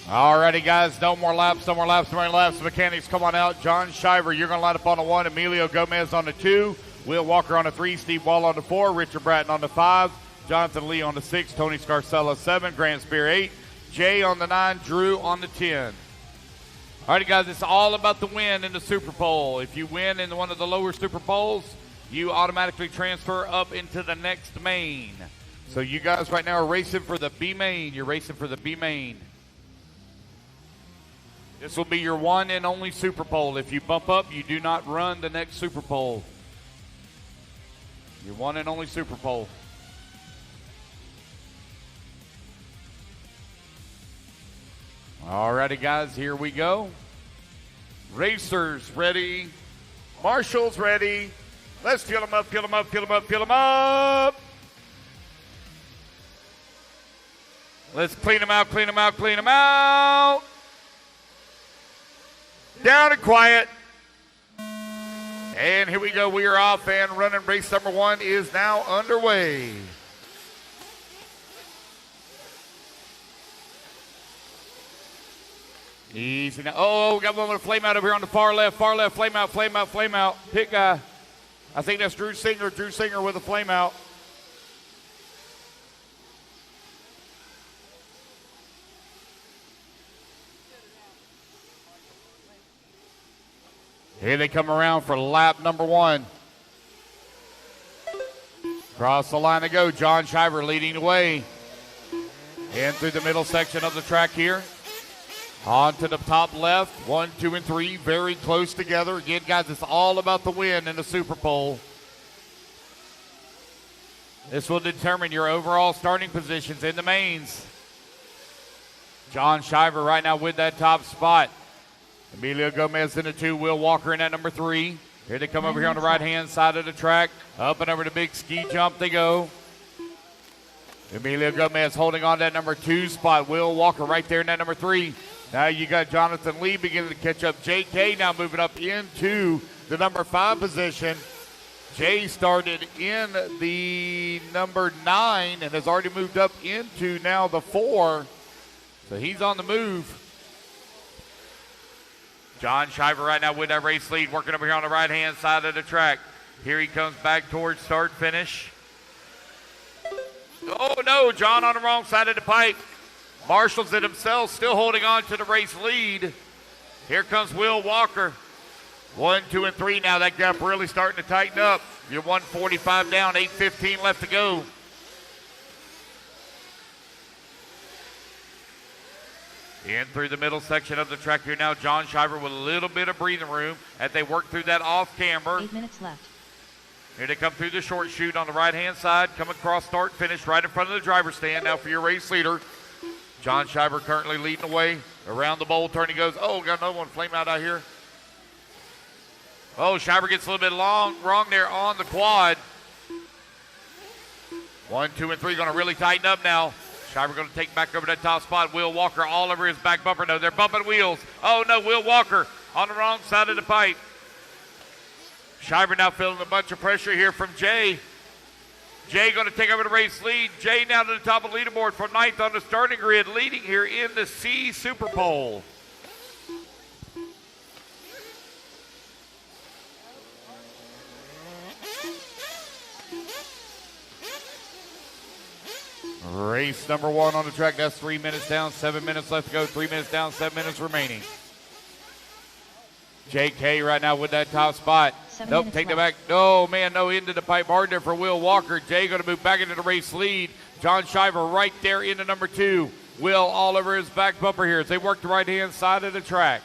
Alrighty, guys, no more laps. Mechanics, come on out. John Shiver, you're going to line up on the 1. Emilio Gomez on the 2. Will Walker on the 3. Steve Wall on the 4. Richard Bratton on the 5. Jonathan Lee on the 6. Tony Scarcella 7. Grant Spear 8. Jay on the 9. Drew on the 10. Alrighty, guys, it's all about the win in the SuperPole. If you win in one of the lower SuperPoles, you automatically transfer up into the next main. So you guys right now are racing for the B main. You're racing for the B main. This will be your one and only SuperPole. If you bump up, you do not run the next SuperPole. Your one and only SuperPole. Alrighty, guys, here we go. Racers ready. Marshals ready. Let's fill them up, fill them up, fill them up, fill them up. Let's clean them out, clean them out, clean them out. Down and quiet. And here we go. We are off and running. Race number 1 is now underway. Easy now. Oh, we got one with a flame out over here on the far left, flame out, flame out, flame out. Pit guy. I think that's Drew Singer with a flame out. Here they come around for lap number 1. Across the line they go. John Shiver leading the way. In through the middle section of the track here. On to the top left. 1, 2, and 3. Very close together. Again, guys, it's all about the win in the SuperPole. This will determine your overall starting positions in the mains. John Shiver right now with that top spot. Emilio Gomez in the 2, Will Walker in at number 3. Here they come over here on the right-hand side of the track. Up and over the big ski jump they go. Emilio Gomez holding on to that number 2 spot. Will Walker right there in that number 3. Now you got Jonathan Lee beginning to catch up. JK now moving up into the number 5 position. Jay started in the number 9 and has already moved up into now the 4. So he's on the move. John Shiver right now with that race lead, working over here on the right-hand side of the track. Here he comes back towards start-finish. Oh, no, John on the wrong side of the pipe. Marshals it himself, still holding on to the race lead. Here comes Will Walker. 1, 2, and 3 now. That gap really starting to tighten up. You're 145 down, 8:15 left to go. In through the middle section of the track here now, John Shiver with a little bit of breathing room as they work through that off camber. 8 minutes left. Here they come through the short chute on the right-hand side, come across start, finish right in front of the driver's stand now for your race leader. John Shiver currently leading the way. Around the bowl turn he goes. Oh, got another one flame out here. Oh, Shiver gets a little bit wrong there on the quad. 1, 2, and 3 going to really tighten up now. Shiver going to take back over that top spot. Will Walker all over his back bumper. No, they're bumping wheels. Oh, no, Will Walker on the wrong side of the pipe. Shiver now feeling a bunch of pressure here from Jay. Jay going to take over the race lead. Jay now to the top of the leaderboard from 9th on the starting grid, leading here in the C SuperPole. Race number 1 on the track. That's 3 minutes down, 7 minutes left to go. 3 minutes down, 7 minutes remaining. JK right now with that top spot. Nope, take that back. No, man, no, into the pipe hard there for Will Walker. Jay going to move back into the race lead. John Shiver right there into number 2. Will all over his back bumper here as they work the right-hand side of the track.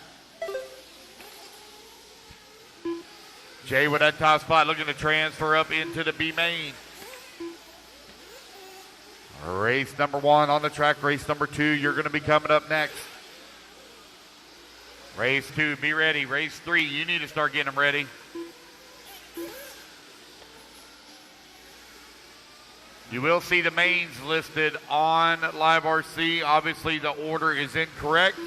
Jay with that top spot looking to transfer up into the B main. Race number 1 on the track. Race number 2, you're going to be coming up next. Race 2, be ready. Race 3, you need to start getting them ready. You will see the mains listed on Live RC. Obviously, the order is incorrect.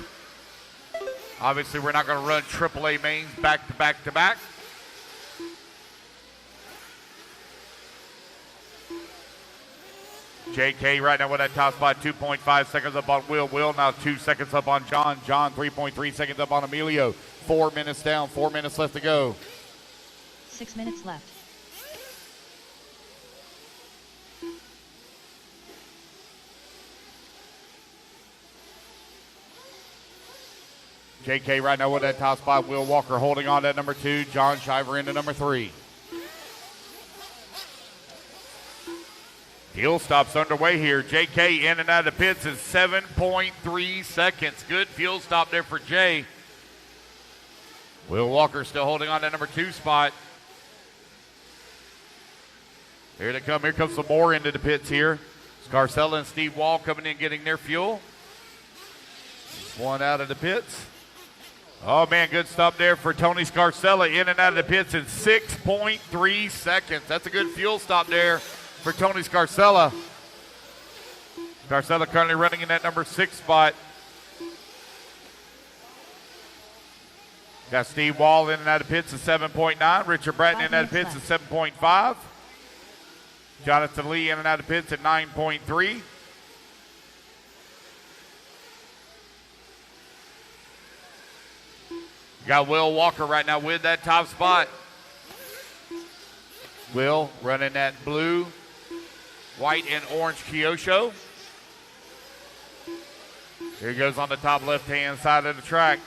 Obviously, we're not going to run AAA mains back to back to back. JK right now with that top spot, 2.5 seconds up on Will. Will now 2 seconds up on John. John 3.3 seconds up on Emilio. 4 minutes down, 4 minutes left to go. 6 minutes left. JK right now with that top spot. Will Walker holding on to number 2. John Shiver into number 3. Fuel stops underway here. JK in and out of the pits in 7.3 seconds. Good fuel stop there for Jay. Will Walker still holding on to number 2 spot. Here they come. Here comes some more into the pits here. Scarcella and Steve Wall coming in getting their fuel. One out of the pits. Oh, man, good stop there for Tony Scarcella in and out of the pits in 6.3 seconds. That's a good fuel stop there for Tony Scarcella. Scarcella currently running in that number 6 spot. Got Steve Wall in and out of pits at 7.9. Richard Bratton in and out of pits at 7.5. Jonathan Lee in and out of pits at 9.3. Got Will Walker right now with that top spot. Will running that blue, white, and orange Kyosho. Here he goes on the top left-hand side of the track.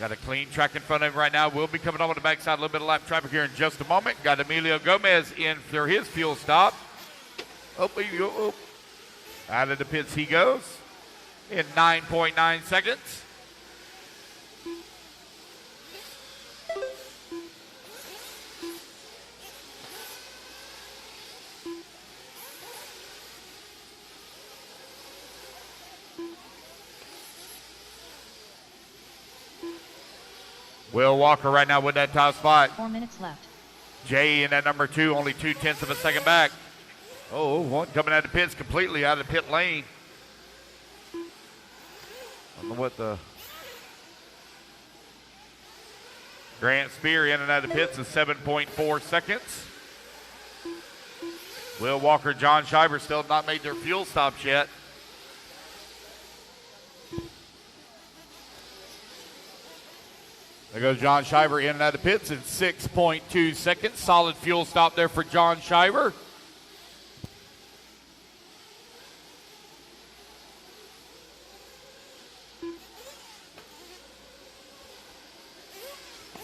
Got a clean track in front of him right now. We'll be coming over the backside, a little bit of lap traffic here in just a moment. Got Emilio Gomez in for his fuel stop. Oh. Out of the pits he goes in 9.9 seconds. Will Walker right now with that top spot. 4 minutes left. Jay in that number 2, only 0.2 of a second back. Oh, one coming out of the pits completely out of the pit lane. I don't know what the... Grant Spear in and out of the pits in 7.4 seconds. Will Walker, John Shiver still not made their fuel stops yet. There goes John Shiver in and out of pits in 6.2 seconds. Solid fuel stop there for John Shiver.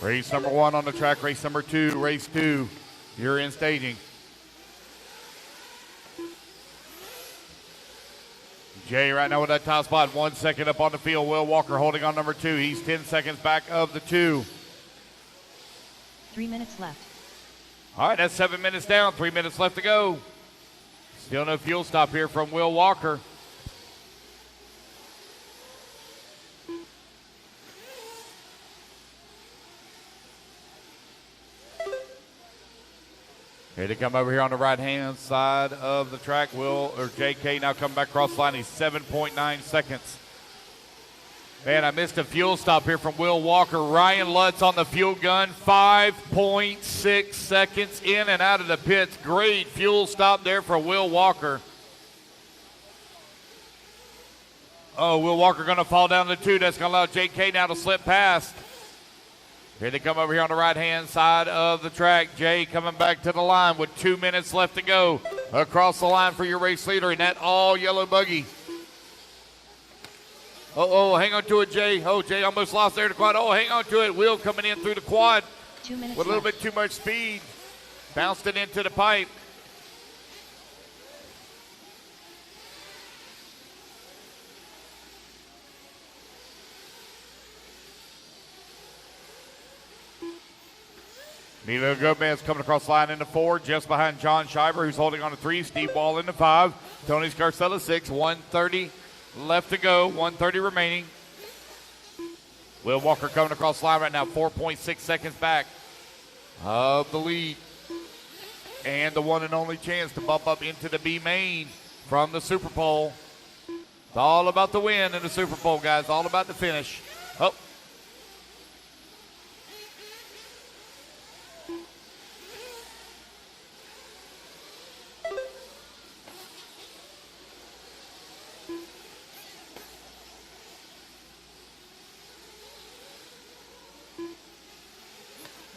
Race number 1 on the track. Race number 2. Race 2. You're in staging. Jay right now with that top spot. 1 second up on the field. Will Walker holding on number 2. He's 10 seconds back of the 2. 3 minutes left. All right, that's 7 minutes down. 3 minutes left to go. Still no fuel stop here from Will Walker. Here to come over here on the right-hand side of the track. JK now coming back across the line. He's 7.9 seconds. Man, I missed a fuel stop here from Will Walker. Ryan Lutz on the fuel gun. 5.6 seconds in and out of the pits. Great fuel stop there for Will Walker. Oh, Will Walker going to fall down to 2. That's going to allow JK now to slip past. Here they come over here on the right-hand side of the track. Jay coming back to the line with 2 minutes left to go. Across the line for your race leader in that all-yellow buggy. Hang on to it, Jay. Oh, Jay almost lost there to quad. Oh, hang on to it. Will coming in through the quad 2 minutes with a little left. bit too much speed. Bounced it into the pipe. Emilio Gomez coming across the line into 4, just behind John Shiver, who's holding on to 3. Steve Wall into 5. Tony Scarcella 6. 1:30 left to go. 1:30 remaining. Will Walker coming across the line right now, 4.6 seconds back of the lead. And the one and only chance to bump up into the B main from the SuperPole. It's all about the win in the SuperPole, guys. All about the finish. Oh.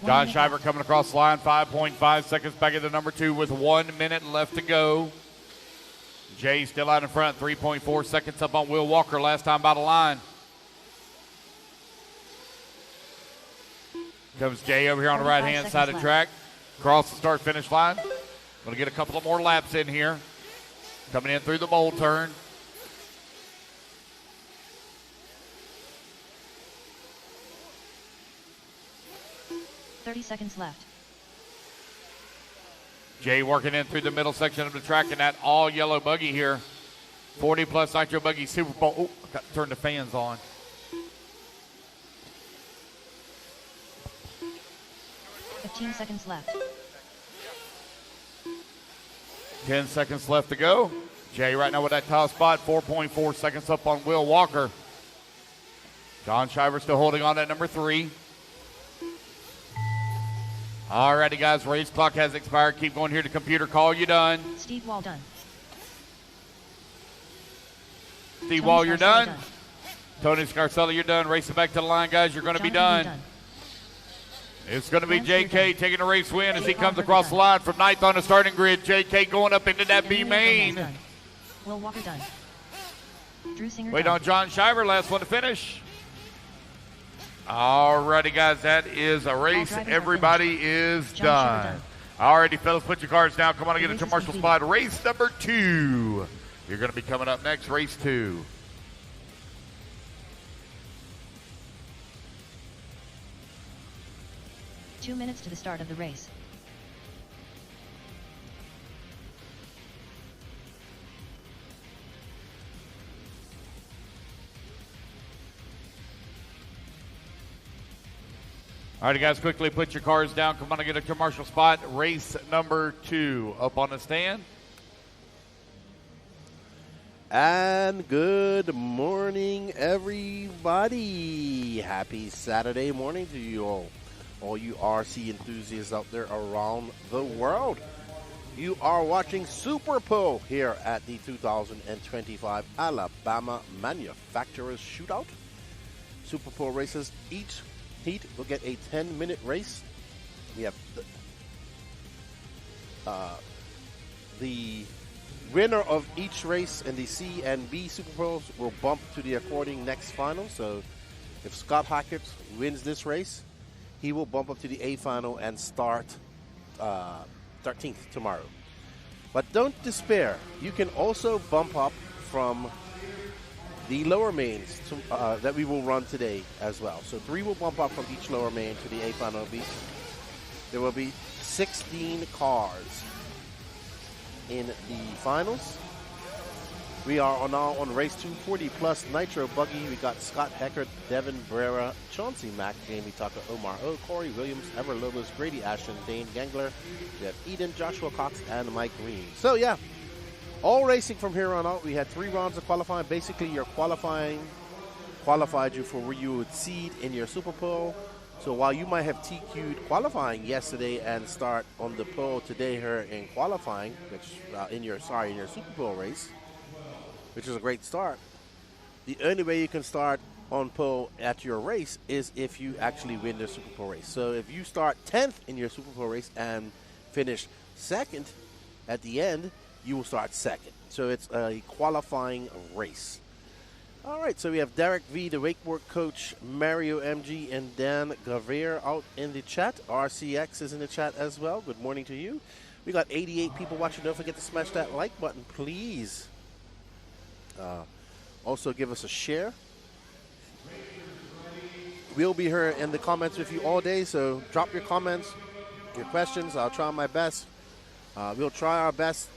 John Shiver coming across the line, 5.5 seconds back at the number 2 with 1 minute left to go. Jay still out in front, 3.4 seconds up on Will Walker, last time by the line. Comes Jay over here on the right-hand side of the track. Across the start-finish line. Going to get a couple of more laps in here. Coming in through the bowl turn. .30 seconds left. Jay working in through the middle section of the track in that all-yellow buggy here. 40-plus nitro buggy SuperPole. Oh, I got to turn the fans on. 15 seconds left. 10 seconds left to go. Jay right now with that top spot, 4.4 seconds up on Will Walker. John Shiver still holding on at number 3. All righty, guys, race clock has expired. Keep going here to computer. Call you done. Steve Wall done. Steve Wall, you're done. Tony Scarcella, you're done. Racing back to the line, guys. You're going to be done. It's going to be JK taking the race win as he comes across the line from 9th on the starting grid. JK going up into that B main. Will Walker done. Drew Singer Wait on John Shiver, last one to finish. All righty, guys, that is a race. Everybody is done. All righty, fellas, put your cards down. Come on and get into Marshall spot. Race number 2. You're going to be coming up next, race 2. Two minutes to the start of the race. All right, guys, quickly put your cards down. Come on and get a commercial spot. Race number 2 up on the stand. And good morning, everybody. Happy Saturday morning to you all you RC enthusiasts out there around the world. You are watching SuperPole here at the 2025 Alabama Manufacturers Shootout. SuperPole races, each heat will get a 10-minute race. We have the winner of each race in the C and B SuperPoles will bump to the according next final. So if Scott Hackett wins this race, he will bump up to the A final and start 13th tomorrow. But don't despair. You can also bump up from the lower mains that we will run today as well. So 3 will bump up from each lower main to the A final B. There will be 16 cars in the finals. We are now on race 240 plus Nitro Buggy. We got Scott Heckert, Devin Brera, Chauncey Mack, Jamie Tucker, Omar O, Corey Williams, Ever Lobos, Grady Ashton, Dane Gangler, Jeff Eden, Joshua Cox, and Mike Green. So yeah, all racing from here on out. We had 3 rounds of qualifying. Basically, your qualifying qualified you for where you would seed in your SuperPole. So while you might have TQ'd qualifying yesterday and start on the pole today here in qualifying, which in your SuperPole race, which is a great start, the only way you can start on pole at your race is if you actually win the SuperPole race. So if you start 10th in your SuperPole race and finish 2nd at the end, you will start 2nd. So it's a qualifying race. All right, so we have Derek V, the wakeboard coach, Mario MG, and Dan Gavier out in the chat. RCX is in the chat as well. Good morning to you. We got 88 people watching. Don't forget to smash that like button, please. Also give us a share. We'll be here in the comments with you all day, so drop your comments, your questions. I'll try my best. We'll try our best.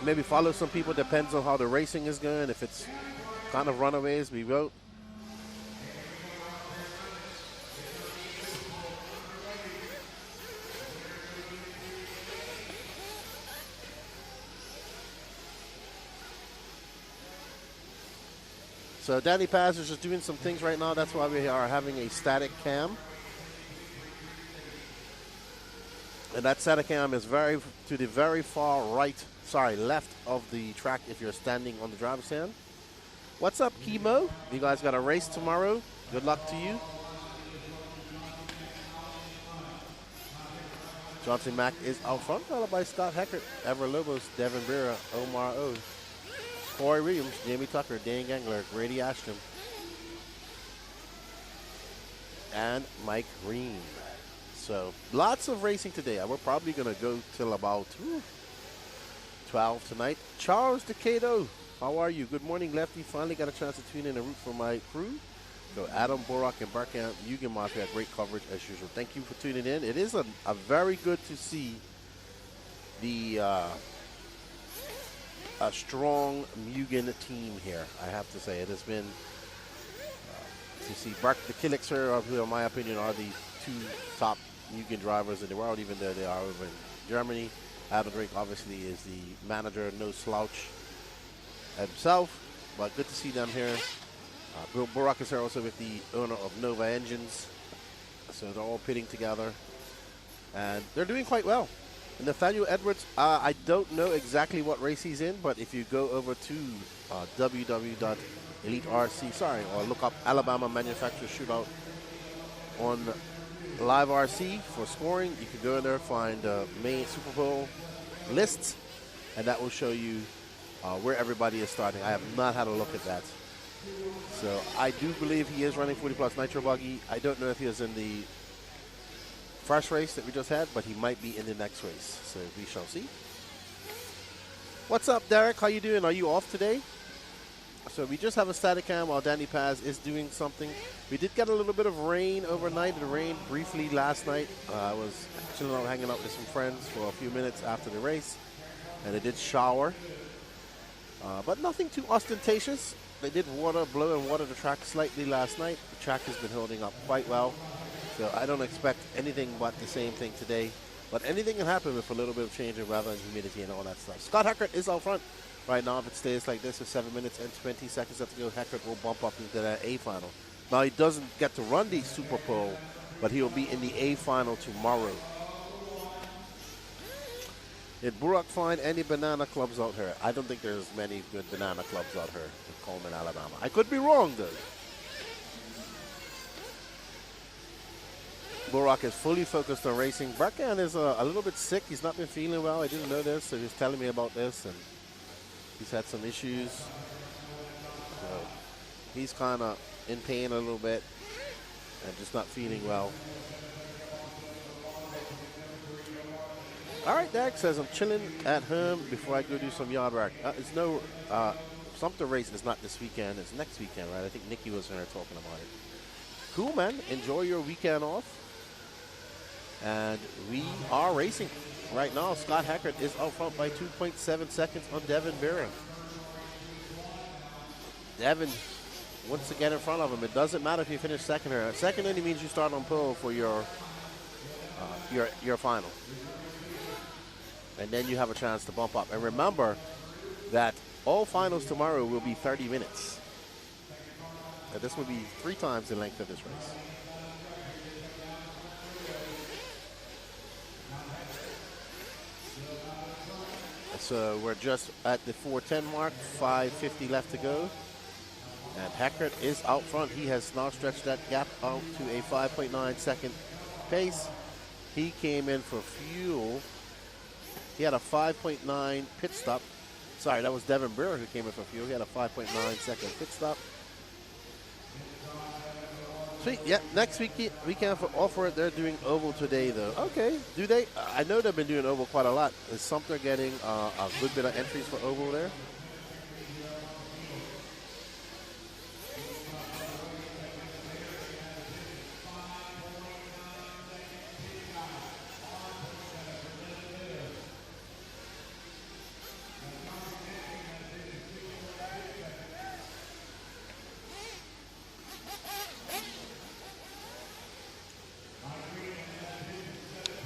Maybe follow some people, depends on how the racing is going. If it's kind of runaways, we will. So Danny Paz is just doing some things right now. That's why we are having a static cam. And that static cam is to the very far left of the track if you're standing on the driver's stand. What's up, Chemo? You guys got a race tomorrow. Good luck to you. Johnson Mack is out front, followed by Scott Heckert, Ever Lobos, Devin Vera, Omar O, Corey Williams, Jamie Tucker, Dan Gangler, Grady Ashton, and Mike Green. So lots of racing today. We're probably going to go till about 12 tonight. Charles Decato, how are you? Good morning, Lefty. Finally got a chance to tune in and root for my crew. So Adam Borak and Barkamp Mugen Mafia, great coverage as usual. Thank you for tuning in. It is a very good to see the a strong Mugen team here. I have to say it has been to see the Killixer, who in my opinion are the two top Mugen drivers in the world, even though they are over in Germany. Adam Drake obviously is the manager, no slouch himself, but good to see them here. Bill Borak is here also with the owner of Nova Engines. So they're all pitting together. And they're doing quite well. And Nathaniel Edwards, I don't know exactly what race he's in, but if you go over to www.eliterc, or look up Alabama Manufacturer Shootout on Live RC for scoring, you can go in there, find main SuperPole lists, and that will show you where everybody is starting. I have not had a look at that. So I do believe he is running 40 plus Nitro Buggy. I don't know if he is in the first race that we just had, but he might be in the next race. So we shall see. What's up, Derek? How you doing? Are you off today? So we just have a static cam while Danny Paz is doing something. We did get a little bit of rain overnight. It rained briefly last night. I was chilling out, hanging out with some friends for a few minutes after the race, and it did shower. But nothing too ostentatious. They did blow and water the track slightly last night. The track has been holding up quite well. So I don't expect anything but the same thing today. But anything can happen with a little bit of change in weather and humidity and all that stuff. Scott Heckert is out front right now. If it stays like this with 7 minutes and 20 seconds left to go, Heckert will bump up into that A final. Now he doesn't get to run the SuperPole, but he will be in the A final tomorrow. Did Burak find any banana clubs out here? I don't think there's many good banana clubs out here in Cullman, Alabama. I could be wrong, though. Burak is fully focused on racing. Barkan is a little bit sick. He's not been feeling well. I didn't know this, so he was telling me about this, and he's had some issues. So he's kind of in pain a little bit and just not feeling well. All right, Derek says, I'm chilling at home before I go do some yard work. It's no, Sumter race is not this weekend. It's next weekend, right? I think Nikki was in there talking about it. Cool, man. Enjoy your weekend off. And we are racing right now. Scott Heckert is out front by 2.7 seconds on Devin Vera. Devin, once again in front of him. It doesn't matter if you finish second here. Second only means you start on pole for your final. And then you have a chance to bump up. And remember that all finals tomorrow will be 30 minutes. And this will be 3 times the length of this race. So we're just at the 4:10 mark, 5:50 left to go. And Heckert is out front. He has now stretched that gap out to a 5.9 second pace. He came in for fuel. He had a 5.9 pit stop. Sorry, that was Devin Brewer who came in for fuel. He had a 5.9 second pit stop. Sweet. Yeah, next weekend for Off-Road, they're doing oval today, though. Okay. Do they? I know they've been doing oval quite a lot. Is Sumter getting a good bit of entries for oval there?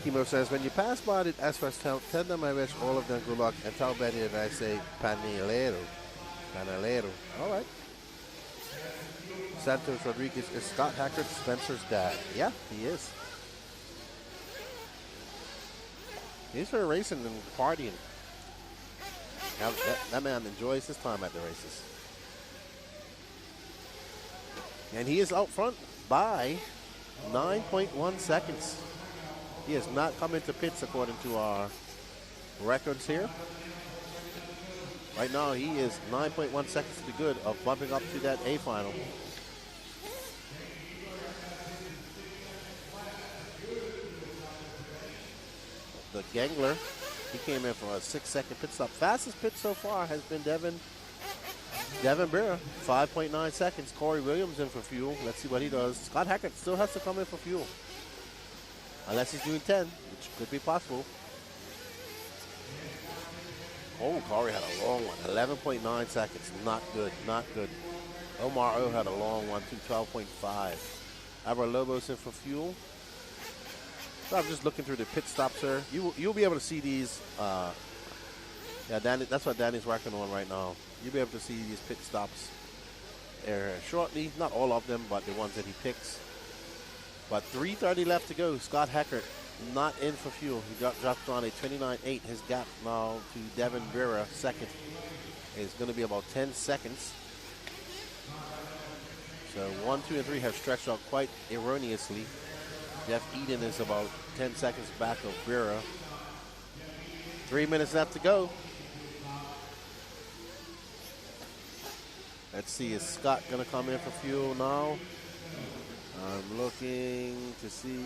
Kimo says, when you pass by the S-First town, tell them I wish all of them good luck and tell Betty that I say panelero. Panelero. All right. Santos Rodriguez is Scott Heckert, Spencer's dad. Yeah, he is. He's for racing and partying. That man enjoys his time at the races. And he is out front by 9.1 seconds. He has not come into pits according to our records here. Right now, he is 9.1 seconds to the good of bumping up to that A final. The Gangler, he came in for a 6-second pit stop. Fastest pit so far has been Devin Berra, 5.9 seconds. Corey Williams in for fuel. Let's see what he does. Scott Hackett still has to come in for fuel. Unless he's doing 10, which could be possible. Oh, Corey had a long one, 11.9 seconds. Not good, not good. Omar O had a long one too, 12.5. Abra Lobos in for fuel. So I'm just looking through the pit stops here. You'll be able to see these. Yeah, Danny, that's what Danny's working on right now. You'll be able to see these pit stops shortly. Not all of them, but the ones that he picks. But 3:30 left to go. Scott Heckert not in for fuel. He dropped on a 29.8. His gap now to Devin Vera, second, is going to be about 10 seconds. So 1, 2, and 3 have stretched out quite erroneously. Jeff Eden is about 10 seconds back of Vera. 3 minutes left to go. Let's see, is Scott going to come in for fuel now? I'm looking to see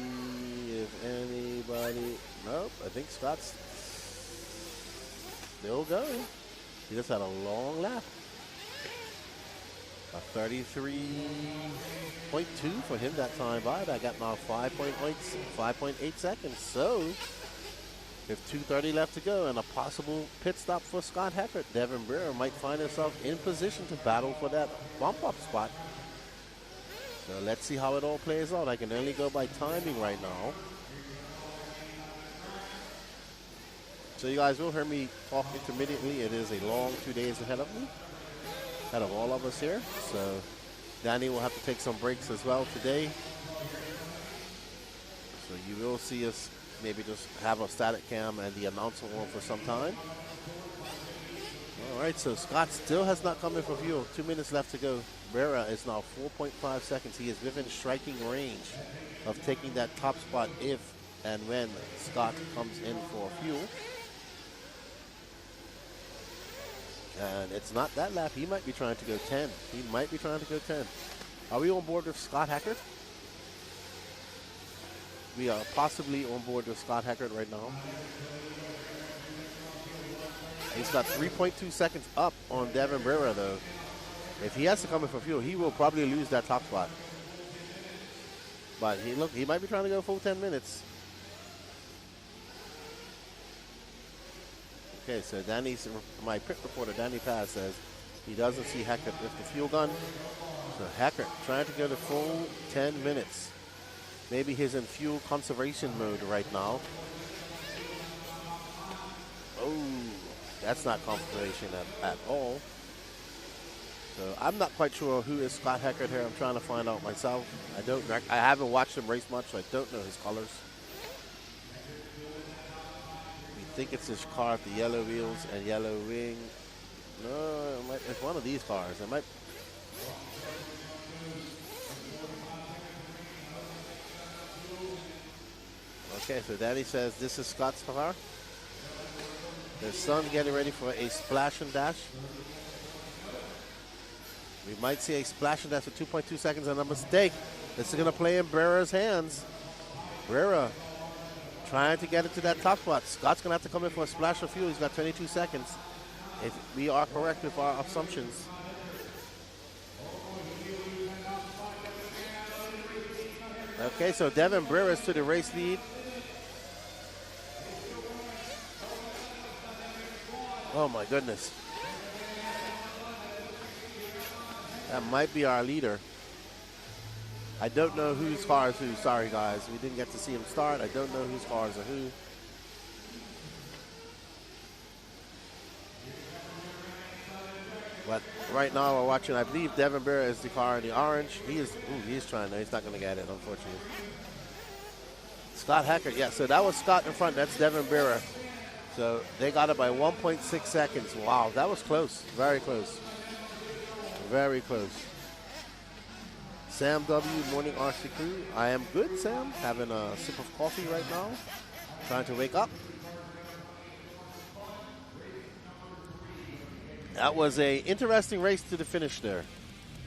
if anybody... Nope, I think Scott's still going. He just had a long lap. A 33.2 for him that time by. That got now 5.8 seconds. So, if 2:30 left to go and a possible pit stop for Scott Heckert, Devin Brewer might find himself in position to battle for that bump up spot. So let's see how it all plays out. I can only go by timing right now. So you guys will hear me talk intermittently. It is a long 2 days ahead of me, ahead of all of us here. So Danny will have to take some breaks as well today. So you will see us maybe just have a static cam and the announcer on for some time. All right, so Scott still has not come in for fuel. 2 minutes left to go. Vera is now 4.5 seconds. He is within striking range of taking that top spot if and when Scott comes in for fuel. And it's not that lap. He might be trying to go 10. He might be trying to go 10. Are we on board with Scott Hackert? We are possibly on board with Scott Hackert right now. He's got 3.2 seconds up on Devin Brewer, though. If he has to come in for fuel, he will probably lose that top spot. But he might be trying to go full 10 minutes. Okay, so my pit reporter, Danny Paz, says he doesn't see Hackett with the fuel gun. So Hackett trying to go to full 10 minutes. Maybe he's in fuel conservation mode right now. Oh, that's not conservation at all. So I'm not quite sure who is Scott Heckert here. I'm trying to find out myself. I haven't watched him race much, so I don't know his colors. We think it's this car with the yellow wheels and yellow wing. No, it's one of these cars. It might. Okay, so Danny says this is Scott's car. Their son getting ready for a splash and dash. We might see a splash and dash with 2.2 seconds and a mistake. This is going to play in Brera's hands. Brera trying to get into that top spot. Scott's going to have to come in for a splash of fuel. He's got 22 seconds. If we are correct with our assumptions. Okay, so Devin Brera is to the race lead. Oh my goodness. That might be our leader. I don't know whose car is who. Sorry, guys. We didn't get to see him start. I don't know whose cars are who. But right now we're watching, I believe Devin Berra is the car in the orange. He's trying. No, he's not going to get it, unfortunately. Scott Hackert, yeah. So that was Scott in front. That's Devin Berra. So they got it by 1.6 seconds. Wow, that was close. Very close. Very close. Sam W. Morning RC Crew. I am good, Sam. Having a sip of coffee right now. Trying to wake up. That was a interesting race to the finish there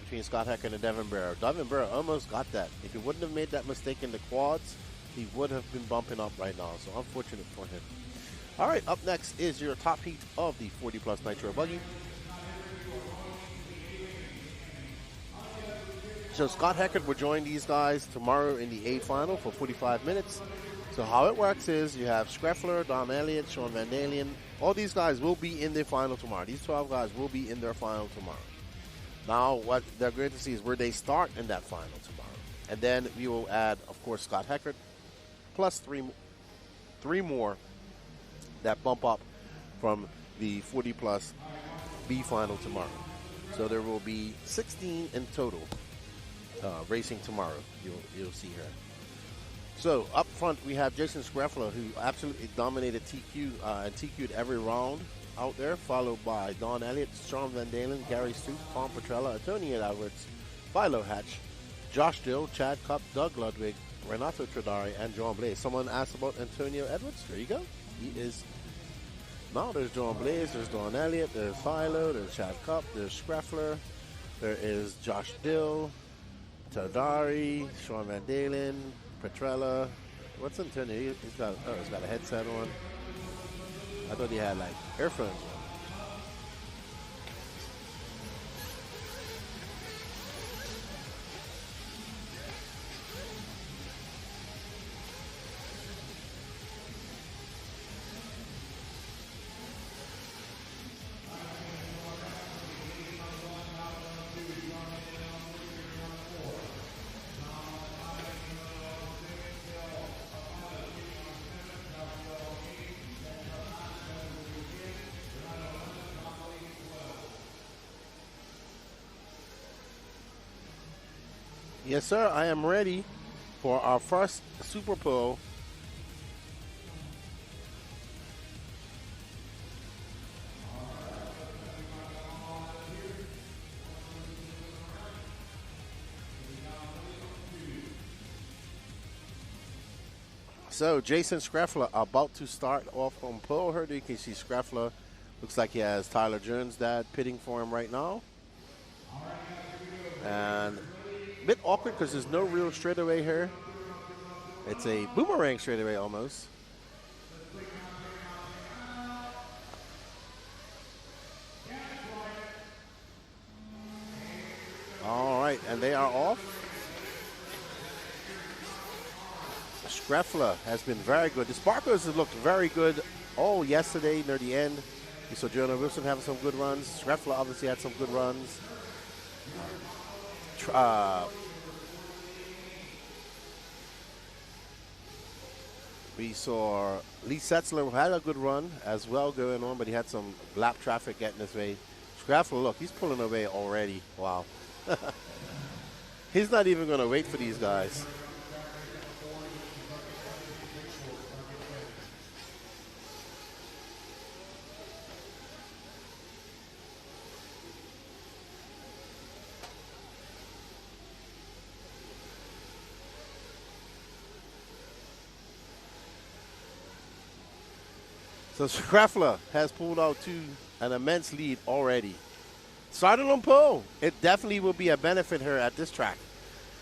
between Scott Hecker and Devin Barrow. Devin Barrow almost got that. If he wouldn't have made that mistake in the quads, he would have been bumping up right now. So unfortunate for him. All right, up next is your top heat of the 40 Plus Nitro Buggy. So Scott Heckert will join these guys tomorrow in the A final for 45 minutes. So how it works is you have Screffler, Don Elliott, Sean Van Dalen. All these guys will be in their final tomorrow. These 12 guys will be in their final tomorrow. Now what they're going to see is where they start in that final tomorrow. And then we will add, of course, Scott Heckert plus three more that bump up from the 40 Plus B final tomorrow. So there will be 16 in total racing tomorrow. You'll see here. So up front we have Jason Screffler, who absolutely dominated TQ and TQ'd every round out there, followed by Don Elliott, Sean Van Dalen, Gary Stoops, Tom Petrella, Antonio Edwards, Philo Hatch, Josh Dill, Chad Cupp, Doug Ludwig, Renato Tradari, and John Blaze. Someone asked about Antonio Edwards. There you go. He is. Now there's John Blaze, there's Don Elliott, there's Philo, there's Chad Cupp, there's Screffler, there is Josh Dill, Tadari, Sean Van Dalen, Petrella. What's Antonio? He's got a headset on. I thought he had like earphones on. Yes, sir. I am ready for our first SuperPole. So Jason Screffler about to start off on pole. Here you can see Screffler. Looks like he has Tyler Jones' dad pitting for him right now. And a bit awkward because there's no real straightaway here. It's a boomerang straightaway almost. All right, and they are off. Screffler has been very good. The Sparkers have looked very good all yesterday near the end. You saw Jonah Wilson having some good runs. Screffler obviously had some good runs. We saw Lee Setzler had a good run as well going on, but he had some lap traffic getting his way. Screffler, look, he's pulling away already. Wow. He's not even going to wait for these guys. So Screffler has pulled out to an immense lead already. Started on pole. It definitely will be a benefit here at this track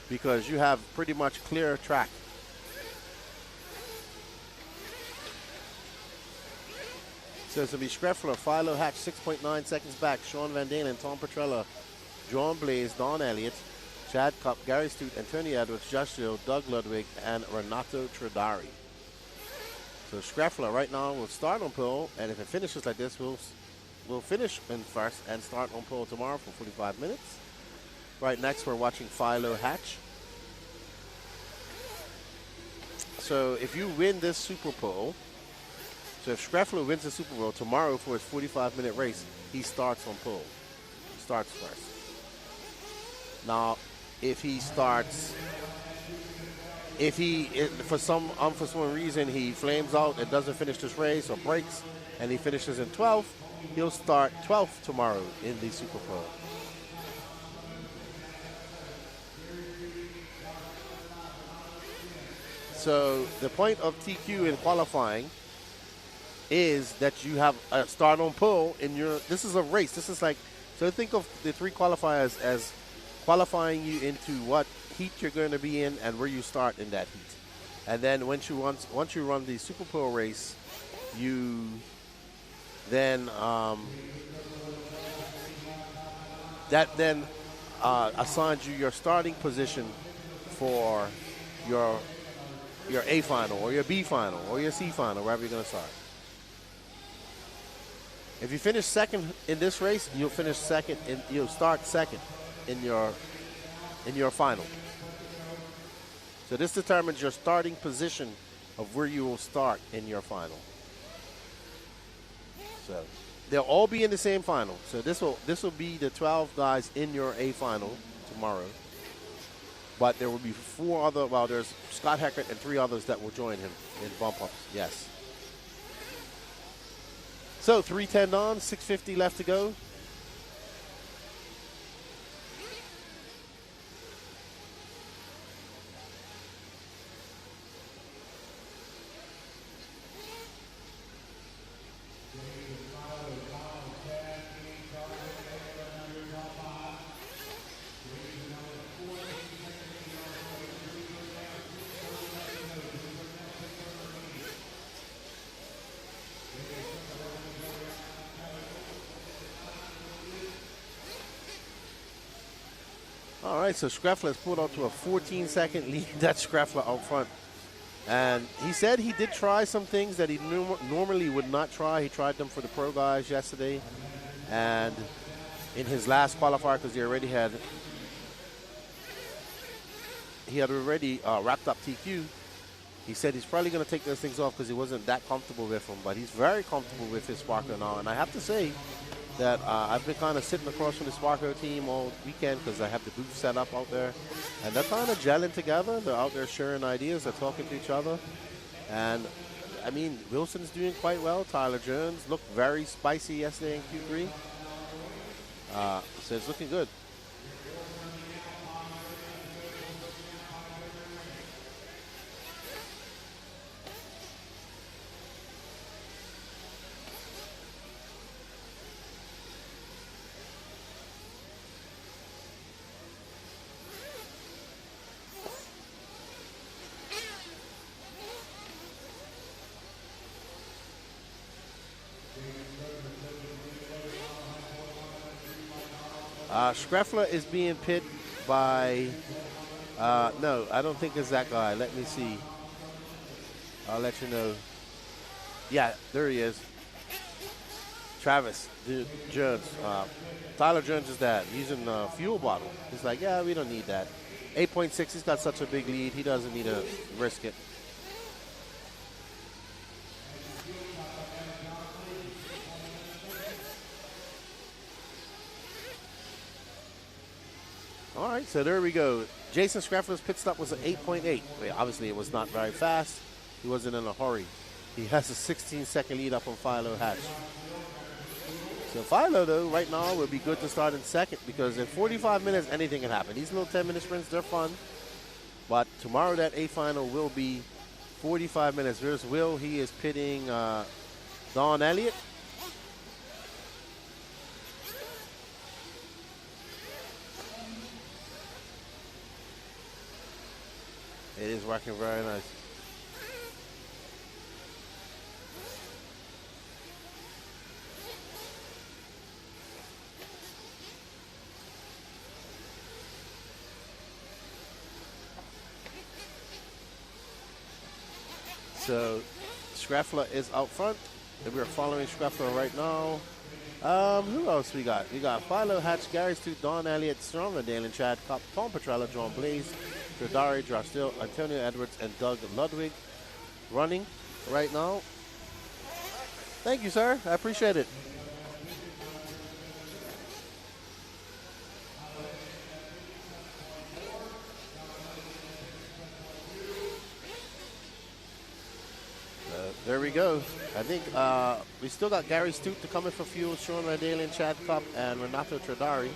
because you have pretty much clear track. So it's going to be Screffler, Philo Hatch, 6.9 seconds back. Sean Van Dalen, Tom Petrella, John Blaze, Don Elliott, Chad Cupp, Gary Stute, Antonio Edwards, Josh Dill, Doug Ludwig, and Renato Tradari. So Screffler right now will start on pole, and if it finishes like this, we'll finish in first and start on pole tomorrow for 45 minutes. Right next, we're watching Philo Hatch. So if you win this Super Pole, so if Screffler wins the Super Bowl tomorrow for his 45-minute race, he starts on pole. He starts first. Now, if for some unforeseen reason he flames out and doesn't finish this race or breaks, and he finishes in 12th, he'll start 12th tomorrow in the Super Bowl. So the point of TQ in qualifying is that you have a start on pole in your. This is a race. This is like, so think of the 3 qualifiers as qualifying you into what heat you're going to be in and where you start in that heat. And then once you run the SuperPole race, you then that then assigns you your starting position for your A final or your B final or your C final, wherever you're going to start. If you finish second in this race, you'll start second in your final. So this determines your starting position of where you will start in your final. So they'll all be in the same final. So this will be the 12 guys in your A final tomorrow. But there will be 4 other. Well, there's Scott Heckert and 3 others that will join him in bump ups. Yes. So 3:10 on, 6:50 left to go. All right, so Schreffler has pulled out to a 14-second lead. That's Schreffler out front. And he said he did try some things that he normally would not try. He tried them for the pro guys yesterday. And in his last qualifier, because he already had wrapped up TQ, he said he's probably going to take those things off because he wasn't that comfortable with them. But he's very comfortable with his Sparko now. And I have to say that I've been kind of sitting across from the Sparko team all weekend because I have the booth set up out there. And they're kind of gelling together. They're out there sharing ideas. They're talking to each other. And, I mean, Wilson's doing quite well. Tyler Jones looked very spicy yesterday in Q3. So it's looking good. Schreffler is being pit by, no, I don't think it's that guy. Let me see. I'll let you know. Yeah, there he is. Travis Jones. Tyler Jones is that. Using a fuel bottle. He's like, yeah, we don't need that. 8.6, he's got such a big lead. He doesn't need to risk it. All right, so there we go. Jason Schreffler's pit stop was an 8.8. Obviously, it was not very fast. He wasn't in a hurry. He has a 16-second lead up on Philo Hatch. So Philo, though, right now would be good to start in second because in 45 minutes, anything can happen. These little 10-minute sprints, they're fun. But tomorrow, that A final will be 45 minutes. There's Will. He is pitting Don Elliott. It is working very nice. So Schreffler is out front. And we're following Schreffler right now. Who else we got? We got Philo Hatch, Gary Stute, Don Elliott, Stronger, Dalen Chad, Tom Petrella, John Blaze, Jodari, Josh Still, Antonio Edwards, and Doug Ludwig running right now. Thank you, sir. I appreciate it. There we go. I think we still got Gary Stute to come in for fuel, Sean Radalian, Chad Cup, and Renato Tradari.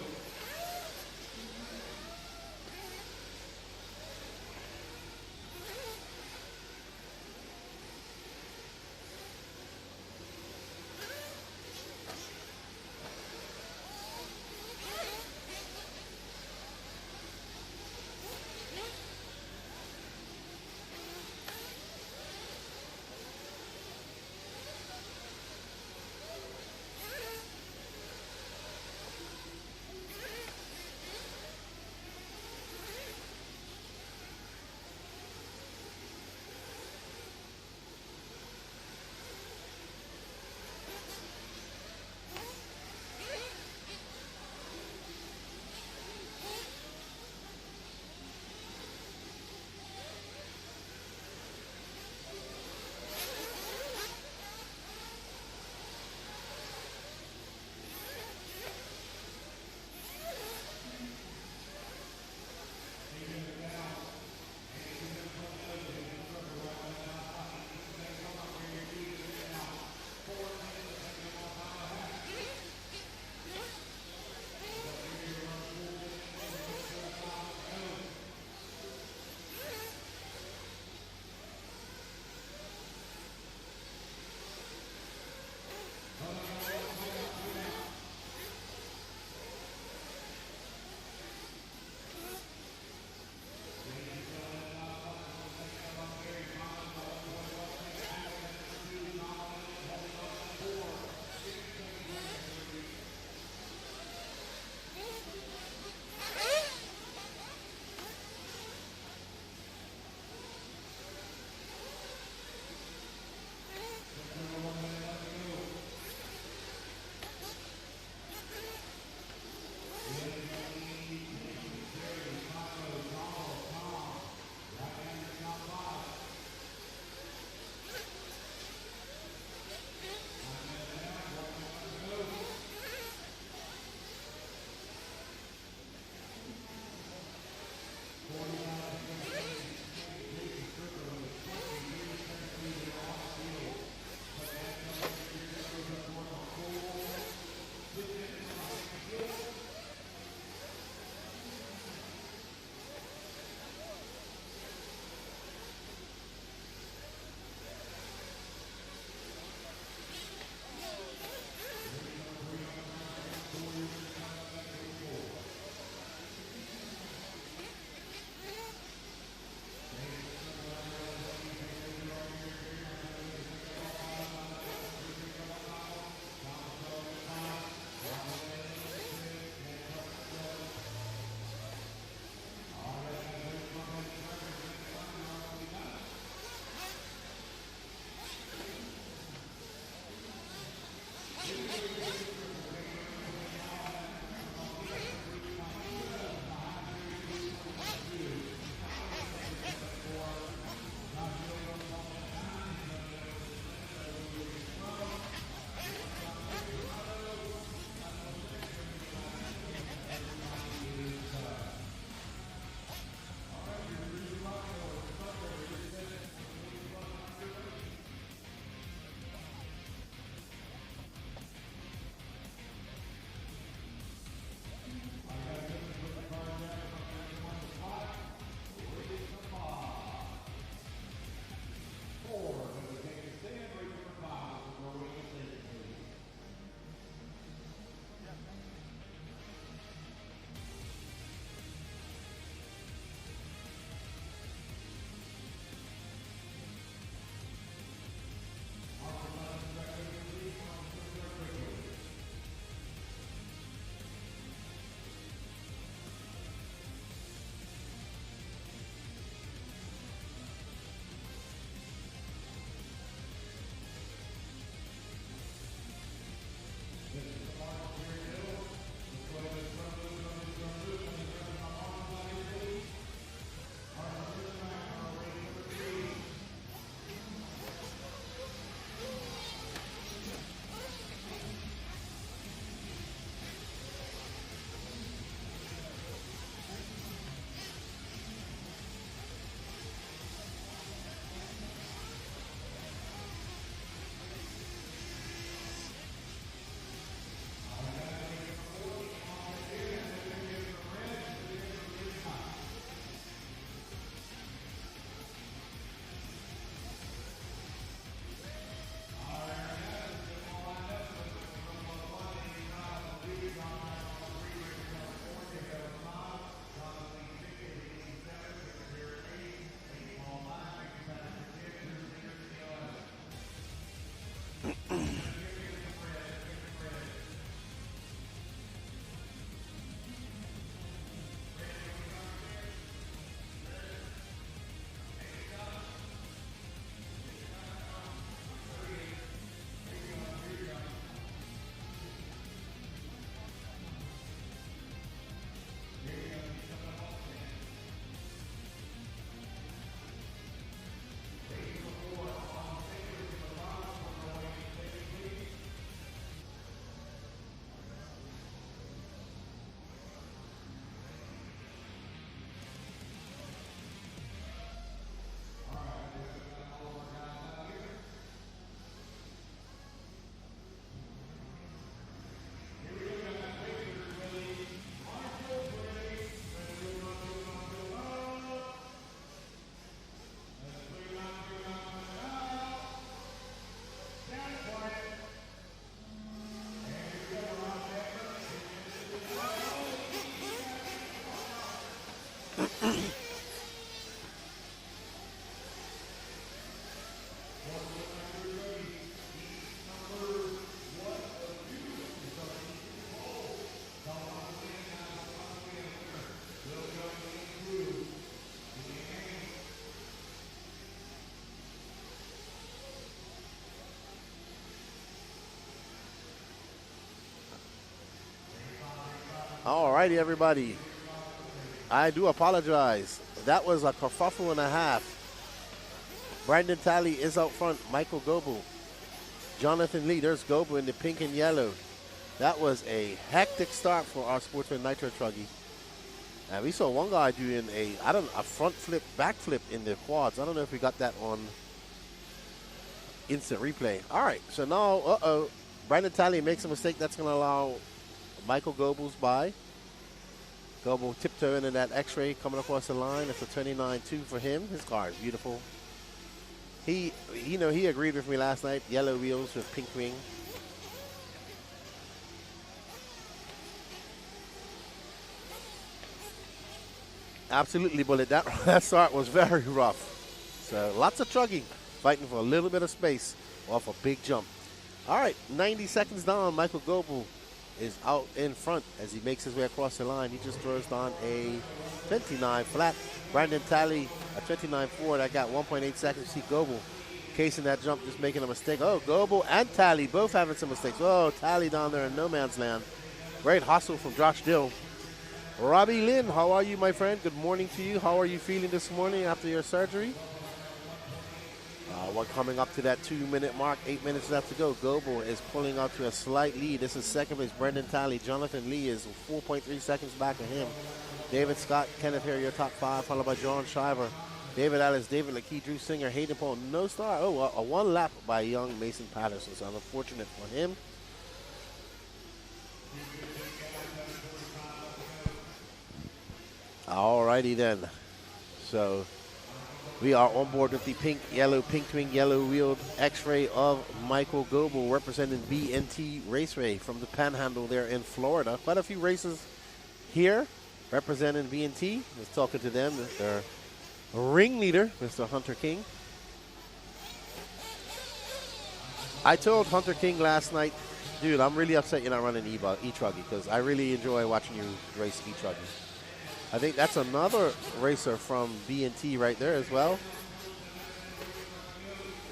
righty, everybody. I do apologize. That was a kerfuffle and a half. Brandon Talley is out front. Michael Goebel. Jonathan Lee. There's Goebel in the pink and yellow. That was a hectic start for our Sportsman Nitro Truggy. And we saw one guy doing a front flip, back flip in the quads. I don't know if we got that on instant replay. All right, so now, Brandon Talley makes a mistake. That's going to allow Michael Goebel's by. Goebel tiptoeing in that X-ray coming across the line. It's a 29-2 for him. His car is beautiful. He agreed with me last night. Yellow wheels with pink wing. Absolutely, Bullet. That start was very rough. So lots of trugging, fighting for a little bit of space off a big jump. All right, 90 seconds down. Michael Goebel is out in front as he makes his way across the line. He just throws down a 29 flat. Brandon Talley, a 29.4. That got 1.8 seconds. See Goebel casing that jump, just making a mistake. Oh, Goebel and Talley both having some mistakes. Oh, Talley down there in no man's land. Great hustle from Josh Dill. Robbie Lynn, how are you, my friend? Good morning to you. How are you feeling this morning after your surgery? We're coming up to that 2-minute mark. 8 minutes left to go. Goebel is pulling out to a slight lead. This is second place, Brendan Talley. Jonathan Lee is 4.3 seconds back of him. David Scott, Kenneth Hare, your top five, followed by John Shiver. David Ellis, David Lakey, Drew Singer, Hayden Paul, no star. Oh, a one lap by young Mason Patterson. So unfortunate for him. Alrighty then. So we are on board with the pink twin, yellow wheeled X-ray of Michael Goebel representing B&T Raceway from the Panhandle there in Florida. Quite a few races here representing B&T. Let's talking to them. Their ringleader, Mr. Hunter King. I told Hunter King last night, dude, I'm really upset you're not running e-truggy because I really enjoy watching you race e-truggy. I think that's another racer from B&T right there as well.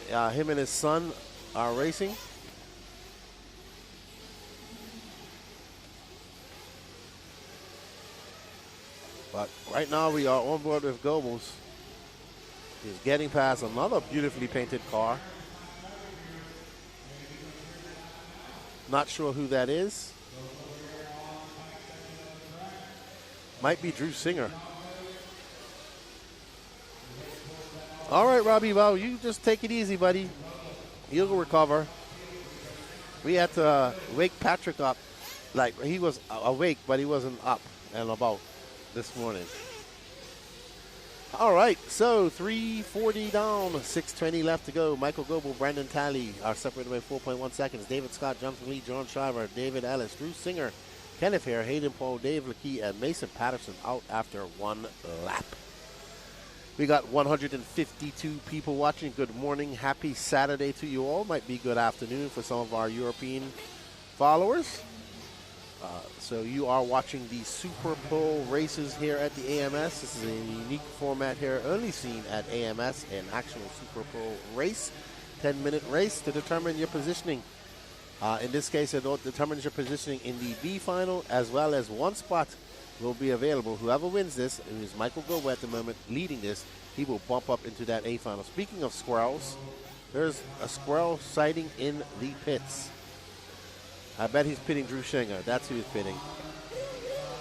Him and his son are racing. But right now we are on board with Goebel's. He's getting past another beautifully painted car. Not sure who that is. Might be Drew Singer. All right, Robbie, well, you just take it easy, buddy. You'll recover. We had to wake Patrick up. Like, he was awake, but he wasn't up and about this morning. All right, so 3:40 down, 6:20 left to go. Michael Goebel, Brandon Talley are separated by 4.1 seconds. David Scott, Jonathan Lee, John Shiver, David Ellis, Drew Singer, Kenneth Hare, Hayden Paul, Dave Lakey, and Mason Patterson out after one lap. We got 152 people watching. Good morning. Happy Saturday to you all. Might be good afternoon for some of our European followers. So you are watching the SuperPole races here at the AMS. This is a unique format here, only seen at AMS, an actual SuperPole race, 10-minute race to determine your positioning. In this case, it determines your positioning in the B final, as well as one spot will be available. Whoever wins this, who is Michael Goebel at the moment leading this, he will bump up into that A final. Speaking of squirrels, there's a squirrel sighting in the pits. I bet he's pitting Drew Singer. That's who he's pitting.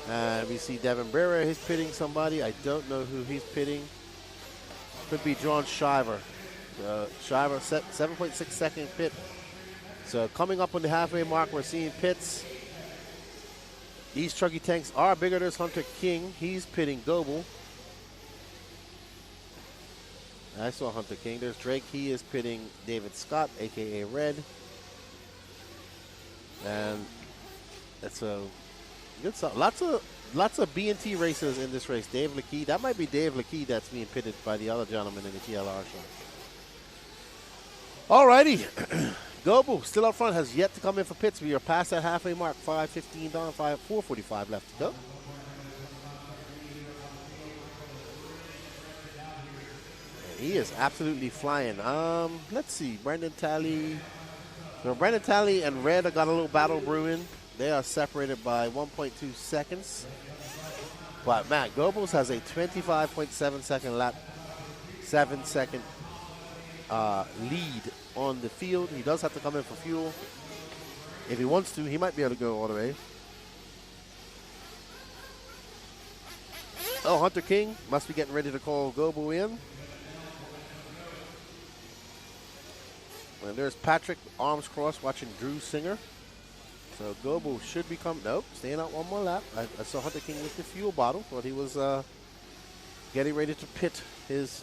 And we see Devin Brewer. He's pitting somebody. I don't know who he's pitting. Could be John Shiver. Shiver, 7.6 second pit. So coming up on the halfway mark, we're seeing pits. These truggy tanks are bigger. There's Hunter King. He's pitting Goebel. I saw Hunter King. There's Drake. He is pitting David Scott, a.k.a. Red. And it's a good song. Lots of B&T racers in this race. Dave Lakey. That might be Dave Lakey that's being pitted by the other gentleman in the TLR show. All righty. Goebel, still up front, has yet to come in for pits. We are past that halfway mark. 5:15 down, 4:45 left to go. And he is absolutely flying. Let's see. Brandon Talley. No, Brandon Talley and Red have got a little battle brewing. They are separated by 1.2 seconds. But man, Goebbels has a 25.7 second lap, 7-second lead on the field. He does have to come in for fuel. If he wants to, he might be able to go all the way. Oh, Hunter King must be getting ready to call Goebel in. And there's Patrick, arms crossed, watching Drew Singer. So Goebel should become, nope, staying out one more lap. I saw Hunter King with the fuel bottle. Thought he was getting ready to pit his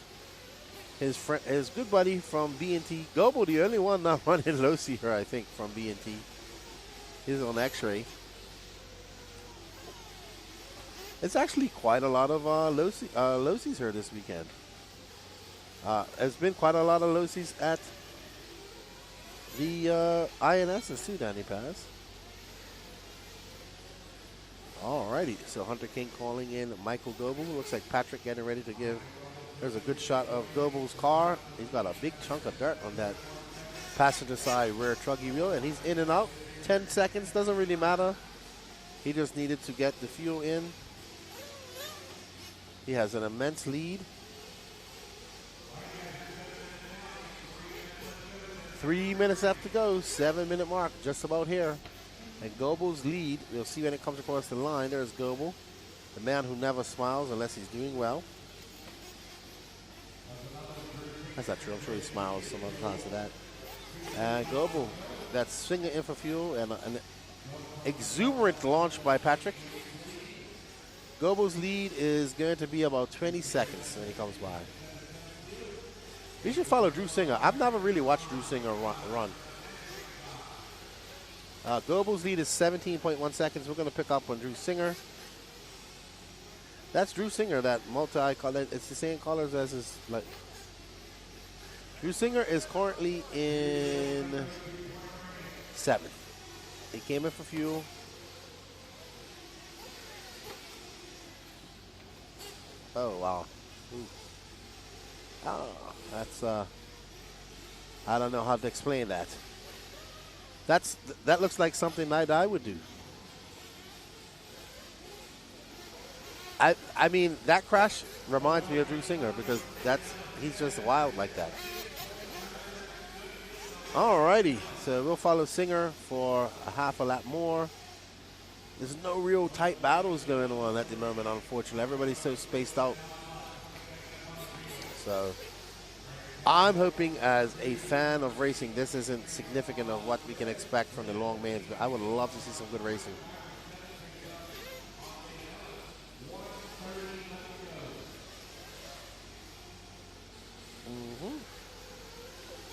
good buddy from B&T. Goebel, the only one not running low C here, I think, from B&T. He's on X-ray. It's actually quite a lot of low C's here this weekend. There's been quite a lot of low C's at the INSs too, Danny Paz. Alrighty, so Hunter King calling in Michael Goebel. Looks like Patrick getting ready to give. There's a good shot of Goebel's car. He's got a big chunk of dirt on that passenger side rear truggy wheel, and he's in and out. 10 seconds, doesn't really matter. He just needed to get the fuel in. He has an immense lead. 3 minutes left to go, 7-minute mark, just about here. And Goebel's lead, you'll see when it comes across the line, there's Goebel, the man who never smiles unless he's doing well. That's not true, I'm sure he smiles some other times to that. And Goebel, that's swinging in for fuel, and an exuberant launch by Patrick. Goebel's lead is going to be about 20 seconds when he comes by. You should follow Drew Singer. I've never really watched Drew Singer run. Goebel's lead is 17.1 seconds. We're going to pick up on Drew Singer. That's Drew Singer, that multi-color. It's the same colors as his. Like, Drew Singer is currently in 7th. He came in for fuel. Oh, wow. Ooh. Oh, that's, I don't know how to explain that. That looks like something I would do. I mean, that crash reminds me of Drew Singer because he's just wild like that. Alrighty, so we'll follow Singer for a half a lap more. There's no real tight battles going on at the moment, unfortunately. Everybody's so spaced out. So I'm hoping, as a fan of racing, this isn't significant of what we can expect from the long mains, but I would love to see some good racing.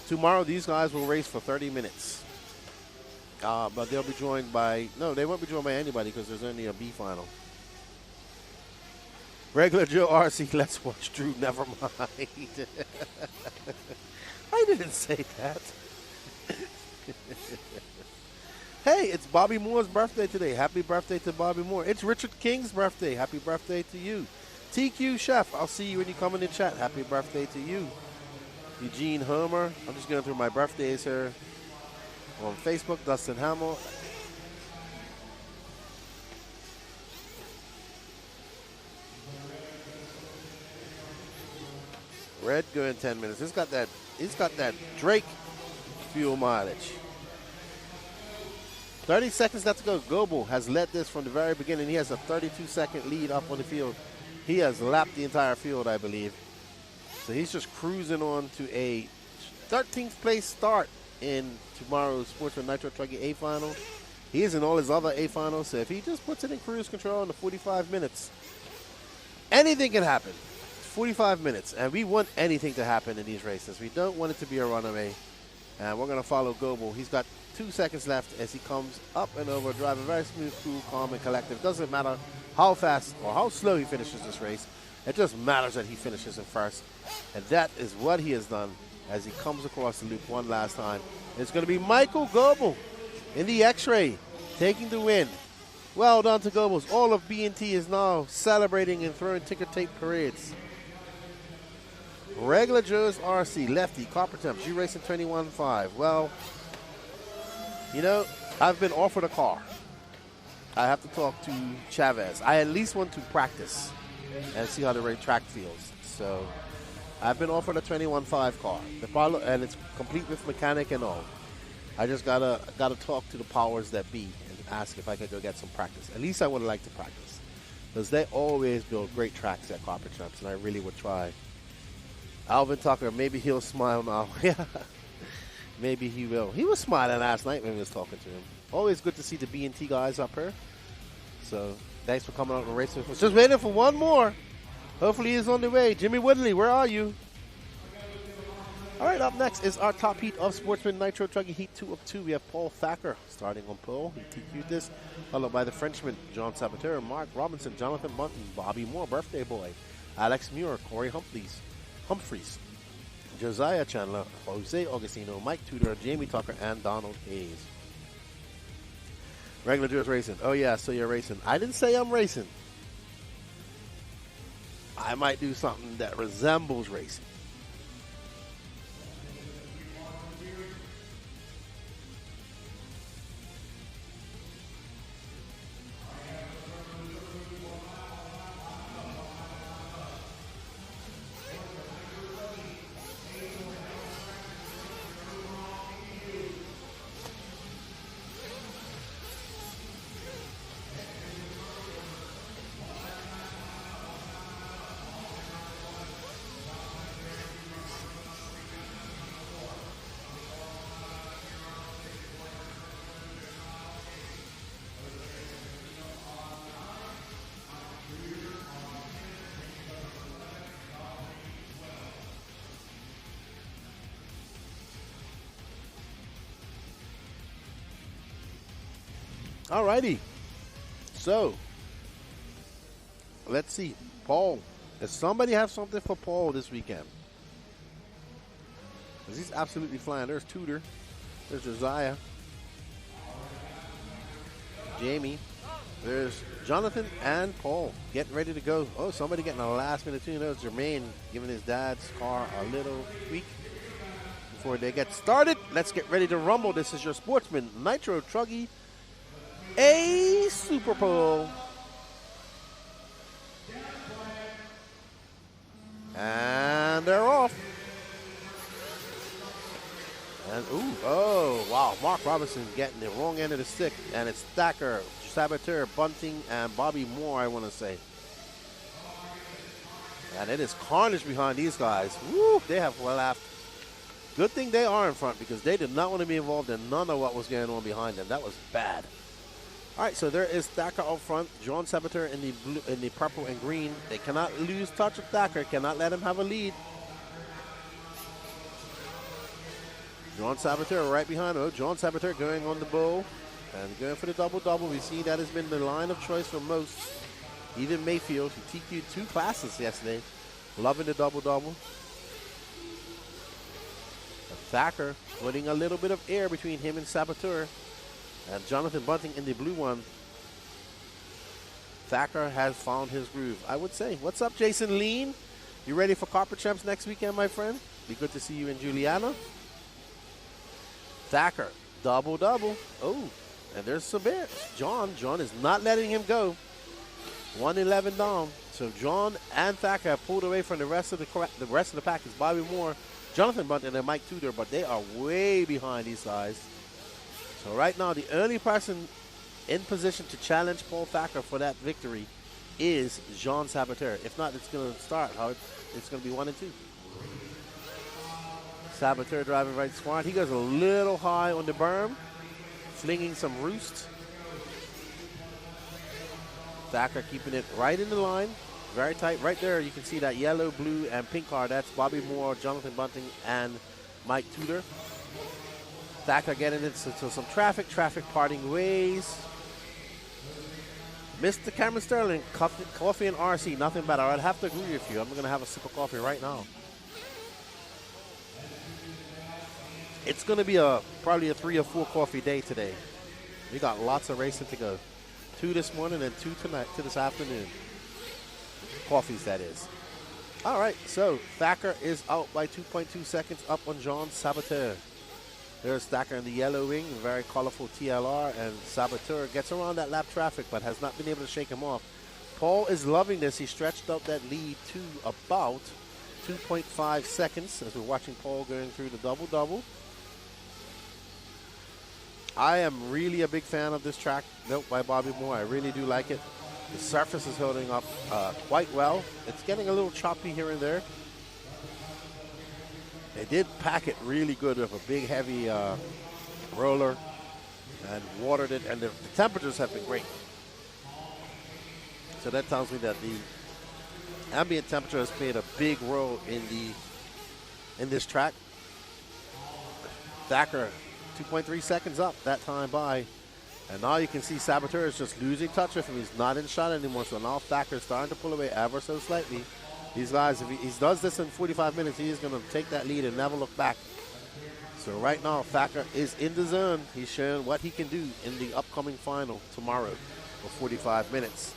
Tomorrow, these guys will race for 30 minutes. But they'll be joined by, no, they won't be joined by anybody because there's only a B final. Regular Joe RC, let's watch Drew, never mind. I didn't say that. Hey, it's Bobby Moore's birthday today. Happy birthday to Bobby Moore. It's Richard King's birthday. Happy birthday to you. TQ Chef, I'll see you when you come in the chat. Happy birthday to you. Eugene Homer, I'm just going through my birthdays here. On Facebook, Dustin Hamill. Red going 10 minutes. He's got that Drake fuel mileage. 30 seconds left to go. Goebel has led this from the very beginning. He has a 32-second lead up on the field. He has lapped the entire field, I believe. So he's just cruising on to a 13th place start in tomorrow's Sportsman Nitro Trucking A final. He is in all his other A finals, so if he just puts it in cruise control in the 45 minutes, anything can happen. 45 minutes, and we want anything to happen in these races. We don't want it to be a runaway, and we're going to follow Goebel. He's got 2 seconds left as he comes up and over, driving very smooth, cool, calm, and collective. Doesn't matter how fast or how slow he finishes this race. It just matters that he finishes in first, and that is what he has done as he comes across the loop one last time. It's going to be Michael Goebel in the X-Ray, taking the win. Well done to Goebels. All of B&T is now celebrating and throwing ticker tape parades. Regular Joe's RC, lefty, copper temps, you racing 21.5. Well, you know, I've been offered a car, I have to talk to Chavez. I at least want to practice and see how the track feels. So I've been offered a 21.5 car. The problem, and it's complete with mechanic and all. I just gotta talk to the powers that be and ask if I could go get some practice. At least I would like to practice, because they always build great tracks at Carpet Champs, and I really would try. Alvin Tucker, maybe he'll smile now. Yeah, maybe he will. He was smiling last night when we was talking to him. Always good to see the B&T guys up here. So thanks for coming out and racing. Just waiting for one more. Hopefully he's on the way. Jimmy Woodley, where are you? All right, up next is our top heat of Sportsman Nitro Truggy Heat 2 of 2. We have Paul Thacker starting on pole. He TQ'd this, followed by the Frenchman, John Saboteur, Mark Robinson, Jonathan Bunton, Bobby Moore, Birthday Boy, Alex Muir, Corey Humphreys, Josiah Chandler, Jose Augustino, Mike Tudor, Jamie Tucker, and Donald Hayes. Regular Dress Racing. Oh, yeah, so you're racing. I didn't say I'm racing. I might do something that resembles racing. Alrighty, so let's see. Paul, does somebody have something for Paul this weekend? Because he's absolutely flying. There's Tudor, there's Josiah, Jamie, there's Jonathan and Paul getting ready to go. Oh, somebody getting a last minute tune. There's Jermaine giving his dad's car a little tweak before they get started. Let's get ready to rumble. This is your Sportsman Nitro Truggy a SuperPole. And they're off. And oh, wow. Mark Robinson getting the wrong end of the stick. And it's Thacker, Saboteur, Bunting, and Bobby Moore, I want to say. And it is carnage behind these guys. Woo, they have laughed. Good thing they are in front, because they did not want to be involved in none of what was going on behind them. That was bad. All right, so there is Thacker up front. John Saboteur in the blue, in the purple and green. They cannot lose touch of Thacker. Cannot let him have a lead. John Saboteur right behind him. Oh, John Saboteur going on the bull and going for the double-double. We see that has been the line of choice for most. Even Mayfield, who TQ'd 2 classes yesterday, loving the double-double. Thacker putting a little bit of air between him and Saboteur. And Jonathan Bunting in the blue one. Thacker has found his groove, I would say. What's up, Jason Lean? You ready for Carpet Champs next weekend, my friend? Be good to see you in Juliana. Thacker, double-double. Oh, and there's Sabir. John is not letting him go. 111 down. So John and Thacker have pulled away from the rest of the pack. Is Bobby Moore, Jonathan Bunting, and Mike Tudor, but they are way behind these guys. So right now, the only person in position to challenge Paul Thacker for that victory is Jean Saboteur. If not, it's going to start. It's going to be 1 and 2. Saboteur driving right smart. He goes a little high on the berm, flinging some roost. Thacker keeping it right in the line, very tight. Right there, you can see that yellow, blue, and pink car. That's Bobby Moore, Jonathan Bunting, and Mike Tudor. Thacker getting into some traffic parting ways. Mr. Cameron Sterling, coffee and RC, nothing better. I'd have to agree with you. I'm going to have a sip of coffee right now. It's going to be probably a 3 or 4 coffee day today. We got lots of racing to go. 2 this morning and 2 tonight, to this afternoon. Coffees, that is. All right, so Thacker is out by 2.2 seconds up on John Saboteur. There's Thacker in the yellow wing, very colorful TLR, and Saboteur gets around that lap traffic but has not been able to shake him off. Paul is loving this. He stretched out that lead to about 2.5 seconds as we're watching Paul going through the double-double. I am really a big fan of this track built by Bobby Moore. I really do like it. The surface is holding up quite well. It's getting a little choppy here and there. They did pack it really good with a big, heavy roller and watered it, and the temperatures have been great. So that tells me that the ambient temperature has played a big role in this track. Thacker, 2.3 seconds up that time by. And now you can see Saboteur is just losing touch with him. He's not in shot anymore. So now Thacker is starting to pull away ever so slightly. These guys, if he does this in 45 minutes, he is going to take that lead and never look back. So right now, Thacker is in the zone. He's showing what he can do in the upcoming final tomorrow for 45 minutes.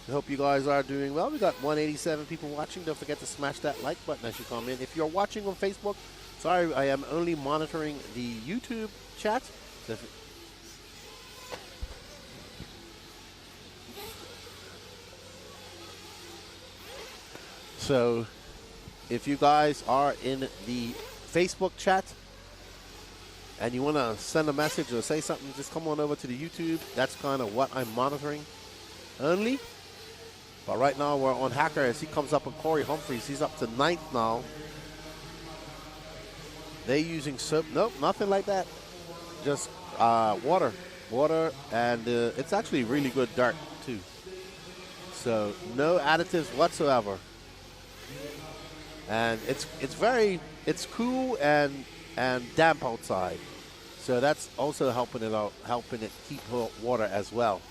I hope you guys are doing well. We got 187 people watching. Don't forget to smash that like button as you come in. If you're watching on Facebook, sorry, I am only monitoring the YouTube chat. So if you guys are in the Facebook chat and you want to send a message or say something, just come on over to the YouTube. That's kind of what I'm monitoring only. But right now we're on Hacker as he comes up with Corey Humphreys. He's up to 9th now. They using soap. Nope, nothing like that. Just water. Water, and it's actually really good dirt too. So no additives whatsoever. And it's cool and damp outside. So that's also helping it keep water as well.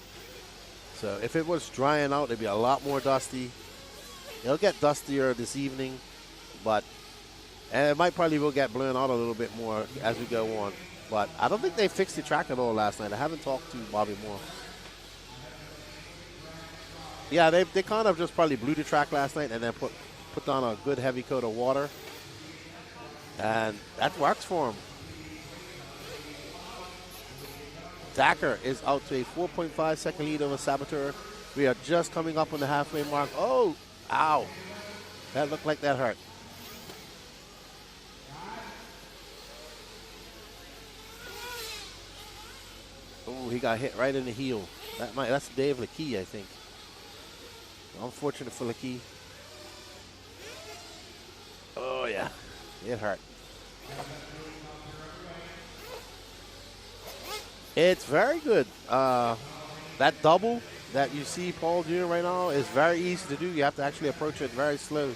So if it was drying out, it'd be a lot more dusty. It'll get dustier this evening, and it might probably will get blown out a little bit more as we go on. But I don't think they fixed the track at all last night. I haven't talked to Bobby Moore. Yeah, they kind of just probably blew the track last night and then put down a good heavy coat of water. And that works for him. Thacker is out to a 4.5 second lead over Saboteur. We are just coming up on the halfway mark. Oh, ow. That looked like that hurt. Oh, he got hit right in the heel. That's Dave Lekey, I think. Unfortunate for Lekey. Oh, yeah. It hurt. It's very good. That double that you see Paul doing right now is very easy to do. You have to actually approach it very slow.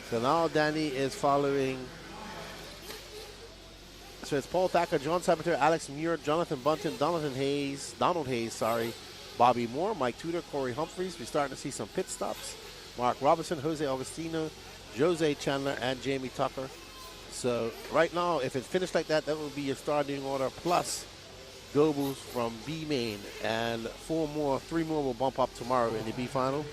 So now Danny is following. So it's Paul Thacker, John Saboteur, Alex Muir, Jonathan Bunton, Donald Hayes, Bobby Moore, Mike Tudor, Corey Humphreys. We're starting to see some pit stops. Mark Robinson, Jose Augustino, Jose Chandler, and Jamie Tucker. So right now, if it finished like that, that would be your starting order plus Goebbels from B main, and three more will bump up tomorrow in the B final.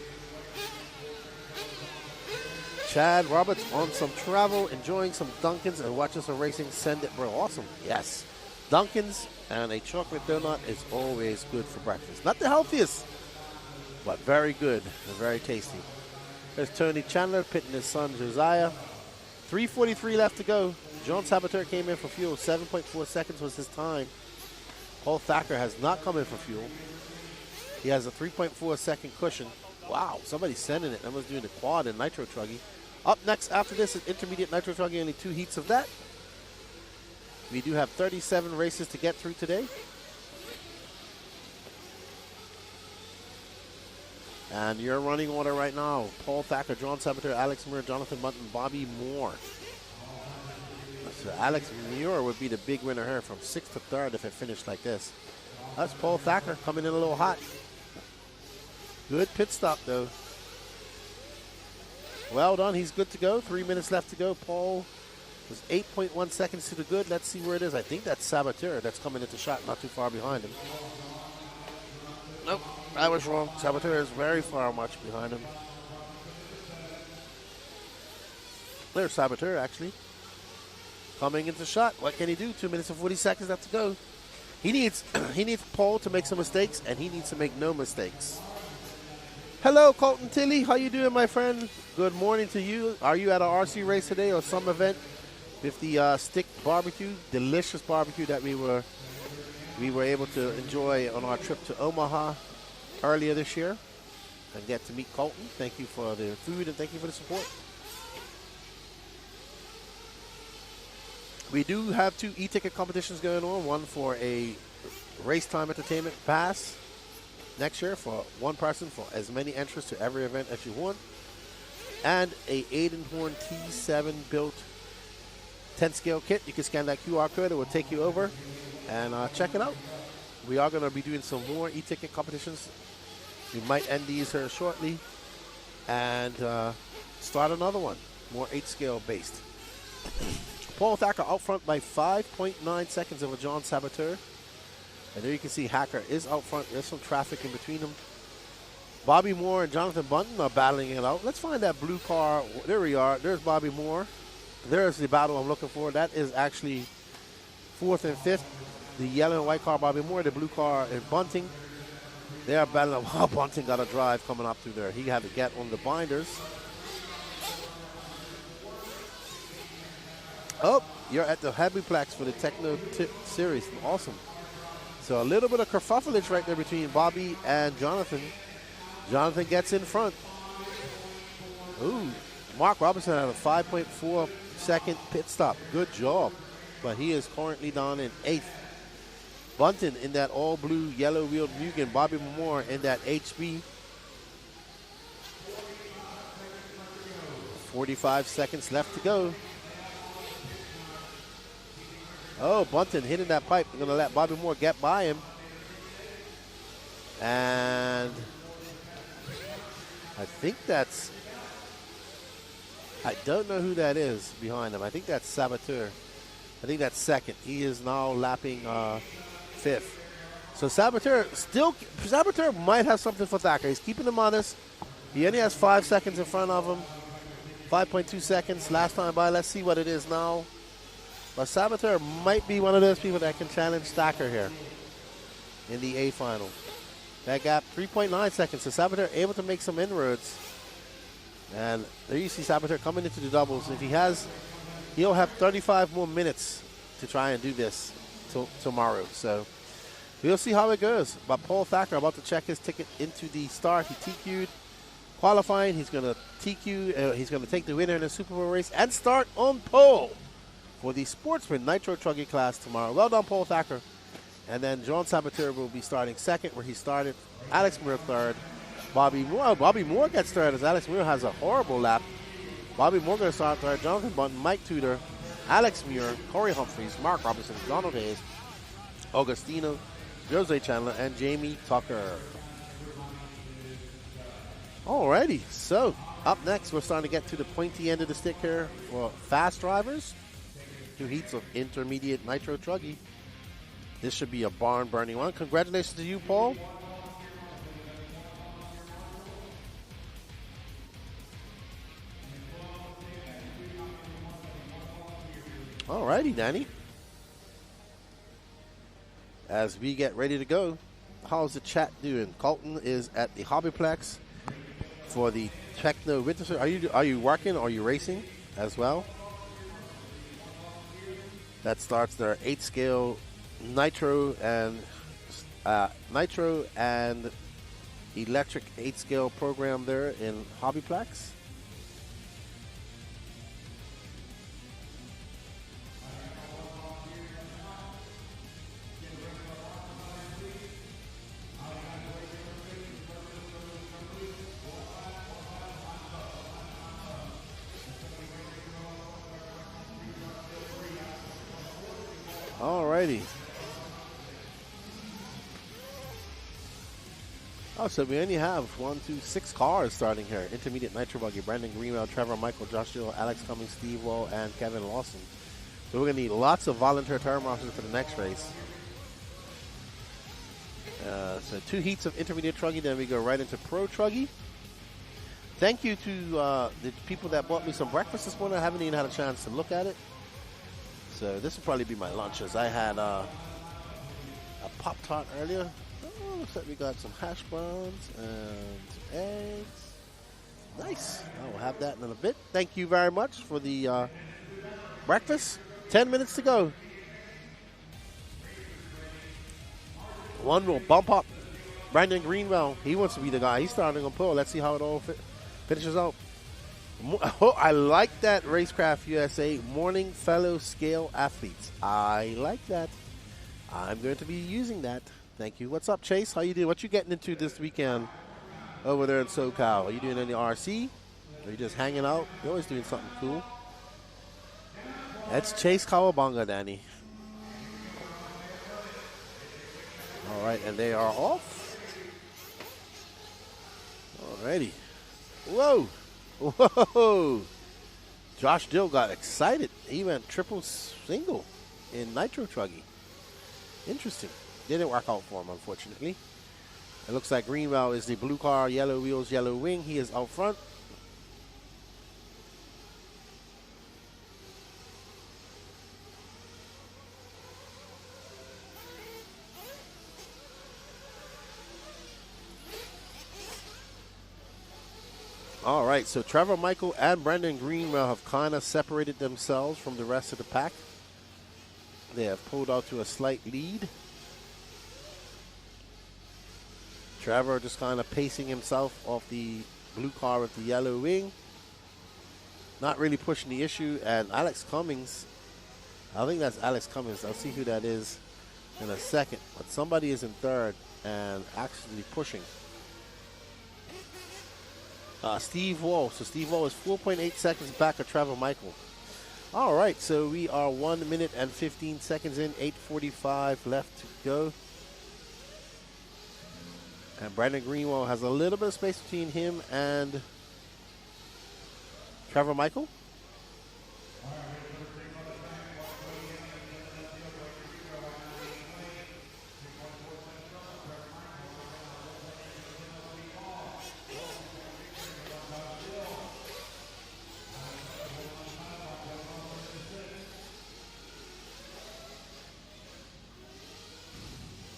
Chad Roberts on some travel, enjoying some Dunkins and watching some racing. Send it, bro. Awesome. Yes. Dunkins and a chocolate donut is always good for breakfast. Not the healthiest, but very good and very tasty. There's Tony Chandler pitting his son Josiah. 3:43 left to go. John Saboteur came in for fuel. 7.4 seconds was his time. Paul Thacker has not come in for fuel. He has a 3.4 second cushion. Wow, somebody's sending it. That was doing the quad and nitro truggy. Up next after this is intermediate nitro truggy, only 2 heats of that. We do have 37 races to get through today. And your running order right now, Paul Thacker, John Saboteur, Alex Muir, Jonathan Bunton, Bobby Moore. So Alex Muir would be the big winner here from 6th to 3rd if it finished like this. That's Paul Thacker coming in a little hot. Good pit stop, though. Well done. He's good to go. 3 minutes left to go. Paul was 8.1 seconds to the good. Let's see where it is. I think that's Saboteur that's coming into shot not too far behind him. Nope, I was wrong. Saboteur is very far much behind him. There's Saboteur, actually. coming into shot. What can he do? 2 minutes and 40 seconds left to go. He needs Pole to make some mistakes, and he needs to make no mistakes. Hello, Colton Tilley. How you doing, my friend? Good morning to you. Are you at an RC race today or some event with the stick barbecue? Delicious barbecue that we were able to enjoy on our trip to Omaha earlier this year. And get to meet Colton. Thank you for the food and thank you for the support. We do have 2 e-ticket competitions going on. One for a race time entertainment pass next year for one person for as many entries to every event as you want. And a Aidenhorn T7 built 10 scale kit. You can scan that QR code. It will take you over and check it out. We are going to be doing some more e-ticket competitions. We might end these here shortly and start another one, more 8 scale based. Paul Thacker out front by 5.9 seconds over John Saboteur. And there you can see Hacker is out front. There's some traffic in between them. Bobby Moore and Jonathan Bunton are battling it out. Let's find that blue car. There we are. There's Bobby Moore. There's the battle I'm looking for. That is actually 4th and 5th. The yellow and white car, Bobby Moore. The blue car is Bunting. They are battling. Wow, Bunting got a drive coming up through there. He had to get on the binders. Oh, you're at the Habiplex for the Techno Series. Awesome. So a little bit of kerfuffleage right there between Bobby and Jonathan. Jonathan gets in front. Ooh, Mark Robinson had a 5.4 second pit stop. Good job. But he is currently down in 8th. Bunton in that all blue, yellow wheeled Mugen. Bobby Moore in that HB. 45 seconds left to go. Oh, Bunton hitting that pipe. They're going to let Bobby Moore get by him. And I think that's, I don't know who that is behind him. I think that's Saboteur. I think that's 2nd. He is now lapping 5th. So Saboteur might have something for Thacker. He's keeping him honest. He only has 5 seconds in front of him. 5.2 seconds last time by. Let's see what it is now. But Saboteur might be one of those people that can challenge Thacker here in the A final. That gap, 3.9 seconds. So Saboteur able to make some inroads. And there you see Saboteur coming into the doubles. If he'll have 35 more minutes to try and do this tomorrow. So we'll see how it goes. But Paul Thacker about to check his ticket into the start. He TQ'd qualifying. He's going to TQ. He's going to take the winner in the SuperPole race and start on pole for the Sportsman Nitro Truggy class tomorrow. Well done, Paul Thacker. And then John Saboteur will be starting 2nd, where he started. Alex Muir 3rd. Bobby Moore gets 3rd as Alex Muir has a horrible lap. Bobby Moore going to start 3rd. Jonathan Bunton, Mike Tudor, Alex Muir, Corey Humphreys, Mark Robinson, Donald Hayes, Augustino, Jose Chandler, and Jamie Tucker. Alrighty, so up next, we're starting to get to the pointy end of the stick here for fast drivers. 2 heats of intermediate nitro truggy. This should be a barn-burning one. Congratulations to you, Paul. Alrighty, Danny. As we get ready to go, how's the chat doing? Colton is at the Hobbyplex for the Techno Winter Series. Are you working or are you racing as well? That starts their 8 scale nitro and electric 8 scale program there in Hobbyplex. Alrighty. Oh, so we only have 6 cars starting here. Intermediate Nitro Buggy, Brandon Greenwell, Trevor Michael, Josh Gill, Alex Cummings, Steve Wall, and Kevin Lawson. So we're going to need lots of volunteer term officers for the next race. So 2 heats of intermediate truggy, then we go right into pro truggy. Thank you to the people that bought me some breakfast this morning. I haven't even had a chance to look at it. So this will probably be my lunch, as I had a Pop-Tart earlier. Oh, looks like we got some hash browns and some eggs. Nice. I will have that in a bit. Thank you very much for the breakfast. 10 minutes to go. One will bump up. Brandon Greenwell, he wants to be the guy. He's starting on pole. Let's see how it all finishes out. Oh, I like that Racecraft USA morning fellow scale athletes. I like that. I'm going to be using that. Thank you. What's up, Chase? How you doing? What you getting into this weekend over there in SoCal? Are you doing any RC? Are you just hanging out? You're always doing something cool. That's Chase Kawabanga, Danny. All right, and they are off. Alrighty. Whoa. Whoa. Josh Dill got excited. He went triple single in Nitro Truggy. Interesting. Didn't work out for him, unfortunately. It looks like Greenwell is the blue car, yellow wheels, yellow wing. He is out front. All right, so Trevor Michael and Brandon Greenwell have kind of separated themselves from the rest of the pack. They have pulled out to a slight lead. Trevor just kind of pacing himself off the blue car with the yellow wing. Not really pushing the issue. And Alex Cummings, I think that's Alex Cummings. I'll see who that is in a second. But somebody is in third and actually pushing. Steve Wall. So Steve Wall is 4.8 seconds back of Trevor Michael. All right, so we are 1 minute and 15 seconds in, 8:45 left to go. And Brandon Greenwell has a little bit of space between him and Trevor Michael.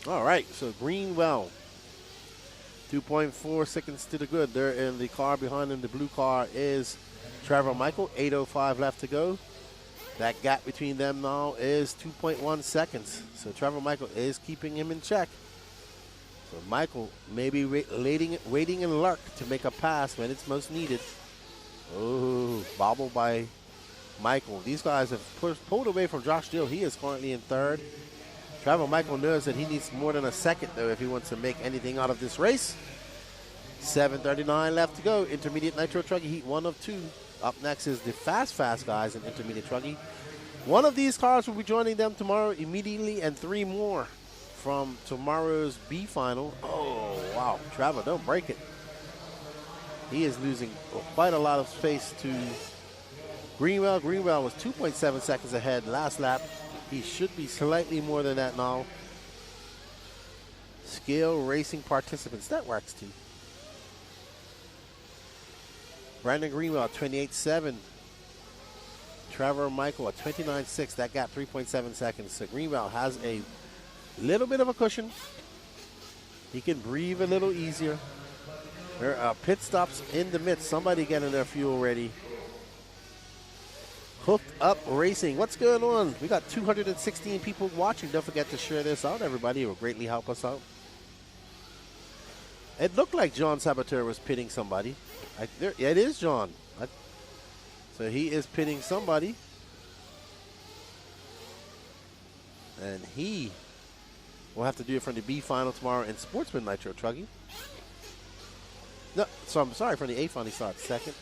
All right, so Greenwell, 2.4 seconds to the good. They're in the car behind him. The blue car is Trevor Michael, 8:05 left to go. That gap between them now is 2.1 seconds. So Trevor Michael is keeping him in check. So Michael may be waiting in lurk to make a pass when it's most needed. Oh, bobble by Michael. These guys have pulled away from Josh Dill. He is currently in third. Trevor Michael knows that he needs more than a second, though, if he wants to make anything out of this race. 7:39 left to go. Intermediate Nitro Truggy Heat 1 of 2. Up next is the fast guys in Intermediate Truggy. One of these cars will be joining them tomorrow immediately, and 3 more from tomorrow's B final. Oh, wow. Trevor, don't break it. He is losing quite a lot of space to Greenwell. Greenwell was 2.7 seconds ahead last lap. He should be slightly more than that now. Scale racing participants. That works too. Brandon Greenwell at 28.7. Trevor Michael at 29.6. That gap 3.7 seconds. So Greenwell has a little bit of a cushion. He can breathe a little easier. There are pit stops in the midst. Somebody getting their fuel ready. Hooked Up Racing. What's going on? We got 216 people watching. Don't forget to share this out, everybody. It will greatly help us out. It looked like John Saboteur was pitting somebody. Yeah, it is John. So he is pitting somebody. And he will have to do it from the B final tomorrow in Sportsman Nitro Truggy. No, so I'm sorry, from the A final he starts second.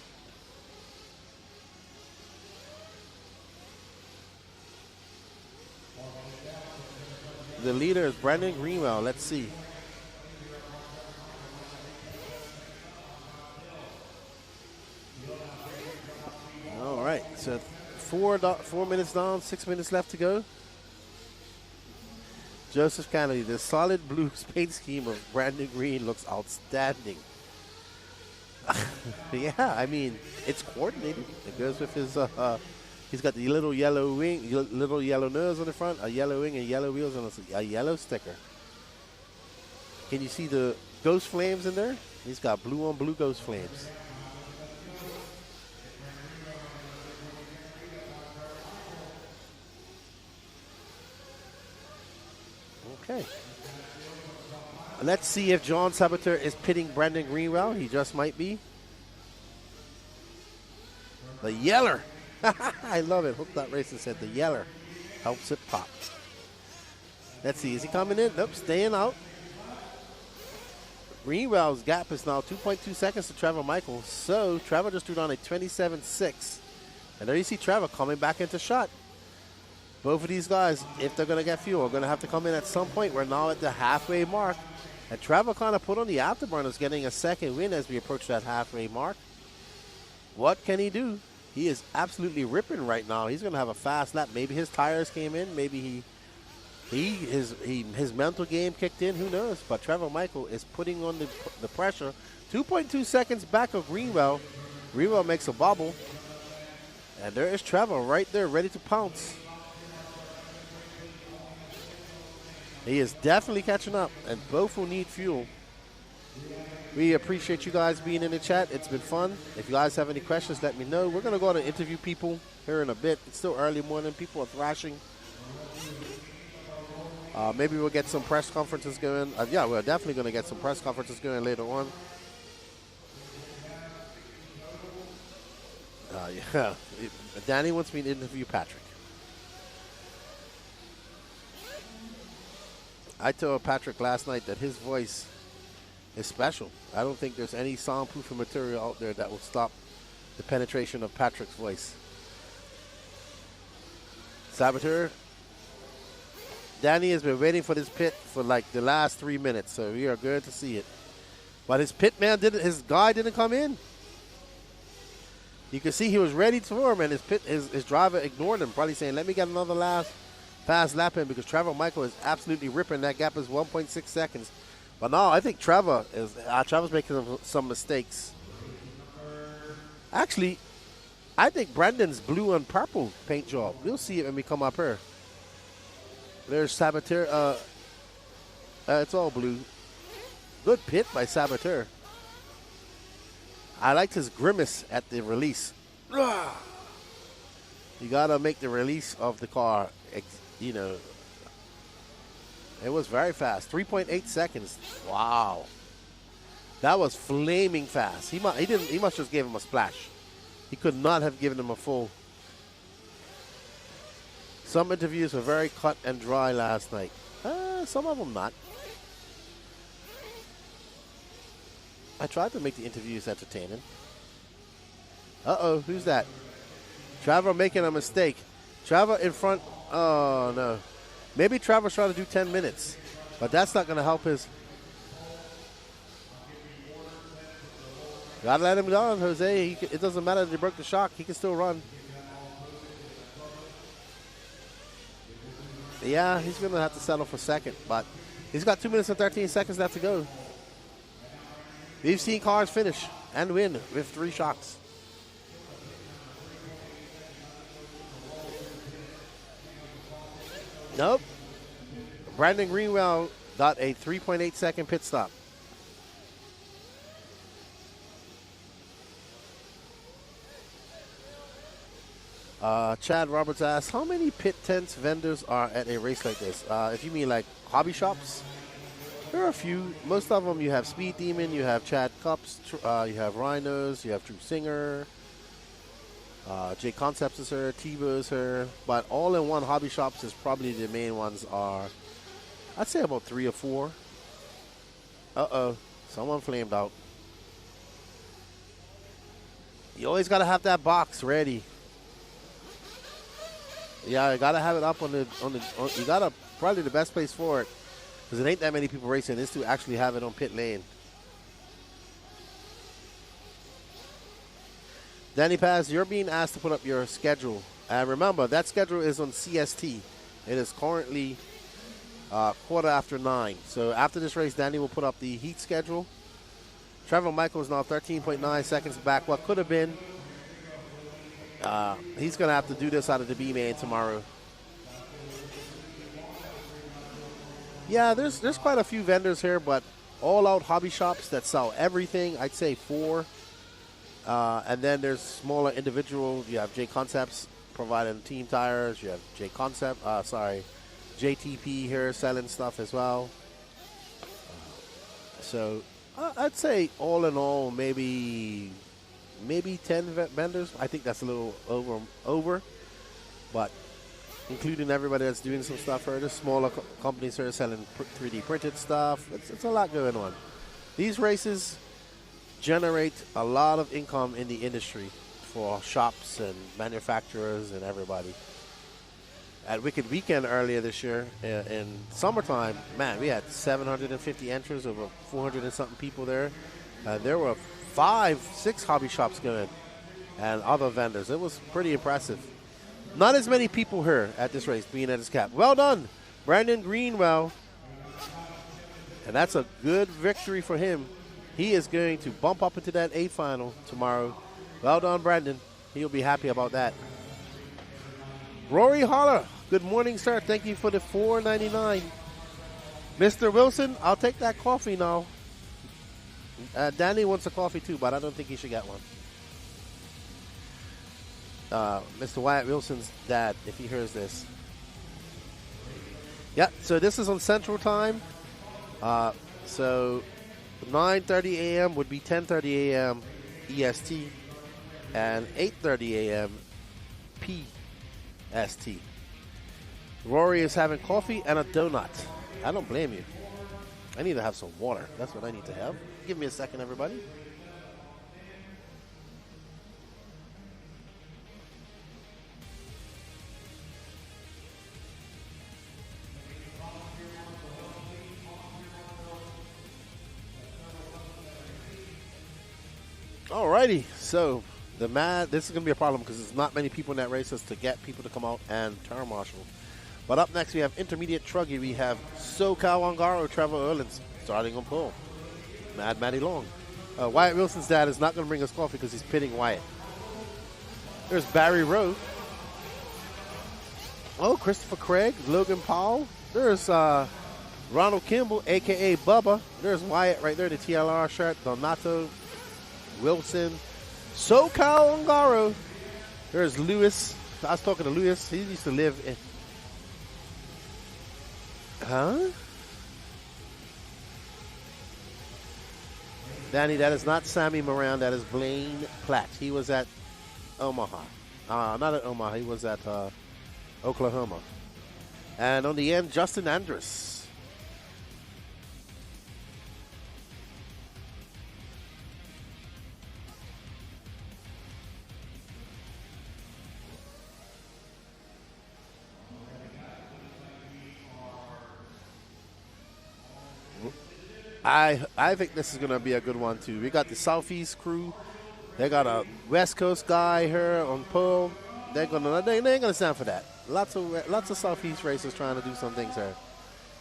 The leader is Brandon Greenwell. Let's see. All right, so 4 minutes down, 6 minutes left to go. Joseph Kennedy, the solid blue paint scheme of Brandon Green looks outstanding. Yeah, I mean, it's coordinated. It goes with his He's got the little yellow wing, little yellow nose on the front, a yellow wing, and yellow wheels, and a yellow sticker. Can you see the ghost flames in there? He's got blue on blue ghost flames. Okay. Let's see if John Saboteur is pitting Brandon Greenwell. He just might be. The yeller. I love it. Hope that racer said the yeller helps it pop. Let's see. Is he coming in? Nope, staying out. Greenwell's gap is now 2.2 seconds to Trevor Michael. So Trevor just threw down a 27.6. And there you see Trevor coming back into shot. Both of these guys, if they're going to get fuel, are going to have to come in at some point. We're now at the halfway mark. And Trevor kind of put on the afterburners, getting a second win as we approach that halfway mark. What can he do? He is absolutely ripping right now. He's going to have a fast lap. Maybe his tires came in. Maybe his mental game kicked in. Who knows? But Trevor Michael is putting on the pressure. 2.2 seconds back of Greenwell. Greenwell makes a bobble. And there is Trevor right there, ready to pounce. He is definitely catching up, and both will need fuel. We appreciate you guys being in the chat. It's been fun. If you guys have any questions, let me know. We're going to go to interview people here in a bit. It's still early morning. People are thrashing. Maybe we'll get some press conferences going. Yeah, we're definitely going to get some press conferences going later on. Yeah, Danny wants me to interview Patrick. I told Patrick last night that his voice is special. I don't think there's any soundproofing material out there that will stop the penetration of Patrick's voice. Saboteur. Danny has been waiting for this pit for like the last 3 minutes, so we are good to see it. But his pit man his guy didn't come in. You can see he was ready for him, and his driver ignored him, probably saying, let me get another last fast lap in, because Trevor Michael is absolutely ripping. That gap is 1.6 seconds. But no, I think Trevor's making some mistakes. Actually, I think Brandon's blue and purple paint job. We'll see it when we come up here. There's Saboteur. It's all blue. Good pit by Saboteur. I liked his grimace at the release. You gotta make the release of the car, you know. It was very fast. 3.8 seconds. Wow. That was flaming fast. He must just give him a splash. He could not have given him a full. Some interviews were very cut and dry last night. Some of them not. I tried to make the interviews entertaining. Uh-oh, who's that? Trevor making a mistake. Trevor in front. Oh, no. Maybe Trevor's trying to do 10 minutes, but that's not going to help his. Got to let him down, Jose. It doesn't matter if he broke the shock. He can still run. Yeah, he's going to have to settle for second, but he's got 2 minutes and 13 seconds left to go. We've seen cars finish and win with 3 shocks. Nope. Brandon Greenwell got a 3.8 second pit stop. Chad Roberts asks, how many pit tents vendors are at a race like this? If you mean like hobby shops, there are a few. Most of them, you have Speed Demon, you have Chad Cups, you have Rhinos, you have True Singer, J Concepts is here, Tebow is here, but all in one hobby shops is probably the main ones are, I'd say about 3 or 4. Uh-oh, someone flamed out. You always got to have that box ready. Yeah, you got to have it up you got to, probably the best place for it, because it ain't that many people racing, is to actually have it on pit lane. Danny Paz, you're being asked to put up your schedule. And remember, that schedule is on CST. It is currently 9:15. So after this race, Danny will put up the heat schedule. Trevor Michael is now 13.9 seconds back. What could have been He's going to have to do this out of the B-main tomorrow. Yeah, there's quite a few vendors here, but all-out hobby shops that sell everything. I'd say 4. And then there's smaller individual. You have J Concepts providing team tires. You have JTP here selling stuff as well. So I'd say all in all, maybe 10 vendors. I think that's a little over, but including everybody that's doing some stuff here. There's smaller companies here selling 3D printed stuff. It's a lot going on. These races generate a lot of income in the industry for shops and manufacturers and everybody. At Wicked Weekend earlier this year, in summertime, man, we had 750 entries, over 400 and something people there. There were 5-6 hobby shops going and other vendors. It was pretty impressive. Not as many people here at this race being at his cap. Well done, Brandon Greenwell. And that's a good victory for him. He is going to bump up into that A final tomorrow. Well done, Brandon. He'll be happy about that. Rory Holler, good morning, sir. Thank you for the $4.99. Mr. Wilson, I'll take that coffee now. Danny wants a coffee too, but I don't think he should get one. Mr. Wyatt Wilson's dad, if he hears this. Yeah, so this is on Central Time. So 9:30 a.m. would be 10:30 a.m. EST and 8:30 a.m. PST. Rory is having coffee and a donut. I don't blame you. I need to have some water. That's what I need to have. Give me a second, everybody. Alrighty, so this is going to be a problem because there's not many people in that race to get people to come out and turn marshal. But up next we have Intermediate Truggy. We have SoCal Ongaro, Trevor Erlins starting on pole. Mad Matty Long. Wyatt Wilson's dad is not going to bring us coffee because he's pitting Wyatt. There's Barry Rowe. Oh, Christopher Craig, Logan Powell. There's Ronald Kimball, a.k.a. Bubba. There's Wyatt right there, the TLR shirt. Donato Wilson. SoCal Ongaro. There's Lewis. I was talking to Lewis. He used to live in... Huh? Danny, that is not Sammy Moran. That is Blaine Platt. He was at Omaha. Not at Omaha. He was at Oklahoma. And on the end, Justin Andrus. I think this is going to be a good one, too. We got the Southeast crew. They got a West Coast guy here on pole. They ain't going to stand for that. Lots of Southeast racers trying to do some things here.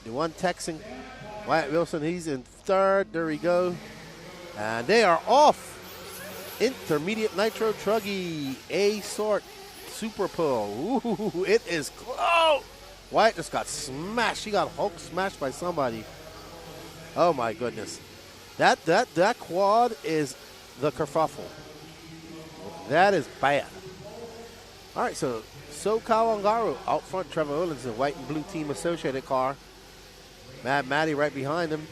The one Texan, Wyatt Wilson, he's in third. There we go. And they are off. Intermediate Nitro Truggy, A sort, SuperPole. Ooh, it is close. Wyatt just got smashed. He got Hulk smashed by somebody. Oh my goodness. That quad is the kerfuffle. That is bad. All right, so SoCal Ongaro out front. Trevor Owens, a white and blue team associated car. Mad Matty right behind him.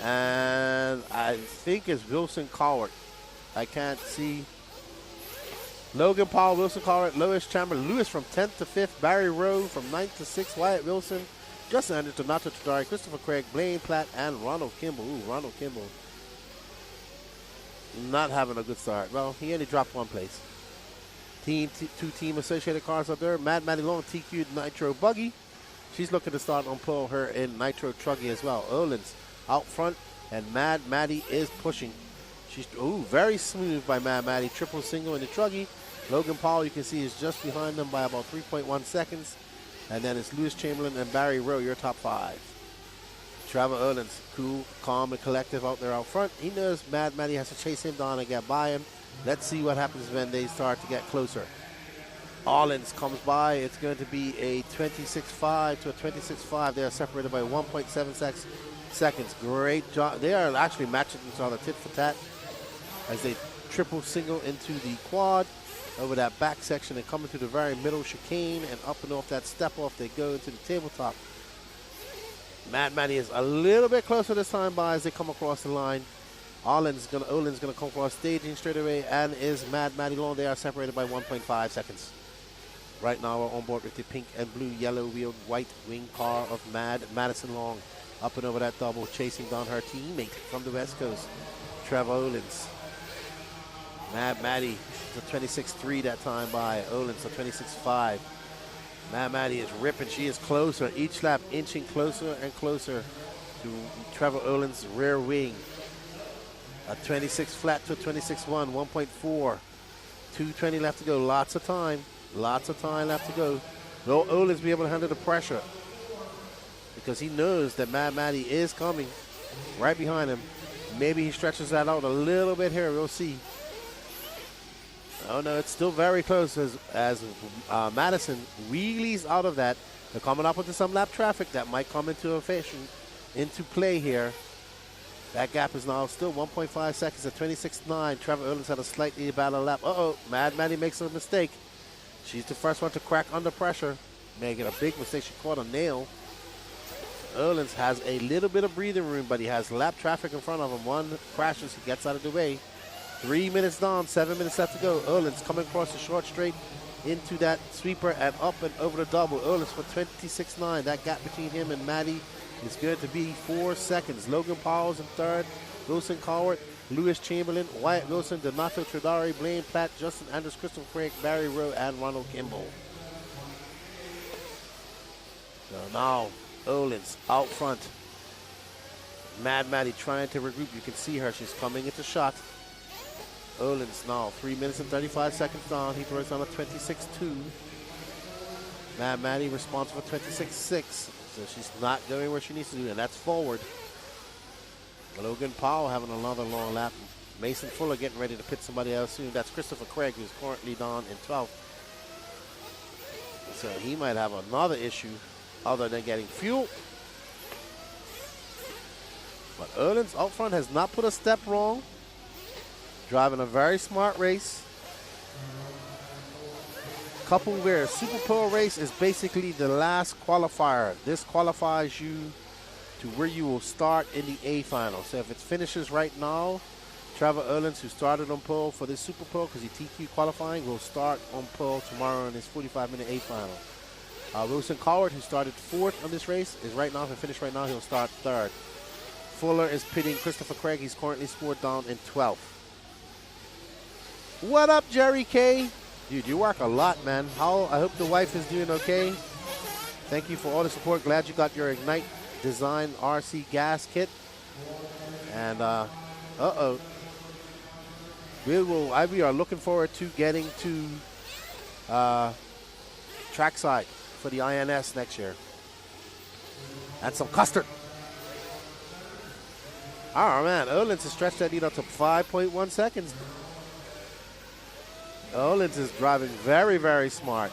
And I think it's Wilson Cowart. I can't see. Logan Paul, Wilson Cowart, Lois Chamberlain. Lewis from 10th to 5th. Barry Rowe from 9th to 6th. Wyatt Wilson. Justin Anderson, Donato Tadari, Christopher Craig, Blaine Platt, and Ronald Kimball. Ooh, Ronald Kimball not having a good start. Well, he only dropped one place. Two team associated cars up there. Mad Matty Long, TQ Nitro Buggy. She's looking to start on pole her in Nitro Truggy as well. Olins out front, and Mad Matty is pushing. She's very smooth by Mad Matty. Triple single in the Truggy. Logan Paul, you can see, is just behind them by about 3.1 seconds. And then it's Lewis Chamberlain and Barry Rowe, your top 5. Trevor Erlins, cool, calm, and collective out there out front. He knows Mad Matty has to chase him down and get by him. Let's see what happens when they start to get closer. Allens comes by. It's going to be a 26.5 to a 26.5. They are separated by 1.7 seconds. Great job. They are actually matching each other tit for tat as they triple single into the quad over that back section and come into the very middle chicane, and up and off that step off they go into the tabletop. Mad Matty is a little bit closer this time by as they come across the line. Olin's gonna come across staging straight away, and is Mad Matty Long. They are separated by 1.5 seconds. Right now we're on board with the pink and blue, yellow wheeled, white wing car of Madison Long. Up and over that double, chasing down her teammate from the West Coast, Trevor Olins. Mad Matty to 26.3 that time by. Olins to 26.5. Mad Matty is ripping. She is closer. Each lap inching closer and closer to Trevor Olins' rear wing. A 26 flat to a 26.1, 1.4. 2:20 left to go. Lots of time. Lots of time left to go. Will Olins be able to handle the pressure? Because he knows that Mad Matty is coming right behind him. Maybe he stretches that out a little bit here. We'll see. Oh no, it's still very close as Madison wheelies out of that. They're coming up into some lap traffic that might come into play here. That gap is now still 1.5 seconds at 26.9. Trevor Olins had a slightly better lap. Mad Matty makes a mistake. She's the first one to crack under pressure, making a big mistake. She caught a nail. Olins has a little bit of breathing room, but he has lap traffic in front of him. One crashes, he gets out of the way. 3 minutes down, 7 minutes left to go. Olins coming across the short straight into that sweeper and up and over the double. Olins for 26.9. That gap between him and Matty is going to be 4 seconds. Logan Powell's in third. Wilson Cowart, Lewis Chamberlain, Wyatt Wilson, Donato Tridari, Blaine Platt, Justin Anders, Christopher Craig, Barry Rowe, and Ronald Kimball. So now Olins out front. Mad Matty trying to regroup. You can see her. She's coming into shot. Olins now 3 minutes and 35 seconds down. He throws on a 26.2. Mad Matty responsible for 26.6. So she's not going where she needs to do, and that's forward. Logan Powell having another long lap. Mason Fuller getting ready to pit somebody else soon. That's Christopher Craig, who's currently down in 12th. So he might have another issue other than getting fuel. But Olins out front has not put a step wrong. Driving a very smart race. Couple where SuperPole race is basically the last qualifier. This qualifies you to where you will start in the A final. So if it finishes right now, Trevor Olins, who started on pole for this SuperPole because he TQ qualifying, will start on pole tomorrow in his 45-minute A final. Wilson Cowart, who started fourth on this race, is right now, if it finishes right now, he'll start third. Fuller is pitting Christopher Craig. He's currently scored down in 12th. What up, Jerry K? Dude, you work a lot, man. I hope the wife is doing okay. Thank you for all the support. Glad you got your Ignite Design RC gas kit. And, we are looking forward to getting to trackside for the INS next year. And some custard. Oh, man. Olins has stretched that lead up to 5.1 seconds. Olins is driving very, very smart.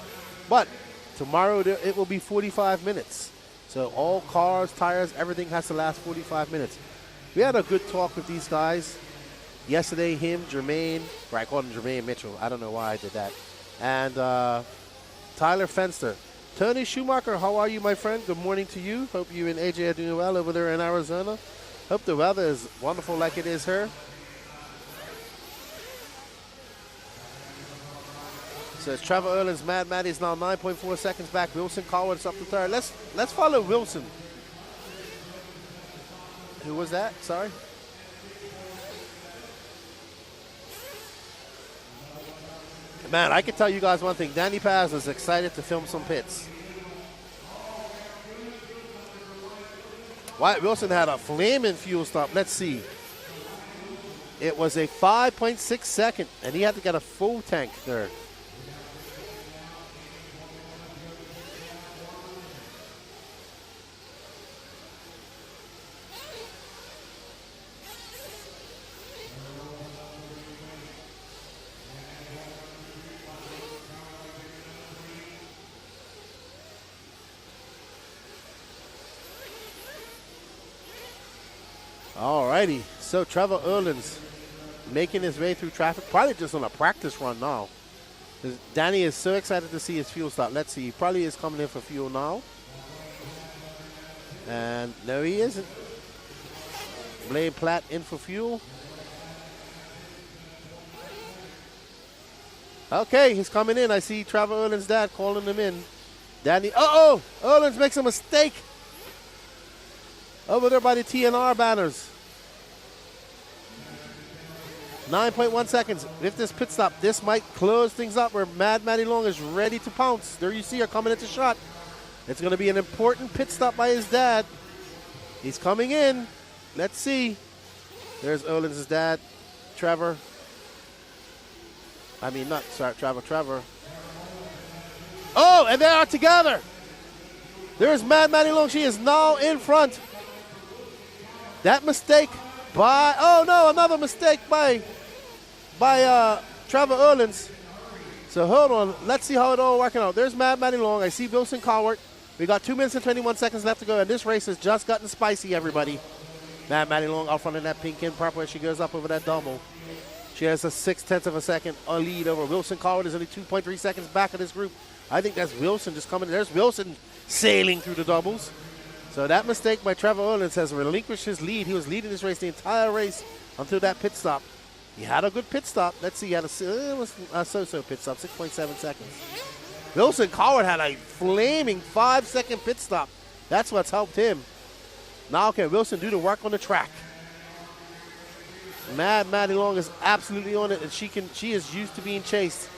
But tomorrow it will be 45 minutes. So all cars, tires, everything has to last 45 minutes. We had a good talk with these guys. Yesterday, him, Jermaine, I called him Jermaine Mitchell. I don't know why I did that. And Tyler Fenster. Tony Schumacher, how are you, my friend? Good morning to you. Hope you and AJ are doing well over there in Arizona. Hope the weather is wonderful like it is here. So it's Trevor Olins. Mad Matty is now 9.4 seconds back. Wilson Cowart is up to third. Let's follow Wilson. Who was that? Sorry. Man, I can tell you guys one thing. Danny Paz is excited to film some pits. Wyatt Wilson had a flaming fuel stop. Let's see. It was a 5.6 second, and he had to get a full tank there. Alrighty, so Trevor Erlin's making his way through traffic, probably just on a practice run now. Danny is so excited to see his fuel stop. Let's see, he probably is coming in for fuel now. And no, he isn't. Blaine Platt in for fuel. Okay, he's coming in. I see Trevor Erlin's dad calling him in. Danny, Erlin's makes a mistake. Over there by the TNR banners. 9.1 seconds. With this pit stop, this might close things up where Mad Matty Long is ready to pounce. There you see her coming into shot. It's going to be an important pit stop by his dad. He's coming in. Let's see. There's Erlin's dad, Trevor. I mean, not sorry, Trevor. Oh, and they are together. There's Mad Matty Long. She is now in front. That mistake by, another mistake by Trevor Erlins. So hold on. Let's see how it all working out. There's Mad Matty Long. I see Wilson Cowart. We got 2 minutes and 21 seconds left to go, and this race has just gotten spicy, everybody. Mad Matty Long out front of that pink in purple as she goes up over that double. She has a 0.6 of a second lead over Wilson Cowart. Is only 2.3 seconds back of this group. I think that's Wilson just coming. There's Wilson sailing through the doubles. So that mistake by Trevor Erlins has relinquished his lead. He was leading this race the entire race until that pit stop. He had a good pit stop. Let's see, he had a so-so pit stop, 6.7 seconds. Wilson Cowart had a flaming 5-second pit stop. That's what's helped him. Now can Wilson do the work on the track? Mad Matty Long is absolutely on it, and she is used to being chased.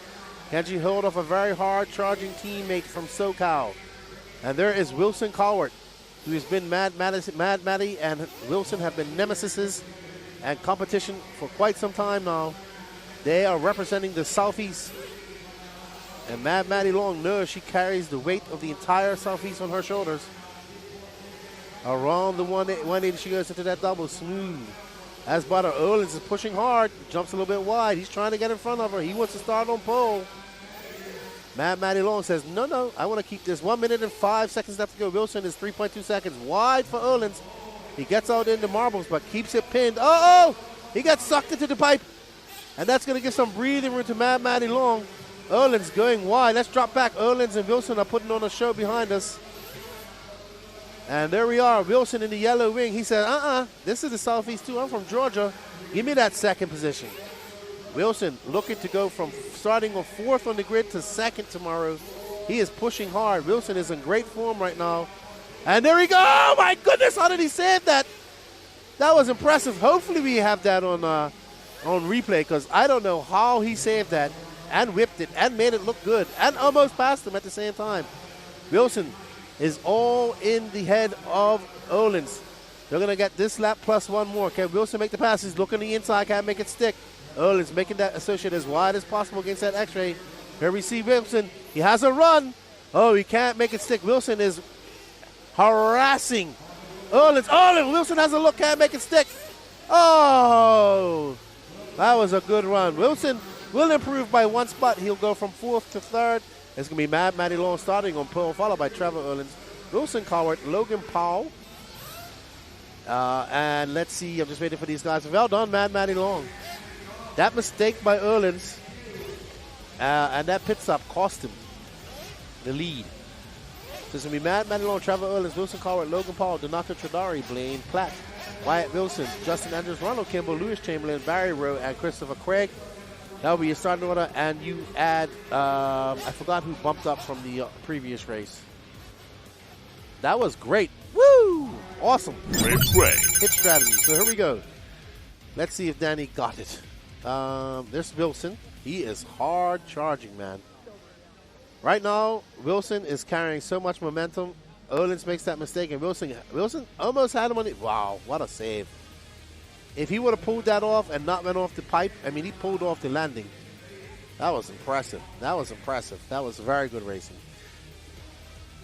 Can she hold off a very hard charging teammate from SoCal? And there is Wilson Cowart, who has been Mad Matty and Wilson have been nemesises and competition for quite some time now. They are representing the Southeast. And Mad Matty Long knows she carries the weight of the entire Southeast on her shoulders. Around the 180, she goes into that double smooth. As Butter Erlins is pushing hard, jumps a little bit wide. He's trying to get in front of her. He wants to start on pole. Mad Matty Long says, no, I want to keep this. 1 minute and 5 seconds left to go. Wilson is 3.2 seconds wide for Erlins. He gets out into marbles, but keeps it pinned. He got sucked into the pipe. And that's going to give some breathing room to Mad Matty Long. Erlins going wide. Let's drop back. Erlins and Wilson are putting on a show behind us. And there we are. Wilson in the yellow wing. He said, this is the Southeast too. I'm from Georgia. Give me that second position. Wilson looking to go from starting on 4th on the grid to 2nd tomorrow. He is pushing hard. Wilson is in great form right now. And there we go. Oh, my goodness. How did he save that? That was impressive. Hopefully we have that on replay, because I don't know how he saved that and whipped it and made it look good and almost passed him at the same time. Wilson is all in the head of Erlins. They're going to get this lap plus one more. Can Wilson make the pass? He's looking the inside. Can't make it stick. Erlins making that associate as wide as possible against that X-ray. Here we see Wilson. He has a run. Oh, he can't make it stick. Wilson is harassing Erlins. Oh, Wilson has a look. Can't make it stick. Oh, that was a good run. Wilson will improve by 1 spot. He'll go from 4th to 3rd. It's going to be Mad Matty Long starting on pole, followed by Trevor Erlins, Wilson Cowart, Logan Powell. And let's see, I'm just waiting for these guys. Well done, Mad Matty Long. That mistake by Erlins and that pit stop cost him the lead. So it's going to be Mad Matty Long, Trevor Erlins, Wilson Cowart, Logan Powell, Donato Tradari, Blaine Platt, Wyatt Wilson, Justin Andrews, Ronald Kimball, Lewis Chamberlain, Barry Rowe, and Christopher Craig. That will be your starting order, and you add, I forgot who bumped up from the previous race. That was great. Woo! Awesome. Great. Hit strategy. So here we go. Let's see if Danny got it. There's Wilson. He is hard charging, man. Right now, Wilson is carrying so much momentum. Erlins makes that mistake, and Wilson almost had him on it. Wow, what a save. If he would have pulled that off and not went off the pipe, I mean, he pulled off the landing. That was impressive. That was very good racing.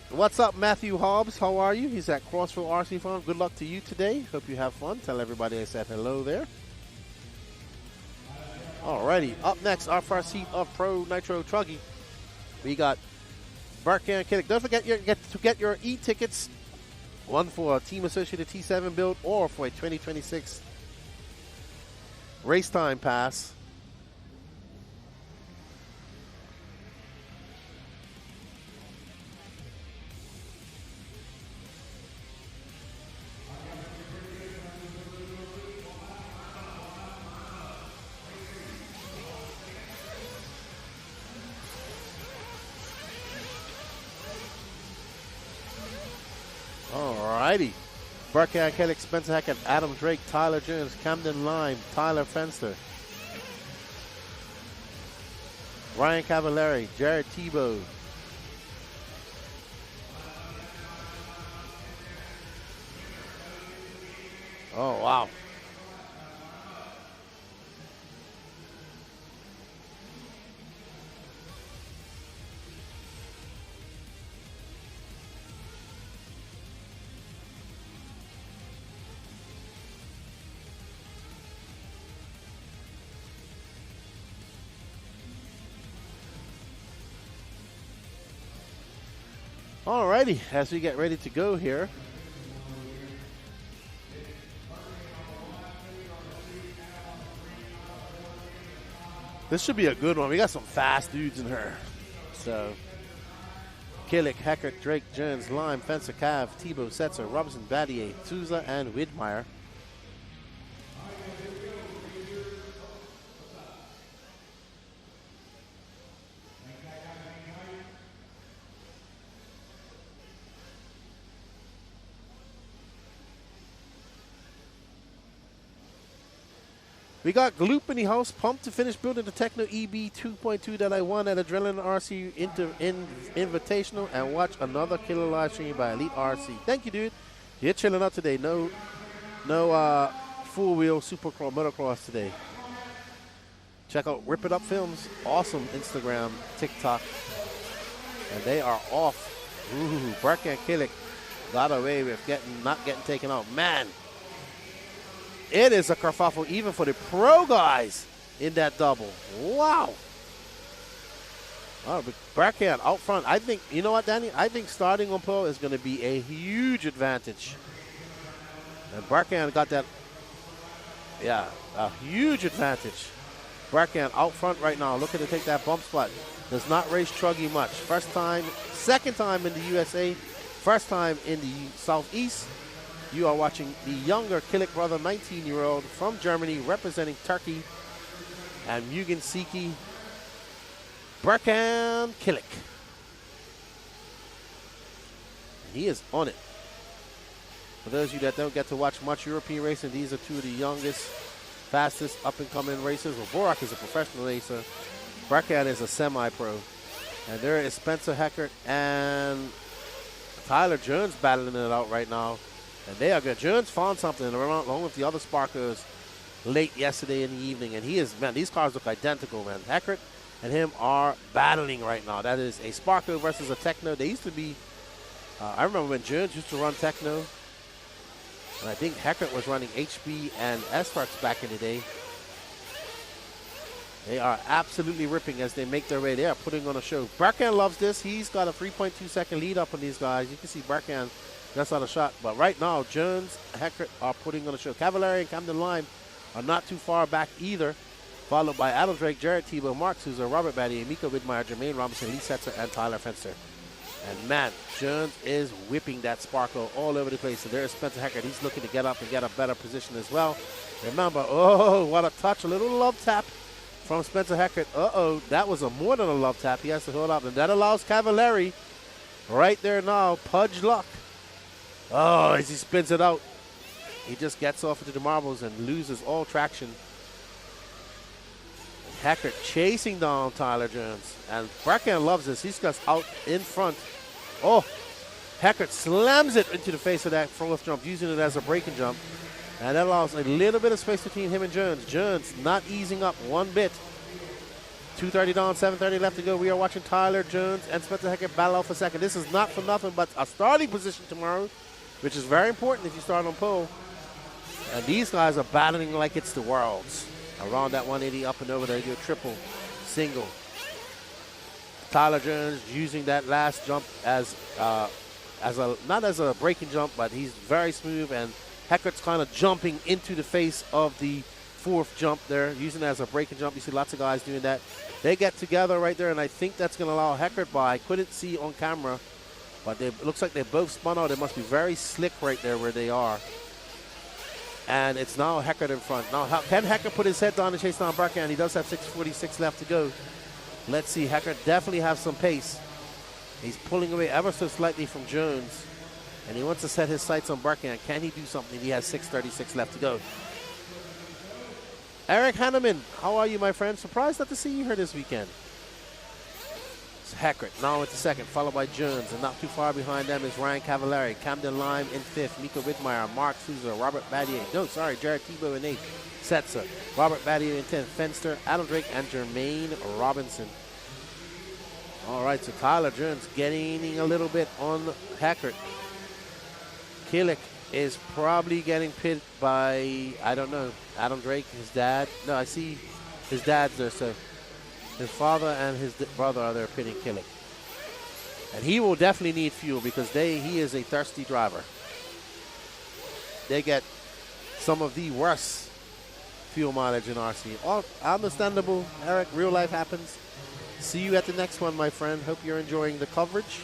What's up, Matthew Hobbs? How are you? He's at Crossville RC Farm. Good luck to you today. Hope you have fun. Tell everybody I said hello there. Alrighty, up next, our first heat of Pro Nitro Truggy. We got Burke and Kiddick. Don't forget to get your e-tickets One for a Team Associated T7 build or for a 2026 race time pass. Alrighty. Burkhead, Kelly, Spencer Hackett, Adam Drake, Tyler Jones, Camden Lime, Tyler Fenster, Ryan Cavallari, Jared Tebow, oh, wow. Alrighty, as we get ready to go here. This should be a good one. We got some fast dudes in here. So, Killick, Heckert, Drake, Jones, Lime, Fencer, Cav, Tebow, Setzer, Robinson, Battier, Souza, and Widmeyer. We got Gloop in the house, pumped to finish building the Techno EB 2.2 that I won at Adrenaline RC Invitational, and watch another killer live stream by Elite RC. Thank you, dude. You're chilling out today. No full wheel supercross motocross today. Check out Rip It Up Films, awesome Instagram, TikTok, and they are off. Ooh, Burke and Killick got away with not getting taken out. Man. It is a kerfuffle even for the pro guys in that double. Wow. Oh, but Brackhand out front. I think, you know what, Danny? I think starting on pole is going to be a huge advantage. And Brackhand got that, yeah, a huge advantage. Brackhand out front right now, looking to take that bump spot. Does not race Truggy much. First time, second time in the USA, first time in the Southeast. You are watching the younger Killick brother, 19-year-old from Germany, representing Turkey, and Mugen Siki, Burkan Killick. He is on it. For those of you that don't get to watch much European racing, these are two of the youngest, fastest up-and-coming racers. Well, Borak is a professional racer. Burkan is a semi-pro. And there is Spencer Heckert and Tyler Jones battling it out right now. And they are good. Jones found something along with the other Sparkers late yesterday in the evening. And he is, man, these cars look identical, man. Heckert and him are battling right now. That is a Sparker versus a Techno. They used to be, I remember when Jones used to run Techno. And I think Heckert was running HB and S-Works back in the day. They are absolutely ripping as they make their way. They are putting on a show. Barkan loves this. He's got a 3.2 second lead up on these guys. You can see Barkan. That's not a shot. But right now, Jones, Heckert are putting on a show. Cavallari and Camden Lime are not too far back either. Followed by Adam Drake, Jared Tebow, Mark Souza, Robert Batty, Miko Widmeyer, Jermaine Robinson, Lee Setzer, and Tyler Fenster. And man, Jones is whipping that Sparkle all over the place. So there's Spencer Heckert. He's looking to get up and get a better position as well. Remember, oh, what a touch. A little love tap from Spencer Heckert. Uh-oh, that was more than a love tap. He has to hold up. And that allows Cavallari right there now, Pudge Luck. Oh, as he spins it out, he just gets off into the marbles and loses all traction. Heckert chasing down Tyler Jones. And Bracken loves this. He's just out in front. Oh, Heckert slams it into the face of that fourth jump, using it as a braking jump. And that allows a little bit of space between him and Jones. Jones not easing up one bit. 2:30 down, 7:30 left to go. We are watching Tyler Jones and Spencer Heckert battle out for second. This is not for nothing but a starting position tomorrow, which is very important if you start on pole. And these guys are battling like it's the Worlds. Around that 180 up and over, they do a triple, single. Tyler Jones using that last jump as not as a braking jump, but he's very smooth, and Heckert's kind of jumping into the face of the fourth jump there, using it as a braking jump. You see lots of guys doing that. They get together right there, and I think that's going to allow Heckert by. I couldn't see on camera, but it looks like they both spun out. It must be very slick right there where they are. And it's now Heckert in front. Now, can Heckert put his head down and chase down Berkan? He does have 6:46 left to go. Let's see. Heckert definitely has some pace. He's pulling away ever so slightly from Jones, and he wants to set his sights on Berkan. Can he do something? He has 6:36 left to go. Eric Hanneman, how are you, my friend? Surprised not to see you here this weekend. It's Heckert now into second, followed by Jones, and not too far behind them is Ryan Cavallari, Camden Lime in fifth, Mika Widmeyer, Mark Souza, Robert Battier, Jared Tebow in eighth, Setzer, Robert Battier in 10th, Fenster, Adam Drake, and Jermaine Robinson. All right, so Tyler Jones gaining a little bit on Heckert. Killick is probably getting pitted by, I don't know, Adam Drake, his dad. No, I see his dad's there, so his father and his brother are there pitting Killick. And he will definitely need fuel because he is a thirsty driver. They get some of the worst fuel mileage in RC. All understandable, Eric, real life happens. See you at the next one, my friend. Hope you're enjoying the coverage.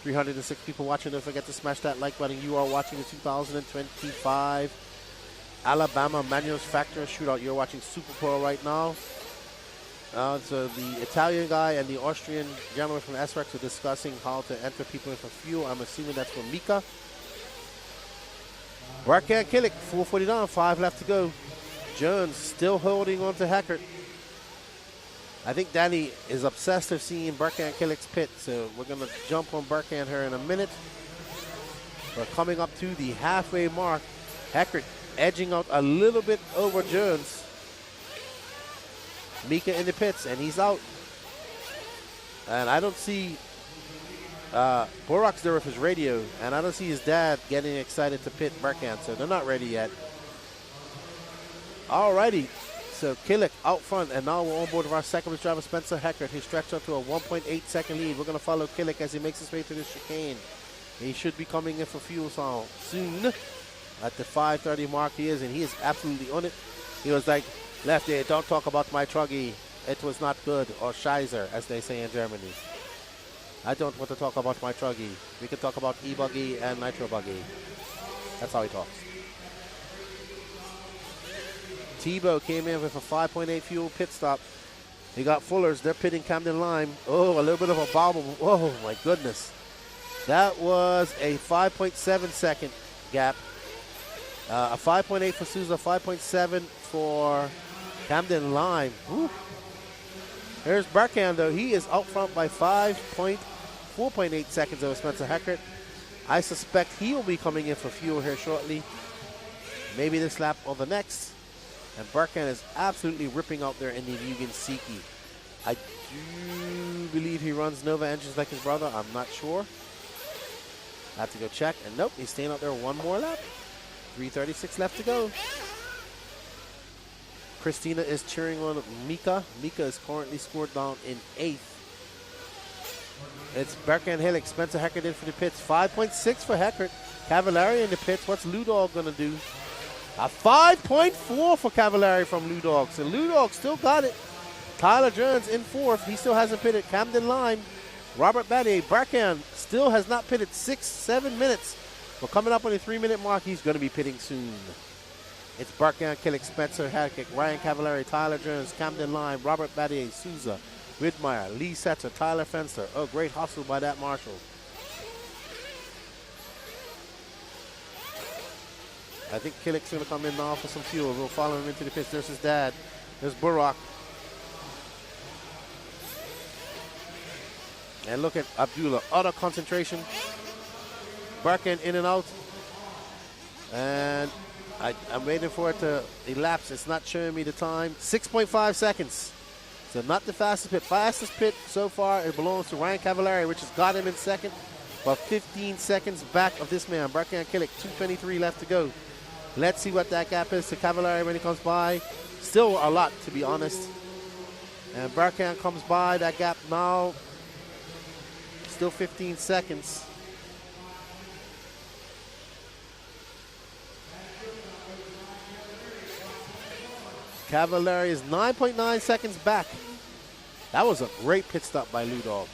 306 people watching. Don't forget to smash that like button. You are watching the 2025 Alabama Manufacturer Shootout. You're watching SuperPole right now. So the Italian guy and the Austrian gentleman from SREX are discussing how to enter people in for fuel. I'm assuming that's for Mika. Berkan Killick, 440 down, 5 left to go. Jones still holding on to Heckert. I think Danny is obsessed with seeing Berkan Killick's pit, so we're going to jump on Berkan here in a minute. We're coming up to the halfway mark. Heckert edging out a little bit over Jones. Mika in the pits, and he's out. And I don't see Borak's there with his radio, and I don't see his dad getting excited to pit Berkan, so they're not ready yet. Alrighty. So Killick out front, and now we're on board with our second race driver, Spencer Heckert. He stretched up to a 1.8 second lead. We're going to follow Killick as he makes his way to the chicane. He should be coming in for fuel soon. At the 5:30 mark he is, and he is absolutely on it. He was like, Lefty, don't talk about my truggy. It was not good, or Scheiße, as they say in Germany. I don't want to talk about my truggy. We can talk about e-buggy and nitro buggy. That's how he talks. Tebow came in with a 5.8 fuel pit stop. He got Fuller's. They're pitting Camden Lime. Oh, a little bit of a bobble. Oh, my goodness. That was a 5.7 second gap. A 5.8 for Souza, 5.7 for Camden Lime. There's Berkan, though. He is out front by 4.8 seconds over Spencer Heckert. I suspect he will be coming in for fuel here shortly. Maybe this lap or the next. And Berkan is absolutely ripping out there in the Mugen Siki. I do believe he runs Nova engines like his brother. I'm not sure. I have to go check. And nope, he's staying out there one more lap. 3:36 left to go. Christina is cheering on Mika. Mika is currently scored down in 8th. It's Berkan Hillick. Spencer Heckert in for the pits. 5.6 for Heckert. Cavallari in the pits. What's Ludog going to do? A 5.4 for Cavallari from Ludog. So Ludog still got it. Tyler Jones in 4th. He still hasn't pitted. Camden Lime. Robert Battier. Berkan still has not pitted 6-7 minutes. We're coming up on the 3-minute mark. He's going to be pitting soon. It's Berkan, Killick, Spencer Heckert, Ryan Cavallari, Tyler Jones, Camden Lime, Robert Battier, Souza, Widmeyer, Lee Setzer, Tyler Fenster. Oh, great hustle by that marshal. I think Killick's going to come in now for some fuel. We'll follow him into the pits. There's his dad. There's Burak. And look at Abdullah. Utter concentration. Berkan in and out. And I'm waiting for it to elapse. It's not showing me the time. 6.5 seconds. So not the fastest pit. Fastest pit so far, it belongs to Ryan Cavallari, which has got him in second. But 15 seconds back of this man. Berkan Killick, 2:23 left to go. Let's see what that gap is to Cavallari when he comes by. Still a lot, to be honest. And Berkan comes by. That gap now, still 15 seconds. Cavallari is 9.9 seconds back. That was a great pit stop by Lou Dog.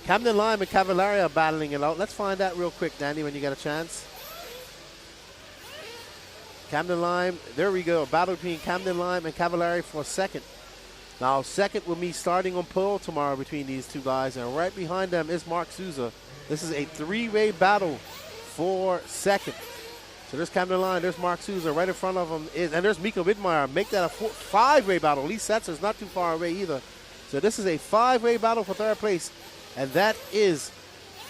Camden Lime and Cavallari are battling it out. Let's find that real quick, Danny, when you get a chance. Camden Lime, there we go. A battle between Camden Lime and Cavallari for second. Now, second will be starting on pole tomorrow between these two guys, and right behind them is Mark Souza. This is a three-way battle for second. So there's Camden Lime, there's Mark Souza. Right in front of him and there's Miko Widmeyer. Make that a five-way battle. Lee Setzer's not too far away either. So this is a five-way battle for third place, and that is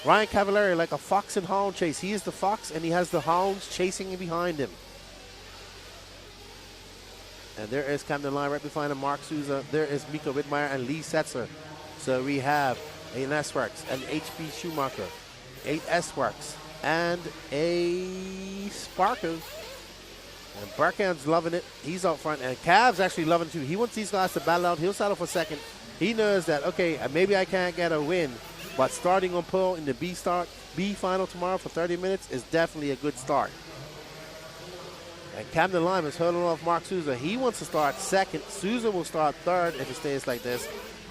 Ryan Cavallari, like a fox and hound chase. He is the fox, and he has the hounds chasing behind him. And there is Camden Lime right behind him, Mark Souza. There is Miko Widmeyer and Lee Setzer. So we have an S-Works, an HP Schumacher, 8 S-Works, and a Sparko. And Barkan's loving it. He's out front. And Cav's actually loving it too. He wants these guys to battle out. He'll settle for second. He knows that, okay, maybe I can't get a win, but starting on pole in the B final tomorrow for 30 minutes is definitely a good start. And Camden Lime is holding off Mark Souza. He wants to start second. Souza will start third if it stays like this.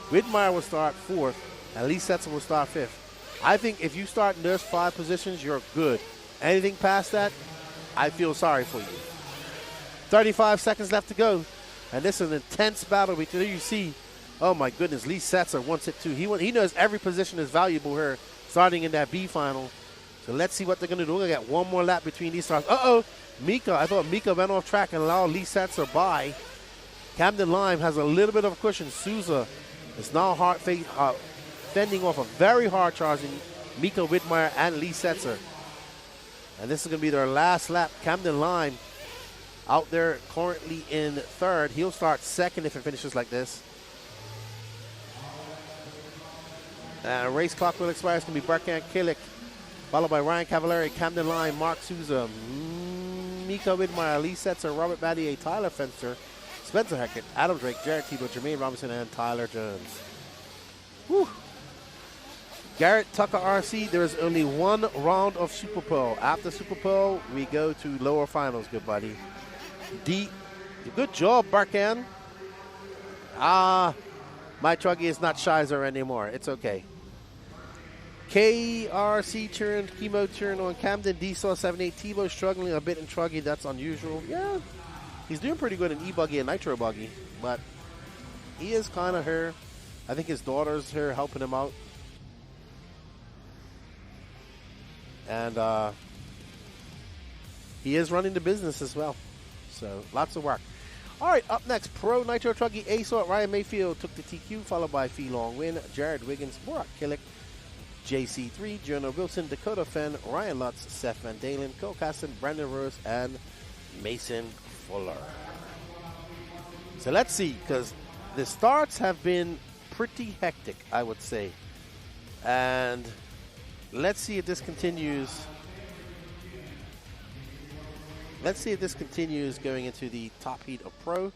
Widmeyer will start fourth. And Lee Setzer will start fifth. I think if you start in those 5 positions, you're good. Anything past that, I feel sorry for you. 35 seconds left to go. And this is an intense battle between you see. Oh my goodness, Lee Setzer wants it too. He knows every position is valuable here, starting in that B final. So let's see what they're going to do. We're going to get one more lap between these stars. Uh-oh, Mika. I thought Mika went off track and allowed Lee Setzer by. Camden Lime has a little bit of a cushion. Souza is now fending off a very hard charging Mika Widmeyer and Lee Setzer. And this is going to be their last lap. Camden Lime out there currently in third. He'll start second if it finishes like this. Race clock will expire. It's going to be Barkan Killick, followed by Ryan Cavallari, Camden Lime, Mark Souza, Mika Widmeyer, Lee Setzer, Robert Battier, Tyler Fenster, Spencer Hackett, Adam Drake, Jared Tebow, Jermaine Robinson, and Tyler Jones. Whew. Garrett Tucker RC, there is only one round of SuperPole. After SuperPole, we go to lower finals, good buddy. Good job, Barkan. My truggy is not Shizer anymore. It's okay. KRC turn, Chemo turn on Camden, D-Saw 78, Tebow struggling a bit in truggy. That's unusual. Yeah, he's doing pretty good in E-Buggy and Nitro Buggy, but he is kind of here. I think his daughter's here helping him out. And he is running the business as well. So lots of work. All right, up next, Pro Nitro Truggy A-Sort. Ryan Mayfield took the TQ, followed by Fee Long Win, Jared Wiggins, Borak Killick, JC3, Jonah Wilson, Dakota Fenn, Ryan Lutz, Seth Van Dalen, Cole Caston, Brandon Rose, and Mason Fuller. So let's see, because the starts have been pretty hectic, I would say. And let's see if this continues. Let's see if this continues going into the top heat of Pro.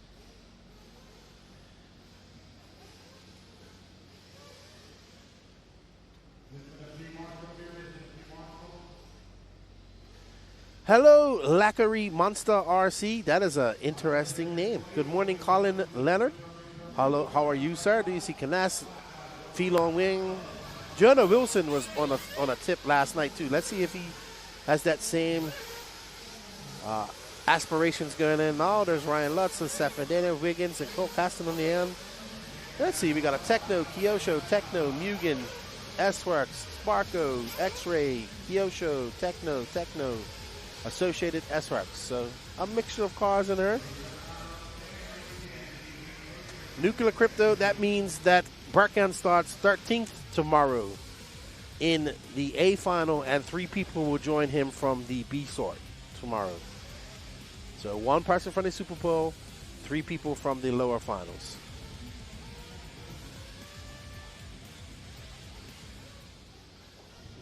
Hello, Lackery Monster RC. That is an interesting name. Good morning, Colin Leonard. Hello, how are you, sir? Do you see Canas, Phelon Wing? Jonah Wilson was on a tip last night, too. Let's see if he has that same aspirations going in. Now there's Ryan Lutz and Seth Medina, Wiggins, and Cole Caston on the end. Let's see. We got a Techno, Kyosho, Techno, Mugen, S-Works, Sparko, X-Ray, Kyosho, Techno, Associated S-Works. So a mixture of cars in there. Nuclear Crypto, that means that Barkan starts 13th tomorrow in the A final, and 3 people will join him from the B sort tomorrow. So 1 person from the SuperPole, 3 people from the lower finals.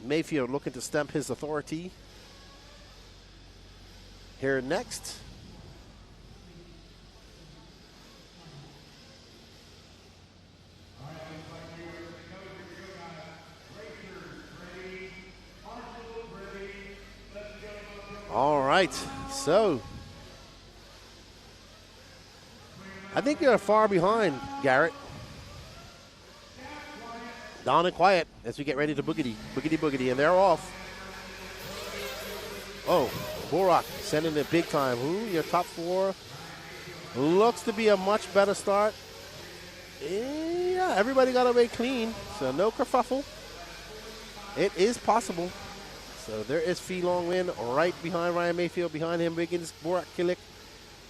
Mayfield looking to stamp his authority. Here next. All right, so I think you're far behind, Garrett. Down and quiet as we get ready to boogity, and they're off. Oh, Borak sending it big time. Ooh, your top 4 looks to be a much better start. Yeah, everybody got away clean, so no kerfuffle. It is possible. So there is Fee Long Win right behind Ryan Mayfield. Behind him, Wiggins, Borak Killick,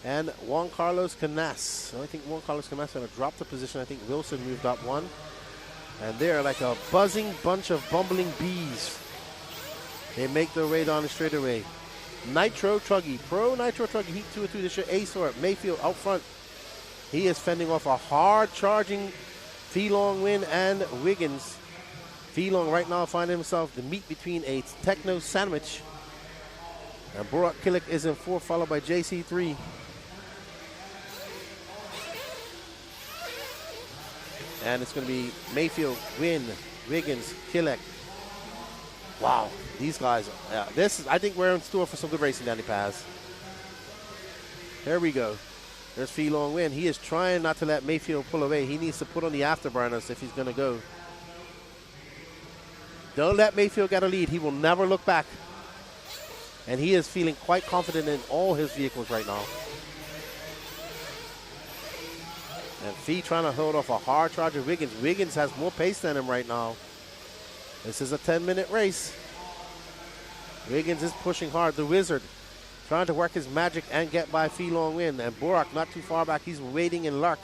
and Juan Carlos Canas. So I think Juan Carlos Canas going to drop the position. I think Wilson moved up 1. And they're like a buzzing bunch of bumbling bees. They make their way down the straightaway. Nitro Truggy, Pro Nitro Truggy, Heat 2 or 2. This year, Azor, Mayfield out front. He is fending off a hard charging Fee Long Win and Wiggins. Fee Long right now finding himself the meat between a techno sandwich. And Borak Killick is in 4th, followed by JC3. And it's going to be Mayfield, Win, Wiggins, Killick. Wow, these guys. I think we're in store for some good racing, Danny Paz. There we go. There's Fee Long Win. He is trying not to let Mayfield pull away. He needs to put on the afterburners if he's going to go. Don't let Mayfield get a lead. He will never look back. And he is feeling quite confident in all his vehicles right now. And Fee trying to hold off a hard charger Wiggins. Wiggins has more pace than him right now. This is a 10-minute race. Wiggins is pushing hard. The Wizard trying to work his magic and get by Fee Long Win. And Borak not too far back. He's waiting in luck.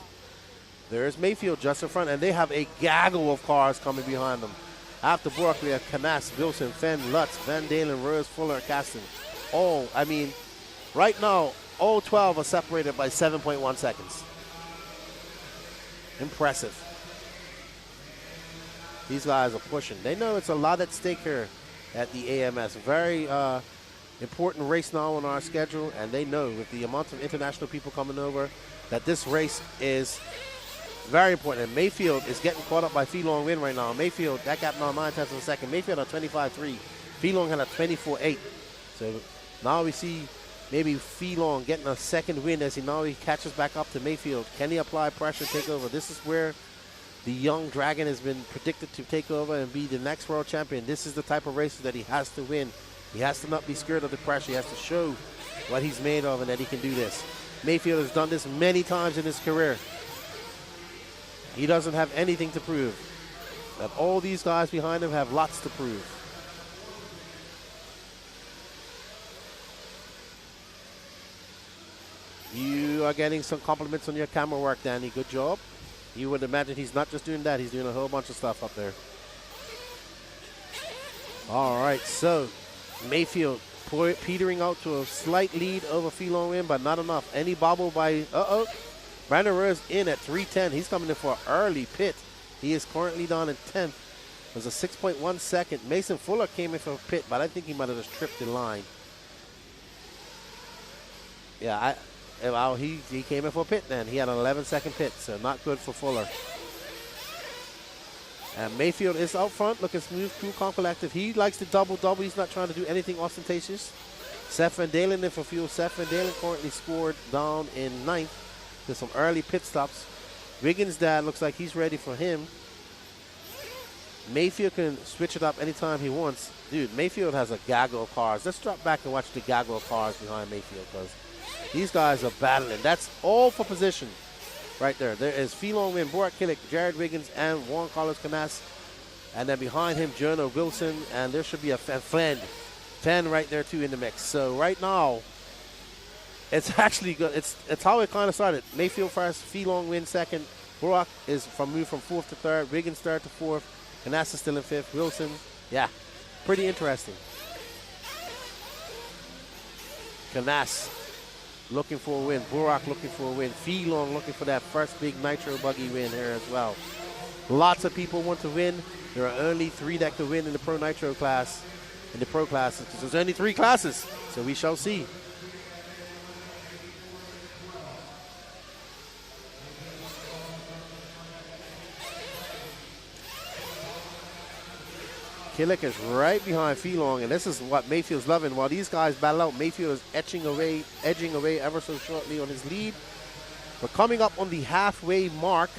There's Mayfield just in front. And they have a gaggle of cars coming behind them. After Borak, we have Canas, Wilson, Fenn, Lutz, Van Dalen, Rose, Fuller, Kasten. Right now, all 12 are separated by 7.1 seconds. Impressive. These guys are pushing. They know it's a lot at stake here at the AMS. Very important race now on our schedule, and they know with the amount of international people coming over that this race is very important. And Mayfield is getting caught up by Fee Long Win right now. Mayfield, that gap now 9 tenths of a second. Mayfield at 25.3. Fee Long had a 24.8. So now we see maybe Fee Long getting a second win as he catches back up to Mayfield. Can he apply pressure, take over? This is where the young Dragon has been predicted to take over and be the next world champion. This is the type of races that he has to win. He has to not be scared of the pressure. He has to show what he's made of and that he can do this. Mayfield has done this many times in his career. He doesn't have anything to prove. But all these guys behind him have lots to prove. You are getting some compliments on your camera work, Danny. Good job. You would imagine he's not just doing that. He's doing a whole bunch of stuff up there. All right, so Mayfield petering out to a slight lead over Fee Long Win, but not enough. Any bobble by, Brandon Rose in at 3:10. He's coming in for an early pit. He is currently down in 10th. It was a 6.1 second. Mason Fuller came in for a pit, but I think he might have just tripped the line. Yeah, he came in for a pit then. He had an 11-second pit, so not good for Fuller. And Mayfield is out front, looking smooth, cool, calm, collective. He likes to double-double. He's not trying to do anything ostentatious. Seth Van Dalen in for fuel. Seth Van Dalen currently scored down in 9th. There's some early pit stops. Wiggins' dad looks like he's ready for him. Mayfield can switch it up anytime he wants. Dude, Mayfield has a gaggle of cars. Let's drop back and watch the gaggle of cars behind Mayfield, because these guys are battling. That's all for position right there. There is Fee Long Win, Borak Killick, Jared Wiggins, and Juan Carlos Canas. And then behind him, Jono Wilson, and there should be a Fenn right there too in the mix. So right now, it's actually good. It's how it kind of started. Mayfield first, Fee Long Win second. Borak is moved from 4th to 3rd. Wiggins 3rd to 4th. Canas is still in 5th. Wilson, yeah, pretty interesting. Canas looking for a win. Borak looking for a win. Fee Long looking for that first big Nitro buggy win here as well. Lots of people want to win. There are only 3 that can win in the Pro Nitro class, in the Pro classes, because there's only 3 classes. So we shall see. Killick is right behind Fee Long, and this is what Mayfield's loving. While these guys battle out, Mayfield is edging away ever so shortly on his lead. We're coming up on the halfway mark.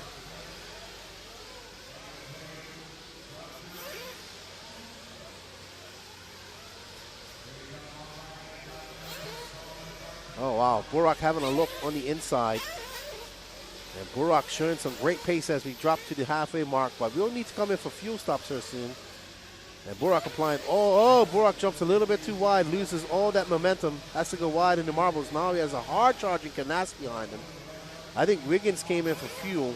Oh, wow. Burak having a look on the inside. And Burak showing some great pace as we drop to the halfway mark. But we'll need to come in for fuel stops here soon. And Burak applying. Oh, Burak jumps a little bit too wide. Loses all that momentum. Has to go wide in the marbles. Now he has a hard charging Canas behind him. I think Wiggins came in for fuel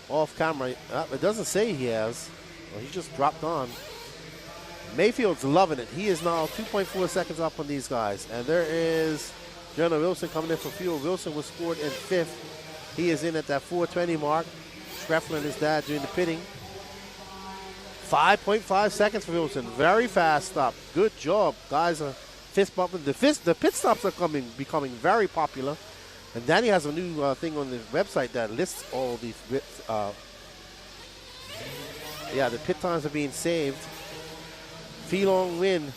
off camera. It doesn't say he has. Well, he just dropped on. Mayfield's loving it. He is now 2.4 seconds up on these guys. And there is Jonah Wilson coming in for fuel. Wilson was scored in 5th. He is in at that 4:20 mark. Schreffler and his dad doing the pitting. 5.5 seconds for Wilson. Very fast stop. Good job. Guys are fist bumping. The pit stops are becoming very popular. And Danny has a new thing on the website that lists all these the pit times are being saved. Feelong win.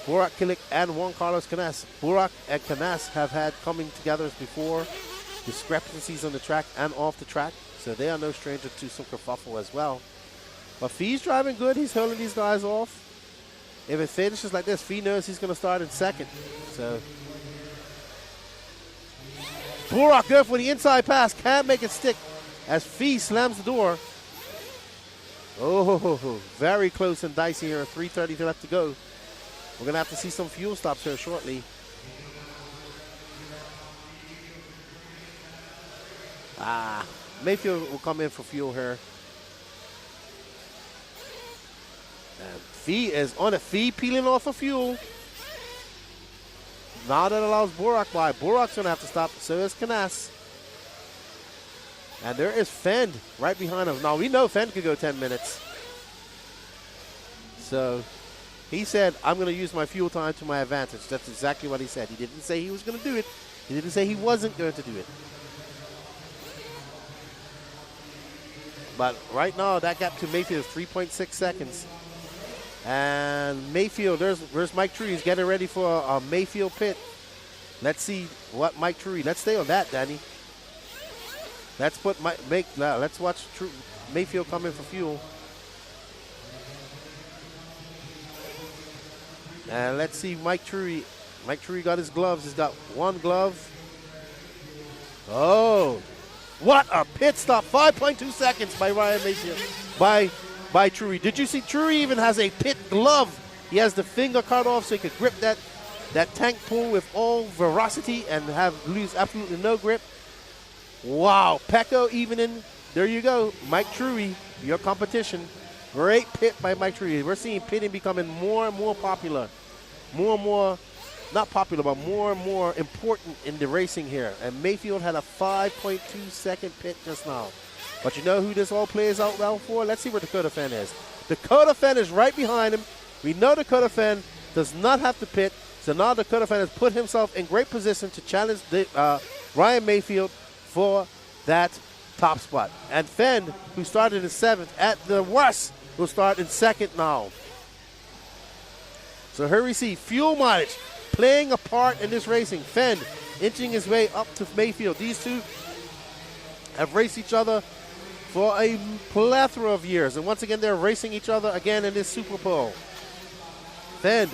Burak Kilik and Juan Carlos Canas. Burak and Canas have had coming together before. Discrepancies on the track and off the track. So they are no stranger to some kerfuffle as well. But Fee's driving good. He's holding these guys off. If it finishes like this, Fee knows he's going to start in 2nd. So Burak good for the inside pass. Can't make it stick as Fee slams the door. Oh, very close and dicey here. 3:30 left to go. We're going to have to see some fuel stops here shortly. Mayfield will come in for fuel here. And Fee is on it. Fee peeling off of fuel. Now that allows Burak by. Burak's going to have to stop. So is Canas. And there is Fend right behind him. Now we know Fend could go 10 minutes. So he said, I'm going to use my fuel time to my advantage. That's exactly what he said. He didn't say he was going to do it. He didn't say he wasn't going to do it. But right now, that gap to Mayfield is 3.6 seconds. And Mayfield, there's Mike Tree. He's getting ready for a Mayfield pit. Let's see what Mike Tree. Let's stay on that, Danny. Let's watch Mayfield come in for fuel. And let's see Mike Tree. Mike Tree got his gloves. He's got one glove. Oh, what a pit stop. 5.2 seconds by Ryan Mayfield. By Tree. Did you see Tree even has a pit glove? He has the finger cut off so he could grip that tank pull with all veracity and lose absolutely no grip. Wow. Pecco evening. There you go. Mike Tree, your competition. Great pit by Mike Tree. We're seeing pitting becoming more and more popular. More and more, not popular, but more and more important in the racing here. And Mayfield had a 5.2 second pit just now. But you know who this all plays out well for? Let's see where Dakota Fenn is. Dakota Fenn is right behind him. We know Dakota Fenn does not have to pit. So now Dakota Fenn has put himself in great position to challenge Ryan Mayfield for that top spot. And Fenn, who started in 7th at the worst, will start in 2nd now. So here we see fuel mileage playing a part in this racing. Fenn inching his way up to Mayfield. These two have raced each other for a plethora of years. And once again, they're racing each other again in this SuperPole. Fenn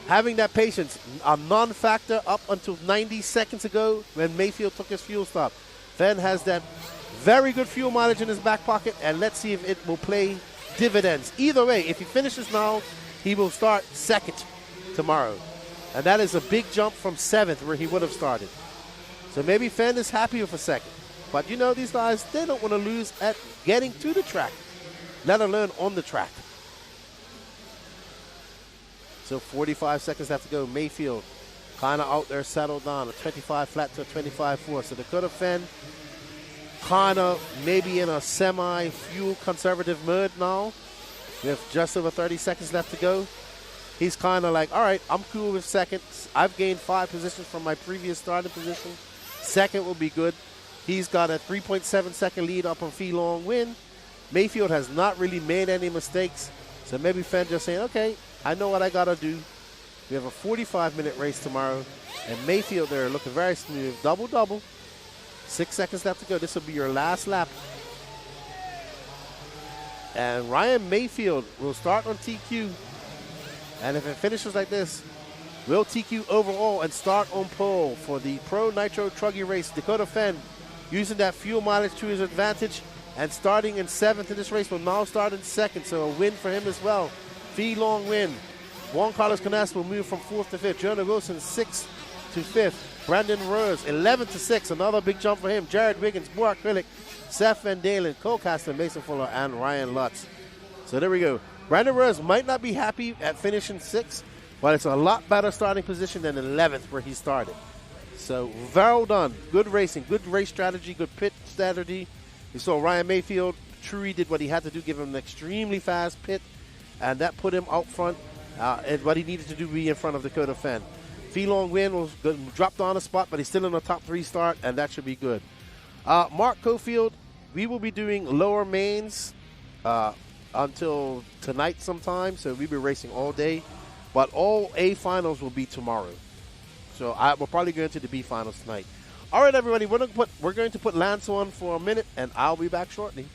having that patience, a non-factor up until 90 seconds ago when Mayfield took his fuel stop. Fenn has that very good fuel mileage in his back pocket, and let's see if it will play dividends. Either way, if he finishes now, he will start 2nd tomorrow. And that is a big jump from 7th where he would have started. So maybe Fenn is happy with a 2nd. But you know, these guys, they don't want to lose at getting to the track, let alone on the track. So 45 seconds have to go. Mayfield kind of out there, settled down. A 25 flat to a 25-4. So Dakota Fenn kind of maybe in a semi-fuel conservative mode now. With just over 30 seconds left to go. He's kind of like, all right, I'm cool with 2nd. I've gained 5 positions from my previous starting position. 2nd will be good. He's got a 3.7 second lead up on Fee Long Win. Mayfield has not really made any mistakes. So maybe Fenn just saying, okay, I know what I got to do. We have a 45-minute race tomorrow. And Mayfield there looking very smooth. Double-double. 6 seconds left to go. This will be your last lap. And Ryan Mayfield will start on TQ. And if it finishes like this, will TQ overall and start on pole for the Pro Nitro Truggy race. Dakota Fenn using that fuel mileage to his advantage and starting in 7th in this race, will now start in 2nd, so a win for him as well. Fee Long win. Juan Carlos Canas will move from 4th to 5th. Jonah Wilson 6th to 5th. Brandon Rose 11th to 6th, another big jump for him. Jared Wiggins, Burak Krilik, Seth Van Dalen, Cole Caston, Mason Fuller, and Ryan Lutz. So there we go. Brandon Rose might not be happy at finishing 6th, but it's a lot better starting position than 11th where he started. So well done. Good racing, good race strategy, good pit strategy. You saw Ryan Mayfield truly did what he had to do, give him an extremely fast pit, and that put him out front. And what he needed to do be in front of Dakota Fenn. Fee Long Win was dropped on a spot, but he's still in the top 3 start, and that should be good. Mark Cofield, we will be doing lower mains until tonight sometime, so we'll be racing all day. But all A finals will be tomorrow. So we're probably going to the B finals tonight. All right, everybody, we're going to put Lance on for a minute, and I'll be back shortly.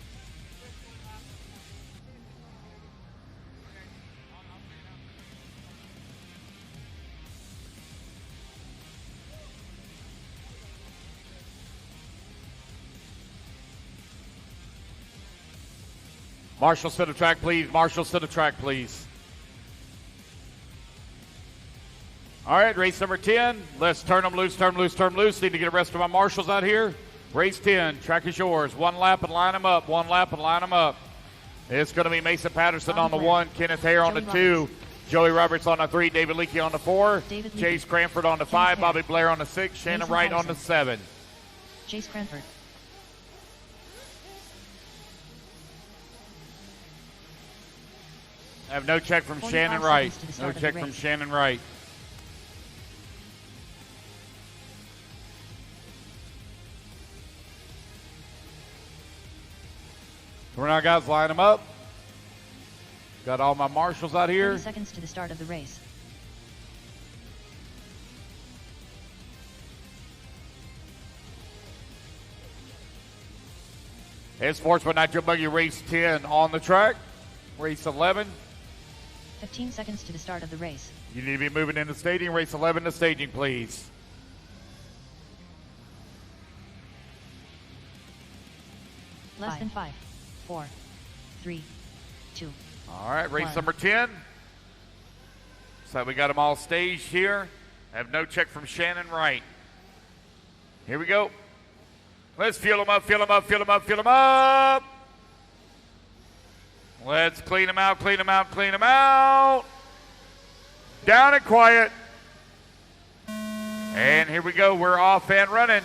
Marshall, to the track, please. Marshall, to the track, please. All right, race number 10. Let's turn them loose, turn them loose, turn them loose. Need to get the rest of my marshals out here. Race 10, track is yours. 1 lap and line them up, 1 lap and line them up. It's going to be Mason Patterson on the 1, Kenneth Hare on the 2, Joey Roberts on the 3, David Leakey on the 4, Chase Cranford on the 5, Bobby Blair on the 6, Shannon Wright on the 7. Chase Cranford. I have no check from Shannon Wright. No check from Shannon Wright. We're now, guys, line them up. Got all my marshals out here. 30 seconds to the start of the race. It's Sportsman Nitro Buggy Race 10 on the track. Race 11. 15 seconds to the start of the race. You need to be moving into staging. Race 11 to staging, please. Less than 5, 4, 3, 2. All right, race 1. number 10. So we got them all staged here. I have no check from Shannon Wright. Here we go. Let's fuel them up, fuel them up, fuel them up, fuel them up. Let's clean them out, clean them out, clean them out. Down and quiet. And here we go. We're off and running.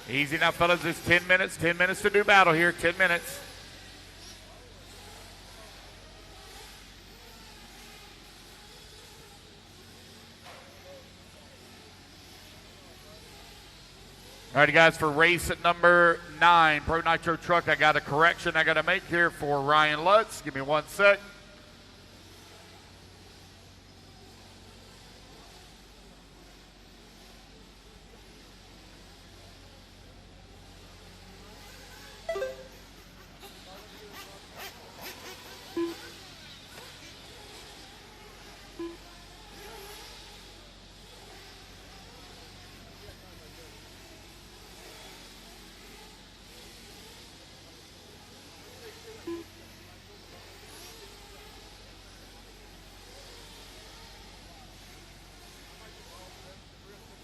Easy now, fellas. It's 10 minutes. 10 minutes to do battle here. 10 minutes. All right, guys, for race at number 9, Pro Nitro Truck, I got a correction I got to make here for Ryan Lutz. Give me 1 sec.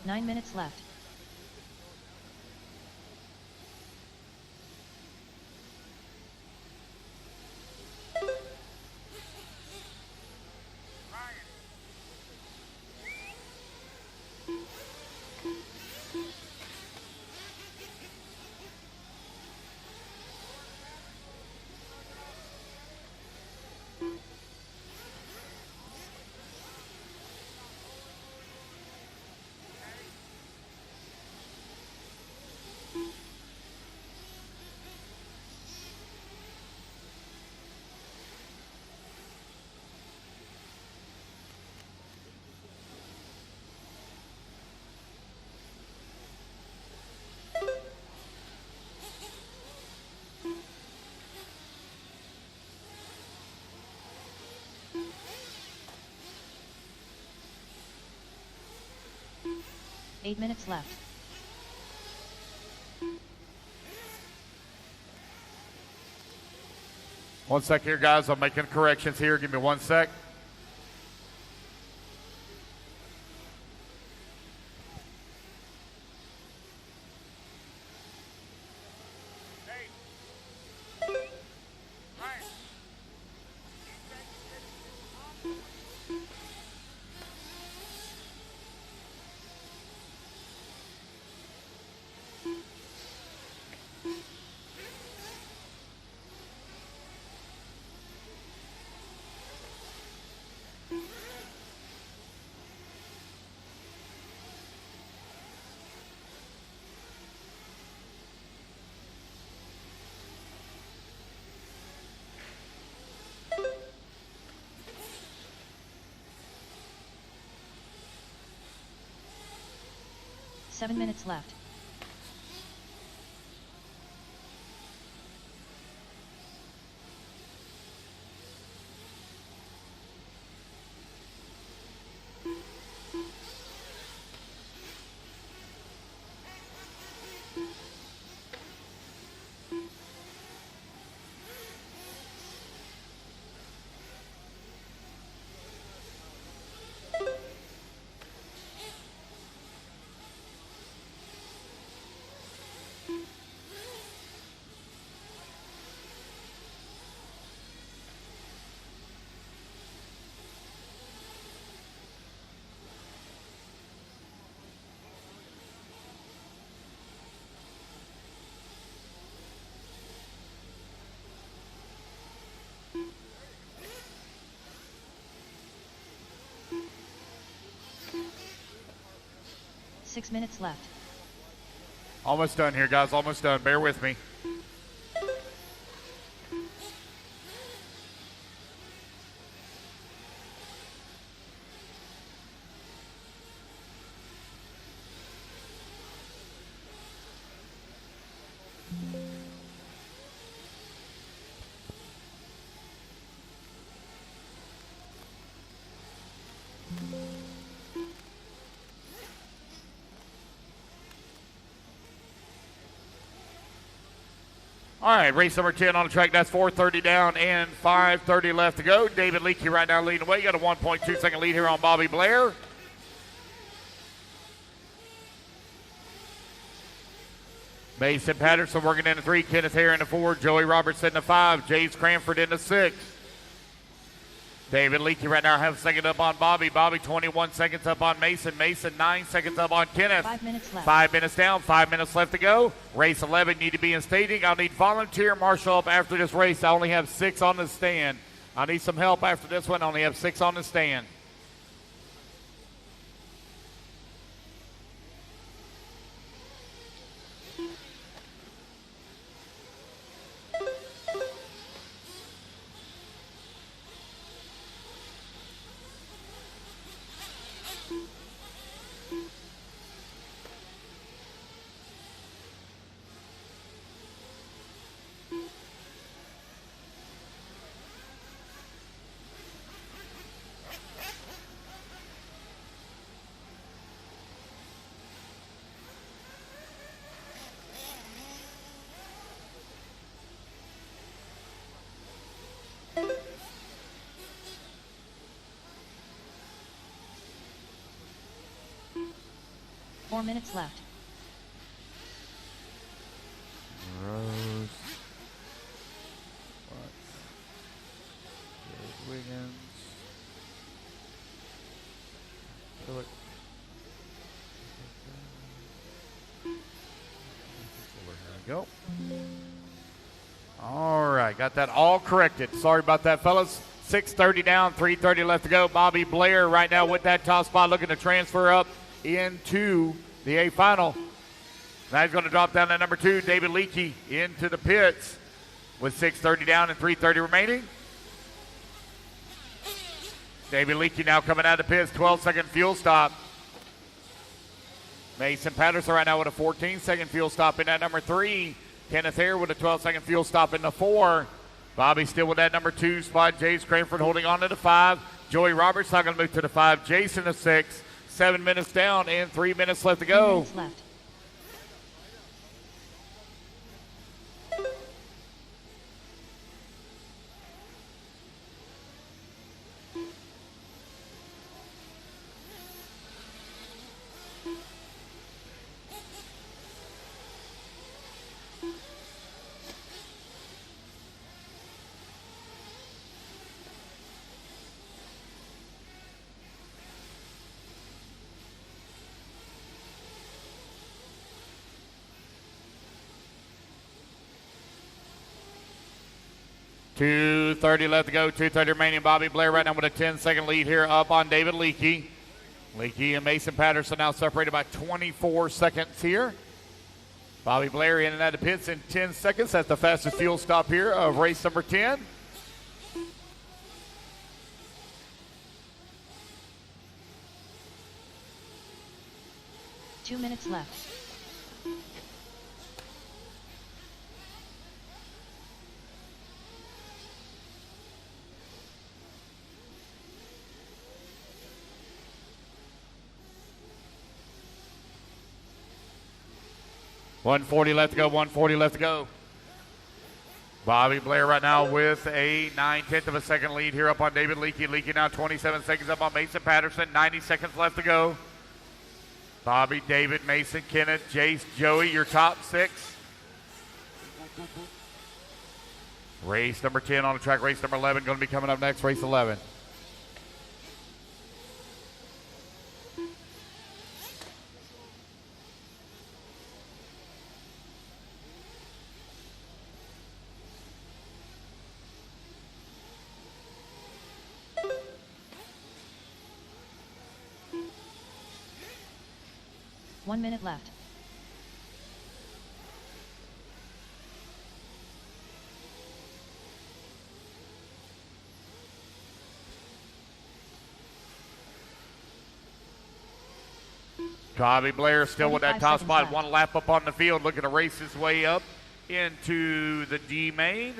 Nine minutes left. 8 minutes left. One sec here, guys. I'm making corrections here. Give me 1 sec. Seven minutes left. Six minutes left. Almost done here, guys. Almost done. Bear with me. All right, race number 10 on the track. That's 4:30 down and 5:30 left to go. David Leakey right now leading away. You got a 1.2 second lead here on Bobby Blair. Mason Patterson working in the 3. Kenneth Hare in the 4. Joey Robertson in the 5. James Cranford in the 6. David Leakey right now have second up on Bobby. Bobby 21 seconds up on Mason. Mason 9 seconds up on Kenneth. 5 minutes left. 5 minutes down, 5 minutes left to go. Race 11 need to be in staging. I'll need volunteer marshal up after this race. I only have 6 on the stand. I need some help after this one. I only have 6 on the stand. Four minutes left. Rose. Wiggins. There we go. All right, got that all corrected. Sorry about that, fellas. 6:30 down, 3:30 left to go. Bobby Blair right now with that top spot looking to transfer up into the A final. Now he's going to drop down to number 2, David Leakey, into the pits with 6:30 down and 3:30 remaining. David Leakey now coming out of the pits, 12-second fuel stop. Mason Patterson right now with a 14-second fuel stop in that number 3. Kenneth Hare with a 12-second fuel stop in the 4. Bobby still with that number 2 spot. James Cranford holding on to the 5. Joey Roberts not going to move to the 5. Jason the 6. 7 minutes down and 3 minutes left to 3 go. minutes left. .230 left to go, 2:30 remaining. Bobby Blair right now with a 10-second lead here up on David Leakey. Leakey and Mason Patterson now separated by 24 seconds here. Bobby Blair in and out of pits in 10 seconds. That's the fastest fuel stop here of race number 10. Two minutes left. .140 left to go, 140 left to go. Bobby Blair right now with a 9/10 of a second lead here up on David Leakey. Leakey now 27 seconds up on Mason Patterson, 90 seconds left to go. Bobby, David, Mason, Kenneth, Jace, Joey, your top 6. Race number 10 on the track. Race number 11 going to be coming up next, race 11. One minute left. Bobby Blair still with that 45 top seconds spot. left. 1 lap up on the field, looking to race his way up into the D main.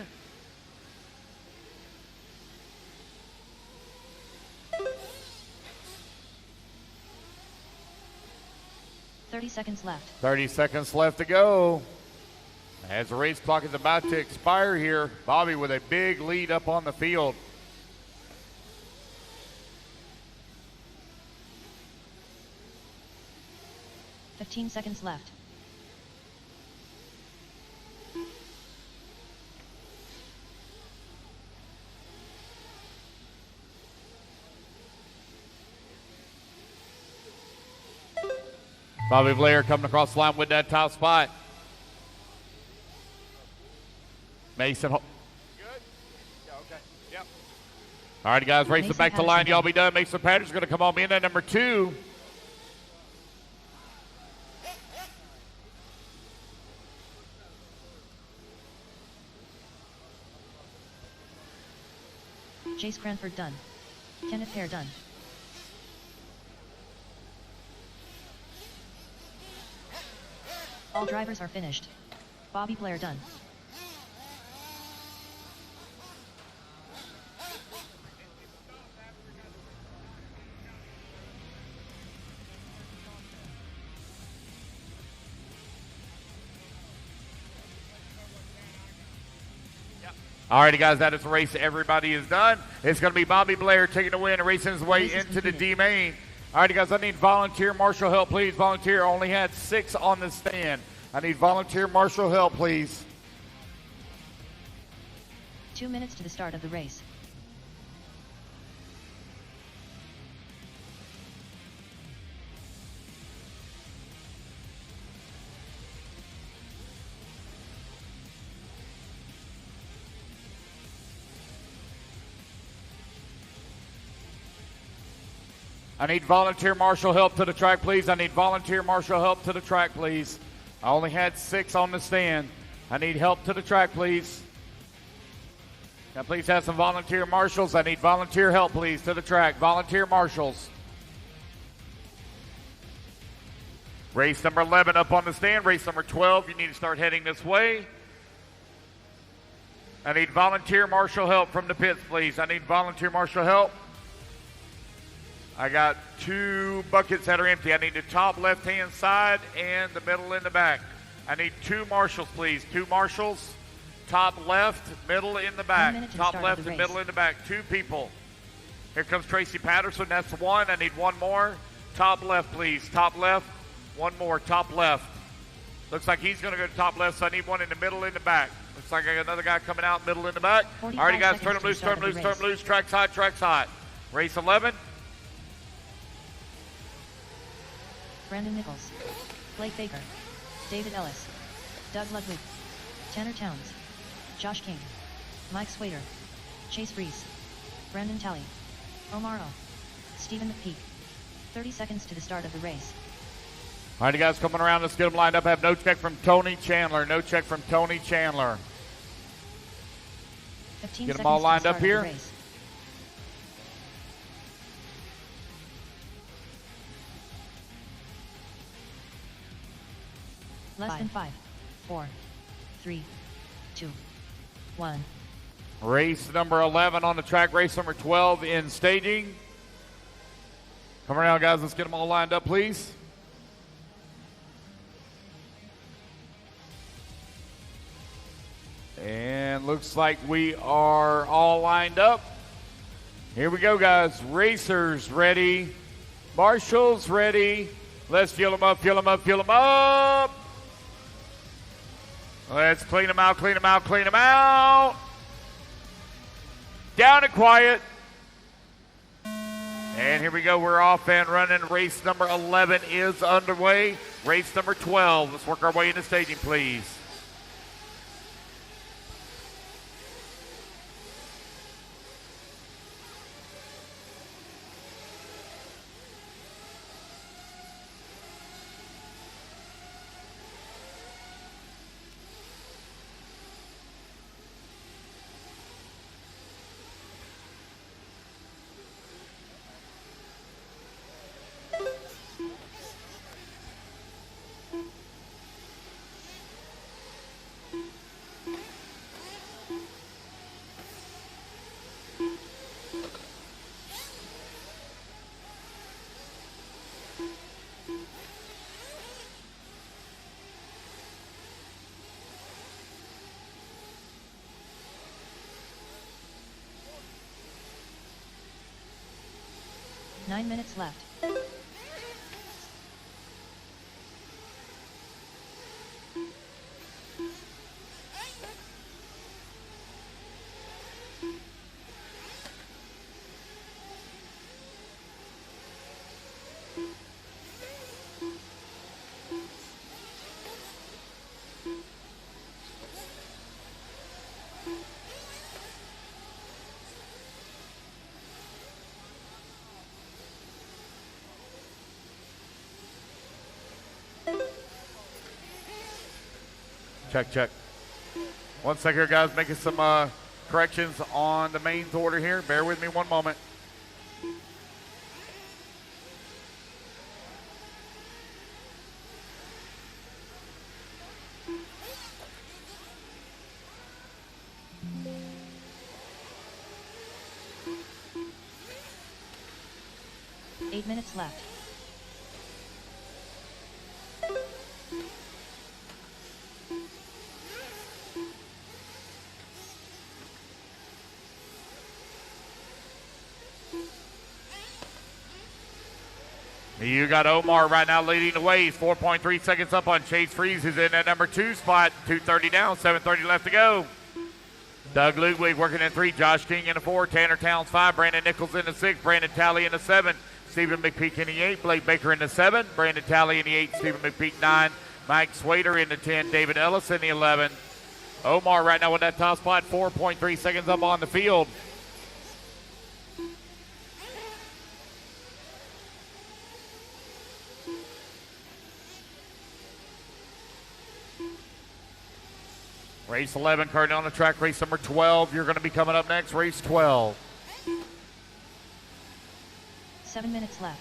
.30 seconds left. 30 seconds left to go. As the race clock is about to expire here, Bobby with a big lead up on the field. .15 seconds left. Bobby Blair coming across the line with that top spot. Mason. Good? Yeah, okay. Yep. All right, guys, racing Mason back to line. Patterson. Y'all be done. Mason Patterson's going to come on in at number 2. Jace Cranford done. Kenneth Hare done. All drivers are finished. Bobby Blair done. All righty, guys, that is the race. Everybody is done. It's going to be Bobby Blair taking the win and racing his way Race is into the completed. D main. All righty, guys, I need volunteer marshal help, please. Volunteer only had 6 on the stand. I need volunteer marshal help, please. 2 minutes to the start of the race. I need volunteer marshal help to the track, please. I need volunteer marshal help to the track, please. I only had 6 on the stand. I need help to the track, please. Can I please have some volunteer marshals? I need volunteer help, please, to the track. Volunteer marshals. Race number 11 up on the stand. Race number 12, you need to start heading this way. I need volunteer marshal help from the pits, please. I need volunteer marshal help. I got 2 buckets that are empty. I need the top left-hand side and the middle and the back. I need 2 marshals, please. 2 marshals. Top left, middle in the back. Top left and middle in the back. 2 people. Here comes Tracy Patterson. That's 1. I need 1 more. Top left, please. Top left. 1 more. Top left. Looks like he's going to go to top left, so I need 1 in the middle and the back. Looks like I got another guy coming out, middle in the back. All right, guys, turn them loose, turn them loose, turn them loose. Track's hot, track's hot. Race 11. Brandon Nichols, Blake Baker, David Ellis, Doug Ludwig, Tanner Towns, Josh King, Mike Swader, Chase Freeze, Brandon Talley, Omar O, Stephen McPeak. 30 seconds to the start of the race. All right, guys, coming around. Let's get them lined up. I have no check from Tony Chandler. No check from Tony Chandler. 15 get them all lined up here. Less than 5, 4, 3, 2, 1. Race number 11 on the track. Race number 12 in staging. Come around, guys. Let's get them all lined up, please. And looks like we are all lined up. Here we go, guys. Racers ready. Marshals ready. Let's fuel them up, fuel them up, fuel them up. Let's clean them out, clean them out, clean them out. Down and quiet. And here we go. We're off and running. Race number 11 is underway. Race number 12. Let's work our way into staging, please. Nine minutes left. Check, check. 1 second here, guys. Making some corrections on the mains order here. Bear with me 1 moment. Eight minutes left. You got Omar right now leading the way. He's 4.3 seconds up on Chase Freeze, who's in that number 2 spot. 2:30 down, 7:30 left to go. Doug Ludwig working in 3. Josh King in the 4. Tanner Towns 5. Brandon Nichols in the 6. Brandon Talley in the 7. Stephen McPeak in the 8. Blake Baker in the 7. Brandon Talley in the 8. Stephen McPeak 9. Mike Swader in the 10. David Ellis in the 11. Omar right now with that top spot. 4.3 seconds up on the field. Race 11 currently on the track. Race number 12. You're going to be coming up next. Race 12. 7 minutes left.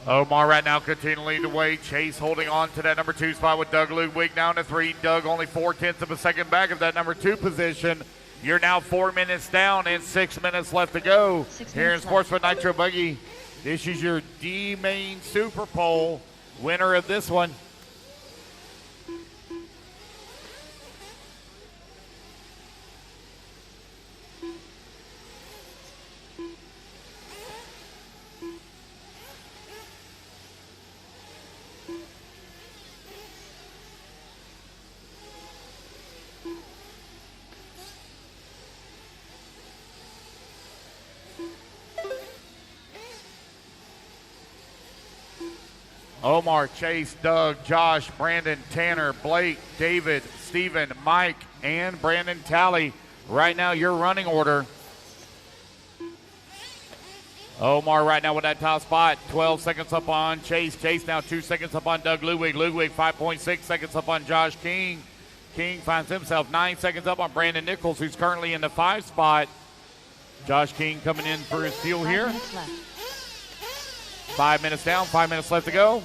Omar right now continuing to lead the way. Chase holding on to that number 2 spot with Doug Ludwig down to 3. Doug only 0.4 of a second back of that number 2 position. You're now 4 minutes down and 6 minutes left to go. Here in Sportsman Nitro Buggy, this is your D-Main SuperPole winner of this one. Omar, Chase, Doug, Josh, Brandon, Tanner, Blake, David, Steven, Mike, and Brandon Talley. Right now, your running order. Omar right now with that top spot. 12 seconds up on Chase. Chase now 2 seconds up on Doug Ludwig. Ludwig 5.6 seconds up on Josh King. King finds himself 9 seconds up on Brandon Nichols, who's currently in the 5 spot. Josh King coming in for his fuel here. 5 minutes down, 5 minutes left to go.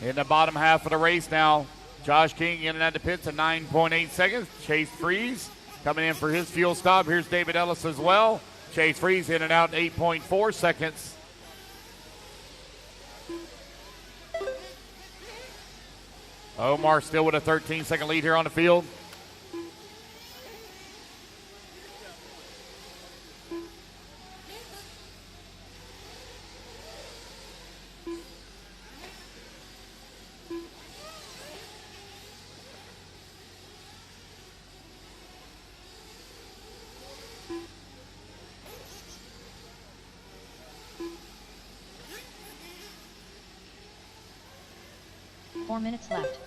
In the bottom half of the race now, Josh King in and out the pits at 9.8 seconds. Chase Freeze coming in for his fuel stop. Here's David Ellis as well. Chase Freeze in and out 8.4 seconds. Omar still with a 13-second lead here on the field. Four minutes left.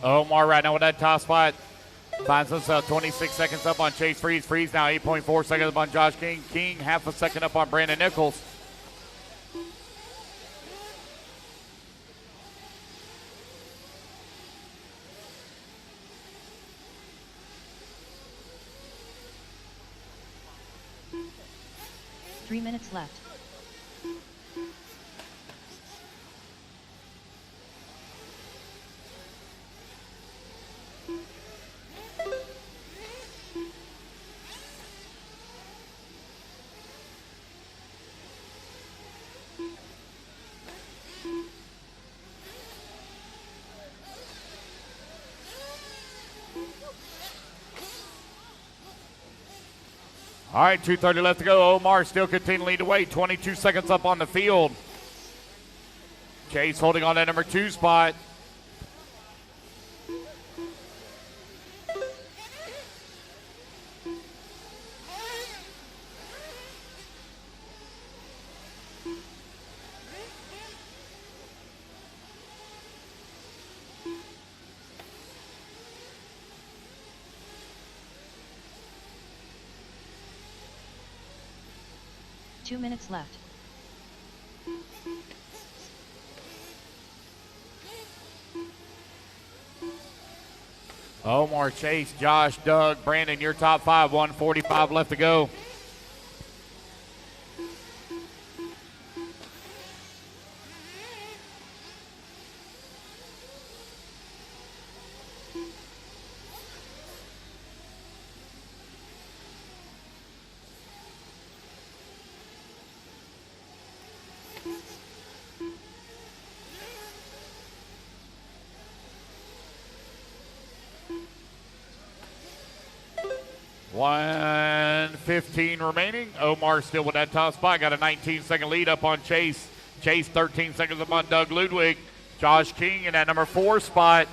Omar right now with that top spot. Finds himself 26 seconds up on Chase Freeze. Freeze now 8.4 seconds up on Josh King. King half a second up on Brandon Nichols. Three minutes left. All right, 2:30 left to go. Omar still continuing to lead the way. 22 seconds up on the field. Chase holding on that number 2 spot. Two minutes left. Omar, Chase, Josh, Doug, Brandon, your top 5. 1:45 left to go. $1:15 remaining. Omar still with that top spot. Got a 19-second lead up on Chase. Chase 13 seconds up on Doug Ludwig. Josh King in that number 4 spot.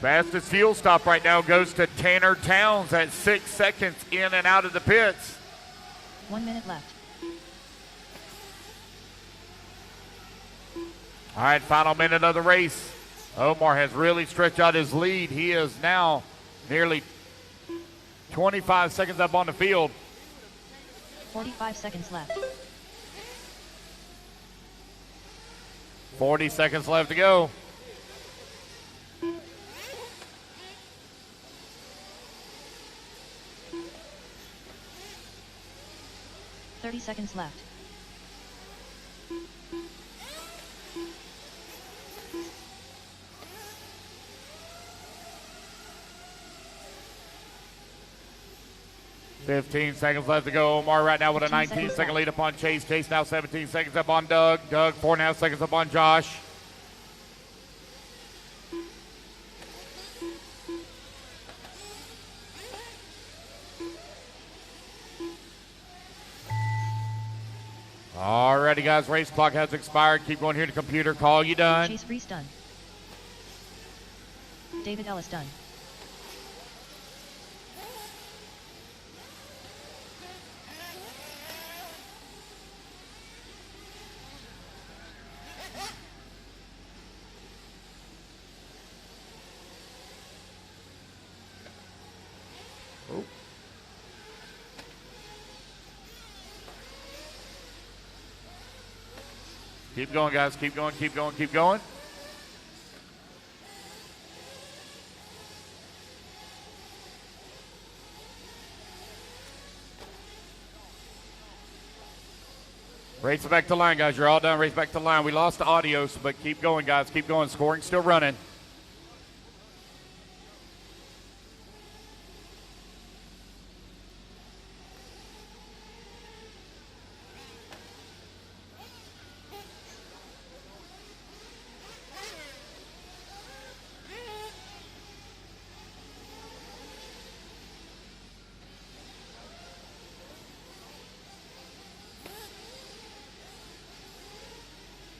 Fastest fuel stop right now goes to Tanner Towns at 6 seconds in and out of the pits. 1 minute left. All right, final minute of the race. Omar has really stretched out his lead. He is now nearly 25 seconds up on the field. 45 seconds left. 40 seconds left to go. Thirty seconds left. $15 seconds left to go. Omar right now with a 19-second lead up on Chase. Chase now 17 seconds up on Doug. Doug 4.5 seconds up on Josh. Alrighty, guys, race clock has expired. Keep going here to computer. Call you done. Chase Reese done. David Ellis done. Keep going, guys. Keep going, keep going, keep going. Race it back to line, guys. You're all done. Race back to line. We lost the audio, but keep going, guys. Keep going. Scoring still running.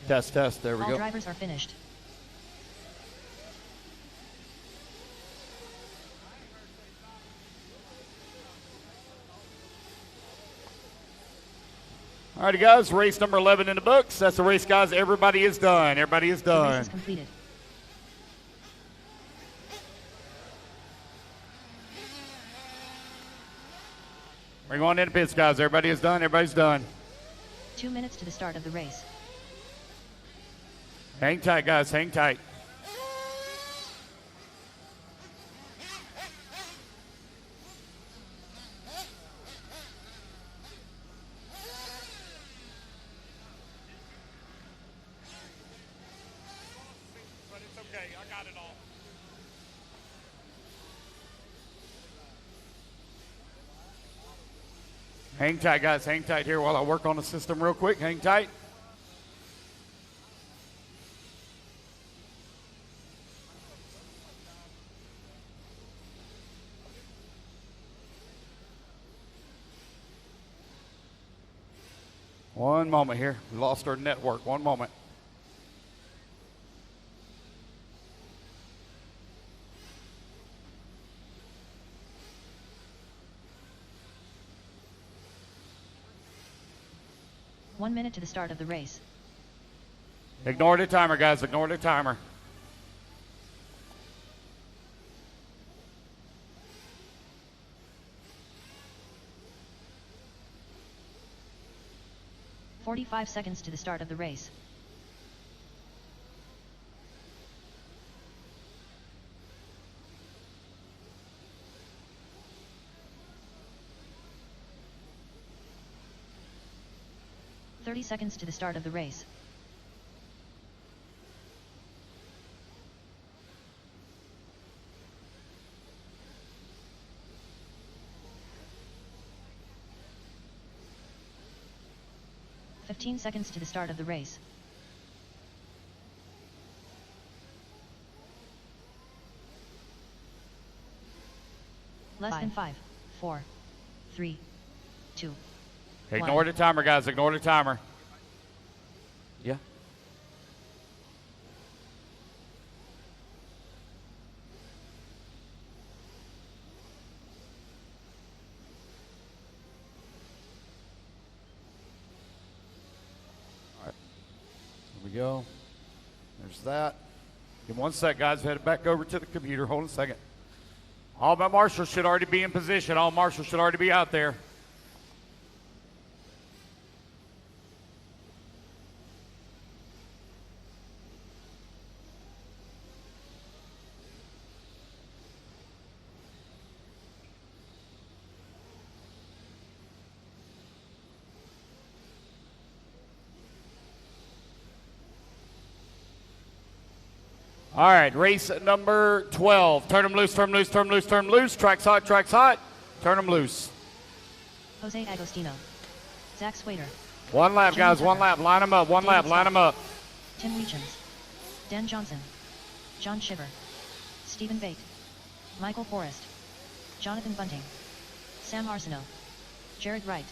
Test, test. There we All go. drivers are finished. All righty, guys. Race number 11 in the books. That's the race, guys. Everybody is done. Everybody is The race done. is completed. We're going into pits, guys. Everybody is done. Everybody's done. 2 minutes to the start of the race. Hang tight, guys. Hang tight. But it's okay. I got it all. Hang tight, guys. Hang tight here while I work on the system real quick. Hang tight. One moment here. We lost our network. One moment. One minute to the start of the race. Ignore the timer, guys. Ignore the timer. "45 seconds to the start of the race. "30 seconds to the start of the race. "15 seconds to the start of the race. Less than 5, 4, 3, 2, Ignore the timer, guys. Ignore the timer. we go. There's that. Give me 1 sec, guys. Head back over to the computer. Hold on a second. All my marshals should already be in position. All marshals should already be out there. All right, race number 12. Turn them loose, turn them loose, turn them loose, turn them loose. Track's hot, track's hot. Turn them loose. Jose Agostino. Zach Swader. 1 lap, Jimmy guys, 1 Tucker. lap. Line them up, 1 David lap, line Scott. them up. Tim Weechins. Dan Johnson. John Shiver. Stephen Bate. Michael Forrest. Jonathan Bunting. Sam Arsenault. Jared Wright.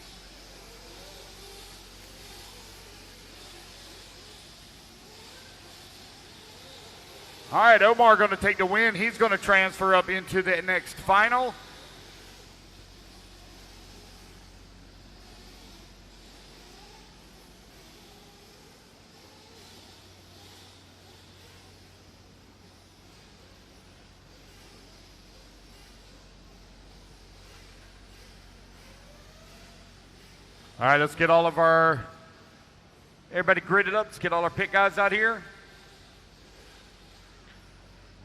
All right, Omar going to take the win. He's going to transfer up into the next final. All right, let's get all of everybody gridded up. Let's get all our pit guys out here.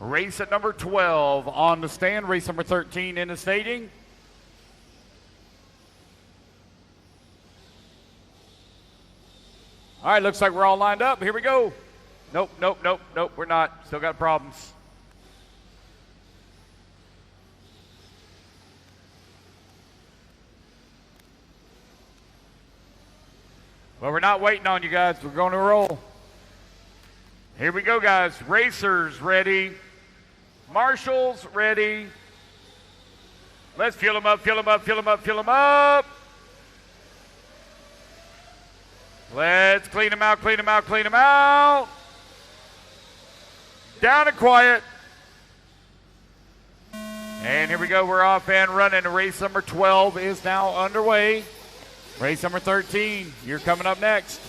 Race at number 12 on the stand. Race number 13 in the staging. All right, looks like we're all lined up. Here we go. Nope, nope, nope, nope, we're not. Still got problems. Well, we're not waiting on you guys. We're going to roll. Here we go, guys. Racers ready. Marshals ready. Let's fuel them up, fuel them up, fuel them up, fuel them up. Let's clean them out, clean them out, clean them out. Down and quiet. And here we go. We're off and running. Race number 12 is now underway. Race number 13, you're coming up next.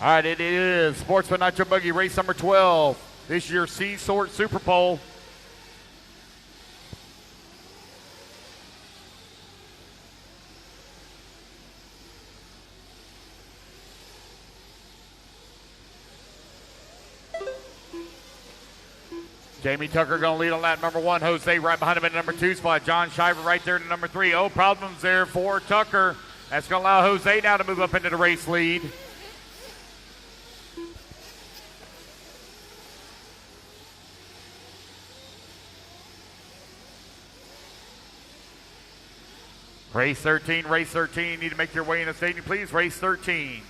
All right, it is Sportsman Nitro Buggy race number 12. This is your C-Sort SuperPole. Jamie Tucker going to lead on lap number 1. Jose right behind him in the number 2 spot. John Shiver right there in the number 3. Oh, problems there for Tucker. That's going to allow Jose now to move up into the race lead. Race 13, race 13. Need to make your way in the stadium, please. Race 13.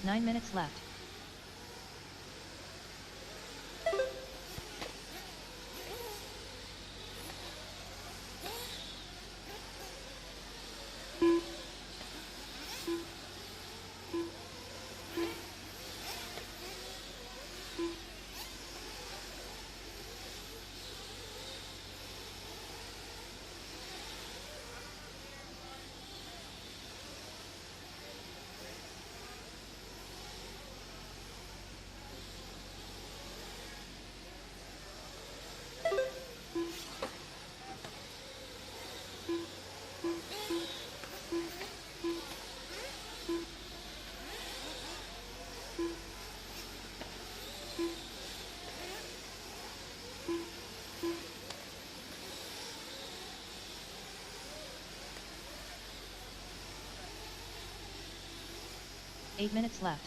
9 minutes left. Eight minutes left.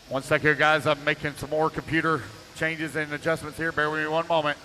1 sec here, guys. I'm making some more computer changes and adjustments here. Bear with me 1 moment.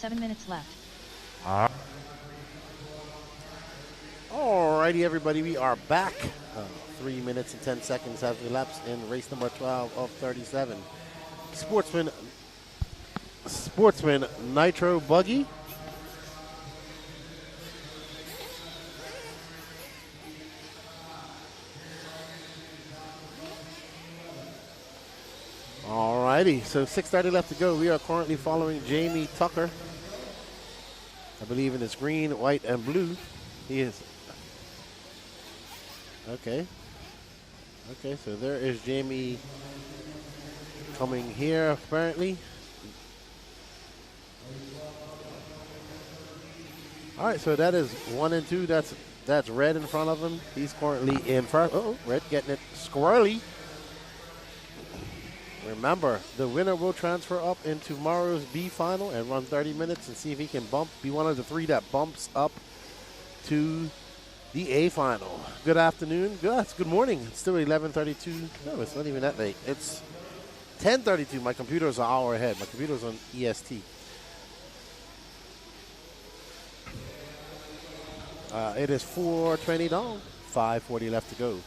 7 minutes left. Alrighty, everybody, we are back. 3 minutes and 10 seconds have elapsed in race number 12 of 37. Sportsman Nitro Buggy. Alrighty, so 6:30 left to go. We are currently following Jamie Tucker. I believe in his green, white, and blue. He is. Okay. Okay, so there is Jamie coming here, apparently. All right, so that is 1 and 2. That's Red in front of him. He's currently in front. Oh, Red getting it squirrely. Remember, the winner will transfer up in tomorrow's B final and run 30 minutes and see if he can be one of the 3 that bumps up to the A final. Good afternoon. Good morning. It's still 11:32. No, it's not even that late. It's 10:32. My computer is an hour ahead. My computer is on EST. It is 4:20 down. 5:40 left to go.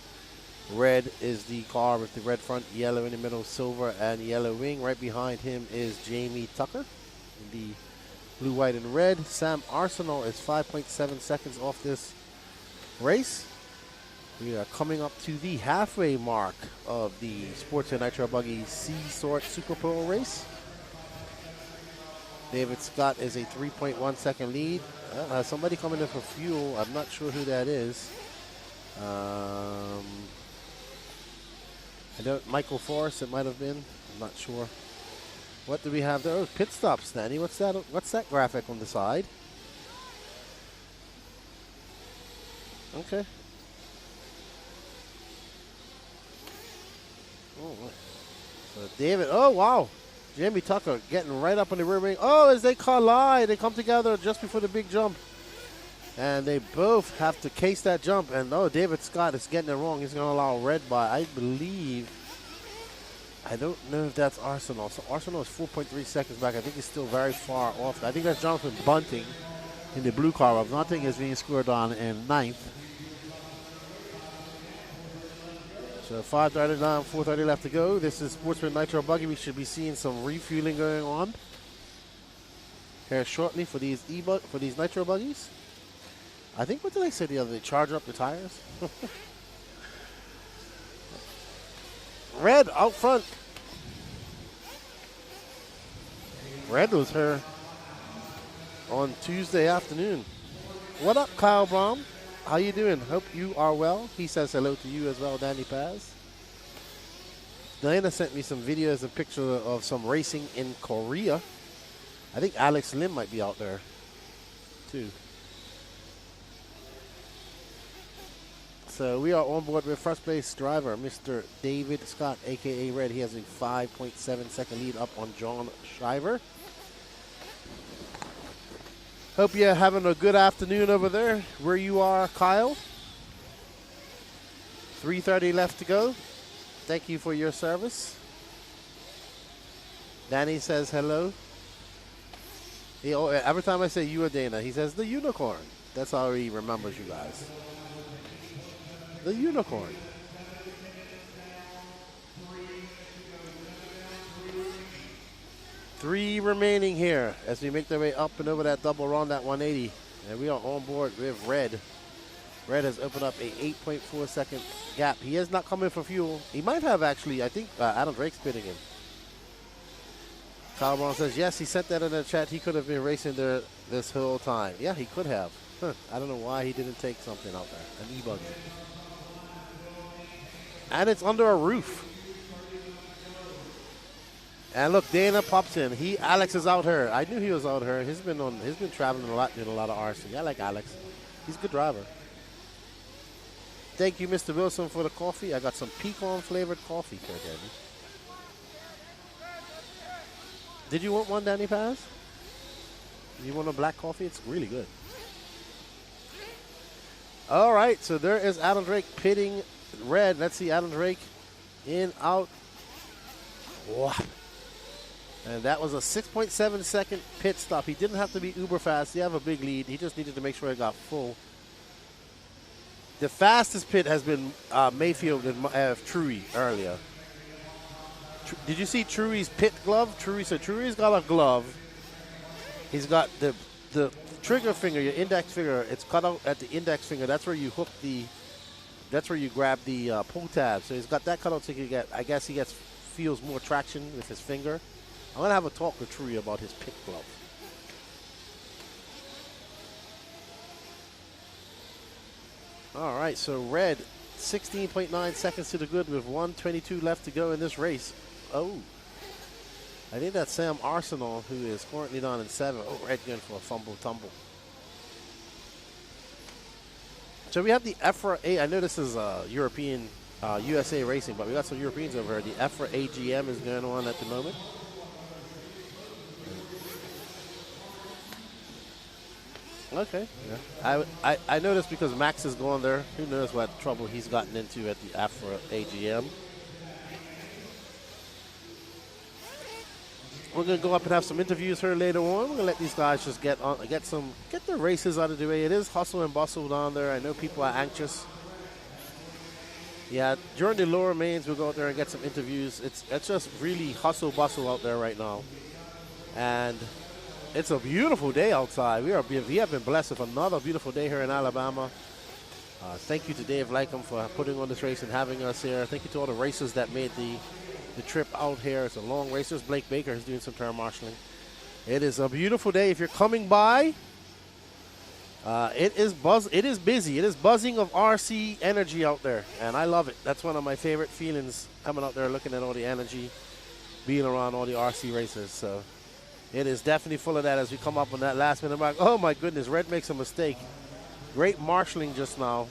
Red is the car with the red front, yellow in the middle, silver and yellow wing. Right behind him is Jamie Tucker in the blue, white, and red. Sam Arsenal is 5.7 seconds off this race. We are coming up to the halfway mark of the Sportsman Nitro Buggy C-Sort SuperPole race. David Scott is a 3.1 second lead. Somebody coming in for fuel. I'm not sure who that is. Michael Forrest, it might have been. I'm not sure. What do we have there? Oh, pit stops, Danny. What's that graphic on the side? Okay. Oh, so David, oh wow. Jamie Tucker getting right up on the rear wing. Oh, as they collide, they come together just before the big jump. And they both have to case that jump. And oh, David Scott is getting it wrong. He's going to allow Red by, I believe, I don't know if that's Arsenal. So Arsenal is 4.3 seconds back. I think he's still very far off. I think that's Jonathan Bunting in the blue car. Bunting is being scored on in 9th. So 5:30 down, 4:30 left to go. This is Sportsman Nitro Buggy. We should be seeing some refueling going on here shortly for these Nitro Buggies. I think, what did I say the other day? Charge up the tires? Red out front. Red was here on Tuesday afternoon. What up, Kyle Braum? How you doing? Hope you are well. He says hello to you as well, Danny Paz. Diana sent me some videos and pictures of some racing in Korea. I think Alex Lim might be out there, too. So we are on board with first place driver, Mr. David Scott, a.k.a. Red. He has a 5.7 second lead up on John Shiver. Hope you're having a good afternoon over there where you are, Kyle. 3:30 left to go. Thank you for your service. Danny says hello. Every time I say you or Dana, he says the unicorn. That's how he remembers you guys. The unicorn. Three remaining here as we make their way up and over that double run at 180. And we are on board with Red. Red has opened up a 8.4 second gap. He is not coming for fuel. He might have actually, I think Adam Drake's pitting him. Kyle Brown says, yes, he sent that in the chat. He could have been racing there this whole time. Yeah, he could have. I don't know why he didn't take something out there, an e-buggy. And it's under a roof. And look, Dana pops in. Alex is out here. I knew he was out here. He's been traveling a lot, doing a lot of RC. I like Alex. He's a good driver. Thank you, Mr. Wilson, for the coffee. I got some pecan flavored coffee for Danny. Did you want one, Danny Paz? You want a black coffee? It's really good. All right, so there is Adam Drake pitting Red. Let's see Adam Drake in, out. Wow. And that was a 6.7 second pit stop. He didn't have to be uber fast. He have a big lead. He just needed to make sure it got full. The fastest pit has been Mayfield and Truey earlier. Did you see Truey's pit glove? Truey's got a glove. He's got the trigger finger, your index finger. It's cut out at the index finger. That's where you hook the. That's where you grab the pull tab. So he's got that cut out so he can get. I guess he feels more traction with his finger. I'm gonna have a talk with Truey about his pit glove. All right, so red, 16.9 seconds to the good with 1:22 left to go in this race. Oh, I think that's Sam Arsenal, who is currently down in 7th. Oh, red going for a fumble tumble. So we have the EFRA A. I know this is European, USA racing, but we got some Europeans over here. The EFRA AGM is going on at the moment. Okay. Yeah. I noticed because Max is going there. Who knows what trouble he's gotten into at the EFRA AGM. We're going to go up and have some interviews here later on. We're going to let these guys just get their races out of the way. It is hustle and bustle down there. I know people are anxious. Yeah, during the lower mains, we'll go out there and get some interviews. It's just really hustle bustle out there right now. And it's a beautiful day outside. We have been blessed with another beautiful day here in Alabama. Thank you to Dave Lycum for putting on this race and having us here. Thank you to all the racers that made the trip out here. It's a long race. There's Blake Baker is doing some turn marshaling. It is a beautiful day. If you're coming by, it is busy. It is buzzing of RC energy out there, and I love it. That's one of my favorite feelings, coming out there looking at all the energy, being around all the RC racers. So it is definitely full of that as we come up on that last minute mark. Oh my goodness, Red makes a mistake. Great marshaling just now.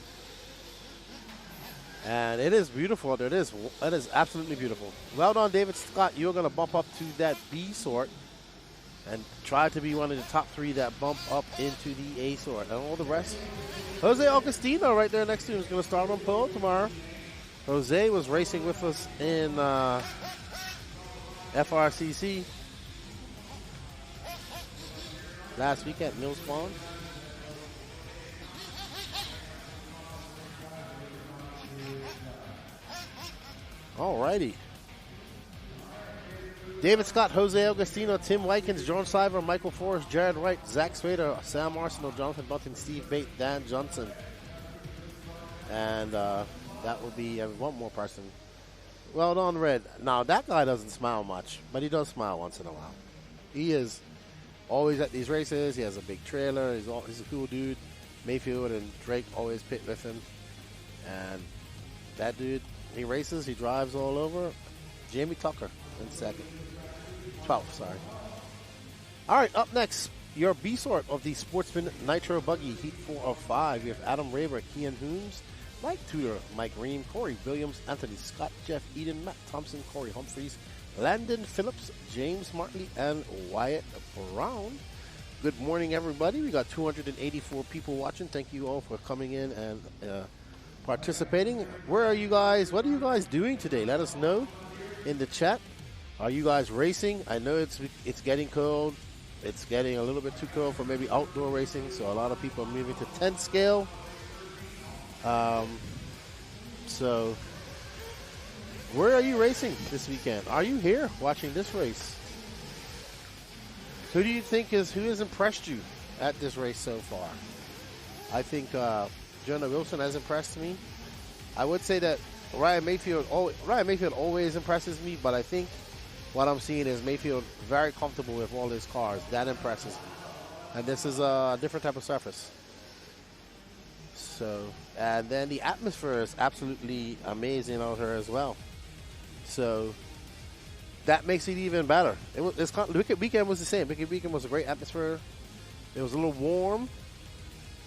And it is beautiful out there. It is absolutely beautiful. Well done, David Scott. You're going to bump up to that B sort and try to be one of the top 3 that bump up into the A sort. And all the rest. Jose Augustino right there next to him is going to start on pole tomorrow. Jose was racing with us in FRCC last week at Mills Pond. Alrighty. David Scott, Jose Augustino, Tim Wykins, John Siver, Michael Forrest, Jared Wright, Zach Swader, Sam Arsenal, Jonathan Button, Steve Bate, Dan Johnson. And that will be one more person. Well done, Red. Now, that guy doesn't smile much, but he does smile once in a while. He is always at these races. He has a big trailer. He's a cool dude. Mayfield and Drake always pit with him. And that dude, he races, he drives all over. Jamie Tucker in 2nd. 12th, sorry. All right, up next, your B sort of the Sportsman Nitro Buggy, Heat 4 of 5. You have Adam Raber, Kian Hooms, Mike Tudor, Mike Ream, Corey Williams, Anthony Scott, Jeff Eden, Matt Thompson, Corey Humphreys, Landon Phillips, James Martley, and Wyatt Brown. Good morning, everybody. We got 284 people watching. Thank you all for coming in and participating. Where are you guys? What are you guys doing today? Let us know in the chat. Are you guys racing? I know it's getting cold. It's getting a little bit too cold for maybe outdoor racing, so a lot of people are moving to 10 scale. So where are you racing this weekend? Are you here watching this race? Who do you think who has impressed you at this race so far? I think Jonah Wilson has impressed me. I would say that Ryan Mayfield always impresses me, but I think what I'm seeing is Mayfield very comfortable with all his cars. That impresses me. And this is a different type of surface. So, and then the atmosphere is absolutely amazing out here as well. So that makes it even better. Wicked Weekend was the same. Wicked Weekend was a great atmosphere. It was a little warm.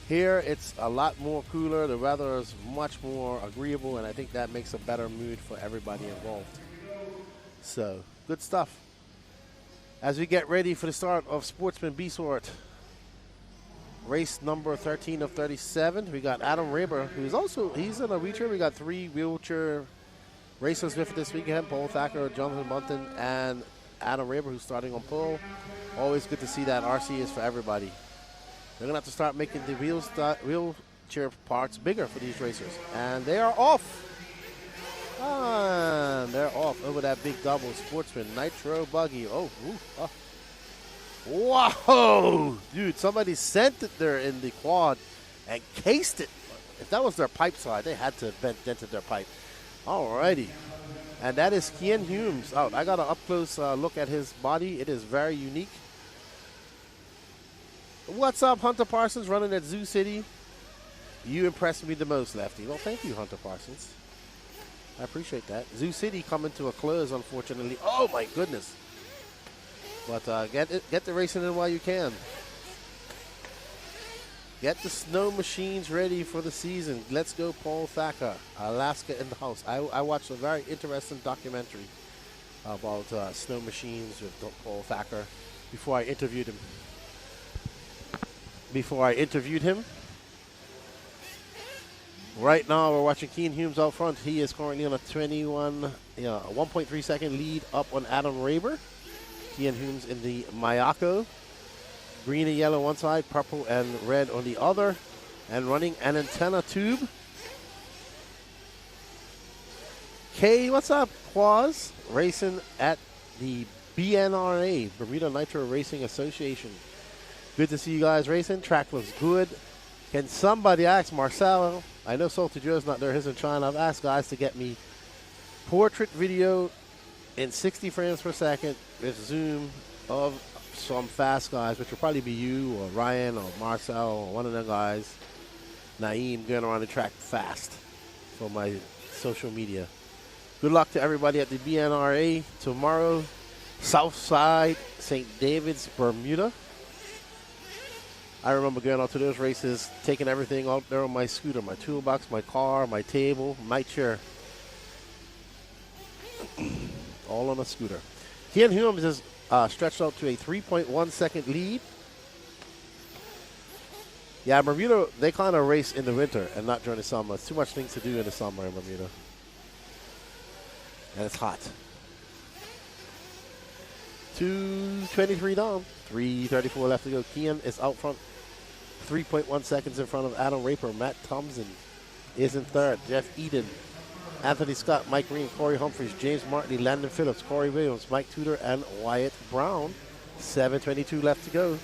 Here, it's a lot more cooler. The weather is much more agreeable, and I think that makes a better mood for everybody involved. So, good stuff. As we get ready for the start of Sportsman B Sort, race number 13 of 37, we got Adam Raber, he's in a wheelchair. We got 3 wheelchair racers with this weekend, Paul Thacker, Jonathan Bunton, and Adam Raber, who's starting on pole. Always good to see that RC is for everybody. They're going to have to start making the wheelchair parts bigger for these racers. And they are off. And they're off over that big double. Sportsman, Nitro Buggy. Oh, Whoa! Dude, somebody sent it there in the quad and cased it. If that was their pipe side, they had to have dented their pipe. Alrighty. And that is Kian Humes out. I got an up-close look at his body. It is very unique. What's up, Hunter Parsons, running at Zoo City? You impressed me the most, Lefty. Well, thank you, Hunter Parsons. I appreciate that. Zoo City coming to a close, unfortunately. Oh, my goodness. But get the racing in while you can. Get the snow machines ready for the season. Let's go, Paul Thacker. Alaska in the house. I watched a very interesting documentary about snow machines with Paul Thacker before I interviewed him. Right now, we're watching Keen Humes out front. He is currently on a 1.3 second lead up on Adam Raber. Keen Humes in the Mayako. Green and yellow one side, purple and red on the other. And running an antenna tube. Kay, what's up, Quaz? Racing at the BNRA, Bermuda Nitro Racing Association. Good to see you guys racing. Track looks good. Can somebody ask Marcelo? I know Salty Joe's not there. He's in China. I've asked guys to get me portrait video in 60 frames per second with zoom of some fast guys, which will probably be you or Ryan or Marcel or one of them guys. Naeem going around the track fast for my social media. Good luck to everybody at the BNRA tomorrow. Southside, St. David's, Bermuda. I remember going out to those races, taking everything out there on my scooter, my toolbox, my car, my table, my chair. All on a scooter. Kian Humes is stretched out to a 3.1 second lead. Yeah, Bermuda, they kind of race in the winter and not during the summer. It's too much things to do in the summer in Bermuda. And it's hot. 2:23 down, 3:34 left to go. Kian is out front, 3.1 seconds in front of Adam Raper. Matt Thompson is in third. Jeff Eden, Anthony Scott, Mike Green, Corey Humphreys, James Martley, Landon Phillips, Corey Williams, Mike Tudor, and Wyatt Brown. 7:22 left to go.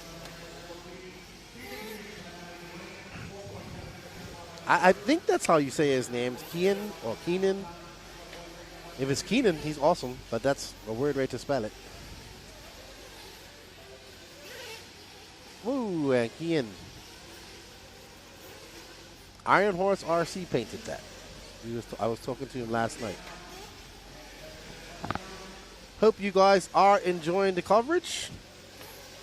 I think that's how you say his name, Kian or Keenan. If it's Keenan, he's awesome, but that's a weird way to spell it. Woo, and Kian. Iron Horse RC painted that. I was talking to him last night. Hope you guys are enjoying the coverage.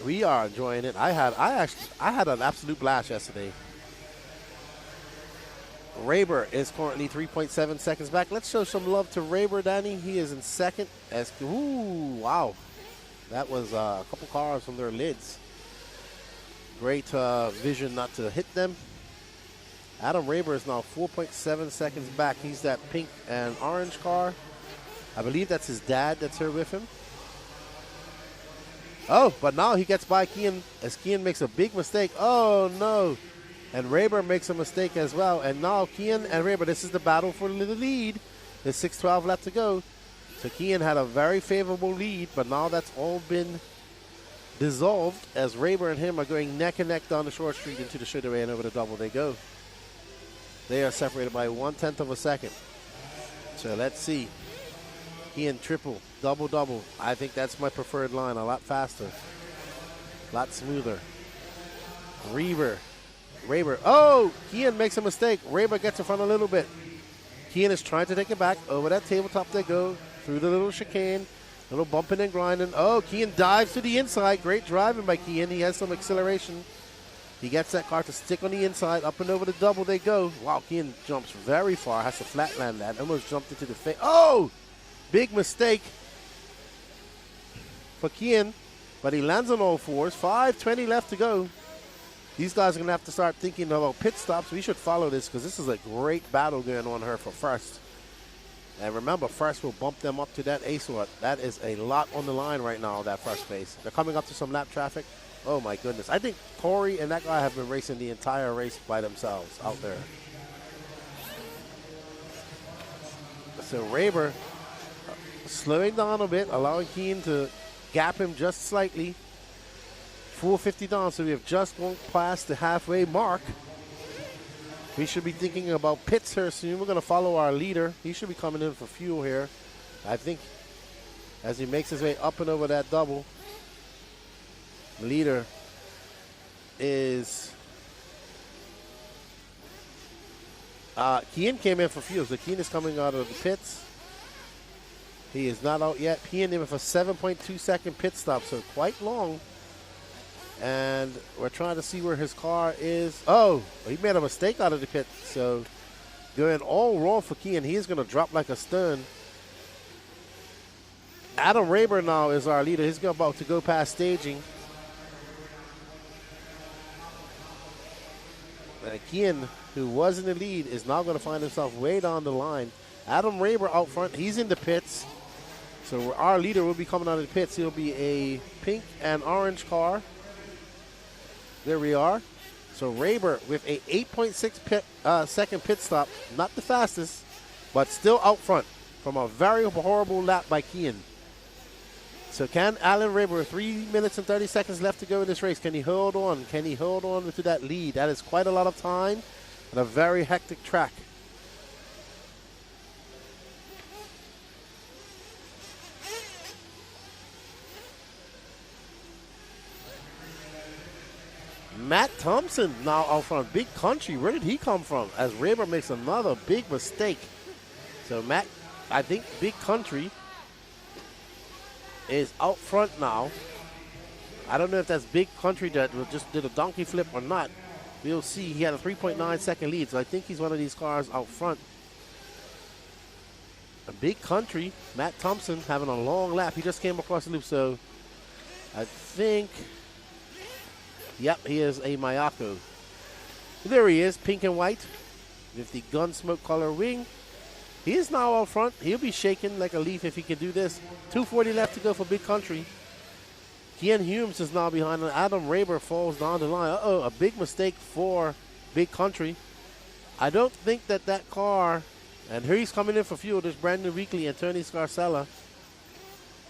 We are enjoying it. I had an absolute blast yesterday. Raber is currently 3.7 seconds back. Let's show some love to Raber, Danny. He is in second. Ooh, wow. That was a couple cars from their lids. Great vision not to hit them. Adam Raber is now 4.7 seconds back. He's that pink and orange car. I believe that's his dad that's here with him. Oh, but now he gets by Kian as Kian makes a big mistake. Oh, no. And Raber makes a mistake as well. And now Kian and Raber, this is the battle for the lead. There's 6:12 left to go. So Kian had a very favorable lead, but now that's all been dissolved as Raber and him are going neck and neck down the short street into the straightaway, and over the double they go. They are separated by 1/10 of a second. So let's see. Kian triple, double, double. I think that's my preferred line. A lot faster, a lot smoother. Raber. Oh, Kian makes a mistake. Raber gets in front a little bit. Kian is trying to take it back. Over that tabletop they go. Through the little chicane. Little bumping and grinding. Oh, Kian dives to the inside. Great driving by Kian. He has some acceleration. He gets that car to stick on the inside. Up and over the double they go. Wow, Kian jumps very far. Has to flatland that. Almost jumped into the face. Oh! Big mistake for Kian. But he lands on all fours. 5:20 left to go. These guys are going to have to start thinking about pit stops. We should follow this because this is a great battle going on here for first. And remember, first will bump them up to that A-sort. That is a lot on the line right now, that first base. They're coming up to some lap traffic. Oh, my goodness. I think Corey and that guy have been racing the entire race by themselves out there. So Raber slowing down a bit, allowing Keane to gap him just slightly. Full 50 down, so we have just gone past the halfway mark. We should be thinking about pits here soon. We're going to follow our leader. He should be coming in for fuel here, I think, as he makes his way up and over that double. The leader is Keane came in for fuel, so Keane is coming out of the pits. He is not out yet. Keane in for 7.2 second pit stop, so quite long. And we're trying to see where his car is. Oh, he made a mistake out of the pit. So going all wrong for Keane. He is going to drop like a stone. Adam Raber now is our leader. He's about to go past staging. And Keane, who was in the lead, is now going to find himself way down the line. Adam Raber out front. He's in the pits. So our leader will be coming out of the pits. He'll be a pink and orange car. There we are. So Raber with a 8.6 second pit stop. Not the fastest, but still out front from a very horrible lap by Keane. So can Alan Raber, 3 minutes and 30 seconds left to go in this race. Can he hold on? Can he hold on to that lead? That is quite a lot of time and a very hectic track. Matt Thompson now out front. Big Country. Where did he come from? As Raber makes another big mistake. So Matt, I think Big Country is out front now. I don't know if that's Big Country that just did a donkey flip or not. We'll see. He had a 3.9 second lead, so I think he's one of these cars out front. A Big Country, Matt Thompson having a long lap. He just came across the loop, so I think... Yep, he is a Mayako. There he is, pink and white, with the Gunsmoke color wing. He is now out front. He'll be shaking like a leaf if he can do this. 2:40 left to go for Big Country. Kian Humes is now behind him. Adam Raber falls down the line. Uh-oh, a big mistake for Big Country. I don't think that car, and here he's coming in for fuel, there's Brandon Weekly and Tony Scarcella.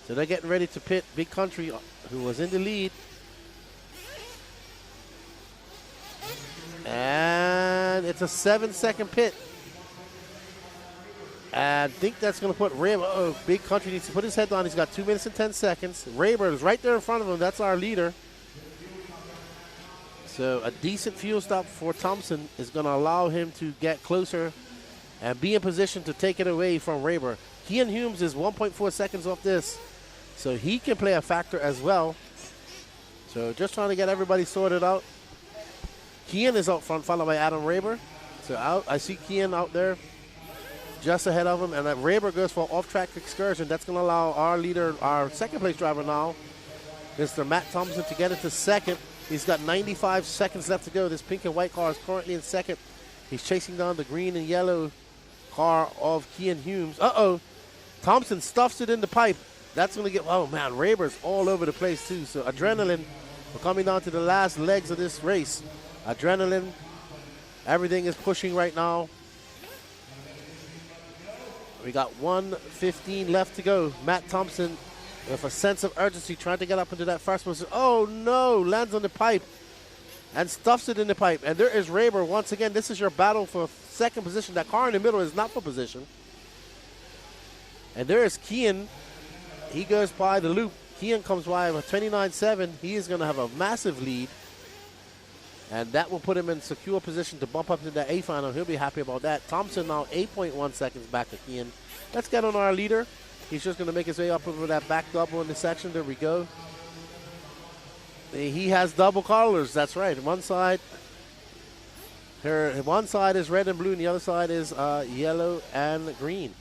So they're getting ready to pit Big Country, who was in the lead. And it's a 7-second pit. I think that's going to put Raber. Oh, Big Country needs to put his head down. He's got 2 minutes and 10 seconds. Raber is right there in front of him. That's our leader. So a decent fuel stop for Thompson is going to allow him to get closer and be in position to take it away from Raber. Kian Humes is 1.4 seconds off this, so he can play a factor as well. So just trying to get everybody sorted out. Kian is out front, followed by Adam Raber. So I see Kian out there just ahead of him, and Raber goes for an off-track excursion. That's going to allow our leader, our second-place driver now, Mr. Matt Thompson, to get into second. He's got 95 seconds left to go. This pink and white car is currently in second. He's chasing down the green and yellow car of Kian Humes. Uh-oh. Thompson stuffs it in the pipe. That's going to get, oh, man, Raber's all over the place, too. So adrenaline, we're coming down to the last legs of this race. Adrenaline, everything is pushing right now. We got 1:15 left to go. Matt Thompson with a sense of urgency trying to get up into that first position. Oh no, lands on the pipe and stuffs it in the pipe. And there is Raber once again. This is your battle for second position. That car in the middle is not for position. And there is Kian. He goes by the loop. Kian comes by with 29.7. He is going to have a massive lead. And that will put him in secure position to bump up to the A final. He'll be happy about that. Thompson now 8.1 seconds back to Kian. Let's get on our leader. He's just going to make his way up over that back double in the section. There we go. He has double colors. That's right. One side is red and blue, and the other side is yellow and green.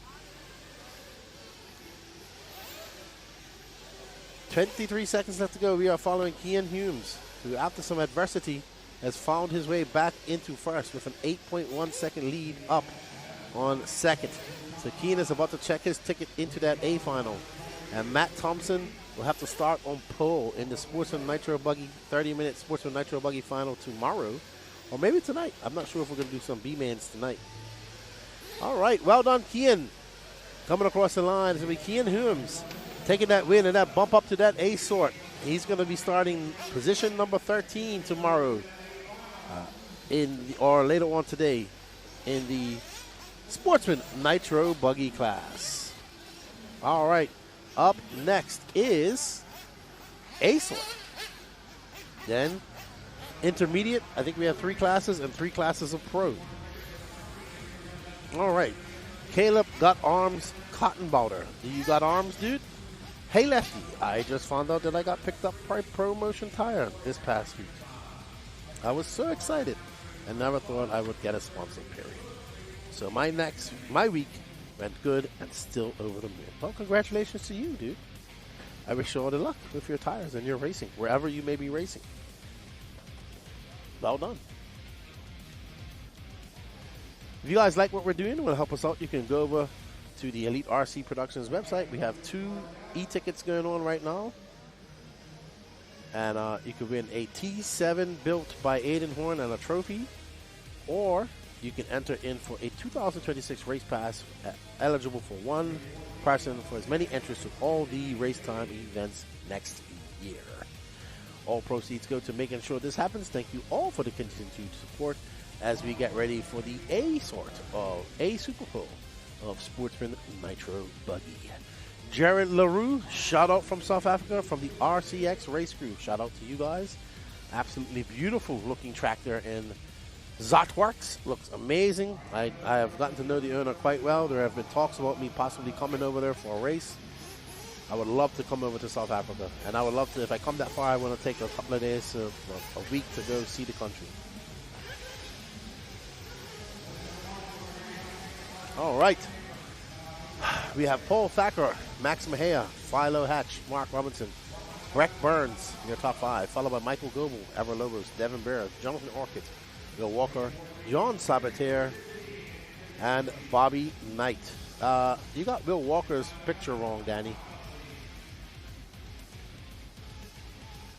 23 seconds left to go. We are following Kian Humes, who after some adversity has found his way back into first with an 8.1 second lead up on second. So Keane is about to check his ticket into that A final. And Matt Thompson will have to start on pole in the Sportsman Nitro Buggy, 30-minute Sportsman Nitro Buggy final tomorrow. Or maybe tonight. I'm not sure if we're going to do some B-mans tonight. All right, well done, Keane. Coming across the line is going to be Keane Humes, taking that win and that bump up to that A sort. He's going to be starting position number 13 tomorrow, or later on today, in the Sportsman Nitro Buggy class. All right, up next is A sort. Then intermediate. I think we have 3 classes and 3 classes of pro. All right, Caleb got arms cotton bowder. Do you got arms, dude? Hey, Lefty, I just found out that I got picked up by Promotion Tire this past week. I was so excited and never thought I would get a sponsor, period. So my week went good and still over the moon. Well, congratulations to you, dude. I wish you all the luck with your tires and your racing, wherever you may be racing. Well done. If you guys like what we're doing and want to help us out, you can go over to the Elite RC Productions website. We have 2 e-tickets going on right now. And you can win a T7 built by Aiden Horn and a trophy. Or you can enter in for a 2026 race pass eligible for 1 person for as many entries to all the race time events next year. All proceeds go to making sure this happens. Thank you all for the continued support as we get ready for the A sort of A SuperPole of Sportsman Nitro Buggy. Jared LaRue, shout out from South Africa from the RCX race crew. Shout out to you guys. Absolutely beautiful looking tractor in Zotworks. Looks amazing. I have gotten to know the owner quite well. There have been talks about me possibly coming over there for a race. I would love to come over to South Africa. And I would love to, if I come that far, I want to take a couple of days, a week to go see the country. All right. We have Paul Thacker, Max Mejia, Philo Hatch, Mark Robinson, Breck Burns in your top 5, followed by Michael Goebel, Ever Lobos, Devin Bear, Jonathan Orchid, Bill Walker, John Sabatier, and Bobby Knight. You got Bill Walker's picture wrong, Danny.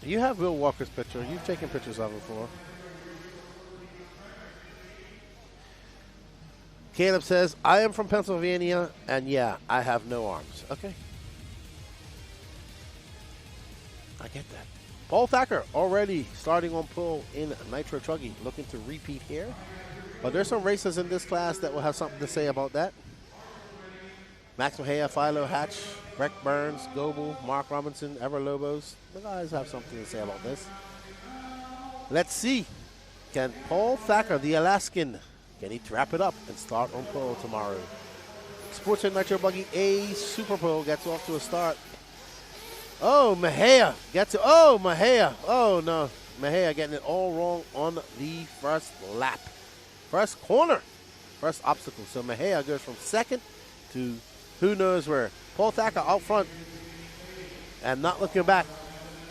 You have Bill Walker's picture. You've taken pictures of him before. Caleb says, I am from Pennsylvania, and yeah, I have no arms. Okay. I get that. Paul Thacker already starting on pole in Nitro Truggy, looking to repeat here. But there's some racers in this class that will have something to say about that. Max Mejia, Philo Hatch, Breck Burns, Goebel, Mark Robinson, Ever Lobos. The guys have something to say about this. Let's see. Can Paul Thacker, the Alaskan, can he wrap it up and start on pole tomorrow? Sportsman Nitro Buggy A SuperPole gets off to a start. Oh, Mejia gets it. Oh, Mejia. Oh, no. Mejia getting it all wrong on the first lap. First corner. First obstacle. So Mejia goes from second to who knows where. Paul Thacker out front and not looking back.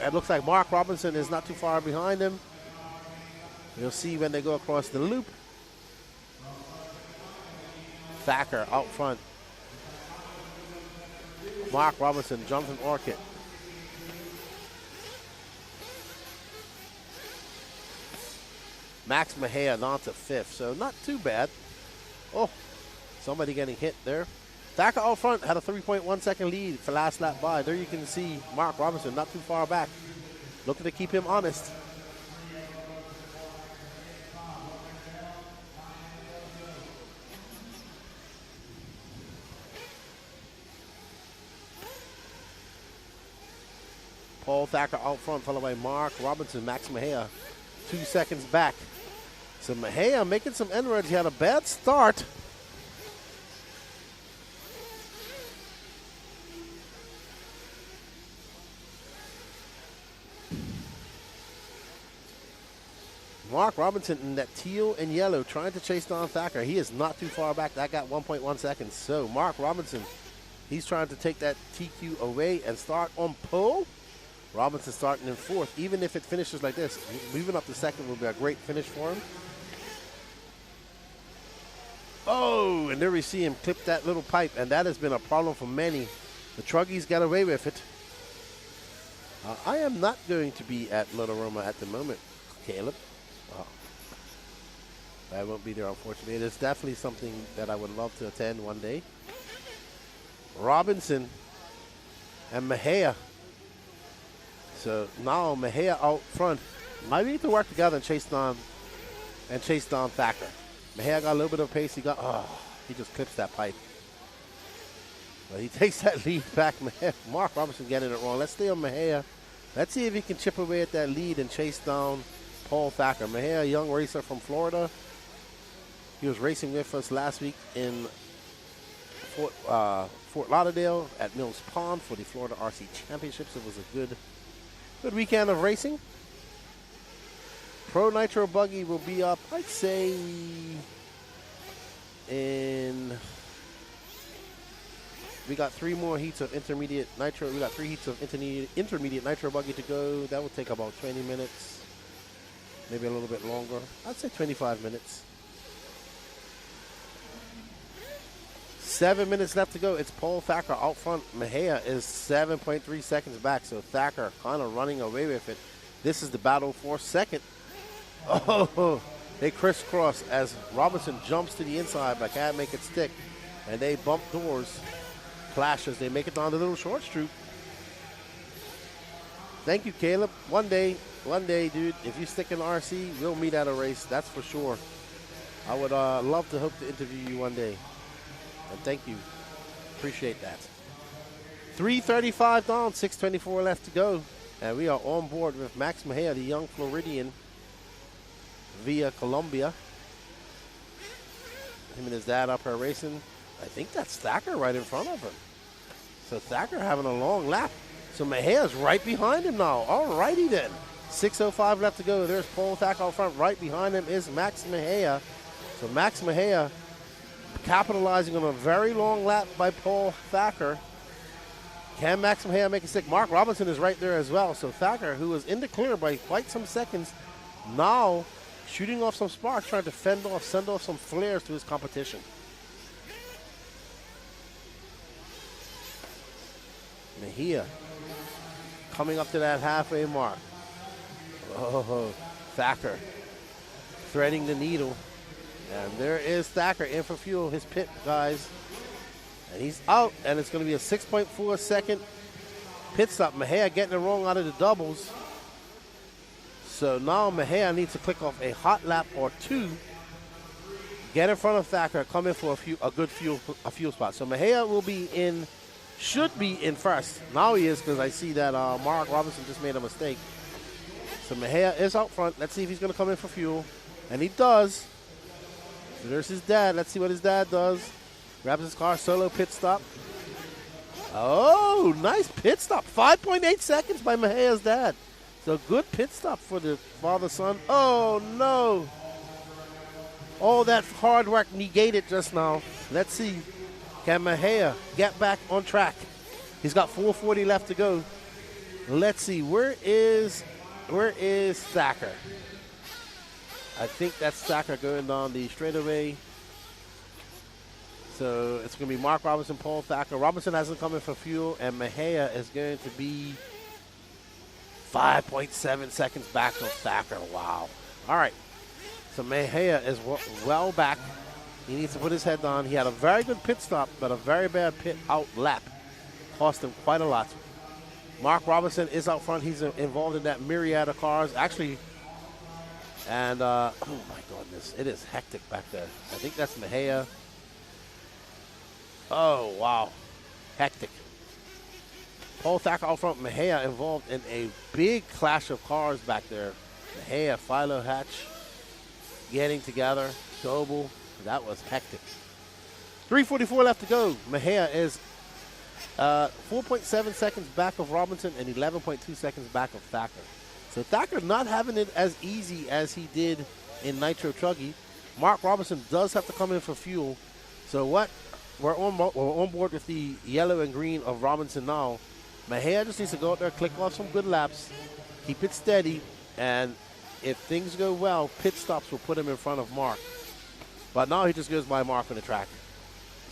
It looks like Mark Robinson is not too far behind him. You'll see when they go across the loop. Thacker out front. Mark Robinson, Jonathan Orchid. Max Mejia on to 5th, so not too bad. Oh, somebody getting hit there. Thacker out front had a 3.1 second lead for last lap by. There you can see Mark Robinson not too far back. Looking to keep him honest. Paul Thacker out front, followed by Mark Robinson, Max Mejia, 2 seconds back. So Mejia making some inroads. He had a bad start. Mark Robinson in that teal and yellow trying to chase down Thacker. He is not too far back. That got 1.1 seconds. So Mark Robinson, he's trying to take that TQ away and start on pole. Robinson starting in 4th. Even if it finishes like this, moving up to 2nd will be a great finish for him. Oh, and there we see him clip that little pipe, and that has been a problem for many. The Truggies got away with it. I am not going to be at Little Roma at the moment, Caleb. I won't be there, unfortunately. It is definitely something that I would love to attend one day. Robinson and Mejia. So now Mejia out front. Might need to work together and chase down Thacker. Mejia got a little bit of pace. He just clips that pipe. But he takes that lead back. Mark Robinson getting it wrong. Let's stay on Mejia. Let's see if he can chip away at that lead and chase down Paul Thacker. Mejia, a young racer from Florida. He was racing with us last week in Fort Lauderdale at Mills Pond for the Florida RC Championships. It was a good weekend of racing. Pro Nitro Buggy will be up, I'd say, we got 3 more heats of intermediate nitro. We got 3 heats of intermediate nitro buggy to go. That will take about 20 minutes, maybe a little bit longer. I'd say 25 minutes. 7 minutes left to go. It's Paul Thacker out front. Mejia is 7.3 seconds back, so Thacker kind of running away with it. This is the battle for second. Oh, they crisscross as Robinson jumps to the inside but can't make it stick. And they bump doors. Clashes. They make it down the little short street. Thank you, Caleb. One day, dude, if you stick in RC, we'll meet at a race. That's for sure. I would love to hope to interview you one day. And thank you. Appreciate that. 3:35 down, 6:24 left to go. And we are on board with Max Mejia, the young Floridian, via Colombia. Him and his dad up here racing. I think that's Thacker right in front of him. So Thacker having a long lap. So Mejia's right behind him now. All righty then. 6:05 left to go. There's Paul Thacker out front. Right behind him is Max Mejia. So Max Mejia capitalizing on a very long lap by Paul Thacker. Can Max Mejia make a stick? Mark Robinson is right there as well. So Thacker, who was in the clear by quite some seconds, now shooting off some sparks, trying to send off some flares to his competition. Mejia coming up to that halfway mark. Oh, Thacker threading the needle. And there is Thacker in for fuel, his pit, guys. And he's out, and it's going to be a 6.4 second pit stop. Mejia getting it wrong out of the doubles. So now Mejia needs to click off a hot lap or 2. Get in front of Thacker, come in for a good fuel spot. So Mejia should be in first. Now he is, because I see that Mark Robinson just made a mistake. So Mejia is out front. Let's see if he's going to come in for fuel. And he does. So there's his dad. Let's see what his dad does. Grabs his car, solo pit stop. Oh, nice pit stop. 5.8 seconds by Mejia's dad. So good pit stop for the father-son. Oh, no. All that hard work negated just now. Let's see. Can Mejia get back on track? He's got 4:40 left to go. Let's see. Where is Thacker? I think that's Thacker going down the straightaway. So it's going to be Mark Robinson, Paul Thacker. Robinson hasn't come in for fuel, and Mejia is going to be 5.7 seconds back of Thacker. Wow. All right. So Mejia is well back. He needs to put his head down. He had a very good pit stop, but a very bad pit out lap. Cost him quite a lot. Mark Robinson is out front. He's involved in that myriad of cars. Actually, and oh my goodness, it is hectic back there. I think that's Mejia. Oh, wow. Hectic. Paul Thacker out front. Mejia involved in a big clash of cars back there. Mejia, Philo Hatch getting together. Doble. That was hectic. 3:44 left to go. Mejia is 4.7 seconds back of Robinson and 11.2 seconds back of Thacker. So Thacker not having it as easy as he did in Nitro Truggy. Mark Robinson does have to come in for fuel. So what? We're on board with the yellow and green of Robinson now. Mejia just needs to go out there, click off some good laps, keep it steady, and if things go well, pit stops will put him in front of Mark. But now he just goes by Mark on the track.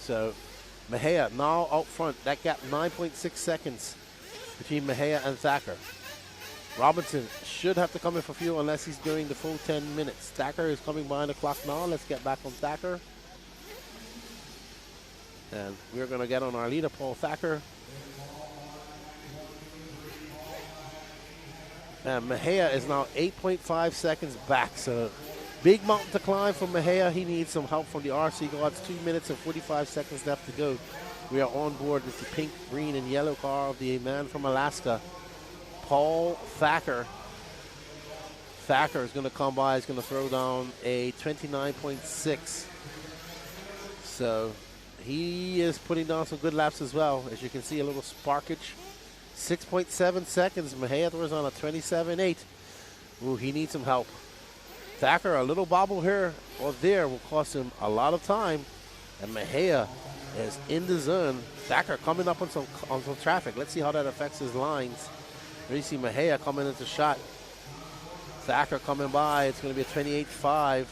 So Mejia now out front. That gap 9.6 seconds between Mejia and Thacker. Robinson should have to come in for fuel unless he's doing the full 10 minutes. Thacker is coming behind the clock now. Let's get back on Thacker. And we're going to get on our leader, Paul Thacker. And Mejia is now 8.5 seconds back. So big mountain to climb for Mejia. He needs some help from the RC guards. 2 minutes and 45 seconds left to go. We are on board with the pink, green, and yellow car of the man from Alaska, Paul Thacker. Thacker is going to come by. He's going to throw down a 29.6. So he is putting down some good laps as well. As you can see, a little sparkage. 6.7 seconds. Mejia throws on a 27.8. Ooh, he needs some help. Thacker, a little bobble here or there will cost him a lot of time. And Mejia is in the zone. Thacker coming up on some traffic. Let's see how that affects his lines. There you see Mejia coming into shot. Thacker coming by. It's going to be a 28.5.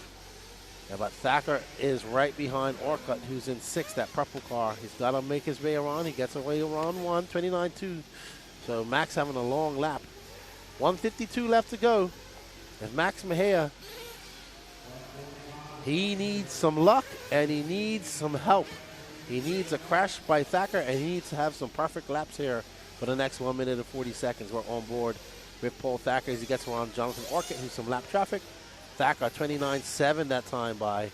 Yeah, but Thacker is right behind Orcutt, who's in 6th, that purple car. He's got to make his way around. He gets away around 1, 29.2. So Max having a long lap. 1:52 left to go. And Max Mejia, he needs some luck and he needs some help. He needs a crash by Thacker and he needs to have some perfect laps here for the next 1 minute and 40 seconds. We're on board with Paul Thacker as he gets around Jonathan Orcutt, who's some lap traffic. Thacker 29.7 that time by.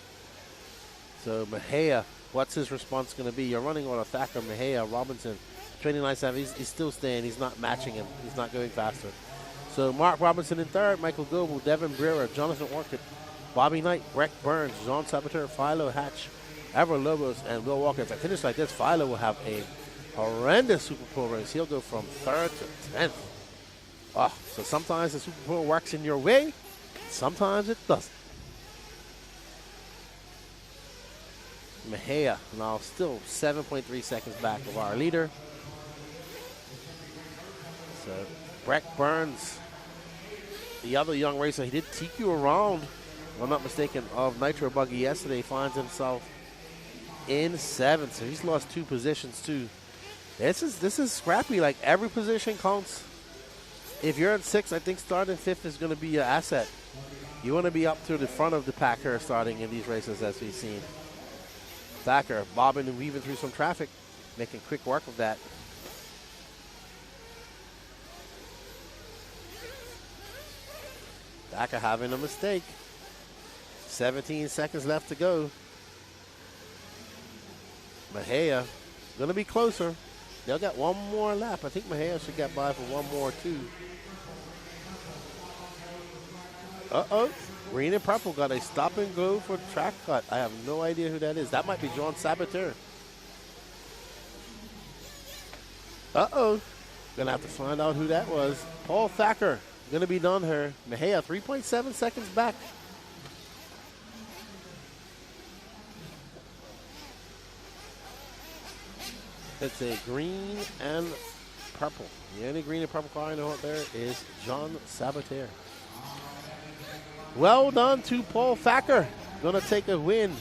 So Mejia, what's his response going to be? You're running on a Thacker, Mejia, Robinson, 29.7. He's still staying. He's not matching him. He's not going faster. So Mark Robinson in 3rd, Michael Goebel, Devin Brewer, Jonathan Orcutt, Bobby Knight, Breck Burns, Jean Saboteur, Philo Hatch, Ever Lobos, and Will Walker. If I finish like this, Philo will have a horrendous SuperPole race. He'll go from 3rd to 10th. Oh, so sometimes the SuperPole works in your way. Sometimes it doesn't. Mejia now still 7.3 seconds back of our leader. So Breck Burns, the other young racer, he did TQ around, if I'm not mistaken, of Nitro Buggy yesterday, finds himself in 7th. So he's lost 2 positions too. This is scrappy. Like every position counts. If you're in 6th, I think starting 5th is going to be your asset. You want to be up to the front of the pack here starting in these races as we've seen. Thacker bobbing and weaving through some traffic, making quick work of that. Thacker having a mistake. 17 seconds left to go. Mejia going to be closer. They'll get one more lap. I think Mejia should get by for one more too. Uh-oh. Green and purple got a stop and go for track cut. I have no idea who that is. That might be John Saboteur. Uh-oh. Gonna have to find out who that was. Paul Thacker gonna be done here. Mejia 3.7 seconds back. It's a green and purple. The only green and purple car I know out there is John Saboteur. Well done to Paul Thacker. Going to take a win.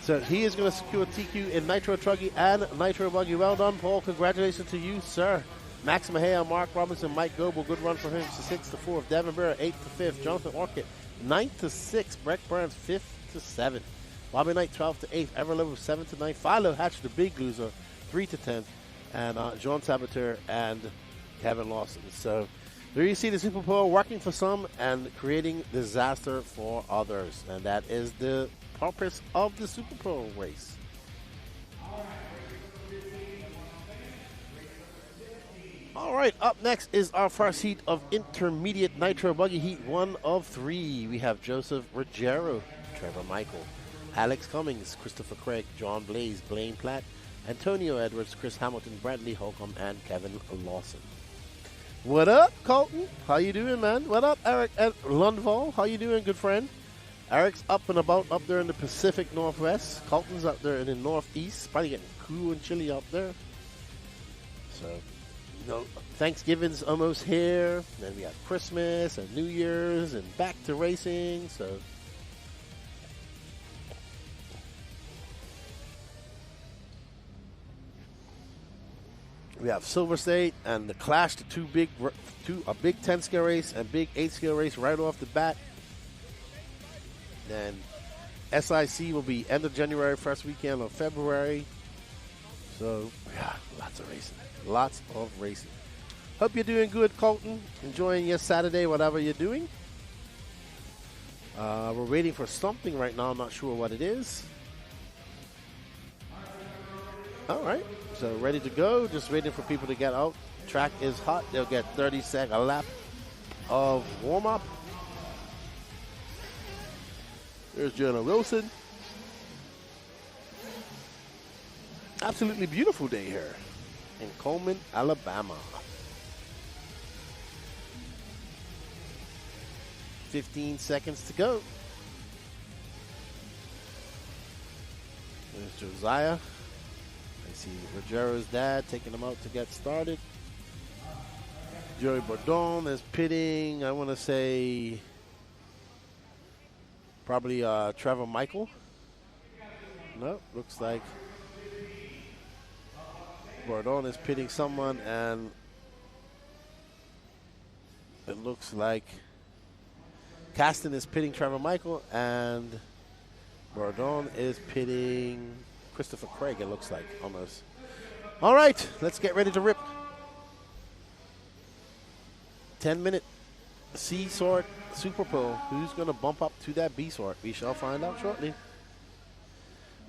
So he is going to secure TQ in Nitro Truggy and Nitro Buggy. Well done, Paul. Congratulations to you, sir. Max Mejia, Mark Robinson, Mike Goebel. Good run for him. 6th to 4th. Devin Burr, 8th to 5th. Jonathan Orcutt, 9th to 6th. Breck Burns, 5th to 7th. Bobby Knight, 12th to 8th. Everlevel, 7th to 9th. Philo Hatch, the big loser, 3 to 10th. And Jean Saboteur and Kevin Lawson. So there you see the SuperPole working for some and creating disaster for others. And that is the purpose of the SuperPole race. All right, up next is our first heat of intermediate Nitro Buggy Heat 1 of 3. We have Joseph Ruggiero, Trevor Michael, Alex Cummings, Christopher Craig, John Blaze, Blaine Platt, Antonio Edwards, Chris Hamilton, Bradley Holcomb, and Kevin Lawson. What up, Colton? How you doing, man? What up, Eric at Lundvall? How you doing, good friend? Eric's up and about up there in the Pacific Northwest. Colton's up there in the Northeast. Probably getting cool and chilly up there. So, you know, Thanksgiving's almost here. Then we have Christmas and New Year's and back to racing. So, We have Silver State and the clash, a big 10 scale race and big 8 scale race right off the bat. Then SIC will be end of January, first weekend of February. So, yeah, lots of racing. Lots of racing. Hope you're doing good, Colton. Enjoying your Saturday, whatever you're doing. We're waiting for something right now. I'm not sure what it is. All right. So, ready to go. Just waiting for people to get out. Track is hot. They'll get 30-second a lap of warm-up. There's Jonah Wilson. Absolutely beautiful day here in Cullman, Alabama. 15 seconds to go. There's Josiah. I see Rogero's dad taking him out to get started. Joey Bourdon is pitting, I want to say, probably Trevor Michael. No, looks like Bourdon is pitting someone, and it looks like Caston is pitting Trevor Michael, and Bourdon is pitting Christopher Craig, it looks like, almost. All right, let's get ready to rip. 10-minute C sort SuperPole. Who's going to bump up to that B sort? We shall find out shortly.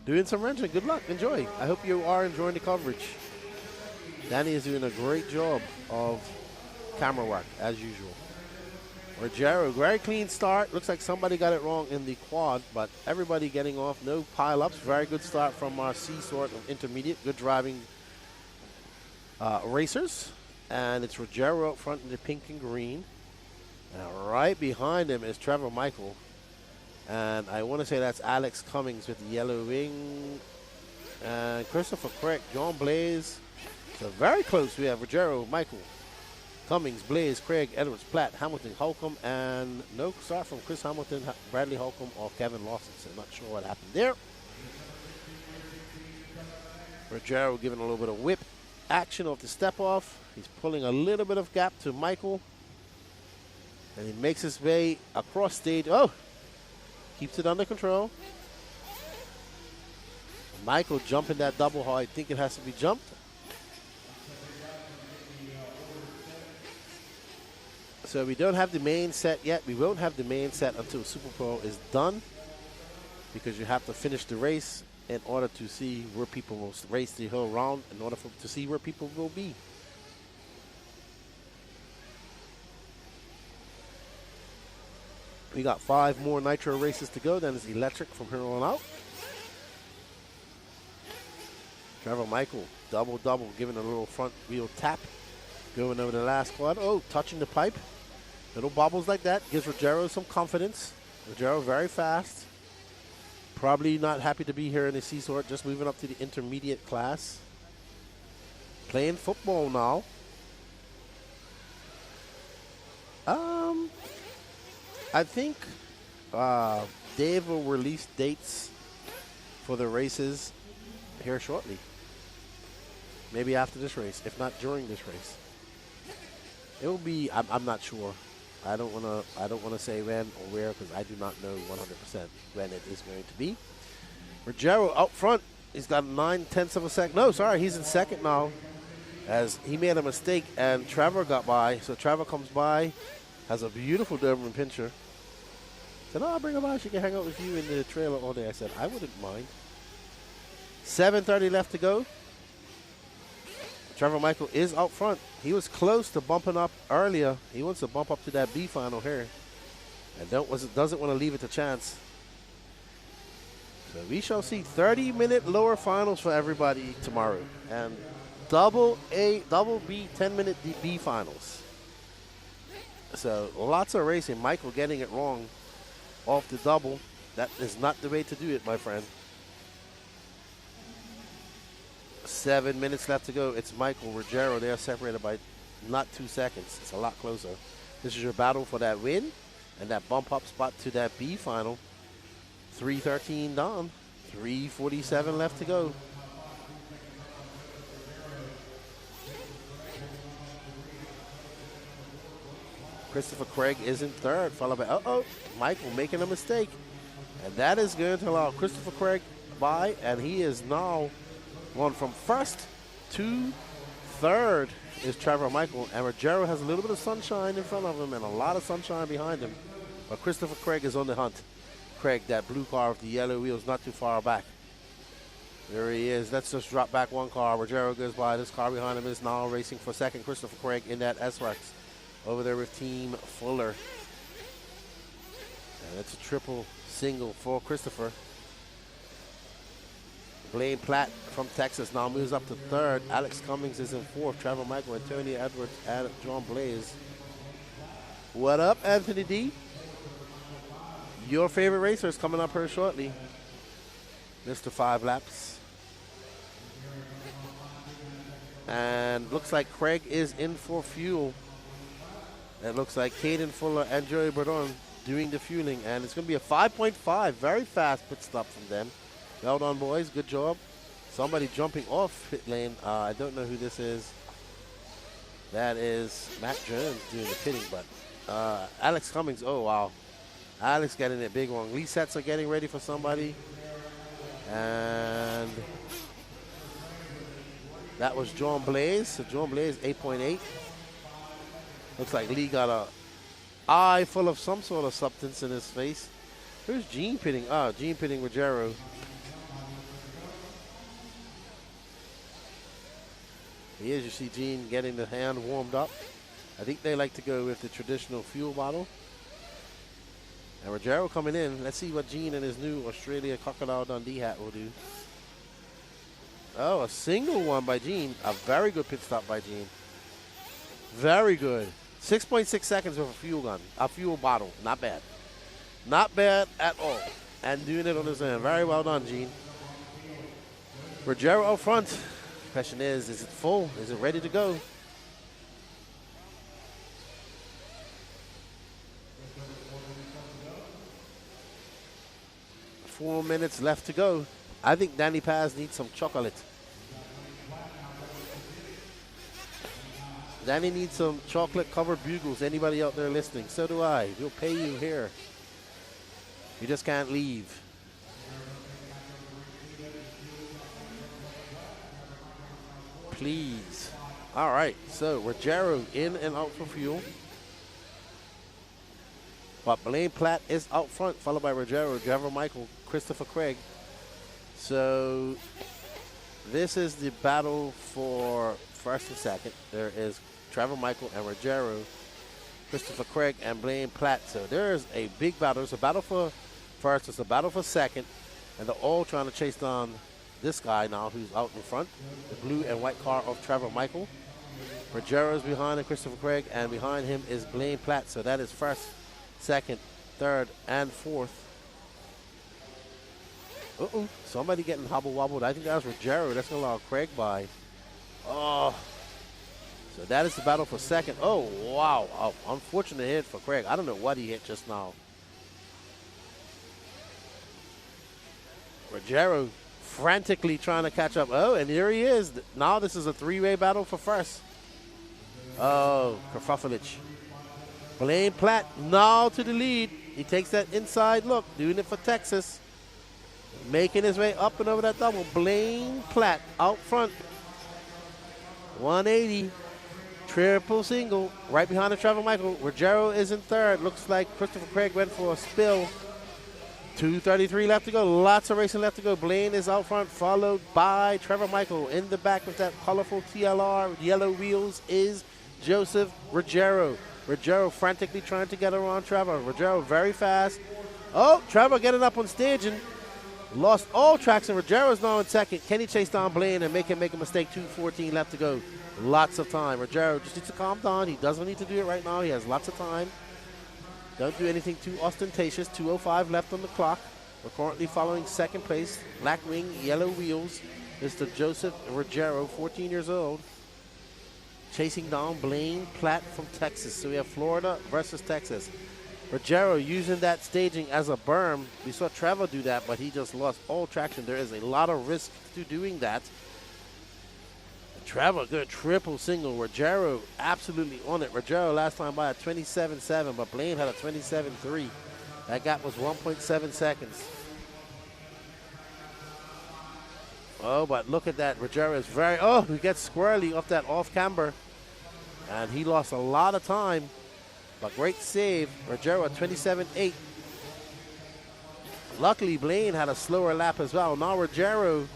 Doing some wrenching. Good luck. Enjoy. I hope you are enjoying the coverage. Danny is doing a great job of camera work, as usual. Rogero, very clean start. Looks like somebody got it wrong in the quad, but everybody getting off. No pile-ups. Very good start from our C sort of intermediate. Good driving racers. And it's Rogero up front in the pink and green. And right behind him is Trevor Michael. And I want to say that's Alex Cummings with the yellow wing. And Christopher Craig, John Blaze. So very close. We have Rogero, Michael, Cummings, Blaze, Craig, Edwards, Platt, Hamilton, Holcomb. And no start from Chris Hamilton, Bradley Holcomb, or Kevin Lawson. So not sure what happened there. Rogero giving a little bit of whip action off the step off. He's pulling a little bit of gap to Michael. And he makes his way across stage. Oh! Keeps it under control. Michael jumping that double how I think it has to be jumped. So we don't have the main set yet. We won't have the main set until SuperPole is done, because you have to finish the race in order to see where people will race the whole round, in order to see where people will be. We got 5 more nitro races to go. Then it's electric from here on out. Trevor Michael, double, giving a little front wheel tap. Going over the last quad. Oh, touching the pipe. Little bobbles like that. Gives Rogero some confidence. Rogero very fast. Probably not happy to be here in the C sort. Just moving up to the intermediate class. Playing football now. I think Dave will release dates for the races here shortly. Maybe after this race, if not during this race. It will be. I'm not sure. I don't wanna say when or where, because I do not know 100% when it is going to be. Rogero out front. He's got 9/10 of a second. No, sorry, he's in second now, as he made a mistake and Trevor got by. So Trevor comes by, has a beautiful Doberman Pinscher. Said, "Oh, I'll bring her by. She can hang out with you in the trailer all day." I said, "I wouldn't mind." 7:30 left to go. Trevor Michael is out front. He was close to bumping up earlier. He wants to bump up to that B final here, and doesn't want to leave it to chance. So we shall see 30-minute lower finals for everybody tomorrow, and double B 10-minute B finals. So lots of racing. Michael getting it wrong off the double. That is not the way to do it, my friend. 7 minutes left to go. It's Michael, Rogero. They are separated by not 2 seconds. It's a lot closer. This is your battle for that win and that bump up spot to that B final. 3:13 down. 3:47 left to go. Christopher Craig is in third, followed by, Michael making a mistake. And that is going to allow Christopher Craig by, and he is now going from first to third is Trevor Michael. And Rogero has a little bit of sunshine in front of him and a lot of sunshine behind him. But Christopher Craig is on the hunt. Craig, that blue car with the yellow wheels, not too far back. There he is. Let's just drop back one car. Rogero goes by. This car behind him is now racing for second. Christopher Craig in that S-Rex over there with Team Fuller. And it's a triple single for Christopher. Blaine Platt from Texas now moves up to third. Alex Cummings is in fourth. Trevor Michael, Antonio Edwards, and John Blaze. What up, Anthony D? Your favorite racer is coming up here shortly. Mr. 5 Laps. And looks like Craig is in for fuel. It looks like Caden Fuller and Joey Bordon doing the fueling. And it's going to be a 5.5. Very fast pit stop from them. Well done, boys. Good job. Somebody jumping off pit lane. I don't know who this is. That is Matt Jones doing the pitting. But Alex Cummings. Oh, wow. Alex getting it big one. Lee sets are getting ready for somebody. And that was John Blaze. So John Blaze, 8.8. Looks like Lee got a eye full of some sort of substance in his face. Who's Gene pitting? Gene pitting Rogero. Here you see Gene getting the hand warmed up. I think they like to go with the traditional fuel bottle. And Rogero coming in. Let's see what Gene and his new Australia Crocodile Dundee hat will do. Oh, a single one by Gene. A very good pit stop by Gene. Very good. 6.6 seconds with a fuel bottle. Not bad. Not bad at all. And doing it on his own. Very well done, Gene. Rogero out front. Question is it full? Is it ready to go? Four minutes left to go. I think Danny Paz needs some chocolate. Danny needs some chocolate-covered bugles. Anybody out there listening? So do I. We'll pay you here. You just can't leave. Please. All right. So Rogero in and out for fuel. But Blaine Platt is out front, followed by Rogero, Trevor Michael, Christopher Craig. So this is the battle for first and second. There is Trevor Michael and Rogero, Christopher Craig, and Blaine Platt. So there is a big battle. It's a battle for first. It's a battle for second. And they're all trying to chase down this guy now who's out in front, the blue and white car of Trevor Michael. Rogero's behind him, Christopher Craig, and behind him is Blaine Platt. So that is first, second, third, and fourth. Somebody getting hobble-wobbled. I think that was Rogero. That's going to allow Craig by. Oh. So that is the battle for second. Oh, wow. Oh, unfortunate hit for Craig. I don't know what he hit just now. Rogero frantically trying to catch up. Oh, and here he is. Now this is a three-way battle for first. Oh, Kerfufflich. Blaine Platt now to the lead. He takes that inside look, doing it for Texas. Making his way up and over that double. Blaine Platt out front. 180. Triple single. Right behind the Trevor Michael. Rogero is in third. Looks like Christopher Craig went for a spill. 2:33 left to go. Lots of racing left to go. Blaine is out front, followed by Trevor Michael. In the back with that colorful TLR yellow wheels is Joseph Rogero. Rogero frantically trying to get around Trevor. Rogero very fast. Oh, Trevor getting up on stage and lost all traction. Rogero is now in second. Can he chase down Blaine and make him make a mistake? 2:14 left to go. Lots of time. Rogero just needs to calm down. He doesn't need to do it right now. He has lots of time. Don't do anything too ostentatious. 2:05 left on the clock. We're currently following second place. Black wing, yellow wheels. Mr. Joseph Rogero, 14 years old. Chasing down Blaine Platt from Texas. So we have Florida versus Texas. Rogero using that staging as a berm. We saw Trevor do that, but he just lost all traction. There is a lot of risk to doing that. Trevor, good triple single. Rogero absolutely on it. Rogero last time by a 27.7, but Blaine had a 27.3. That gap was 1.7 seconds. Oh, but look at that. Rogero is very, he gets squirrely off that off camber. And he lost a lot of time, but great save. Rogero at 27.8. Luckily, Blaine had a slower lap as well. Now Rogero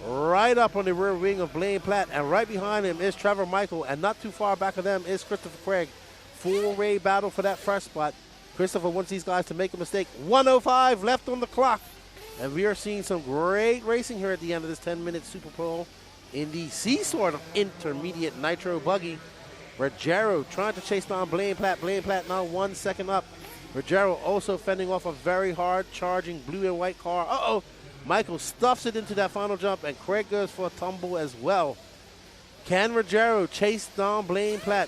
right up on the rear wing of Blaine Platt, and right behind him is Trevor Michael, and not too far back of them is Christopher Craig. Four-way battle for that first spot. Christopher wants these guys to make a mistake. 1:05 left on the clock, and we are seeing some great racing here at the end of this 10-minute SuperPole in the C sort of intermediate nitro buggy. Rogero trying to chase down Blaine Platt. Blaine Platt now 1 second up. Rogero also fending off a very hard charging blue and white car. Michael stuffs it into that final jump, and Craig goes for a tumble as well. Can Rogero chase down Blaine Platt?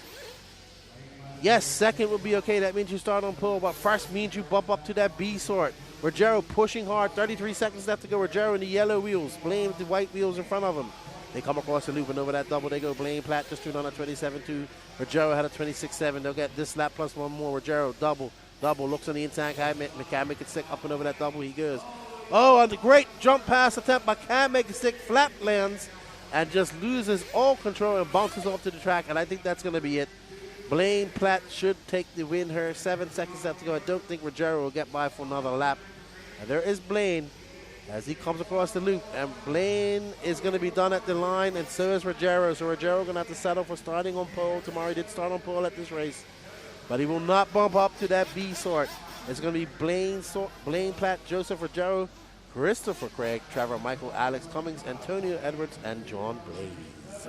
Yes, second would be okay. That means you start on pole, but first means you bump up to that B sort. Rogero pushing hard. 33 seconds left to go. Rogero in the yellow wheels. Blaine with the white wheels in front of him. They come across the loop, and over that double they go. Blaine Platt just turned on a 27.2. Rogero had a 26.7. They'll get this lap plus one more. Rogero double, looks on the inside. Can't make it stick. Up and over that double he goes. And the great jump pass attempt, but can't make it stick. Flap lands and just loses all control and bounces off to the track, and I think that's going to be it. Blaine Platt should take the win here. 7 seconds left to go. I don't think Rogero will get by for another lap. And there is Blaine as he comes across the loop, and Blaine is going to be done at the line, and so is Rogero. So Rogero going to have to settle for starting on pole tomorrow. He did start on pole at this race, but he will not bump up to that B sort. It's going to be Blaine Platt, Joseph Rogero, Christopher Craig, Trevor Michael, Alex Cummings, Antonio Edwards, and John Blaze.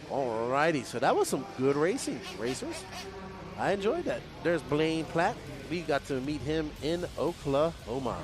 Alrighty, so that was some good racing, racers. I enjoyed that. There's Blaine Platt. We got to meet him in Oklahoma.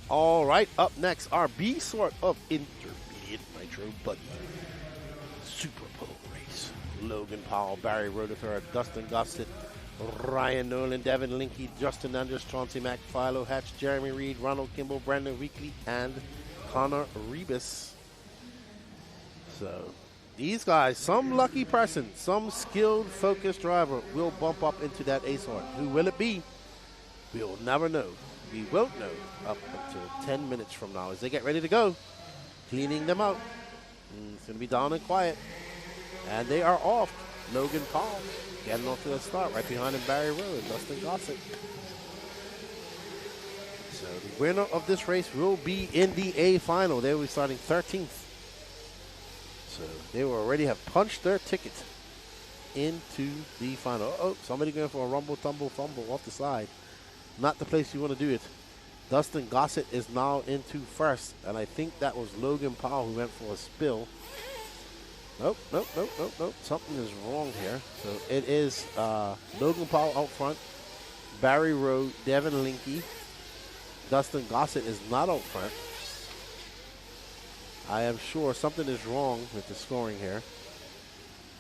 All right, up next, our B sort of intermediate nitro buggy SuperPole race. Logan Powell, Barry Rutherford, Dustin Gossett, Ryan Nolan, Devin Linky, Justin Andrews, Chauncey Mack, Philo Hatch, Jeremy Reed, Ronald Kimball, Brandon Weekly, and Connor Rebus. So these guys, some lucky person, some skilled, focused driver will bump up into that A sort. Who will it be? We'll never know. We won't know up until 10 minutes from now as they get ready to go, cleaning them out. It's going to be down and quiet. And they are off. Logan Paul getting off to the start. Right behind him, Barry Rowe and Dustin Gossett. So the winner of this race will be in the A final. They will be starting 13th. So they will already have punched their ticket into the final. Somebody going for a rumble, tumble, fumble off the side. Not the place you want to do it. Dustin Gossett is now into first, and I think that was Logan Powell who went for a spill. Nope. Something is wrong here. So it is Logan Powell out front, Barry Rowe, Devin Linky, Dustin Gossett is not out front. I am sure something is wrong with the scoring here.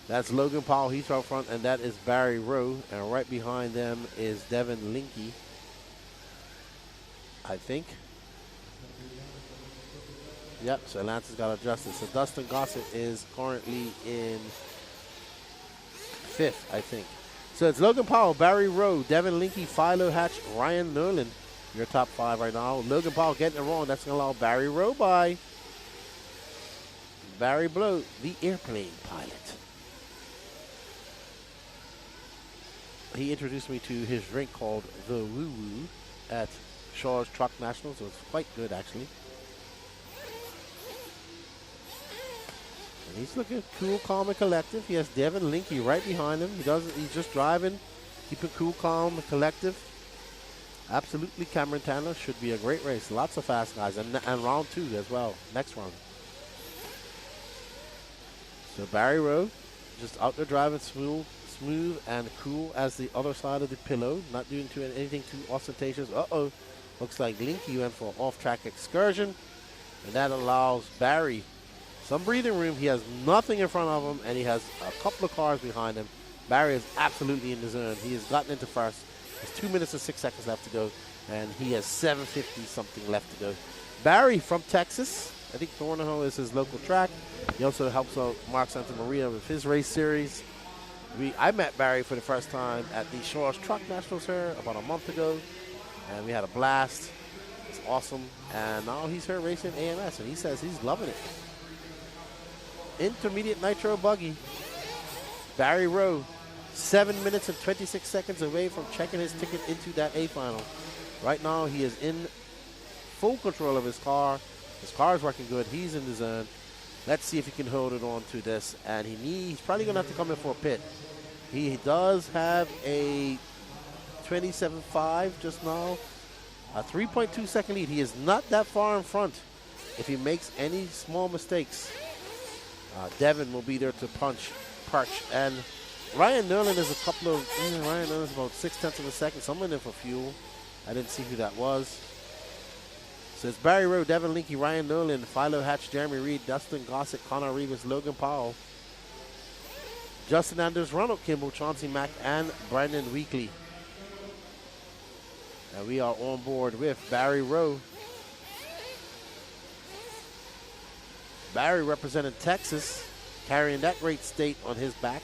That's Logan Powell, he's out front, and that is Barry Rowe. And right behind them is Devin Linke, I think. Yep, so Lance has got adjusted. So Dustin Gossett is currently in 5th, I think. So it's Logan Powell, Barry Rowe, Devin Linke, Philo Hatch, Ryan Nerlin. Your top 5 right now. Logan Powell getting it wrong. That's going to allow Barry Rowe by. Barry Blow, the airplane pilot. He introduced me to his drink called the Woo Woo at Shaw's Truck National, so it's quite good actually. And he's looking cool, calm, and collective. He has Devin Linke right behind him. He's just driving, keeping cool, calm, and collective. Absolutely, Cameron Tanner should be a great race. Lots of fast guys, and round 2 as well. Next round. So Barry Rowe just out there driving smooth and cool as the other side of the pillow. Not doing anything too ostentatious. Uh-oh. Looks like Linke went for an off-track excursion. And that allows Barry some breathing room. He has nothing in front of him, and he has a couple of cars behind him. Barry is absolutely in the zone. He has gotten into first. There's 2 minutes and 6 seconds left to go, and he has 7:50 something left to go. Barry from Texas. I think Thornhill is his local track. He also helps out Mark Santa Maria with his race series. I met Barry for the first time at the Shaw's Truck Nationals here about a month ago, and we had a blast. It's awesome, and now he's here racing AMS, and he says he's loving it. Intermediate Nitro Buggy. Barry Rowe, 7 minutes and 26 seconds away from checking his ticket into that A final. Right now, he is in full control of his car. His car is working good. He's in the zone. Let's see if he can hold it on to this. And he's probably going to have to come in for a pit. He does have a 27.5 just now. A 3.2 second lead. He is not that far in front. If he makes any small mistakes, Devin will be there to perch. And Ryan Nerlin is a couple of, Ryan Nerlin is about 0.6 of a second. Someone in for fuel. I didn't see who that was. So it's Barry Rowe, Devin Linke, Ryan Nerlin, Philo Hatch, Jeremy Reed, Dustin Gossett, Connor Reeves, Logan Powell, Justin Anders, Ronald Kimball, Chauncey Mack, and Brandon Weekly. And we are on board with Barry Rowe. Barry representing Texas, carrying that great state on his back.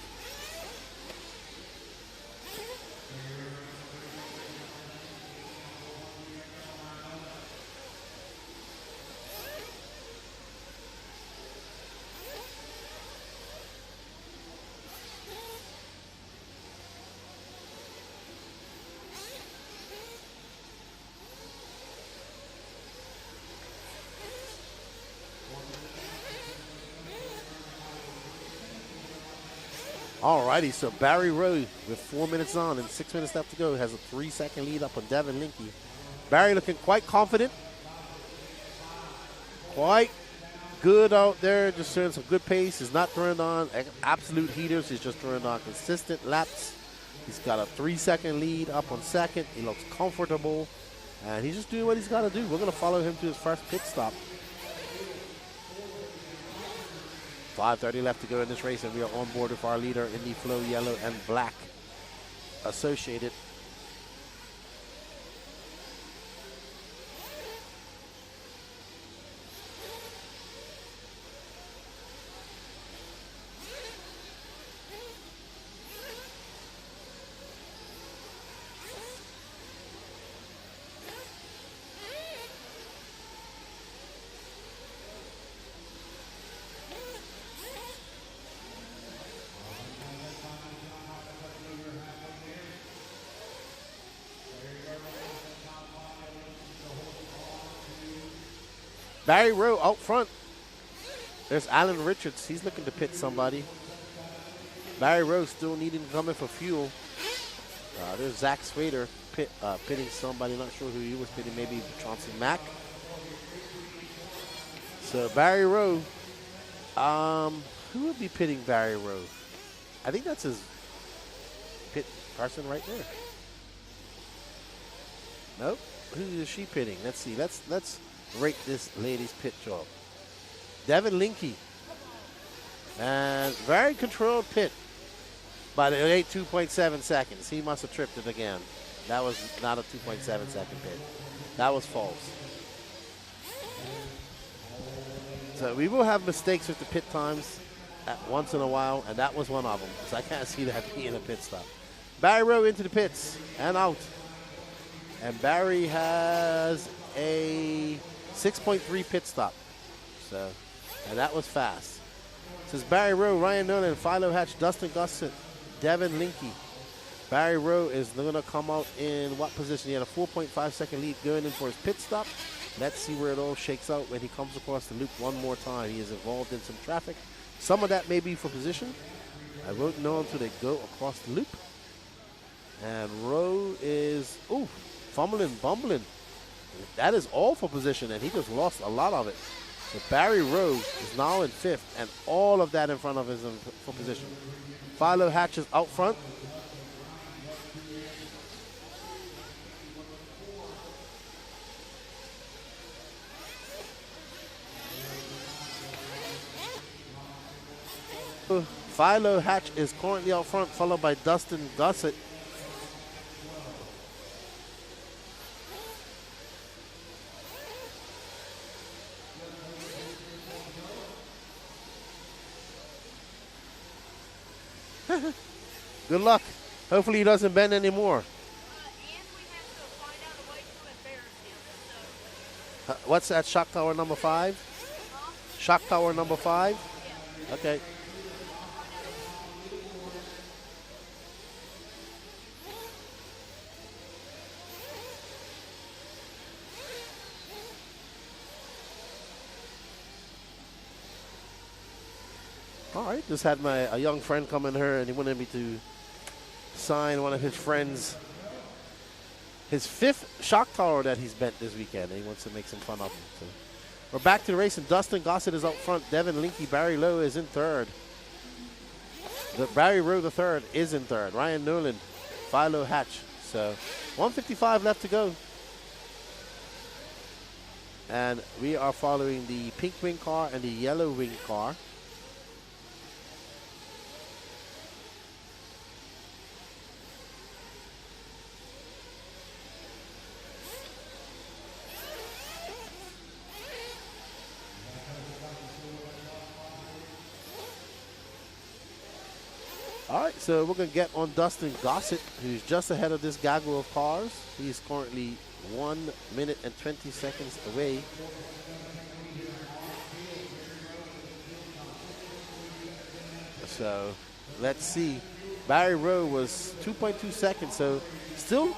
Alrighty, so Barry Rowe with 4 minutes on and 6 minutes left to go has a 3-second lead up on Devin Linke. Barry looking quite confident, quite good out there, just showing some good pace. He's not throwing on absolute heaters, he's just throwing on consistent laps. He's got a 3-second lead up on second. He looks comfortable, and he's just doing what he's got to do. We're going to follow him to his first pit stop. 5:30 left to go in this race, and we are on board with our leader in the Flow Yellow and Black Associated. Barry Rowe out front. There's Alan Richards. He's looking to pit somebody. Barry Rowe still needing to come in for fuel. There's Zach Swader pitting somebody. Not sure who he was pitting. Maybe Chauncey Mack. So Barry Rowe. Who would be pitting Barry Rowe? I think that's his pit person right there. Nope. who is she pitting? Let's see. Let's rate this lady's pit job. Devin Linke. And very controlled pit. But it ain't 2.7 seconds. He must have tripped it again. That was not a 2.7 second pit. That was false. So we will have mistakes with the pit times once in a while, and that was one of them. So I can't see that being a pit stop. Barry Rowe into the pits and out. And Barry has a 6.3 pit stop. So, and that was fast. It says Barry Rowe, Ryan Nolan, Philo Hatch, Dustin Gossett, Devin Linke. Barry Rowe is going to come out in what position? He had a 4.5 second lead going in for his pit stop. Let's see where it all shakes out when he comes across the loop one more time. He is involved in some traffic. Some of that may be for position. I won't know until they go across the loop. And Rowe is, fumbling, bumbling. That is all for position, and he just lost a lot of it. So Barry Rowe is now in fifth, and all of that in front of him is for position. Philo Hatch is out front. Philo Hatch is currently out front, followed by Dustin Gossett. Good luck. Hopefully he doesn't bend anymore. What's that, shock tower number 5? Shock tower number 5? Okay. All right, just had a young friend come in here, and he wanted me to sign one of his friends, his 5th shock tower that he's bent this weekend, and he wants to make some fun of him. So we're back to the race, and Dustin Gossett is out front. Devin Linke, Barry Lowe is in third. Barry Rowe the third is in third. Ryan Nolan, Philo Hatch. So 1:55 left to go. And we are following the pink wing car and the yellow wing car. All right, so we're going to get on Dustin Gossett, who's just ahead of this gaggle of cars. He's currently 1 minute and 20 seconds away. So let's see. Barry Rowe was 2.2 seconds, so still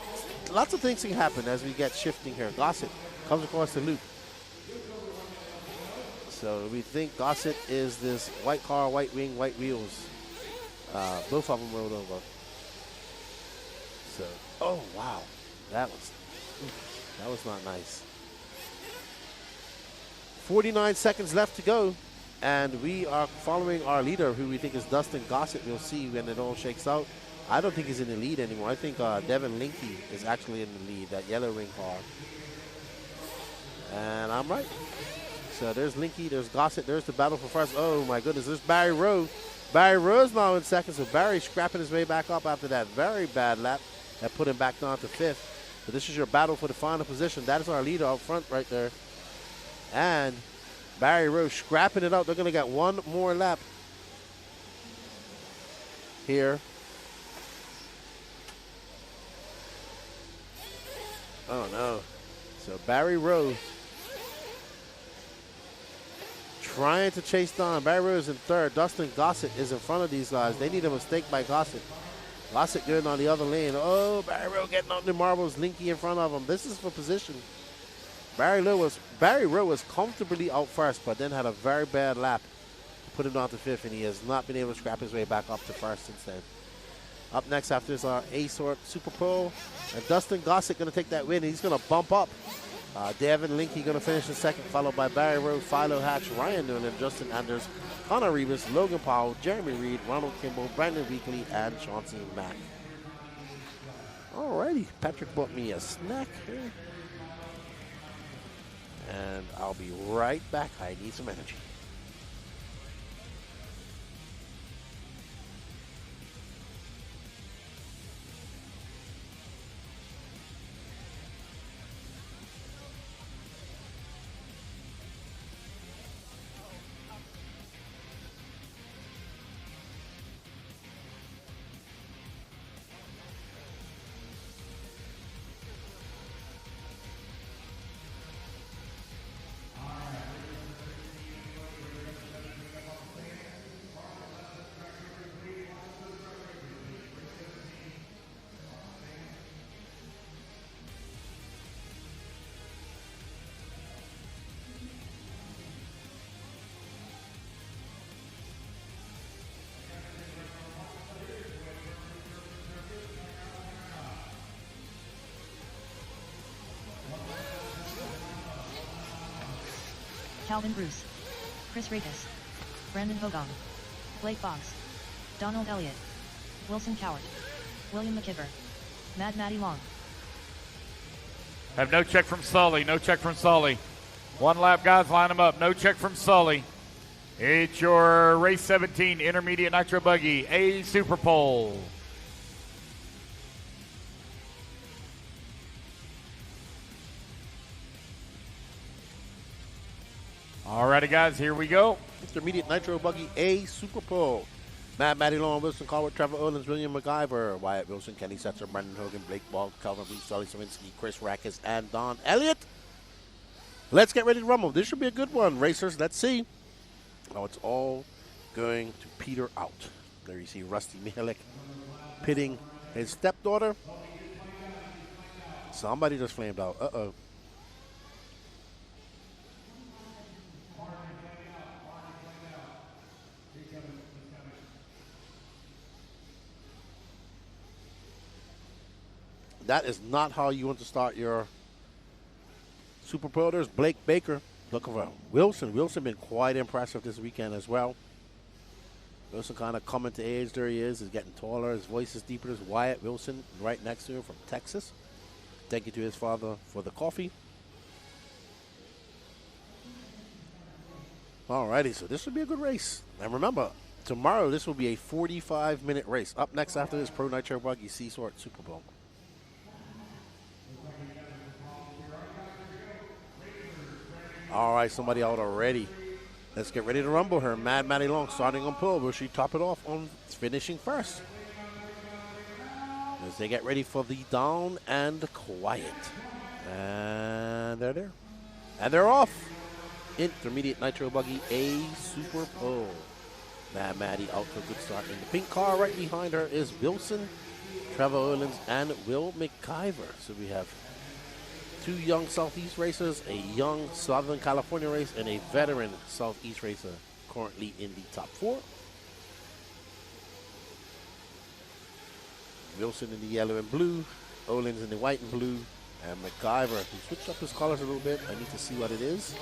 lots of things can happen as we get shifting here. Gossett comes across the loop. So we think Gossett is this white car, white wing, white wheels. Both of them rolled over. So, oh wow, that was not nice. 49 seconds left to go, and we are following our leader, who we think is Dustin Gossett. We'll see when it all shakes out. I don't think he's in the lead anymore. I think Devin Linke is actually in the lead, that yellow wing car. And I'm right. So there's Linke, there's Gossett, there's the battle for first. Oh my goodness, there's Barry Rowe. Barry Rowe's now in second, so Barry scrapping his way back up after that very bad lap that put him back down to 5th. So this is your battle for the final position. That is our leader up front right there. And Barry Rowe scrapping it out. They're going to get one more lap here. Oh no. So Barry Rowe trying to chase down. Barry Rowe is in third. Dustin Gossett is in front of these guys. They need a mistake by Gossett. Gossett good on the other lane. Oh, Barry Rowe getting out the marbles. Linke in front of him. This is for position. Barry Rowe was comfortably out first, but then had a very bad lap to put him down to 5th, and he has not been able to scrap his way back up to first since then. Up next after is our A-Sort SuperPole. And Dustin Gossett going to take that win. He's going to bump up. Devin Linke going to finish in second, followed by Barry Rowe, Philo Hatch, Ryan Noonan, Justin Anders, Connor Rivas, Logan Powell, Jeremy Reed, Ronald Kimball, Brandon Weekly, and Chauncey Mack. Alrighty, Patrick bought me a snack here. and I'll be right back. I need some energy. Calvin Bruce, Chris Rakes, Brandon Hogan, Blake Boggs, Donald Elliott, Wilson Cowart, William McKibber, Mad Matty Long. Have no check from Sully. No check from Sully. One lap, guys. Line them up. No check from Sully. It's your race 17 intermediate nitro buggy, a SuperPole. Alrighty, guys, here we go. Intermediate Nitro Buggy A SuperPole. Matt Matty Long, Wilson Cowart, Trevor Owens, William McIver, Wyatt Wilson, Kenny Setzer, Brendan Hogan, Blake Boggs, Calvin Bruce, Sully Sawinski, Chris Rakes, and Don Elliott. Let's get ready to rumble. This should be a good one, racers. Let's see how it's all going to peter out. There you see Rusty Mihalik pitting his stepdaughter. Somebody just flamed out. Uh-oh. That is not how you want to start your SuperPole. There's Blake Baker looking for Wilson. Wilson been quite impressive this weekend as well. Wilson kind of coming to age. There he is. He's getting taller. His voice is deeper. There's Wyatt Wilson right next to him from Texas. Thank you to his father for the coffee. Alrighty, so this will be a good race. And remember, tomorrow this will be a 45-minute race. Up next after this, Pro Nitro Buggy C-Sort SuperPole. All right, somebody out already. Let's get ready to rumble her. Mad Matty Long starting on pole. Will she top it off on finishing first? As they get ready for the down and quiet. And they're there. And they're off. Intermediate Nitro Buggy A SuperPole. Mad Matty out for a good start. In the pink car right behind her is Wilson, Trevor Owens, and Will McIver. So we have two young Southeast racers, a young Southern California race, and a veteran Southeast racer currently in the top four. Wilson in the yellow and blue, Owens in the white and blue, and McIver, he switched up his colors a little bit. I need to see what it is.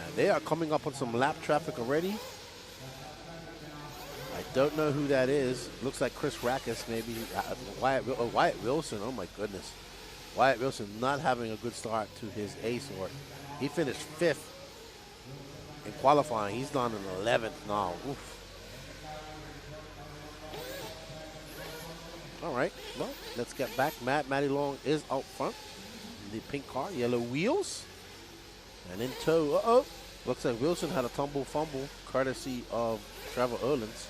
And they are coming up on some lap traffic already. I don't know who that is. Looks like Chris Rakes, maybe. Wyatt Wilson. Oh, my goodness. Wyatt Wilson not having a good start to his A-Sort. He finished 5th in qualifying. He's down in 11th now. Oof. All right. Well, let's get back. Matty Long is out front. The pink car, yellow wheels. And in tow. Uh-oh. Looks like Wilson had a tumble fumble, courtesy of Trevor Owens.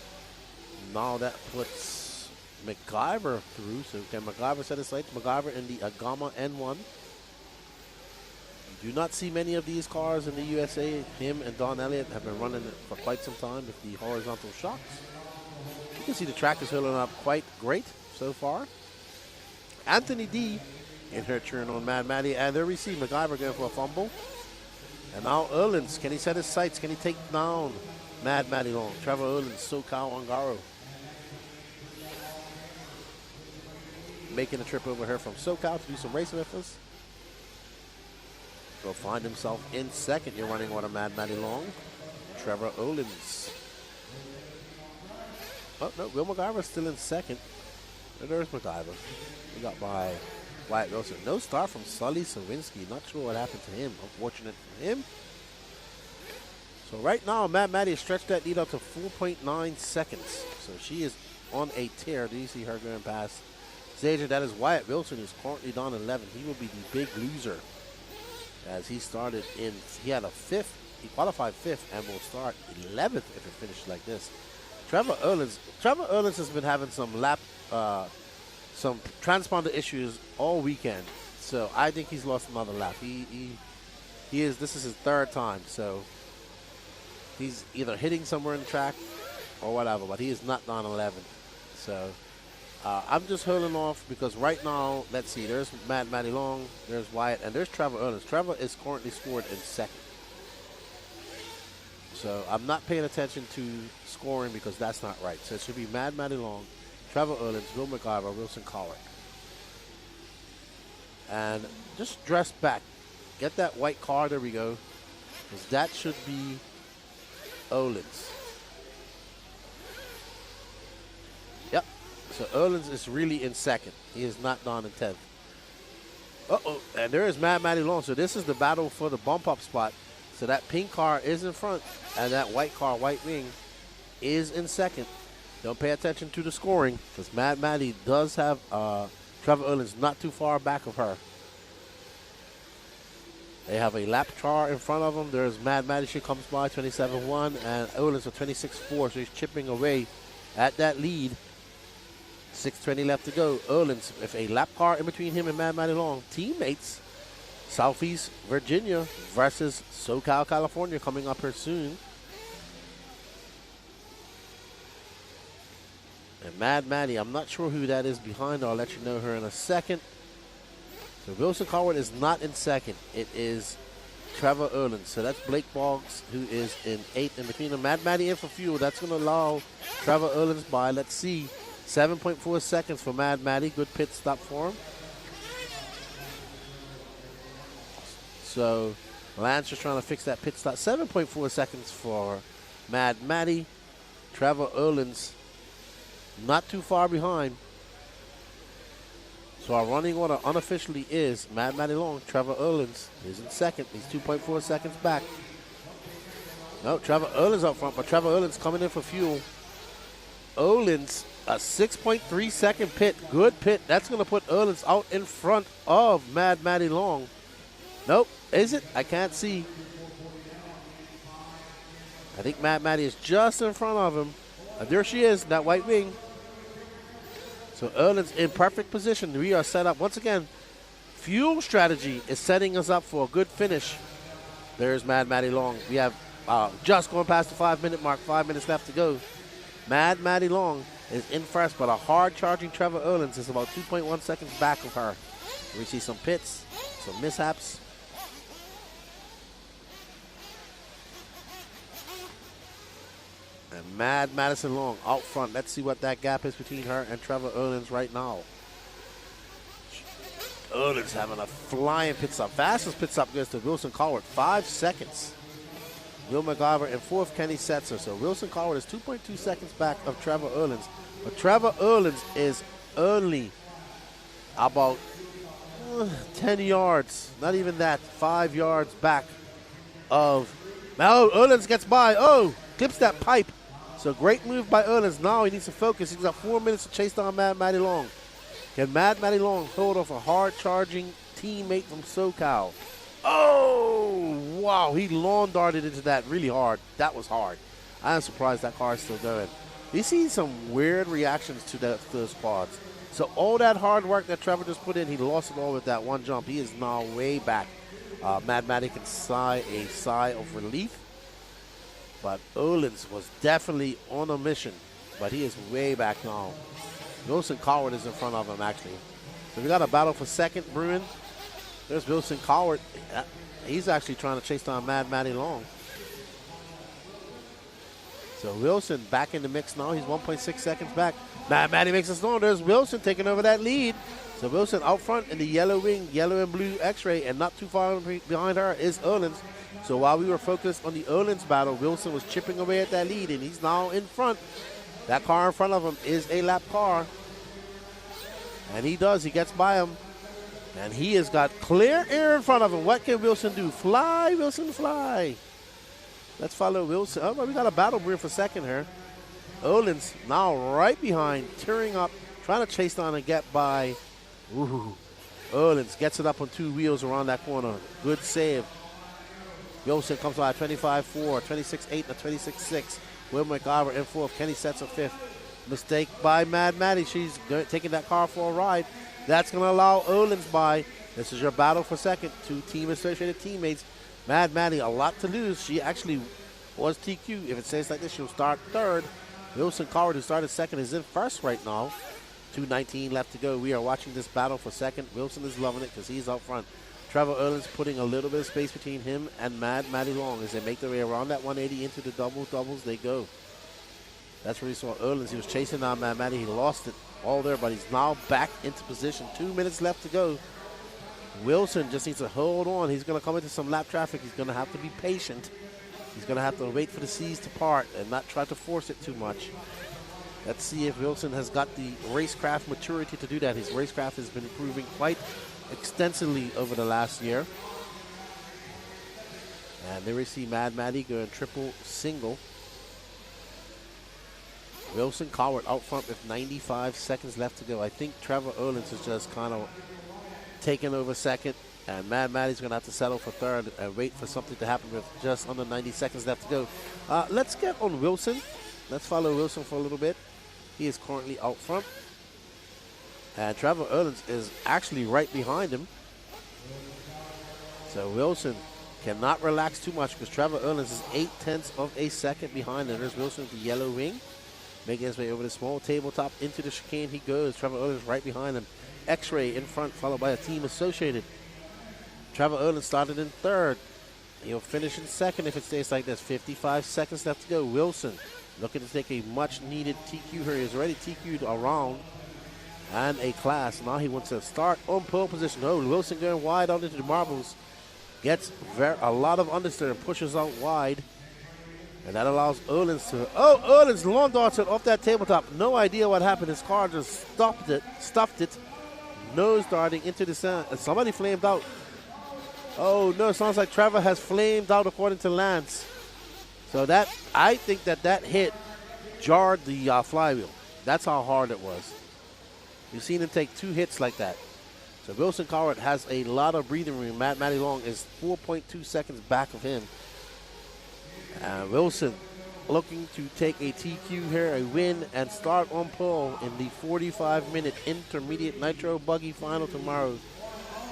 Now that puts McIver through. So can McIver set his sights? McIver in the Agama N1. You do not see many of these cars in the USA. Him and Don Elliott have been running it for quite some time with the horizontal shocks. You can see the track is holding up quite great so far. Anthony D in her turn on Mad Matty. And there we see McIver going for a fumble. And now Owens, can he set his sights? Can he take down Mad Matty Long? Trevor Owens, SoCal Ongaro. Making a trip over here from SoCal to do some racing with us. Will find himself in second. You're running order, Mad Matty Long. Trevor Owens. Oh, no, Will McIver still in second. And there's McIver. He got by Wyatt Wilson. No start from Sully Sawinski. Not sure what happened to him. Unfortunate for him. So right now, Mad Maddie has stretched that lead up to 4.9 seconds. So she is on a tear. Do you see her going past Zaja? That is Wyatt Wilson, who's currently down 11. He will be the big loser as he started in, he had a 5th. He qualified 5th and will start 11th if it finishes like this. Trevor Erlins has been having some transponder issues all weekend. So I think he's lost another lap. This is his 3rd time. So he's either hitting somewhere in the track or whatever, but he is not down 11th. So I'm just holding off because right now, let's see, there's Maddie Long, there's Wyatt, and there's Trevor Erlins. Trevor is currently scored in 2nd. So I'm not paying attention to scoring because that's not right. So it should be Maddie Long, Trevor Erlins, Will McIver, Wilson Collard. And just dress back. Get that white car, there we go. Because that should be Erlins. Yep. So Erlins is really in 2nd. He is not down in 10th. Uh-oh. And there is Maddie Long. So this is the battle for the bump up spot. So that pink car is in front, and that white car, white wing, is in 2nd. Don't pay attention to the scoring, because Maddie does have Trevor Erlins not too far back of her. They have a lap car in front of them. There's Maddie, she comes by, 27.1, and Erlins with 26.4, so he's chipping away at that lead. 6:20 left to go. Erlins with a lap car in between him and Maddie Long. Teammates. Southeast Virginia versus SoCal, California coming up here soon. And Maddie, I'm not sure who that is behind her. I'll let you know her in a second. So Wilson Collard is not in 2nd. It is Trevor Erlins. So that's Blake Boggs, who is in 8th. In between them, Maddie in for fuel. That's going to allow Trevor Erlins by, let's see, 7.4 seconds for Maddie. Good pit stop for him. So Lance just trying to fix that pit stop. 7.4 seconds for Maddie. Trevor Erlins not too far behind. So our running order unofficially is Maddie Long. Trevor Erlins is in 2nd. He's 2.4 seconds back. No, Trevor Erlins up front, but Trevor Erlins coming in for fuel. Erlins, a 6.3 second pit. Good pit. That's going to put Erlins out in front of Maddie Long. Nope. Is it? I can't see. I think Maddie is just in front of him. And there she is, that white wing. So Erlins in perfect position. We are set up. Once again, fuel strategy is setting us up for a good finish. There's Maddie Long. We have just going past the 5-minute mark. 5 minutes left to go. Maddie Long is in first, but a hard-charging Trevor Erlins is about 2.1 seconds back of her. We see some pits, some mishaps. And Madison Long out front. Let's see what that gap is between her and Trevor Erlins right now. Erlins having a flying pit stop. Fastest pit stop goes to Wilson Collard, 5 seconds. Will McIver in 4th, Kenny Setzer. So Wilson Collard is 2.2 seconds back of Trevor Erlins. But Trevor Erlins is only about 10 yards, not even that, 5 yards back of. Now Erlins gets by. Oh, clips that pipe. So great move by Erlins. Now he needs to focus. He's got 4 minutes to chase down Maddie Long. Can Maddie Long hold off a hard-charging teammate from SoCal? Oh, wow. He lawn darted into that really hard. That was hard. I am surprised that car is still going. You see some weird reactions to those quads. So all that hard work that Trevor just put in, he lost it all with that one jump. He is now way back. Maddie can sigh a sigh of relief. But Erlins was definitely on a mission. But he is way back now. Wilson Collard is in front of him, actually. So we got a battle for 2nd brewing. There's Wilson Collard. He's actually trying to chase down Maddie Long. So Wilson back in the mix now. He's 1.6 seconds back. Maddie makes a storm. There's Wilson taking over that lead. So Wilson out front in the yellow wing, yellow and blue X-ray, and not too far behind her is Erlins. So while we were focused on the Erlins battle, Wilson was chipping away at that lead, and he's now in front. That car in front of him is a lap car. And he gets by him. And he has got clear air in front of him. What can Wilson do? Fly, Wilson, fly. Let's follow Wilson. Oh, well, we got a battle brewing for second here. Olin's now right behind, tearing up, trying to chase down and get by. Ooh. Olins gets it up on 2 wheels around that corner. Good save. Wilson comes by 25-4, 26-8, and 26-6. Will McIver in fourth. Kenny sets a fifth. Mistake by Mad Maddie. She's taking that car for a ride. That's going to allow Olins by. This is your battle for second. 2 team associated teammates. Mad Maddie, a lot to lose. She actually was TQ. If it stays like this, she'll start third. Wilson Coward, who started second, is in first right now. 2:19 left to go. We are watching this battle for second. Wilson is loving it because he's out front. Trevor Erlin's putting a little bit of space between him and Maddie Long as they make their way around that 180 into the doubles. They go. That's where we saw Erlins. He was chasing down Maddie. He lost it all there, but he's now back into position. 2 minutes left to go. Wilson just needs to hold on. He's going to come into some lap traffic. He's going to have to be patient. He's going to have to wait for the seas to part and not try to force it too much. Let's see if Wilson has got the racecraft maturity to do that. His racecraft has been improving quite extensively over the last year. And there we see Mad Maddie going triple single. Wilson Coward out front with 95 seconds left to go. I think Trevor Erlins is just kind of taking over second. And Mad Maddie's going to have to settle for third and wait for something to happen with just under 90 seconds left to go. Let's get on Wilson. Let's follow Wilson for a little bit. He is currently out front. And Trevor Erlins is actually right behind him. So Wilson cannot relax too much because Trevor Erlins is 0.8 of a second behind him. There's Wilson with the yellow ring. Making his way over the small tabletop into the chicane he goes. Trevor Erlins right behind him. X-Ray in front, followed by a team associated. Trevor Erlins started in third. He'll finish in second if it stays like this. 55 seconds left to go. Wilson looking to take a much-needed TQ here. He's already TQ'd a round and a class. Now he wants to start on pole position. Oh, Wilson going wide out into the marbles. Gets a lot of understeer and pushes out wide. And that allows Erlins to... Oh, Erlins lawn darts it off that tabletop. No idea what happened. His car just stuffed it. Nose darting into the sand. And somebody flamed out. Oh, no, it sounds like Trevor has flamed out according to Lance. So that, I think that hit jarred the flywheel. That's how hard it was. You've seen him take 2 hits like that. So Wilson Coward has a lot of breathing room. Matty Long is 4.2 seconds back of him. Wilson looking to take a TQ here, a win, and start on pole in the 45-minute intermediate nitro buggy final tomorrow.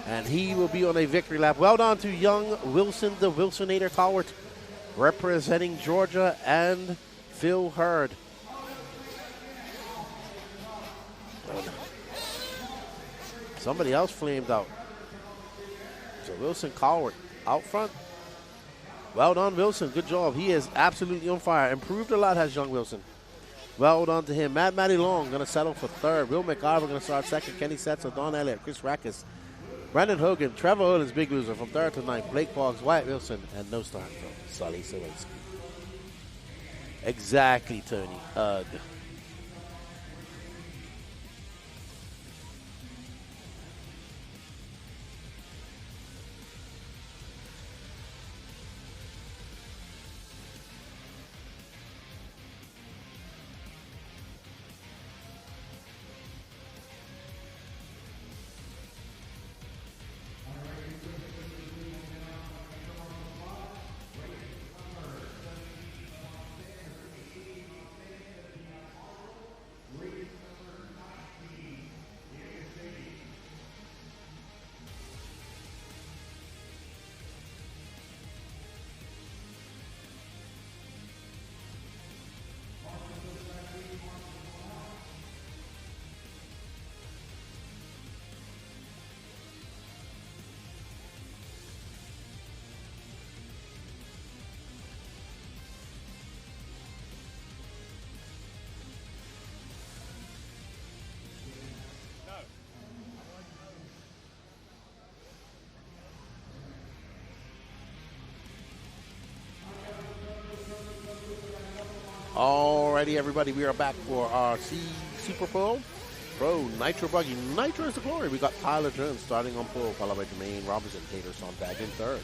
And he will be on a victory lap. Well done to young Wilson, the Wilsonator Coward, representing Georgia and Phil Hurd. Somebody else flamed out. So Wilson Coward out front. Well done, Wilson. Good job. He is absolutely on fire. Improved a lot, has young Wilson. Well done to him. Matty Long going to settle for third. Will McIver going to start second. Kenny Setzer, Don Elliott, Chris Rackus, Brandon Hogan, Trevor Owens, big loser from third to ninth. Blake Boggs, Wyatt Wilson, and no start from Sully Sawinski. Exactly, Tony. Ugh. Alrighty, everybody, we are back for our SuperPole. Pro Nitro Buggy. Nitro is the glory. We got Tyler Jones starting on pole, followed by Jermaine Robinson, Tater Sontag in third.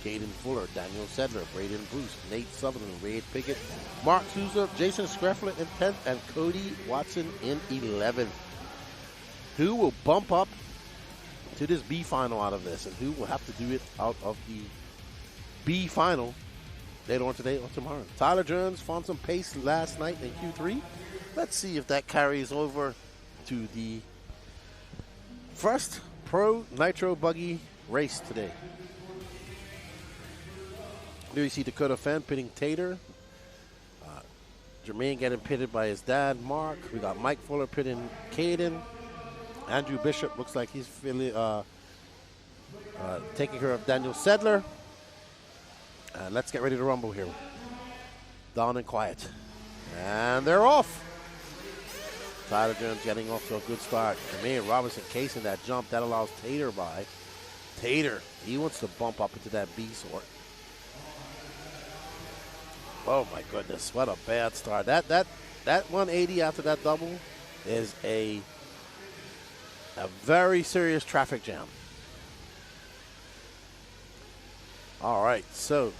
Caden Fuller, Daniel Sedler, Braden Bruce, Nate Sutherland, Wade Pickett, Mark Souza, Jason Screffler in 10th, and Cody Watson in 11th. Who will bump up to this B final out of this, and who will have to do it out of the B final later on today or tomorrow? Tyler Jones found some pace last night in Q3. Let's see if that carries over to the first Pro Nitro Buggy race today. Here you see Dakota Fenn pitting Tater. Jermaine getting pitted by his dad, Mark. We got Mike Fuller pitting Caden. Andrew Bishop looks like he's feeling, taking care of Daniel Sedler. Let's get ready to rumble here. Down and quiet. And they're off. Tyler Jones getting off to a good start. Jermaine Robinson casing that jump. That allows Tater by. Tater, he wants to bump up into that B sort. Oh my goodness, what a bad start. That 180 after that double is a very serious traffic jam. All right, so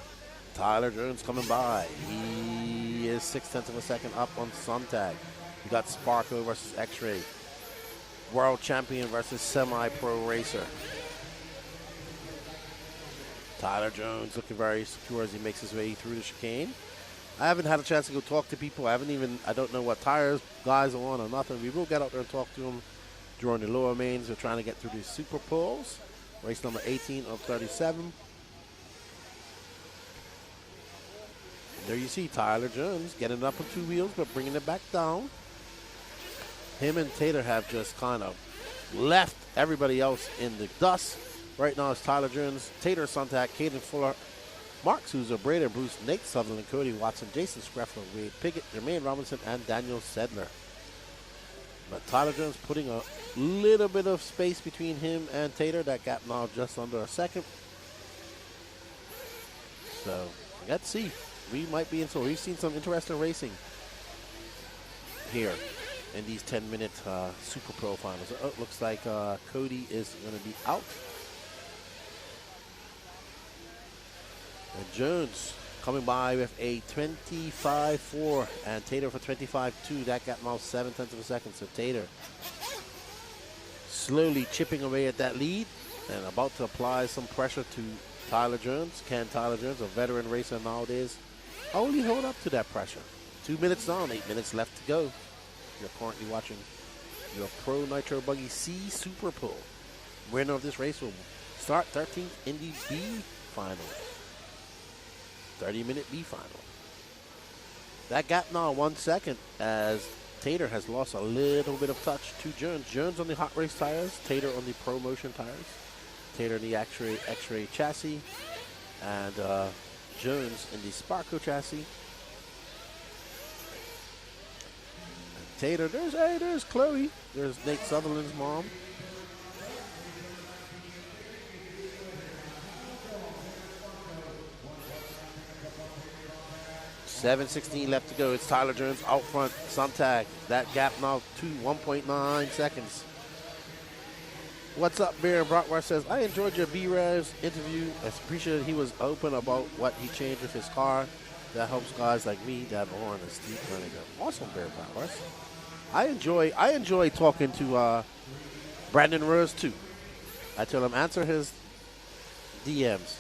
Tyler Jones coming by. He is 0.6 of a second up on Sontag. We got Sparko versus X-Ray. World champion versus semi-pro racer. Tyler Jones looking very secure as he makes his way through the chicane. I haven't had a chance to go talk to people. I don't know what tires guys are on or nothing. We will get out there and talk to them during the lower mains. We're trying to get through these super poles. Race number 18 of 37. There you see Tyler Jones getting it up on two wheels, but bringing it back down. Him and Tater have just kind of left everybody else in the dust. Right now it's Tyler Jones, Tater Sontag, Caden Fuller, Mark Souza, Braden Bruce, Nate Sutherland, Cody Watson, Jason Screffler, Wade Pickett, Jermaine Robinson, and Daniel Sedler. But Tyler Jones putting a little bit of space between him and Tater. That gap now just under a second. So let's see. We might be in store. We've seen some interesting racing here in these 10-minute Super Pro finals. Oh, looks like Cody is going to be out. And Jones coming by with a 25.4 and Tater for 25.2. That gap now 0.7 of a second. So Tater slowly chipping away at that lead and about to apply some pressure to Tyler Jones. Can Tyler Jones, a veteran racer nowadays, only hold up to that pressure? 2 minutes down, 8 minutes left to go. You're currently watching your Pro Nitro Buggy C SuperPole. Winner of this race will start 13th in the B final. 30-minute B final. That gap now 1 second as Tater has lost a little bit of touch to Jones. Jones on the hot race tires, Tater on the Pro Motion tires. Tater in the X-Ray chassis, and Jones in the Sparko chassis. And Tater, there's Chloe. There's Nate Sutherland's mom. .716 left to go. It's Tyler Jones out front. Sontag. That gap now to 1.9 seconds. What's up, Bear? Brockwar says, I enjoyed your B-Res interview. I appreciate he was open about what he changed with his car. That helps guys like me that are on a steep learning curve. Awesome, Bear Brockwar. I enjoy talking to Brandon Rose too. I tell him answer his DMs.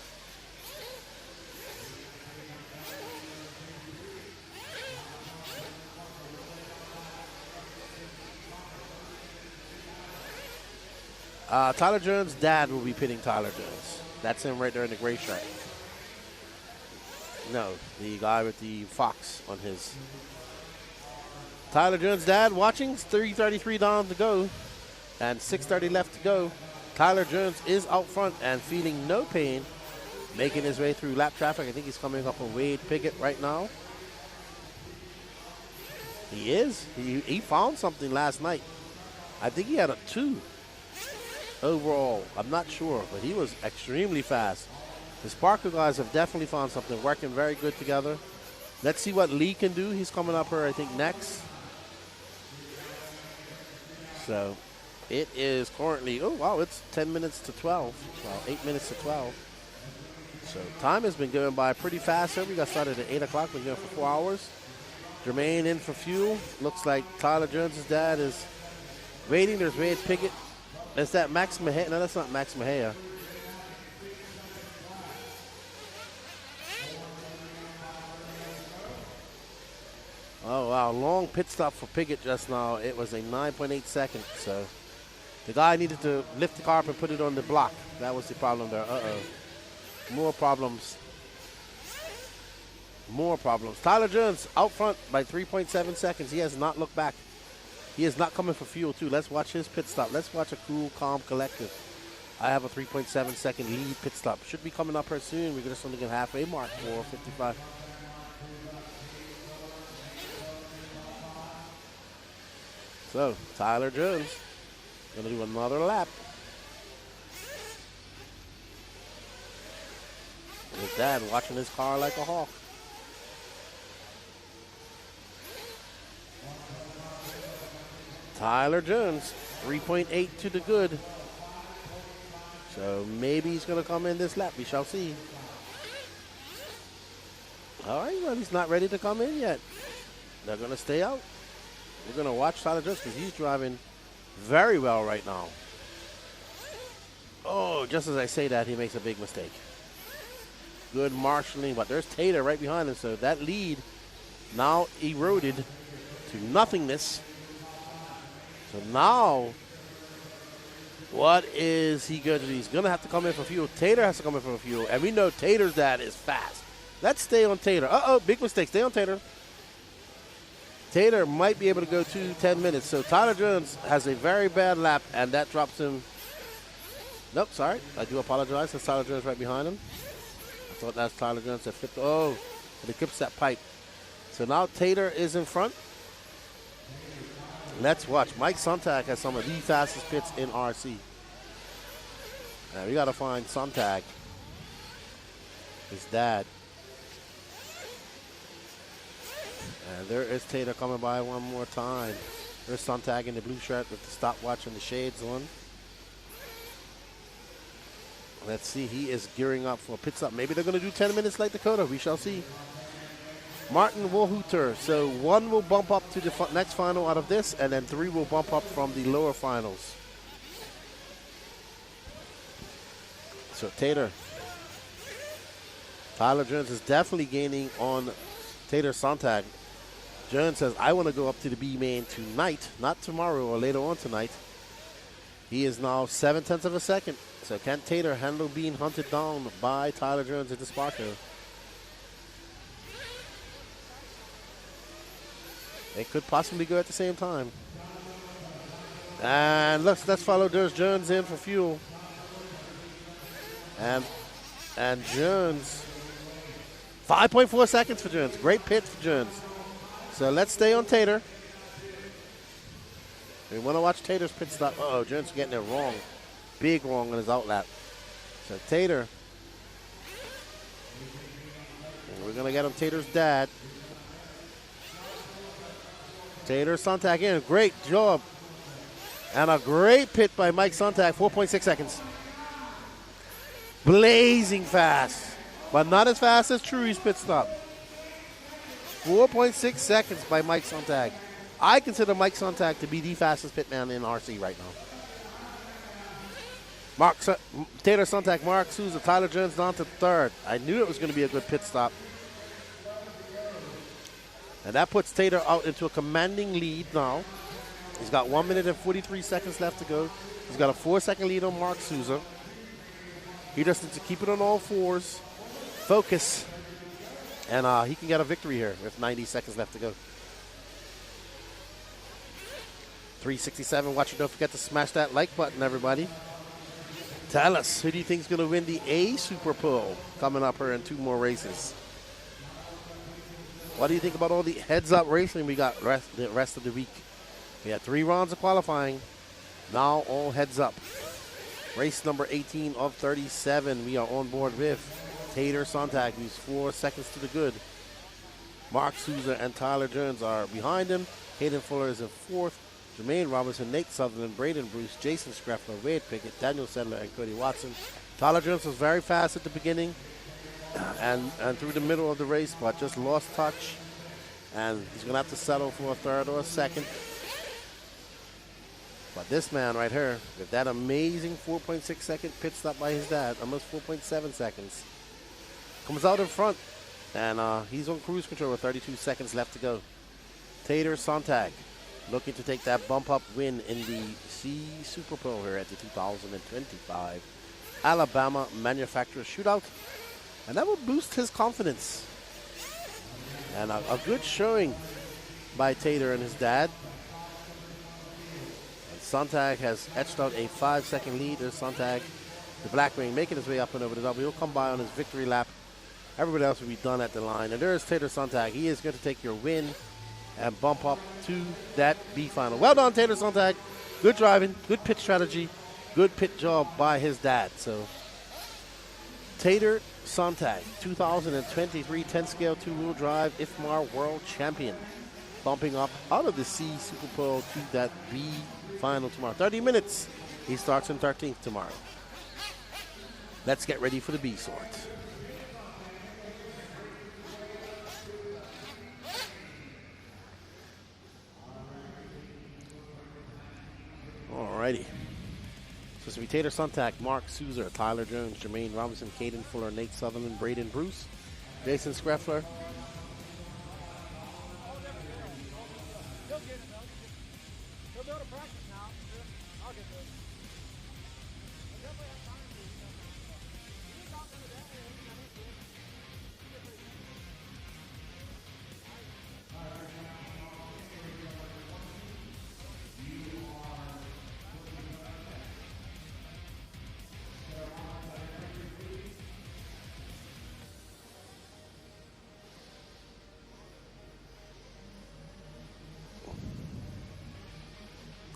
Tyler Jones' dad will be pitting Tyler Jones. That's him right there in the gray stripe. No, the guy with the fox on his. Tyler Jones' dad watching. 3:33 down to go and 6:30 left to go. Tyler Jones is out front and feeling no pain, making his way through lap traffic. I think he's coming up on Wade Pickett right now. He is. He found something last night. I think he had a 2. Overall, I'm not sure, but he was extremely fast. The Sparko guys have definitely found something, working very good together. Let's see what Lee can do. He's coming up here, I think, next. So it is currently, oh, wow, it's 10 minutes to 12. Well, 8 minutes to 12. So time has been going by pretty fast here. We got started at 8 o'clock. We're going for 4 hours. Jermaine in for fuel. Looks like Tyler Jones' dad is waiting. There's Wade Pickett. Is that Max Mejia? No, that's not Max Mejia. Oh, wow. Long pit stop for Pickett just now. It was a 9.8 seconds. So the guy needed to lift the car up and put it on the block. That was the problem there. More problems. More problems. Tyler Jones out front by 3.7 seconds. He has not looked back. He is not coming for fuel, too. Let's watch his pit stop. Let's watch a cool, calm, collective. I have a 3.7 second lead pit stop. Should be coming up here soon. We're just only getting halfway mark for 55. So, Tyler Jones going to do another lap. His dad watching his car like a hawk. Tyler Jones, 3.8 to the good. So maybe he's going to come in this lap. We shall see. All right, well, he's not ready to come in yet. They're going to stay out. We're going to watch Tyler Jones because he's driving very well right now. Oh, just as I say that, he makes a big mistake. Good marshalling, but there's Tater right behind him. So that lead now eroded to nothingness. So now, what is he going to do? He's going to have to come in for fuel. Tater has to come in for fuel, and we know Tater's dad is fast. Let's stay on Tater. Uh-oh, big mistake. Stay on Tater. Tater might be able to go 10 minutes. So Tyler Jones has a very bad lap, and that drops him. Nope, sorry. I do apologize. That's Tyler Jones right behind him. I thought that's Tyler Jones that flipped. Oh, he clips that pipe. So now Tater is in front. Let's watch. Mike Sontag has some of the fastest pits in RC. Now we got to find Sontag, his dad. And there is Tater coming by one more time. There's Sontag in the blue shirt with the stopwatch and the shades on. Let's see. He is gearing up for a pit stop. Maybe they're going to do 10 minutes like Dakota. We shall see. Martin Wohuter. So 1 will bump up to the next final out of this, and then 3 will bump up from the lower finals. So Tater. Tyler Jones is definitely gaining on Tater Sontag. Jones says, I want to go up to the B main tonight, not tomorrow or later on tonight. He is now 0.7 of a second. So can Tater handle being hunted down by Tyler Jones at the Sparko? They could possibly go at the same time. And let's follow Jones in for fuel. And Jones, 5.4 seconds for Jones. Great pit for Jones. So let's stay on Tater. We want to watch Tater's pit stop. Uh-oh, Jones is getting it wrong. Big wrong on his outlap. So Tater. We're going to get him Tater's dad. Tater Sontag in. Great job. And a great pit by Mike Sontag. 4.6 seconds. Blazing fast. But not as fast as Truey's pit stop. 4.6 seconds by Mike Sontag. I consider Mike Sontag to be the fastest pitman in RC right now. Tater Sontag, Mark Souza, Tyler Jones down to 3rd. I knew it was going to be a good pit stop. And that puts Tater out into a commanding lead now. He's got 1 minute and 43 seconds left to go. He's got a 4-second lead on Mark Souza. He just needs to keep it on all fours, focus, and he can get a victory here with 90 seconds left to go. 367, watch it, don't forget to smash that like button, everybody. Tell us, who do you think is going to win the A SuperPole coming up here in 2 more races? What do you think about all the heads-up racing we got the rest of the week? We had 3 rounds of qualifying. Now all heads up. Race number 18 of 37. We are on board with Tater Sontag, who's 4 seconds to the good. Mark Souza and Tyler Jones are behind him. Hayden Fuller is in 4th. Jermaine Robinson, Nate Sutherland, Braden Bruce, Jason Screffler, Wade Pickett, Daniel Sedler, and Cody Watson. Tyler Jones was very fast at the beginning and through the middle of the race, but just lost touch. And he's going to have to settle for a third or a second. But this man right here, with that amazing 4.6 second pit stop by his dad, almost 4.7 seconds, comes out in front. And he's on cruise control with 32 seconds left to go. Tater Sontag looking to take that bump-up win in the SuperPole here at the 2025 Alabama Manufacturers Shootout. And that will boost his confidence. And a good showing by Tater and his dad. And Sontag has etched out a 5-second lead. There's Sontag, the Blackwing, making his way up and over the double. He'll come by on his victory lap. Everybody else will be done at the line. And there's Tater Sontag. He is going to take your win and bump up to that B final. Well done, Tater Sontag. Good driving, good pit strategy, good pit job by his dad. So, Tater Sontag, 2023 10-scale two-wheel drive IFMAR World Champion, bumping up out of the C SuperPole to that B final tomorrow. 30 minutes. He starts in 13th tomorrow. Let's get ready for the B sort. Alrighty. Supposed to be Tater Sontag, Mark Souza, Tyler Jones, Jermaine Robinson, Caden Fuller, Nate Sutherland, Braden Bruce, Jason Screffler.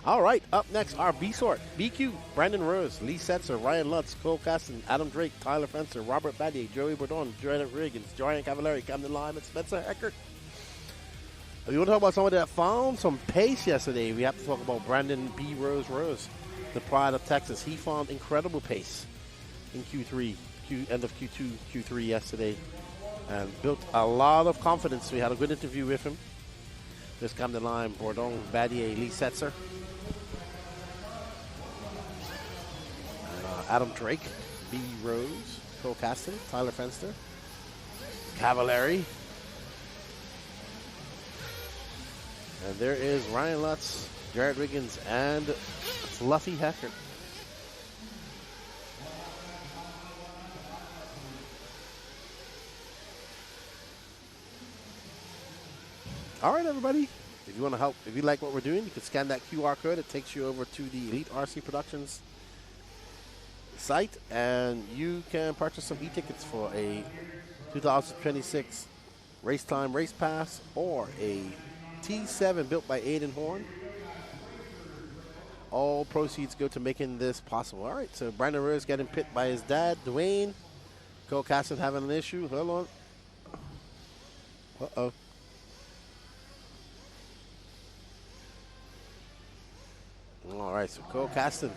All right, up next, our B sort. BQ, Brandon Rose, Lee Setzer, Ryan Lutz, Cole Caston, Adam Drake, Tyler Fencer, Robert Badier, Joey Bourdon, Jordan Riggins, Jordan Cavallari, Camden Lyman, Spencer Eckert. If you want to talk about someone that found some pace yesterday, we have to talk about Brandon B. Rose, the pride of Texas. He found incredible pace in Q3, end of Q2, Q3 yesterday, and built a lot of confidence. We had a good interview with him. There's Camden Lyman, Bourdon, Badier, Lee Setzer. Adam Drake, B. Rose, Cole Caston, Tyler Fenster, Cavallari. And there is Ryan Lutz, Jared Riggins, and Fluffy Hecker. All right, everybody. If you want to help, if you like what we're doing, you can scan that QR code. It takes you over to the Elite RC Productions site, and you can purchase some e-tickets for a 2026 Race Time Race Pass or a T7 built by Aiden Horn. All proceeds go to making this possible. All right, so Brandon Rose getting pit by his dad, Dwayne. Cole Caston having an issue. Hold on. Uh-oh. All right, so Cole Caston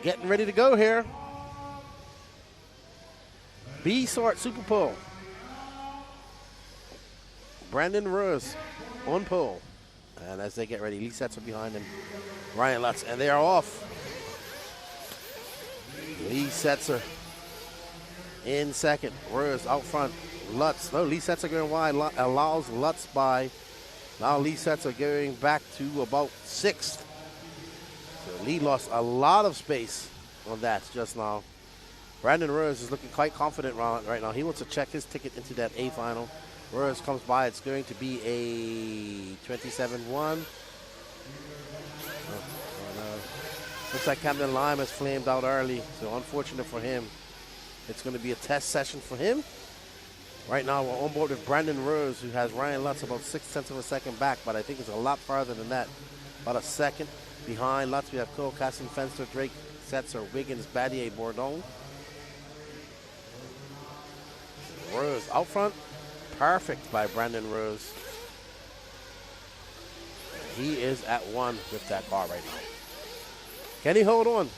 getting ready to go here. B sort SuperPole. Brandon Rose on pole. And as they get ready, Lee Setzer behind him. Ryan Lutz, and they are off. Lee Setzer in second. Rose out front. Lutz. No, Lee Setzer going wide. Allows Lutz by. Now Lee Setzer going back to about sixth. So Lee lost a lot of space on that just now. Brandon Rose is looking quite confident right now. He wants to check his ticket into that A final. Rose comes by. It's going to be a 27-1. Oh, no. Looks like Camden Lyman has flamed out early, so unfortunate for him. It's going to be a test session for him. Right now, we're on board with Brandon Rose, who has Ryan Lutz about 0.6 of a second back, but I think it's a lot farther than that. About a second behind Lutz. We have Cole, Caston, Fenster, Drake, Setzer, Wiggins, Badier, Bourdon. Rose out front. Perfect by Brandon Rose. He is at 1 with that car right now. Can he hold on?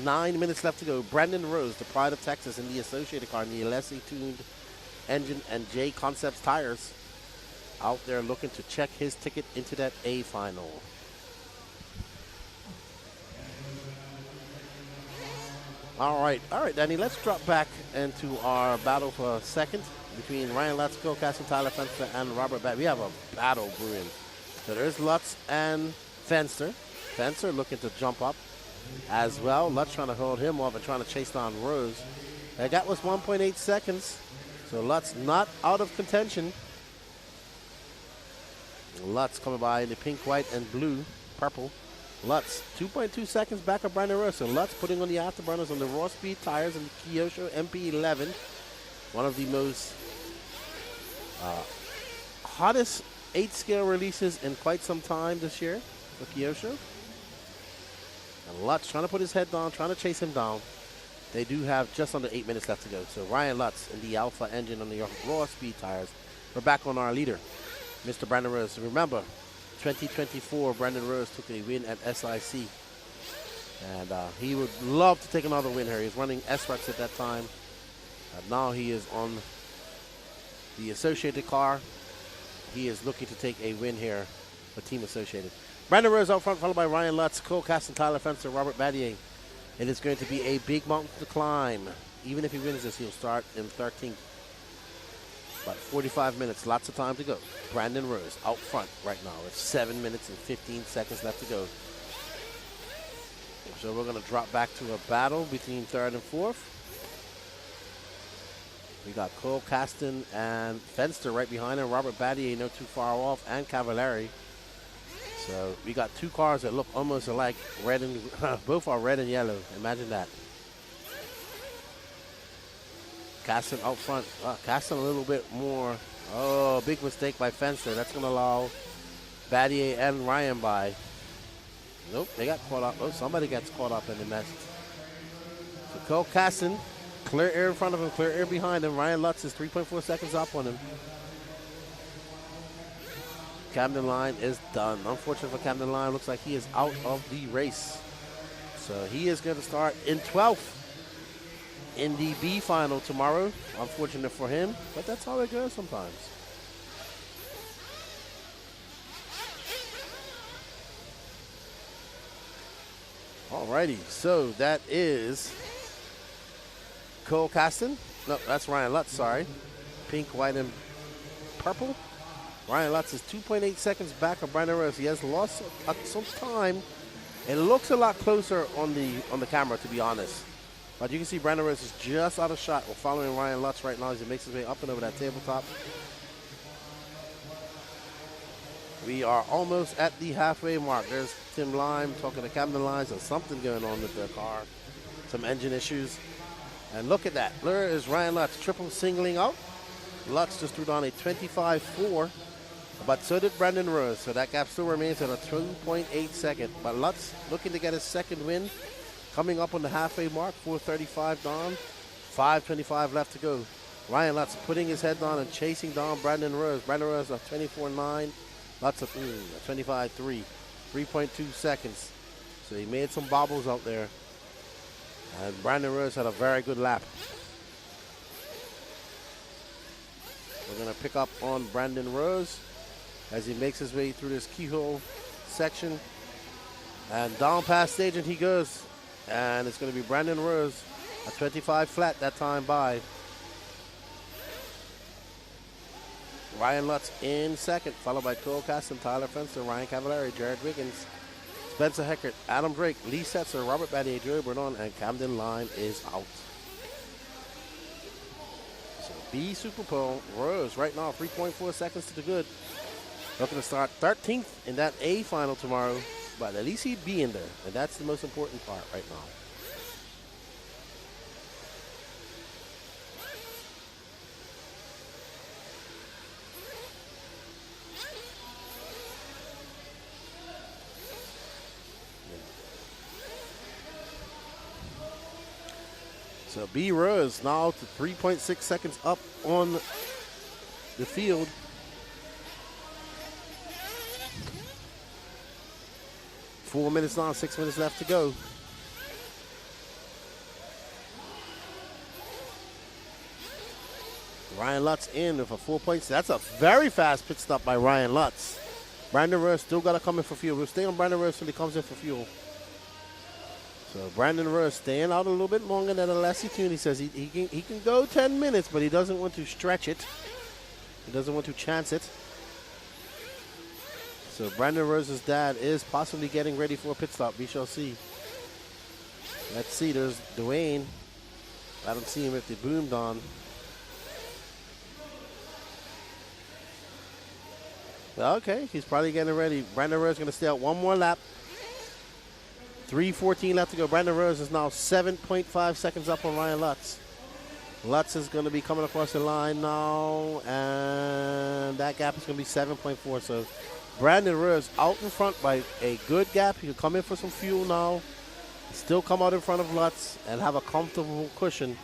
9 minutes left to go. Brandon Rose, the pride of Texas in the Associated car, in the Alessi-tuned engine and J Concepts tires, out there looking to check his ticket into that A final. All right, Danny, let's drop back into our battle for second between Ryan Lutz, Cole Caston, Tyler Fenster, and Robert Bat. We have a battle brewing. So there's Lutz and Fenster. Fenster looking to jump up as well. Lutz trying to hold him off and trying to chase down Rose. That gap was 1.8 seconds. So Lutz not out of contention. Lutz coming by in the pink, white, and blue, purple. Lutz, 2.2 seconds back of Brandon Rose. So Lutz putting on the afterburners on the Raw Speed tires and the Kyosho MP11. One of the most hottest 8-scale releases in quite some time this year for Kyosho. And Lutz trying to put his head down, trying to chase him down. They do have just under 8 minutes left to go. So Ryan Lutz in the Alpha engine on the Raw Speed tires. We're back on our leader, Mr. Brandon Rose. Remember, 2024, Brandon Rose took a win at SIC. And he would love to take another win here. He was running SREX at that time. Now he is on the Associated car. He is looking to take a win here for Team Associated. Brandon Rose out front, followed by Ryan Lutz, Cole Caston, Tyler Fenster, Robert Battier. It is going to be a big mountain to climb. Even if he wins this, he'll start in 13th. About 45 minutes, lots of time to go. Brandon Rose out front right now with 7 minutes and 15 seconds left to go. So we're going to drop back to a battle between third and fourth. We got Cole Caston and Fenster right behind him. Robert Battier not too far off, and Cavallari. So we got two cars that look almost alike. Red and both are red and yellow. Imagine that. Caston out front. Caston a little bit more. Oh, big mistake by Fenster. That's going to allow Battier and Ryan by. Nope, they got caught up. Oh, somebody gets caught up in the mess. So Cole Caston, clear air in front of him, clear air behind him. Ryan Lutz is 3.4 seconds up on him. Camden Line is done. Unfortunately for Camden Line, looks like he is out of the race. So he is going to start in 12th in the B final tomorrow. Unfortunate for him, but that's how it goes sometimes. Alrighty, so that is Cole Caston. No, that's Ryan Lutz, sorry. Pink, white, and purple. Ryan Lutz is 2.8 seconds back of Brandon Rose. He has lost some time. It looks a lot closer on the camera, to be honest. But you can see Brandon Rose is just out of shot. We're following Ryan Lutz right now as he makes his way up and over that tabletop. We are almost at the halfway mark. There's Tim Lime talking to Camden Lines. There's something going on with their car. Some engine issues. And look at that. There is Ryan Lutz triple singling out. Lutz just threw down a 25.4. But so did Brandon Rose. So that gap still remains at a 2.8 second. But Lutz looking to get his second win. Coming up on the halfway mark. 4:35 down. 5:25 left to go. Ryan Lutz putting his head down and chasing down Brandon Rose. Brandon Rose a 24.9. Lutz a 25.3. 3.2 seconds. So he made some bobbles out there. And Brandon Rose had a very good lap. We're going to pick up on Brandon Rose as he makes his way through this keyhole section. And down past stage and he goes. And it's going to be Brandon Rose, a 25 flat that time by. Ryan Lutz in second, followed by Cole Caston, Tyler Fenster, Ryan Cavallari, Jared Wiggins, Spencer Heckert, Adam Drake, Lee Setzer, Robert Battier, Joey Bernard, and Camden Line is out. So B SuperPole, Rose right now 3.4 seconds to the good. Looking to start 13th in that A final tomorrow, but at least he'd be in there, and that's the most important part right now. So B Rose now to 3.6 seconds up on the field. 4 minutes now, 6 minutes left to go. Ryan Lutz in with a 4 points. That's a very fast pit stop by Ryan Lutz. Brandon Rose still got to come in for fuel. We'll stay on Brandon Rose until he comes in for fuel. So Brandon Rose staying out a little bit longer than Alessi Toon. He says he can go 10 minutes, but he doesn't want to stretch it. He doesn't want to chance it. So Brandon Rose's dad is possibly getting ready for a pit stop. We shall see. Let's see. There's Dwayne. I don't see him if they boomed on. Okay, he's probably getting ready. Brandon Rose is going to stay out one more lap. 3:14 left to go. Brandon Rose is now 7.5 seconds up on Ryan Lutz. Lutz is going to be coming across the line now, and that gap is going to be 7.4. So Brandon Rose out in front by a good gap. He can come in for some fuel now, still come out in front of Lutz, and have a comfortable cushion.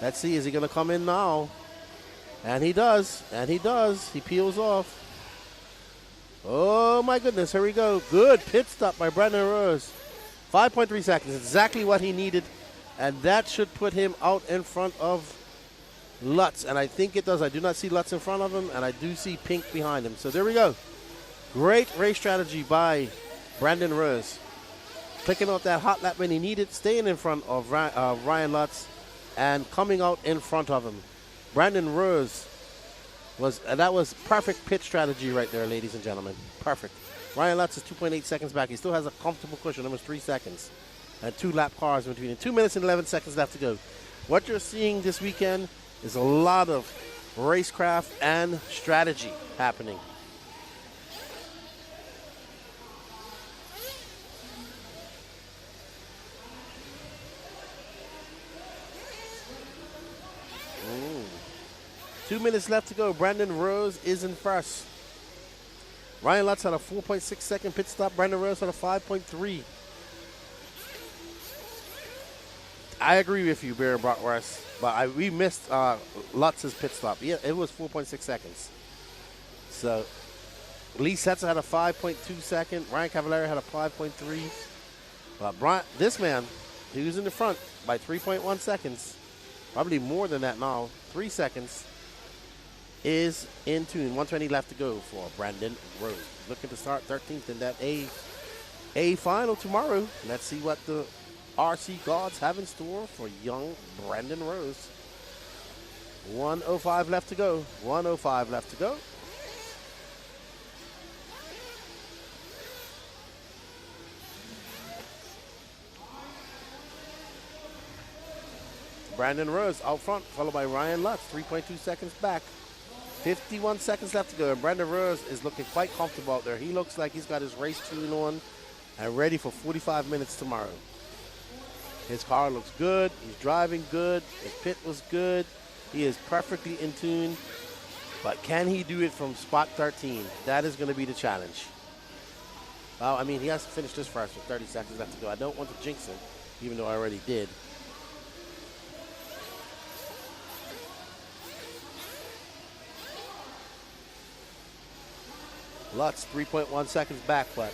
Let's see, is he going to come in now? And he does, and he does. He peels off. Oh, my goodness. Here we go. Good pit stop by Brandon Rose. 5.3 seconds. Exactly what he needed. And that should put him out in front of Lutz. And I think it does. I do not see Lutz in front of him. And I do see Pink behind him. So there we go. Great race strategy by Brandon Rose. Clicking out that hot lap when he needed. Staying in front of Ryan Lutz. And coming out in front of him. Brandon Rose. That was perfect pit strategy right there, ladies and gentlemen. Perfect. Ryan Lutz is 2.8 seconds back. He still has a comfortable cushion, almost 3 seconds. And 2 lap cars in between. 2 minutes and 11 seconds left to go. What you're seeing this weekend is a lot of racecraft and strategy happening. Ooh. 2 minutes left to go. Brandon Rose is in first. Ryan Lutz had a 4.6 second pit stop. Brandon Rose had a 5.3. I agree with you, Barry Bratwurst, but we missed Lutz's pit stop. Yeah, it was 4.6 seconds. So Lee Setzer had a 5.2 second. Ryan Cavallari had a 5.3. But this man, he was in the front by 3.1 seconds. Probably more than that now. 3 seconds. Is in tune. 120 left to go for Brandon Rose. Looking to start 13th in that A final tomorrow. Let's see what the RC gods have in store for young Brandon Rose. 1:05 left to go. 1:05 left to go. Brandon Rose out front, followed by Ryan Lutz, 3.2 seconds back. 51 seconds left to go, and Brandon Rose is looking quite comfortable out there. He looks like he's got his race tune on and ready for 45 minutes tomorrow. His car looks good. He's driving good. His pit was good. He is perfectly in tune. But can he do it from spot 13? That is going to be the challenge. Well, I mean, he has to finish this first with 30 seconds left to go. I don't want to jinx him, even though I already did. Lutz, 3.1 seconds back, but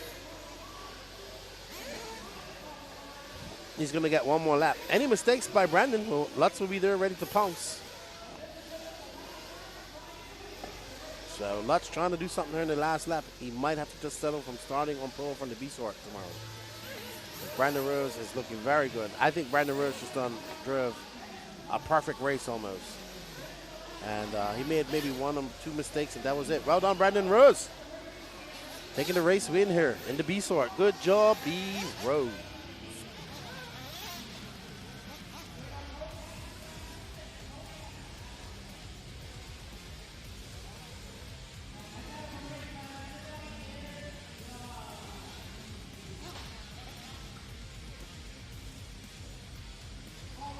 he's going to get one more lap. Any mistakes by Brandon, well, Lutz will be there ready to pounce. So Lutz trying to do something here in the last lap. He might have to just settle from starting on pole from the B-sort tomorrow. But Brandon Rose is looking very good. I think Brandon Rose just drove a perfect race almost. And he made maybe 1 or 2 mistakes, and that was it. Well done, Brandon Rose. Taking the race win here in the B-sort. Good job, B-Rose.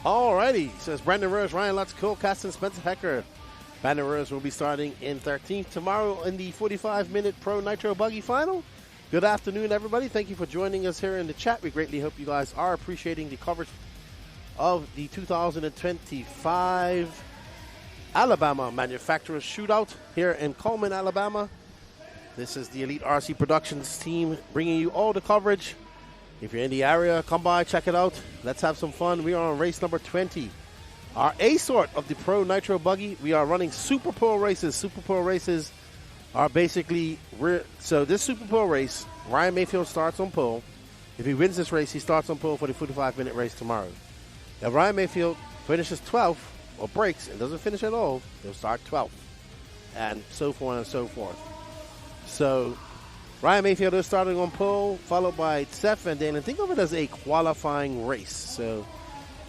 Alrighty, says Brandon Rose, Ryan Lutz, Cole Caston, Spencer Hecker. Brandon Rose will be starting in 13th tomorrow in the 45-minute Pro Nitro Buggy Final. Good afternoon, everybody. Thank you for joining us here in the chat. We greatly hope you guys are appreciating the coverage of the 2025 Alabama Manufacturers Shootout here in Cullman, Alabama. This is the Elite RC Productions team bringing you all the coverage If you're in the area, come by, check it out. Let's have some fun. We are on race number 20. Our A sort of the Pro Nitro Buggy. We are running SuperPole races. SuperPole races are basically, so this SuperPole race, Ryan Mayfield starts on pole. If he wins this race, he starts on pole for the 45-minute race tomorrow. If Ryan Mayfield finishes 12th or breaks and doesn't finish at all, he'll start 12th. And so forth and so forth. So Ryan Mayfield is starting on pole, followed by Seth Van Dalen. Think of it as a qualifying race. So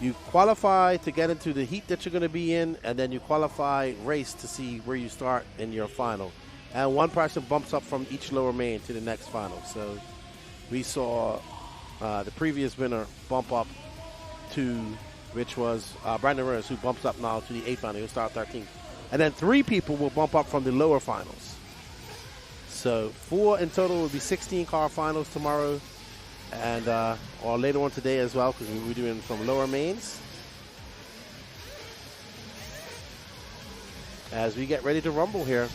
you qualify to get into the heat that you're going to be in, and then you qualify race to see where you start in your final. And one person bumps up from each lower main to the next final. So we saw the previous winner bump up to, which was Brandon Rose, who bumps up now to the 8th final. He'll start 13th. And then 3 people will bump up from the lower finals. So 4 in total will be 16 car finals tomorrow, and or later on today as well, because we're doing from lower mains. As we get ready to rumble here,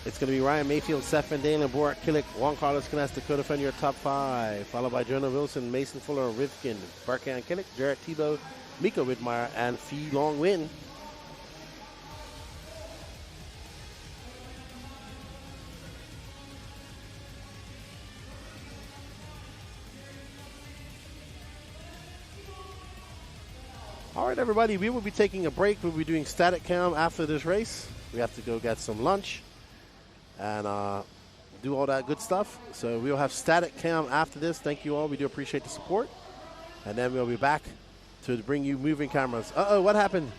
it's going to be Ryan Mayfield, Seth Van Dalen, Borat Killick, Juan Carlos Canas, Dakota Fenn, your top 5, followed by Jonah Wilson, Mason Fuller, Rivkin, Barkan Killick, Jarrett Tebow, Mika Widmeyer, and Fee Long Win. All right, everybody, we will be taking a break. We'll be doing static cam after this race. We have to go get some lunch and do all that good stuff. So we'll have static cam after this. Thank you all. We do appreciate the support. And then we'll be back to bring you moving cameras. Uh-oh, what happened?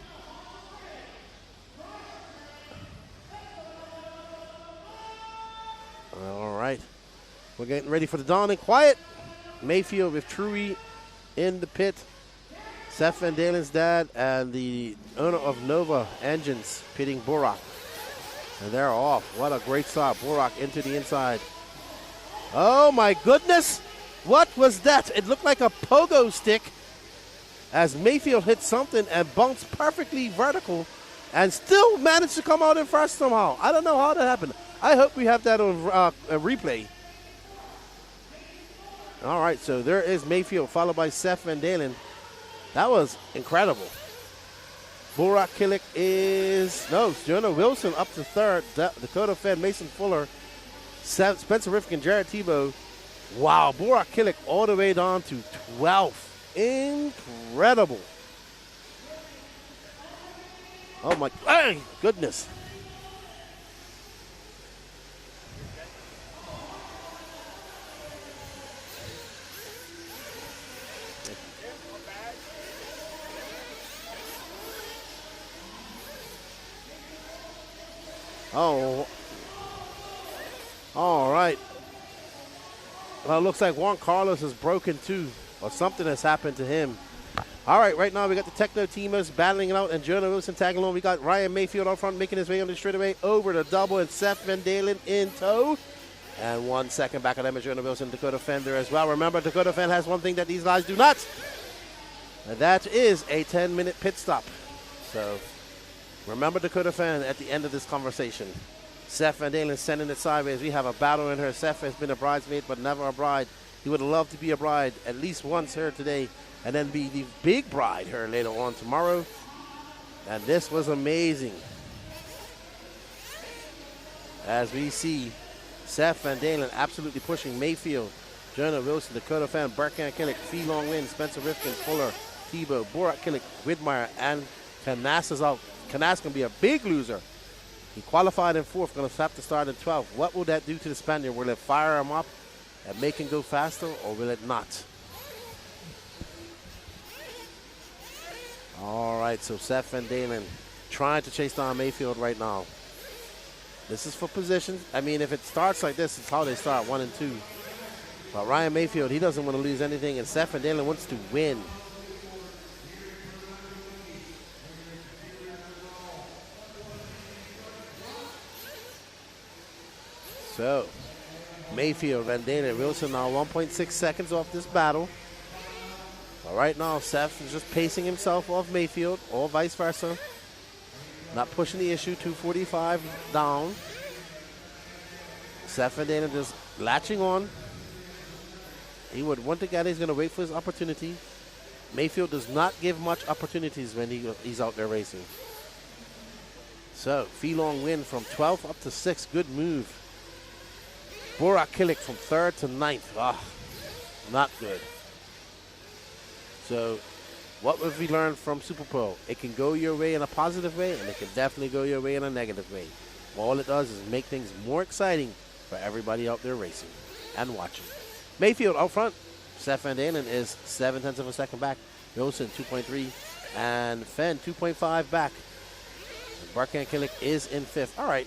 All right. We're getting ready for the dawn and quiet. Mayfield with Truey in the pit. Seth Van Dalen's dad and the owner of Nova Engines pitting Borak. And they're off. What a great start. Borak into the inside. Oh my goodness. What was that? It looked like a pogo stick as Mayfield hit something and bounced perfectly vertical and still managed to come out in first somehow. I don't know how that happened. I hope we have that on a replay. All right, so there is Mayfield followed by Seth Van Dalen. That was incredible. Borak Killick is, no, Jonah Wilson up to 3rd. Dakota Fenn, Mason Fuller, Spencer Rifkin, Jarrett Tebow. Wow, Borak Killick all the way down to 12th. Incredible. Oh my goodness. Oh, all right. Well, it looks like Juan Carlos is broken too, or something has happened to him. All right, right now we got the Techno teamers battling it out, and Jonah Wilson tagging along. We got Ryan Mayfield out front making his way on the straightaway over the double, and Seth Van Dalen in tow. And 1 second back of them is Jonah Wilson, Dakota Fender as well. Remember, Dakota Fender has one thing that these guys do not, and that is a 10-minute pit stop. So remember Dakota Fan at the end of this conversation. Seth Van Dalen sending it sideways. We have a battle in her. Seth has been a bridesmaid, but never a bride. He would have loved to be a bride at least once here today, and then be the big bride here later on tomorrow. And this was amazing. As we see Seth Van Dalen absolutely pushing Mayfield, Jonah Wilson, Dakota Fan, Burkham Killick, Fee Long Win, Spencer Rifkin, Fuller, Tebow, Borak Killick, Widmeyer, and Canas is out. Canas going to be a big loser. He qualified in 4th, going to have to start in 12th. What will that do to the Spaniard? Will it fire him up and make him go faster, or will it not? All right, so Seth Van Dalen trying to chase down Mayfield right now. This is for positions. I mean, if it starts like this, it's how they start, 1 and 2. But Ryan Mayfield, he doesn't want to lose anything, and Seth Van Dalen wants to win. So, Mayfield, Van Dalen, Wilson now 1.6 seconds off this battle. But right now, Seth is just pacing himself off Mayfield, or vice versa. Not pushing the issue, 2:45 down. Seth Van Dalen just latching on. He would want to get. He's going to wait for his opportunity. Mayfield does not give much opportunities when he's out there racing. So, Feelong win from 12th up to 6th. Good move. Borak Killick from 3rd to 9th. Ah, not good. So, what have we learned from SuperPole? It can go your way in a positive way, and it can definitely go your way in a negative way. All it does is make things more exciting for everybody out there racing and watching. Mayfield out front. Seth Van Dalen is 0.7 of a second back. Wilson 2.3 and Fenn 2.5 back. Barkan Killick is in 5th. All right,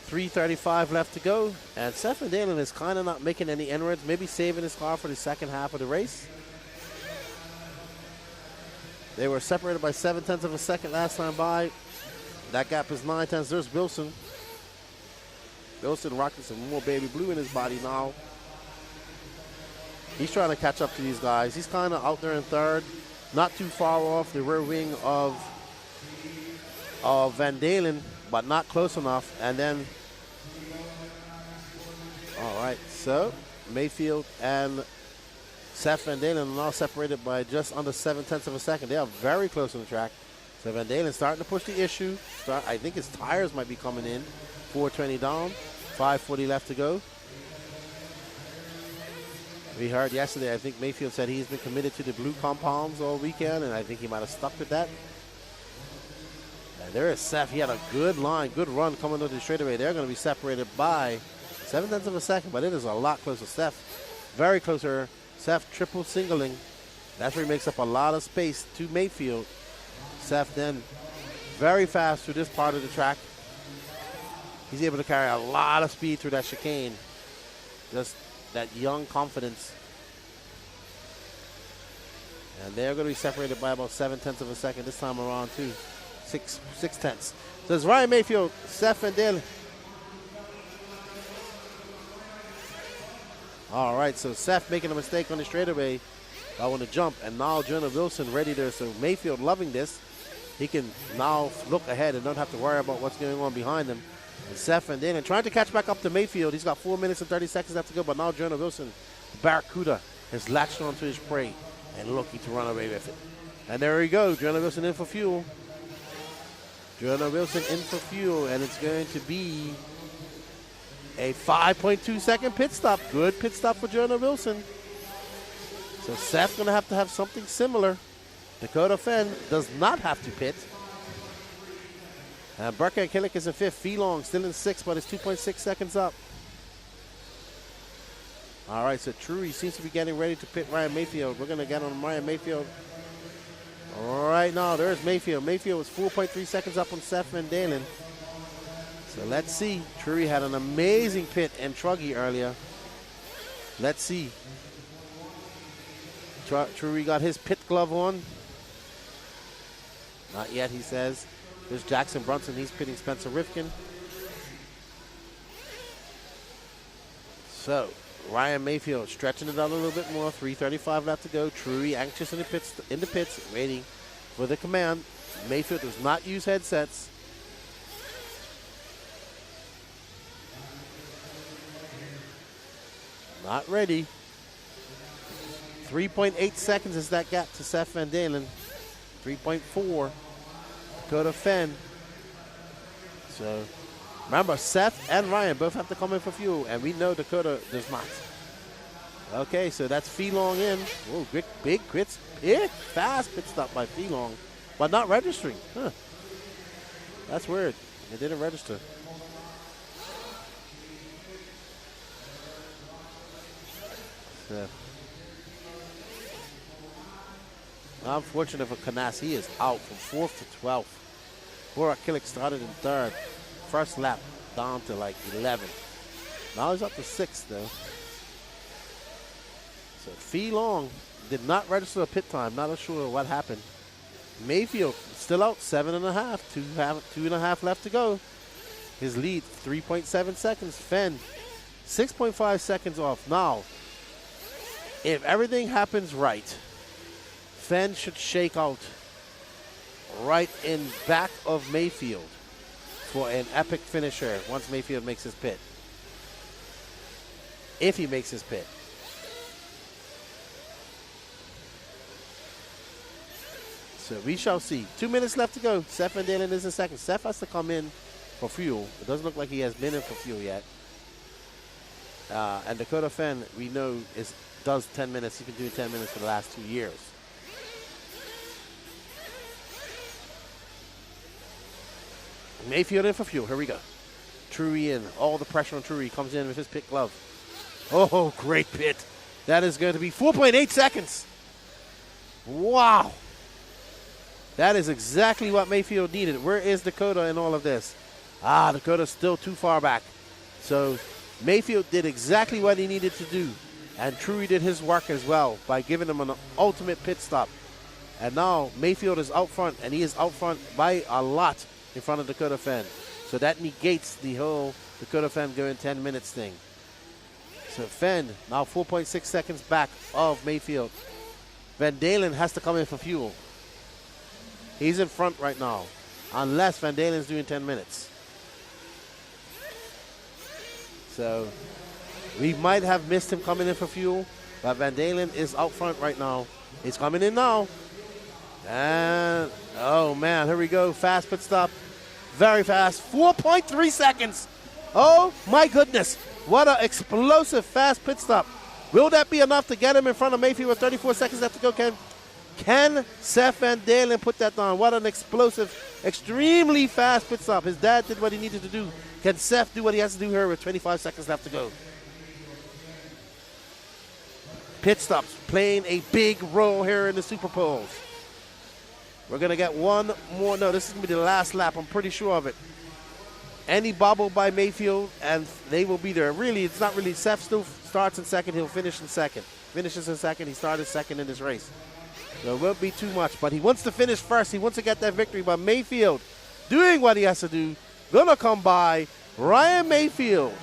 3:35 left to go, and Seth Van Dalen is kind of not making any inroads, maybe saving his car for the second half of the race. They were separated by 0.7 of a second last time by. That gap is 0.9. There's Wilson. Wilson rocking some more baby blue in his body now. He's trying to catch up to these guys. He's kind of out there in 3rd, not too far off the rear wing of Van Dalen, but not close enough. And then, all right, so Mayfield and Seth Van Dalen are now separated by just under 0.7 of a second. They are very close on the track. So Van Dalen starting to push the issue. I think his tires might be coming in. 420 down, 540 left to go. We heard yesterday, I think Mayfield said he's been committed to the blue compounds all weekend, and I think he might have stuck with that. And there is Seth. He had a good line, good run coming into the straightaway. They're going to be separated by 0.7 of a second, but it is a lot closer. Seth, very closer. Seth triple singling. That's where he makes up a lot of space to Mayfield. Seth then very fast through this part of the track. He's able to carry a lot of speed through that chicane. Just that young confidence. And they're going to be separated by about 0.7 of a second this time around too. 6/10. So it's Ryan Mayfield, Seth Van Dalen. All right, so Seth making a mistake on the straightaway. I want to jump, and now Jonah Wilson ready there. So Mayfield loving this. He can now look ahead and don't have to worry about what's going on behind him. And Seth Van Dalen trying to catch back up to Mayfield. He's got 4 minutes and 30 seconds left to go, but now Jonah Wilson, Barracuda, has latched onto his prey and looking to run away with it. And there we go, Jonah Wilson in for fuel. Jonah Wilson in for fuel, and it's going to be a 5.2 second pit stop. Good pit stop for Jonah Wilson. So Seth's going to have something similar. Dakota Fenn does not have to pit. And Barkan Killick is in 5th. Feelong still in 6th, but it's 2.6 seconds up. All right, so Truey seems to be getting ready to pit Ryan Mayfield. We're going to get on Ryan Mayfield. All right, now there's Mayfield. Mayfield was 4.3 seconds up on Seth Van Dalen. So let's see. Truey had an amazing pit in Truggy earlier. Let's see. Truey got his pit glove on. Not yet, he says. There's Jackson Brunson. He's pitting Spencer Rifkin. So, Ryan Mayfield stretching it out a little bit more. 3:35 left to go. Truey anxious in the pits, waiting for the command. Mayfield does not use headsets. Not ready. 3.8 seconds is that gap to Seth Van Dalen. 3.4. Dakota Fenn. So, remember, Seth and Ryan both have to come in for fuel, and we know Dakota does not. Okay, so that's Feelong in. Oh, big quits. Fast pit stop by Feelong, but not registering. Huh. That's weird. It didn't register. So, unfortunate for Canas, he is out from 4th to 12th. Borak Killick started in 3rd. First lap down to like 11th. Now he's up to 6th though. So Feelong did not register a pit time. Not sure what happened. Mayfield still out 7.5. 2.5 left to go. His lead 3.7 seconds. Fenn 6.5 seconds off. Now, if everything happens right, Fenn should shake out right in back of Mayfield for an epic finisher once Mayfield makes his pit. if he makes his pit. So we shall see. 2 minutes left to go. Seth Van Dalen is in second. Seth has to come in for fuel. It doesn't look like he has been in for fuel yet. And Dakota Fenn, we know, does 10 minutes. He's been doing 10 minutes for the last 2 years. Mayfield in for fuel. Here we go. Truey in. All the pressure on Truey. Comes in with his pit glove. Oh, great pit. That is going to be 4.8 seconds. Wow. That is exactly what Mayfield needed. Where is Dakota in all of this? Dakota's still too far back. So Mayfield did exactly what he needed to do. And Truey did his work as well by giving him an ultimate pit stop. And now Mayfield is out front, and he is out front by a lot in front of Dakota Fenn. So that negates the whole Dakota Fenn going 10 minutes thing. So Fenn now 4.6 seconds back of Mayfield. Van Dalen has to come in for fuel. He's in front right now, unless Van Dalen's doing 10 minutes. So we might have missed him coming in for fuel, but Van Dalen is out front right now. He's coming in now. And, oh man, here we go. Fast pit stop. Very fast. 4.3 seconds. Oh my goodness. What an explosive fast pit stop. Will that be enough to get him in front of Mayfield with 34 seconds left to go, Can Seth Van Dalen put that down? What an explosive, extremely fast pit stop. His dad did what he needed to do. Can Seth do what he has to do here with 25 seconds left to go? Pit stops playing a big role here in the SuperPoles. We're going to get one more. No, this is going to be the last lap. I'm pretty sure of it. Any bobble by Mayfield, and they will be there. Really, it's not really. Seth still starts in second. He'll finish in second. Finishes in second. He started second in this race. So it won't be too much, but he wants to finish first. He wants to get that victory. But Mayfield doing what he has to do. Gonna come by. Ryan Mayfield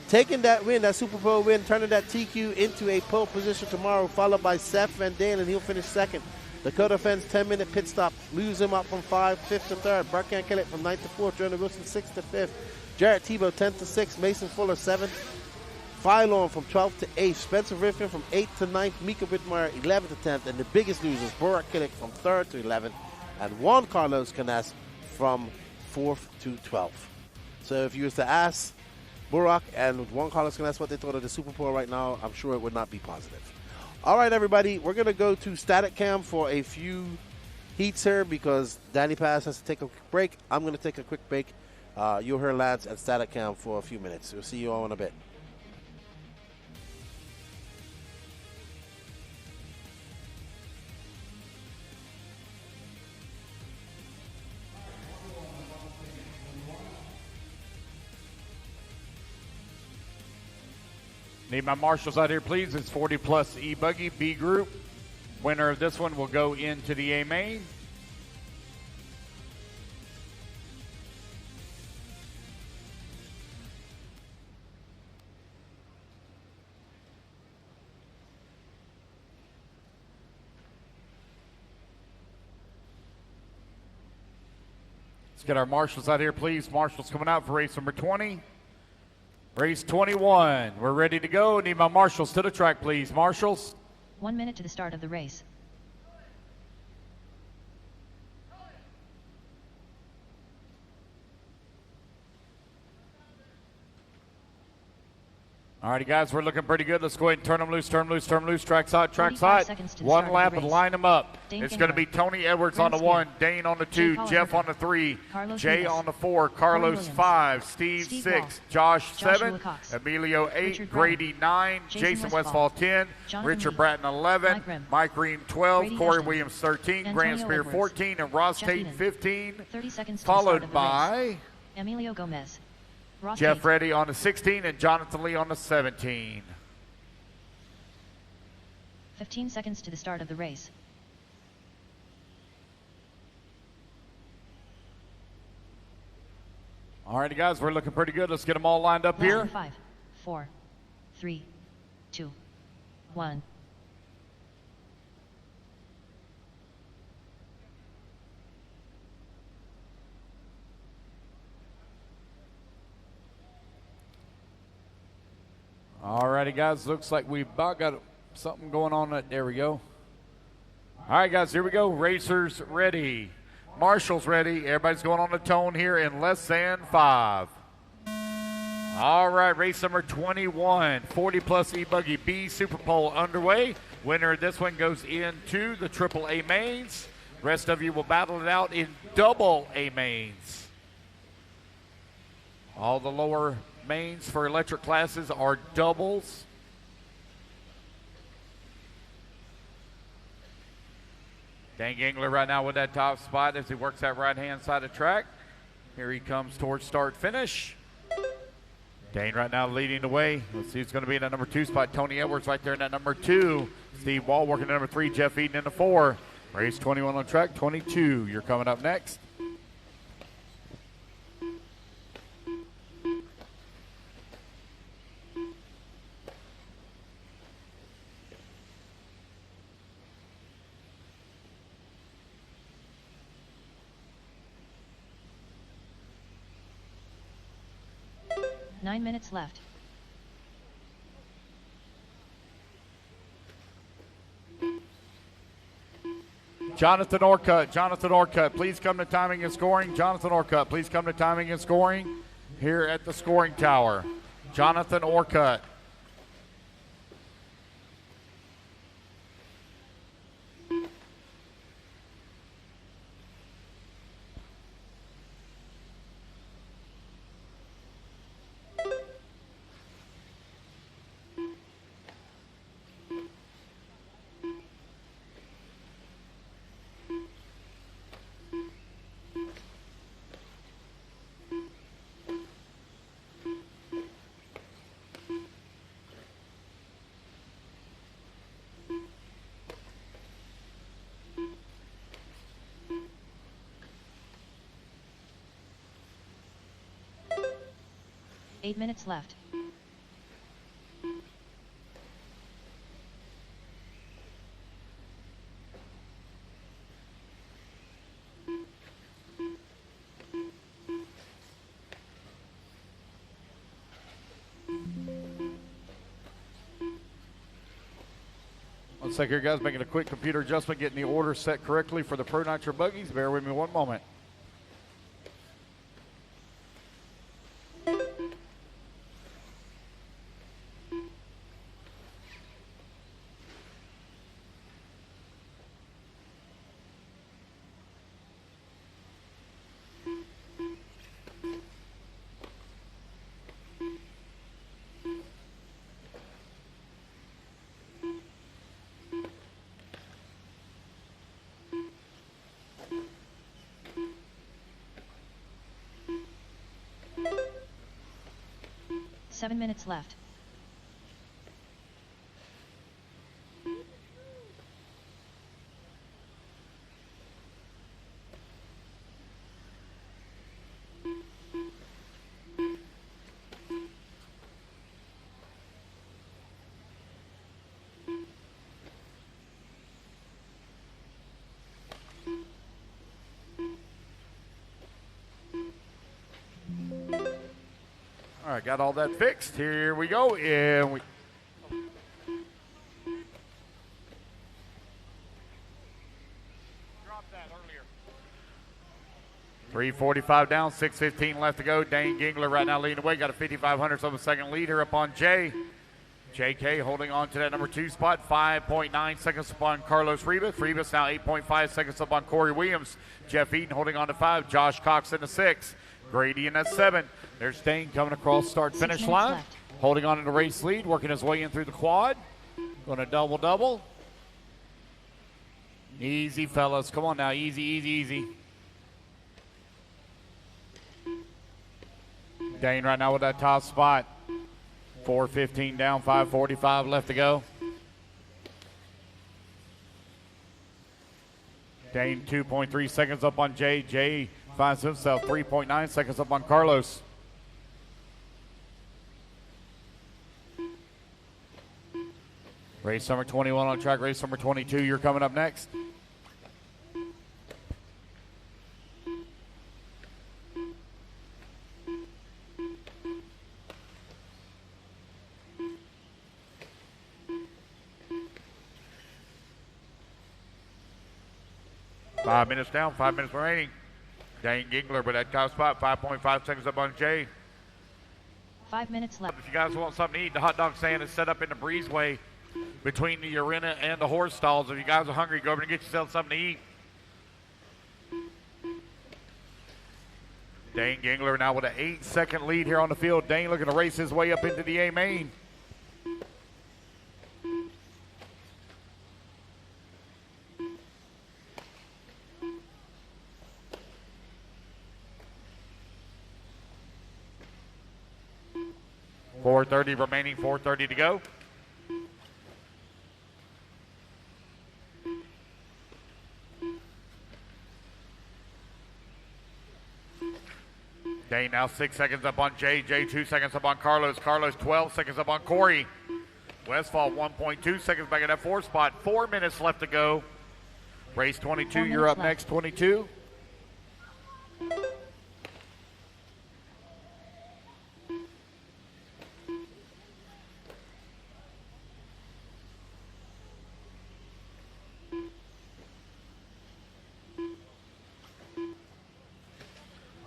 taking that win, that SuperPole win, turning that TQ into a pole position tomorrow, followed by Seth Van Dalen. He'll finish second. Dakota Fenn's 10-minute pit stop lose him up from 5th to 3rd. Burke can't kill it from 9th to 4th. Jonah Wilson 6th to 5th. Jarrett Tebow 10th to 6th. Mason Fuller 7th. Phylon from 12th to 8th. Spencer Riffin from 8th to 9th. Mika Whitmire 11th to 10th. And the biggest losers, Borak Killick from 3rd to 11th. And Juan Carlos Canas from 4th to 12th. So if you was to ask Borak and Juan Carlos Canas what they thought of the SuperPole right now, I'm sure it would not be positive. All right, everybody, we're going to go to Static Cam for a few heats here because Danny Paz has to take a quick break. I'm going to take a quick break. You'll hear lads at Static Cam for a few minutes. We'll see you all in a bit. Need my marshals out here, please. It's 40 plus E-Buggy, B group. Winner of this one will go into the A main. Let's get our marshals out here, please. Marshals coming out for race number 20. Race 21. We're ready to go. Need my marshals to the track, please. Marshals. 1 minute to the start of the race. All righty, guys, we're looking pretty good. Let's go ahead and turn them loose, turn them loose, turn them loose. Track's hot, track's hot. One lap and line them up. It's going to be Tony Edwards on the 1, Dane on the 2, Jeff on the 3, Jay on the 4, Carlos 5, Steve 6, Josh 7, Emilio 8, Grady 9, Jason Westfall 10, Richard Bratton 11, Mike Ream 12, Corey Williams 13, Grant Spear 14, and Ross Tate 15, followed by Emilio Gomez. Jeff Reddy on the 16 and Jonathan Lee on the 17. 15 seconds to the start of the race. All righty, guys, we're looking pretty good. Let's get them all lined up here. 5, 4, 3, 2, 1. All righty, guys. Looks like we about got something going on. There we go. All right, guys. Here we go. Racers ready. Marshall's ready. Everybody's going on the tone here in less than 5. All right, race number 21, 40-plus E-Buggy B SuperPole underway. Winner of this one goes into the AAA mains. Rest of you will battle it out in double A mains. All the lower mains for electric classes are doubles. Dan Gingler right now with that top spot as he works that right-hand side of the track. Here he comes towards start-finish. Dane right now leading the way. Let's see who's going to be in that number 2 spot. Tony Edwards right there in that number 2. Steve Wall working at number 3. Jeff Eden in the 4. Race 21 on track. 22. You're coming up next. Nine minutes left. Jonathan Orcutt, please come to timing and scoring. Jonathan Orcutt, please come to timing and scoring here at the scoring tower. Jonathan Orcutt. Eight minutes left. Looks like here, guys, making a quick computer adjustment, getting the order set correctly for the Pro Nitro buggies. Bear with me one moment. Seven minutes left. All right, got all that fixed. Here we go. And we Dropped that earlier. 3:45 down, 6:15 left to go. Dane Gingler right now leading the way. Got a 5,500th of a second leader upon Jay. JK holding on to that number 2 spot. 5.9 seconds upon Carlos Rivas. Rivas now 8.5 seconds up on Corey Williams. Jeff Eaton holding on to 5. Josh Cox in the 6. Grady in that 7. There's Dane coming across start-finish line. Left. Holding on to the race lead. Working his way in through the quad. Going to double-double. Easy, fellas. Come on now. Easy, easy, easy. Dane right now with that top spot. 4:15 down, 5:45 left to go. Dane 2.3 seconds up on Jay. Jay finds himself 3.9 seconds up on Carlos. Race number 21 on track. Race number 22, you're coming up next. 5 minutes down, 5 minutes remaining. Dane Gingler with that top spot, 5.5 seconds up on Jay. 5 minutes left. If you guys want something to eat, the hot dog stand is set up in the breezeway between the arena and the horse stalls. If you guys are hungry, go over and get yourself something to eat. Dane Gingler now with an 8-second lead here on the field. Dane looking to race his way up into the A main. .430 remaining, 4:30 to go. Dane now 6 seconds up on Jay. Jay 2 seconds up on Carlos. Carlos 12 seconds up on Corey. Westfall 1.2 seconds back at that 4 spot. 4 minutes left to go. Race 22, you're up next, 22.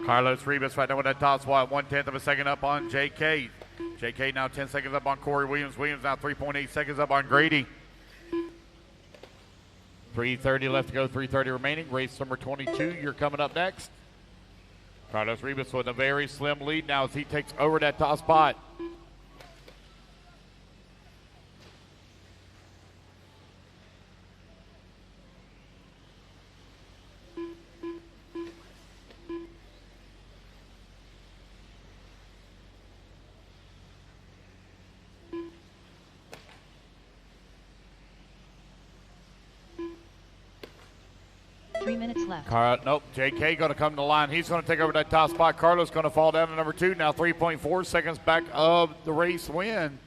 Carlos Rivas right now with that top spot, 1/10 of a second up on JK. JK now 10 seconds up on Corey Williams. Williams now 3.8 seconds up on Grady. 3:30 left to go, 3:30 remaining. Race number 22, you're coming up next. Carlos Rivas with a very slim lead now as he takes over that top spot. Left. Nope, JK going to come to the line. He's going to take over that top spot. Carlos going to fall down to number 2. Now 3.4 seconds back of the race win.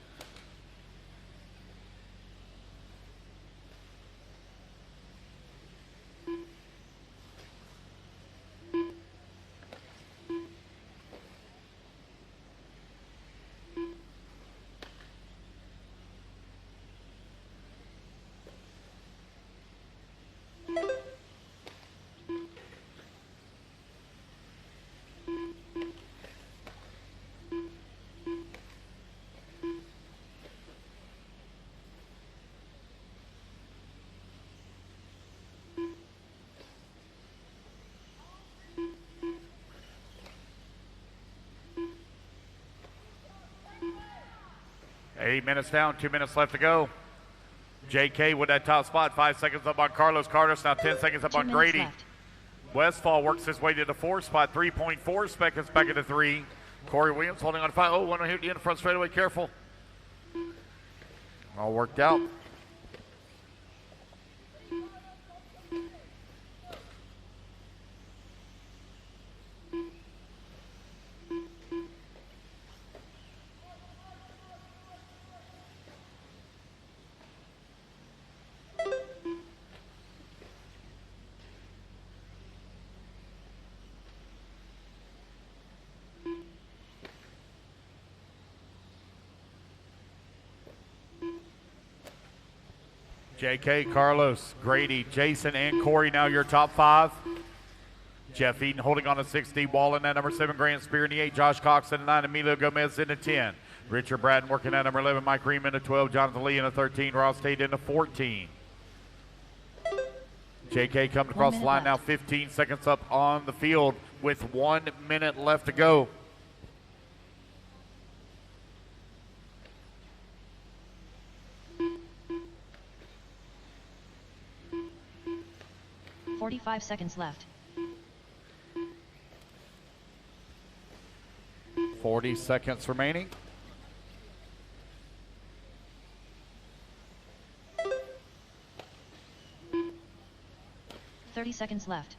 Eight minutes down, 2 minutes left to go. JK with that top spot, 5 seconds up on Carlos. Carlos now 10 seconds up on Grady. Left. Westfall works his way to the 4 spot, 3.4 seconds back into 3. Corey Williams holding on to 5. Oh, one hit in the front straightaway, careful. All worked out. JK, Carlos, Grady, Jason, and Corey now your top 5. Jeff Eaton holding on to 6. Steve Wall in that number 7. Grant Spear in the 8. Josh Cox in the 9. Emilio Gomez in the 10. Richard Bratton working at number 11. Mike Ream in the 12. Jonathan Lee in the 13. Ross Tate in the 14. JK coming across the line now, 15 seconds up on the field with 1 minute left to go. .45 seconds left. 40 seconds remaining. .30 seconds left.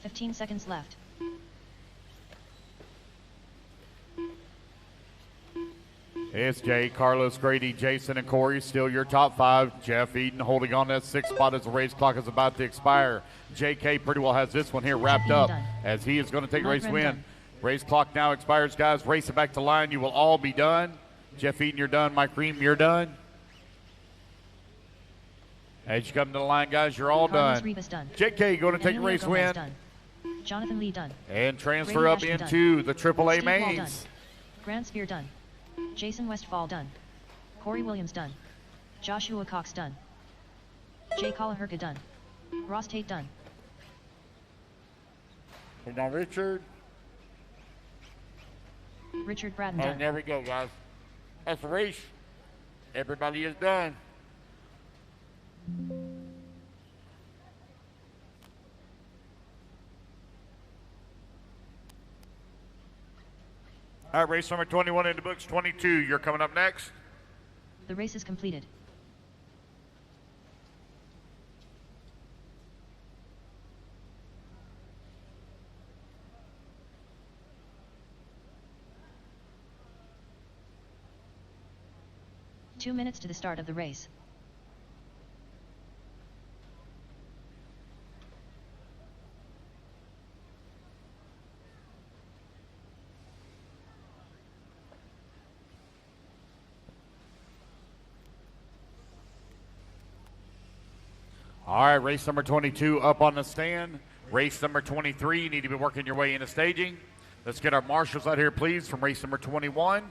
.15 seconds left. It's Jay, Carlos, Grady, Jason, and Corey still your top 5. Jeff Eden holding on that 6th spot as the race clock is about to expire. JK pretty well has this one here wrapped up as he is going to take the race win. Race clock now expires, guys. Race it back to line. You will all be done. Jeff Eden, you're done. Mike Ream, you're done. As you come to the line, guys, you're all Carlos done. Rivas done. JK going to take the race Gomez win. done. Jonathan Lee done. And transfer Brady up Ashton into the AAA Steve Wall done. mains. Grant Spear done. Jason Westfall done. Corey Williams done. Joshua Cox done. Jay Colaherka done. Ross Tate done. And now Richard. Richard Braden And done. there we go, guys. That's the race. Everybody is done. All right, race number 21 in the books. 22, you're coming up next. The race is completed. Two minutes to the start of the race. All right, race number 22 up on the stand. Race number 23, you need to be working your way into staging. Let's get our marshals out here, please, from race number 21.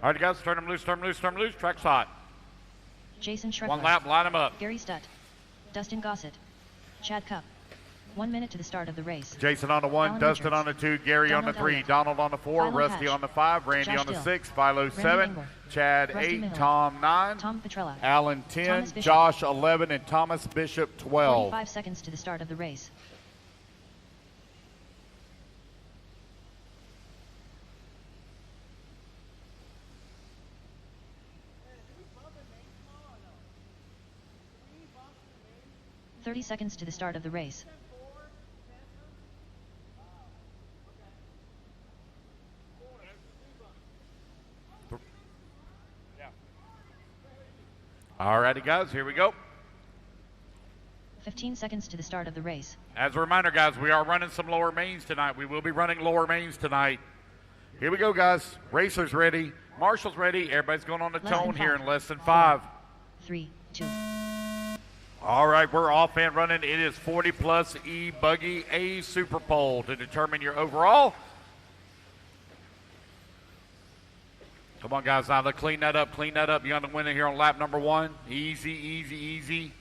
All right, guys, turn them loose, turn them loose, turn them loose. Track's hot. Jason Schreckler. One lap, line them up. Gary Stutt. Dustin Gossett. Chad Cup. 1 minute to the start of the race. Jason on the 1, Alan Dustin Richards. on the 2, Gary on the Donald 3, Elliott. Donald on the 4, Philo Rusty Hatch. on the 5, Randy Josh on the Dill. 6, Philo Randy 7, Engler. Chad Rusty 8, Miller. Tom 9, Tom Petrella. Alan 10, Thomas Bishop. Josh 11, and Thomas Bishop 12. 45 seconds to the start of the race. "30 seconds to the start of the race. All righty, guys, here we go. 15 seconds to the start of the race. As a reminder, guys, we are running some lower mains tonight. We will be running lower mains tonight. Here we go, guys. Racers ready. Marshall's ready. Everybody's going on the Less tone than here five. in less than 5. 3, 2. All right, we're off and running. It is 40 plus E buggy A SuperPole to determine your overall. Come on, guys. Now, let's clean that up. Clean that up. You're on the winner here on lap number 1. Easy, easy, easy.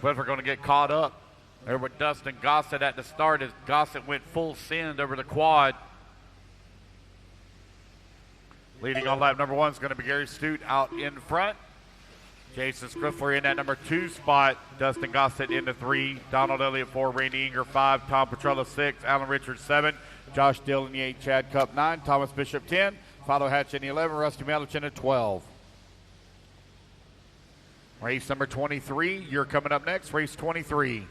But we're going to get caught up there with Dustin Gossett at the start as Gossett went full send over the quad. Leading on lap number 1 is going to be Gary Stute out in front. Jason Scriffler in that number 2 spot. Dustin Gossett in the 3. Donald Elliott 4. Randy Inger 5. Tom Petrella 6. Alan Richards 7. Josh Dill in the 8. Chad Cup 9. Thomas Bishop 10. Philo Hatch in the 11. Rusty Melich in the 12. Race number 23. You're coming up next. Race 23.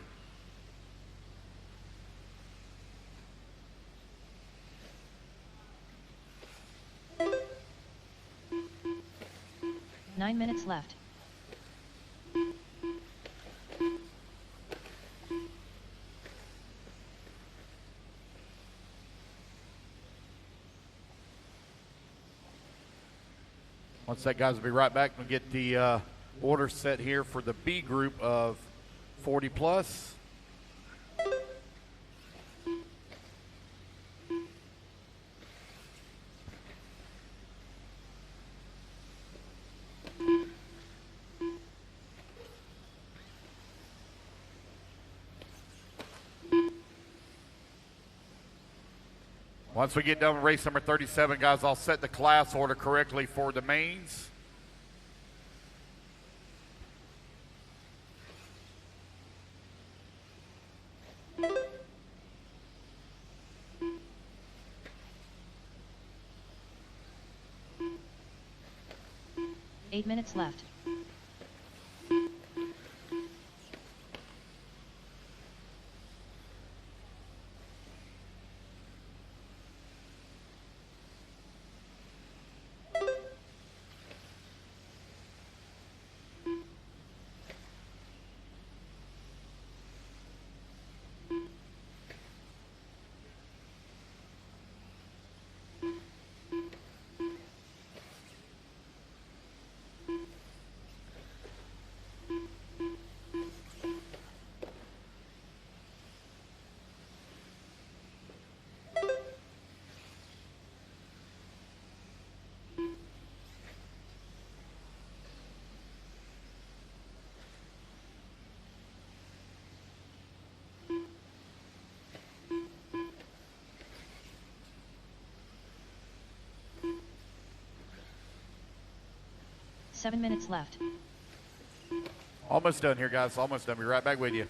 Nine minutes left. Once that, guys, will be right back. We'll get the order set here for the B group of 40 plus. Once we get done with race number 37, guys, I'll set the class order correctly for the mains. 8 minutes left. Seven minutes left. Almost done here, guys. Almost done. Be right back with you.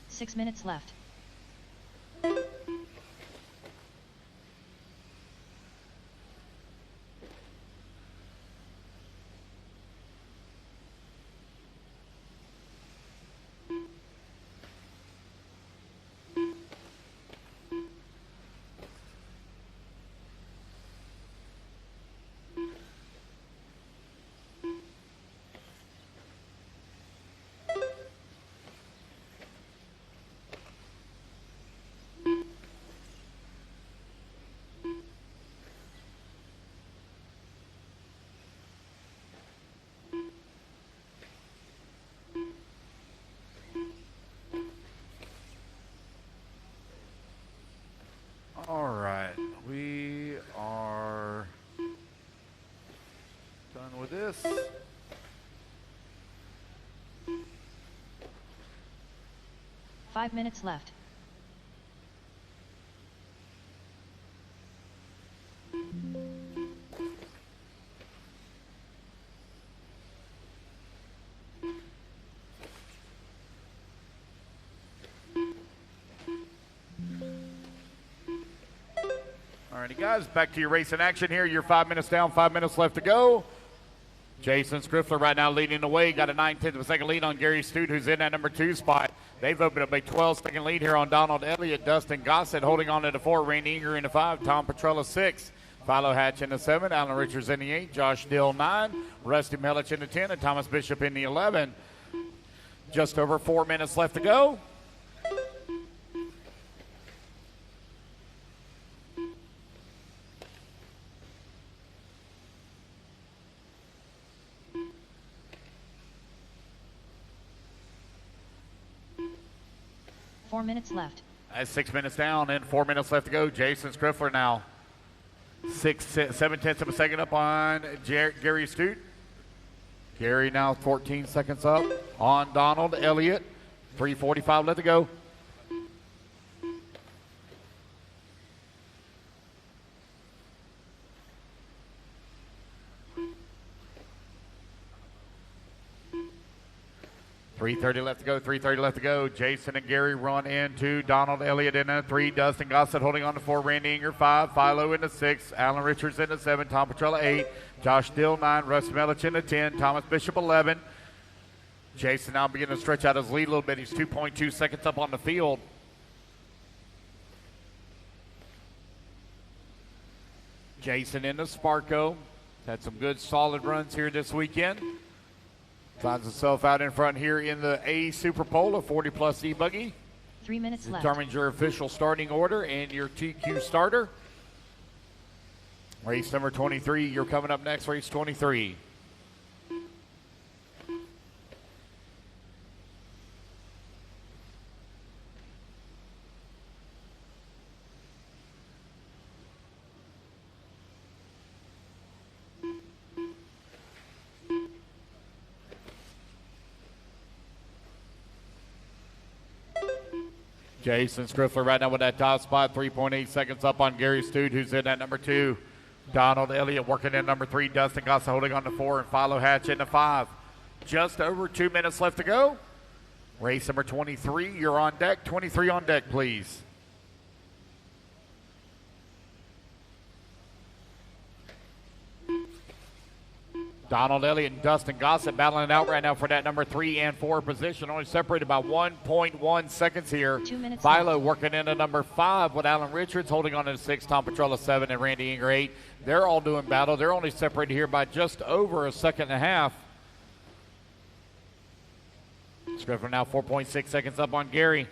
Six minutes left. All right, we are done with this. Five minutes left. Alrighty, guys, back to your racing action here. You're 5 minutes down, 5 minutes left to go. Jason Scriffler right now leading the way. Got a 9/10 of a second lead on Gary Stute, who's in that number 2 spot. They've opened up a 12-second lead here on Donald Elliott. Dustin Gossett holding on to the 4. Randy Inger in the 5. Tom Petrella 6. Philo Hatch in the 7. Alan Richards in the 8. Josh Dill 9. Rusty Melich in the 10. And Thomas Bishop in the 11. Just over 4 minutes left to go. Four minutes left. That's 6 minutes down and 4 minutes left to go. Jason Scriffler now 7/10 of a second up on Gary Stute. Gary now 14 seconds up on Donald Elliott. 3:45 left to go. .330 left to go, 3:30 left to go. Jason and Gary run into Donald Elliott in a 3. Dustin Gossett holding on to 4. Randy Inger 5. Philo in the 6. Alan Richards in the 7. Tom Petrella 8. Josh Dill 9. Russ Melich in the 10. Thomas Bishop 11. Jason now beginning to stretch out his lead a little bit. He's 2.2 seconds up on the field. Jason in the Sparko. Had some good solid runs here this weekend. Finds himself out in front here in the A SuperPole, a 40-plus E buggy. 3 minutes left. Determines your official starting order and your TQ starter. Race number 23, you're coming up next, race 23. Jason Skriffler right now with that top spot, 3.8 seconds up on Gary Stude, who's in at number 2. Donald Elliott working in number 3. Dustin Gossa holding on to 4, and Philo Hatch in the 5. Just over 2 minutes left to go. Race number 23, you're on deck. 23 on deck, please. Donald Elliott and Dustin Gossett battling it out right now for that number 3 and 4 position. Only separated by 1.1 seconds here. 2 minutes Philo left. working into number 5 with Alan Richards holding on to 6, Tom Petrella 7, and Randy Inger 8. They're all doing battle. They're only separated here by just over a second and a half. Skriffler now 4.6 seconds up on Gary.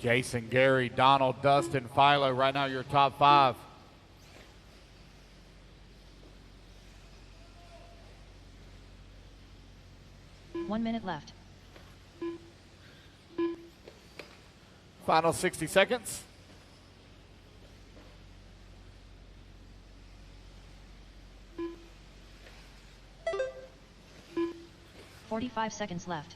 Jason, Gary, Donald, Dustin, Philo, right now your top 5. One minute left. Final 60 seconds. $45 seconds left.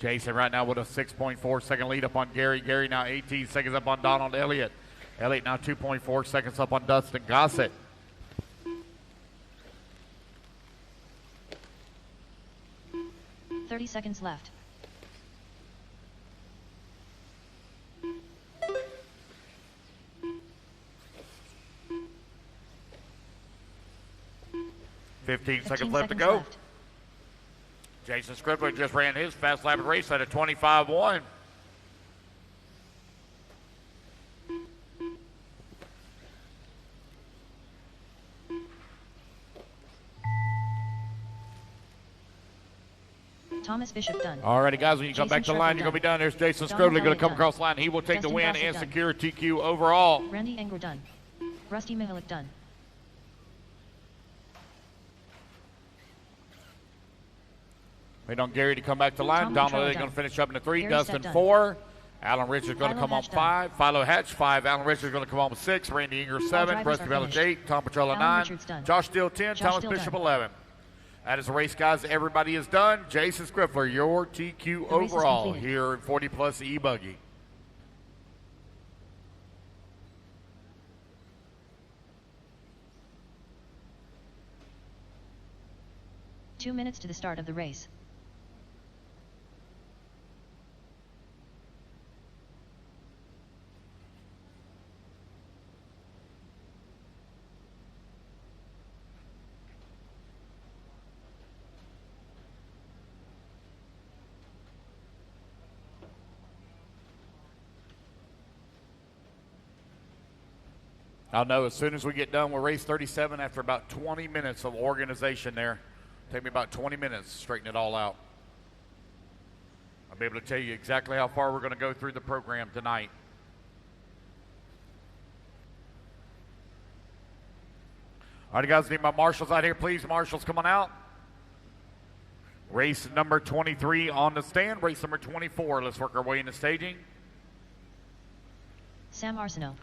Jason right now with a 6.4 second lead up on Gary. Gary now 18 seconds up on Donald Elliott. Elliott now 2.4 seconds up on Dustin Gossett. $30 seconds left. Fifteen 15 seconds left to go. left. Jason Skriffler just ran his fast lap of the race at a 25-1. Thomas Bishop done. All righty, guys, when you come Jason back to the line, Sharkey you're going to be done. done. There's Jason Donald Skriffler going to Elliott come done. across the line. He will take the Dustin win Gossett and done. secure TQ overall. Randy Inger done. Rusty Mihalik done. Wait on Gary to come back to the line. Tom Donald Petrella Elliott done. going to finish up in the 3. Gary Dustin Stepp done. 4. Alan Richards going to Philo come on Hatch done. 5. Philo Hatch 5. Alan Richards going to come on with 6. Randy Inger 7. drivers Rusty are Velich finished. 8. Tom Petrella Alan 9. Richards done. Josh Steele 10. Josh Thomas Steele Bishop done. 11. That is the race, guys. Everybody is done. Jason Skriffler, your TQ The race is overall completed. here in 40 Plus E-Buggy. Two minutes to the start of the race. I'll know as soon as we get done with race 37 after about 20 minutes of organization there. Take me about 20 minutes to straighten it all out. I'll be able to tell you exactly how far we're going to go through the program tonight. All right, guys, need my marshals out here, please. Marshals, come on out. Race number 23 on the stand. Race number 24. Let's work our way into staging. Sam Arsenault.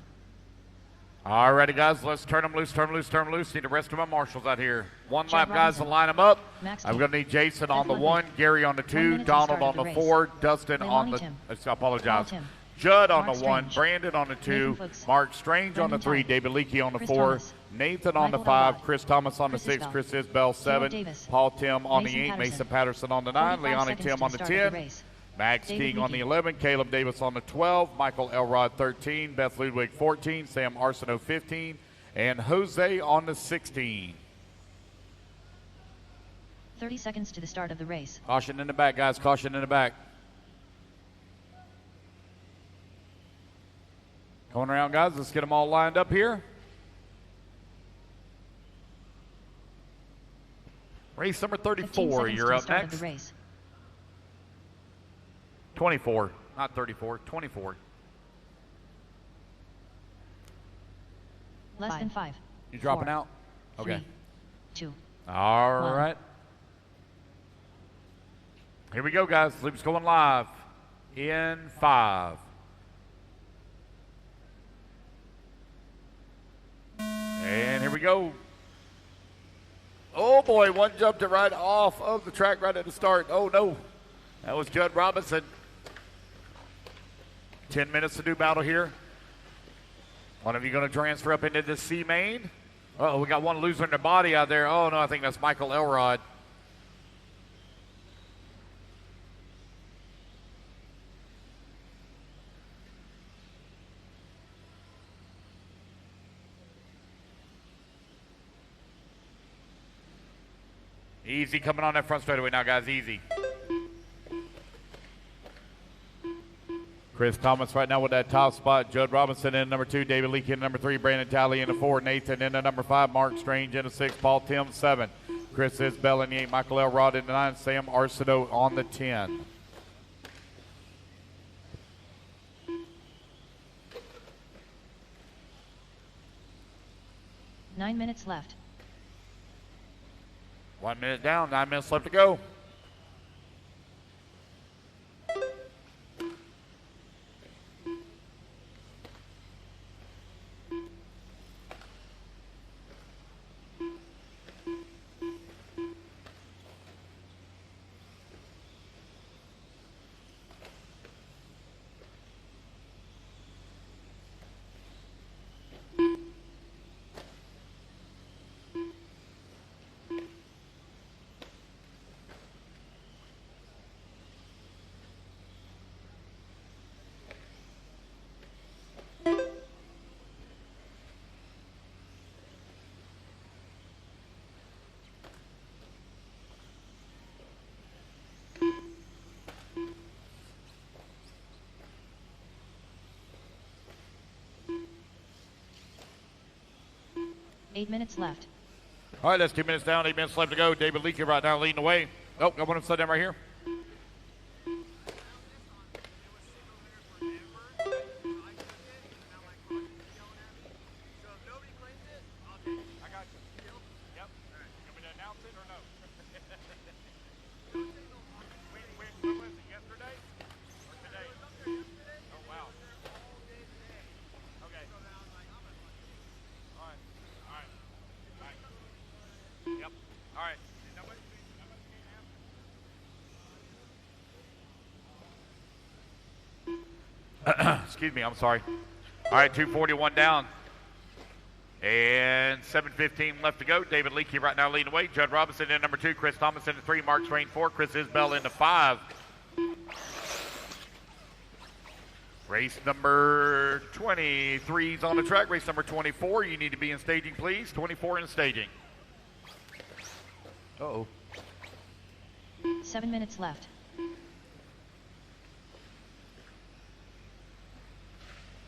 All righty, guys, let's turn them loose, turn them loose, turn them loose. Need the rest of my marshals out here. One Chad lap, guys, to Robinson. line them up. Max I'm King. going to need Jason on the Ed 1, Ludwig. Gary on the 1 2, minute to the Donald start on of the the race. 4, Dustin Leilani on the, Tim. I apologize, Paul Tim. Judd on Mark the 1, Strange. Brandon on the 2, Nathan Fuchs. Mark Strange on the Brendan 3, Tye. David Leakey on the Chris 4, Thomas. Nathan on the Michael 5, Elrod. Chris Thomas on the Chris 6, Isbell. Chris Isbell 7, Davis. Paul Tim on Mason the 8, Patterson. Mason Patterson on the 9, 45 Leone seconds Tim to on the the start of 10, the race. Max David King on the Leakey. 11, Caleb Davis on the 12, Michael Elrod 13, Beth Ludwig 14, Sam Arsenault 15, and Jose on the 16. 30 seconds to the start of the race. Caution in the back, guys. Caution in the back. Going around, guys. Let's get them all lined up here. Race number 34. You're up next. 24, not 34. 24. Less than 5. You dropping 4, out? Okay. 3, 2. All 1. right. Here we go, guys. Loop's going live in 5. And here we go. Oh, boy. One jumped it right off of the track right at the start. Oh, no. That was Judd Robinson. 10 minutes to do battle here. One of you going to transfer up into the C main? Uh-oh, we got one loser in the body out there. Oh, no, I think that's Michael Elrod. Easy coming on that front straightaway now, guys. Easy. Chris Thomas right now with that top spot. Judd Robinson in number 2. David Leakey in number 3. Brandon Talley in the 4. Nathan in the number 5. Mark Strange in the 6. Paul Tim 7. Chris Isbell in the 8. Michael Elrod in the 9. Sam Arsenault on the 10. Nine minutes left. 1 minute down. 9 minutes left to go. Eight minutes left. All right, that's 2 minutes down. 8 minutes left to go. David Leakey right now leading the way. Oh, got one upside down right here. Excuse me, I'm sorry. All right, 2:41 down. And 7:15 left to go. David Leakey right now leading the way. Judd Robinson in number 2. Chris Thomas in the 3. Mark Strain 4. Chris Isbell in the 5. Race number 23 is on the track. Race number 24, you need to be in staging, please. 24 in staging. Uh-oh. 7 minutes left.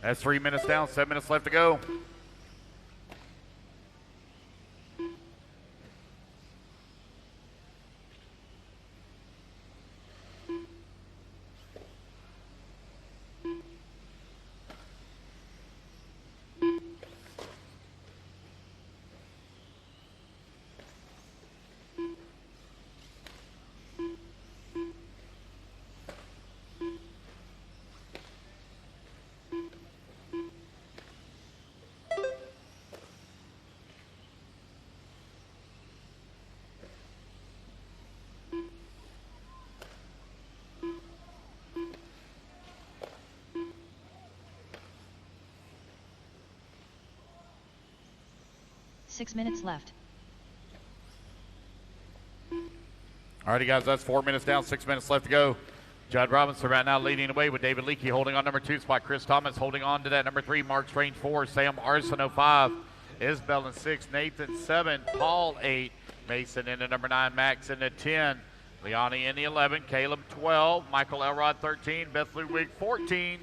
That's 3 minutes down. 7 minutes left to go. 6 minutes left. Alrighty, guys, that's 4 minutes down, 6 minutes left to go. Judd Robinson right now leading away with David Leakey holding on number 2 spot. Chris Thomas holding on to that number 3. Mark Strange 4. Sam Arsenault 5. Isbell in 6. Nathan 7. Paul 8. Mason in the number 9. Max in the 10. Leonie in the 11. Caleb 12. Michael Elrod 13. Beth Ludwig 14.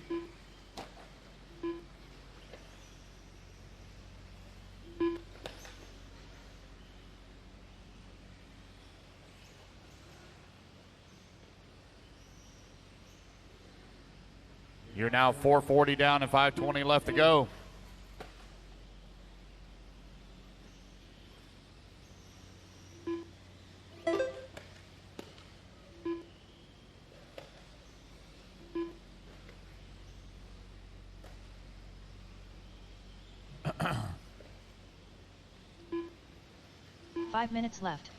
You're now 4:40 down and 5:20 left to go. Five minutes left.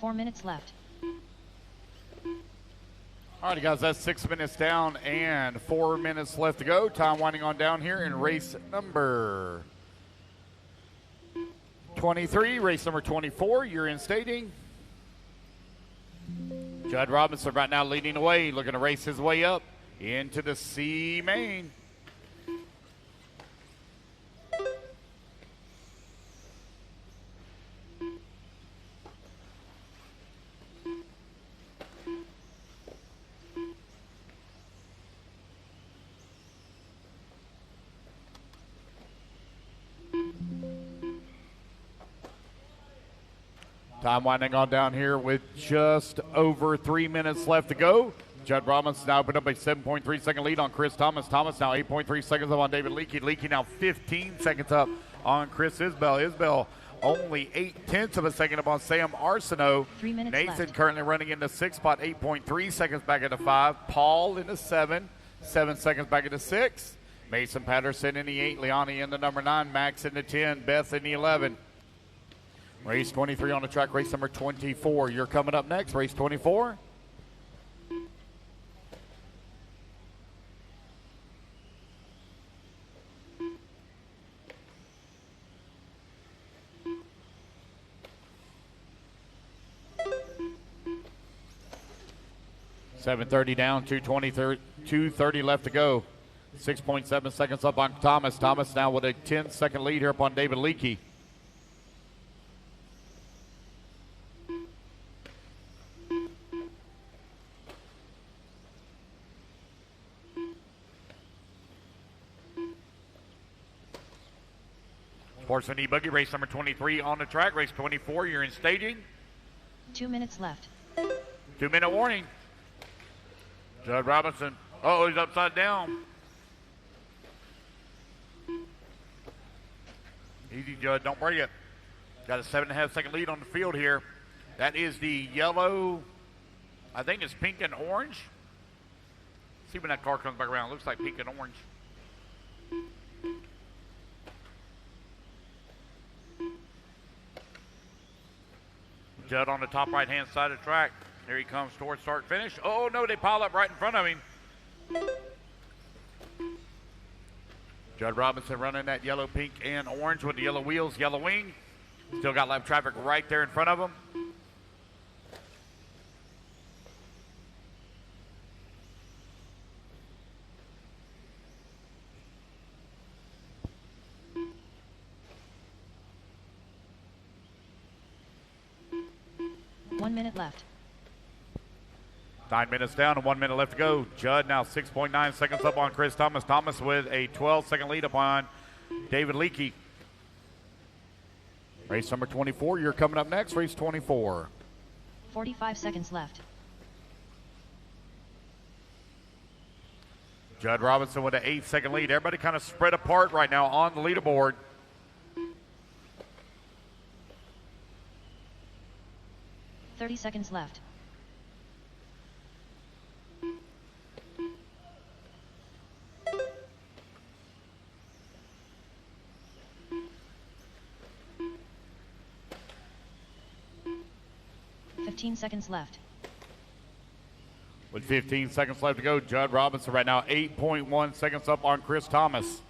Four minutes left. All right, guys, that's 6 minutes down and 4 minutes left to go. Time winding on down here in race number 23. Race number 24, you're in staging. Judd Robinson right now leading away, looking to race his way up into the C main. Time winding on down here with just over 3 minutes left to go. Judd Robinson now opened up a 7.3 second lead on Chris Thomas. Thomas now 8.3 seconds up on David Leakey. Leakey now 15 seconds up on Chris Isbell. Isbell only 0.8 of a second up on Sam Arsenault. 3 minutes Nathan left. currently running in the 6 spot, 8.3 seconds back into 5. Paul in the 7, 7 seconds back into 6. Mason Patterson in the 8. Leonie in the number 9. Max in the 10. Beth in the 11. Race 23 on the track, race number 24. You're coming up next, race 24. $7:30 down, 2:30 left to go. 6.7 seconds up on Thomas. Thomas now with a 10-second lead here up on David Leakey. Sportsman E-Buggy, race number 23 on the track. Race 24, you're in staging. 2 minutes left. 2-minute warning. Judd Robinson. Oh, he's upside down. Easy, Judd. Don't break it. Got a 7.5 second lead on the field here. That is the yellow. I think it's pink and orange. See when that car comes back around. It looks like pink and orange. Judd on the top right-hand side of the track. There he comes towards start finish. Oh, no, they pile up right in front of him. Judd Robinson running that yellow, pink, and orange with the yellow wheels, yellow wing. Still got lap traffic right there in front of him. 1 minute left. 9 minutes down and 1 minute left to go. Judd now 6.9 seconds up on Chris Thomas. Thomas with a 12-second lead upon David Leakey. Race number 24, you're coming up next. Race 24. 45 seconds left. Judd Robinson with an 8-second lead. Everybody kind of spread apart right now on the leaderboard. $30 seconds left. $15 seconds left. With 15 seconds left to go, Judd Robinson right now 8.1 seconds up on Chris Thomas.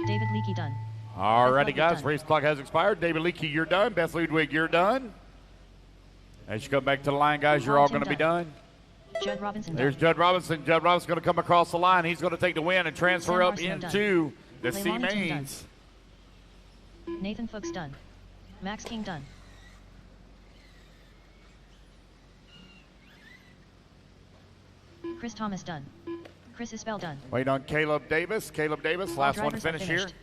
David Leakey done. Alrighty, guys, done. race clock has expired. David Leakey, you're done. Beth Ludwig, you're done. As you come back to the line, guys, you're all going to be done. Judd Robinson There's done. Judd Robinson. Judd Robinson's going to come across the line. He's going to take the win and transfer Sam up Marciano into the Leigh C Wallington mains. Nathan Fuchs done. Max King done. Chris Thomas done. Chris Isbell done. Wait on Caleb Davis. Caleb Davis, All last one to drivers have finish here. finished.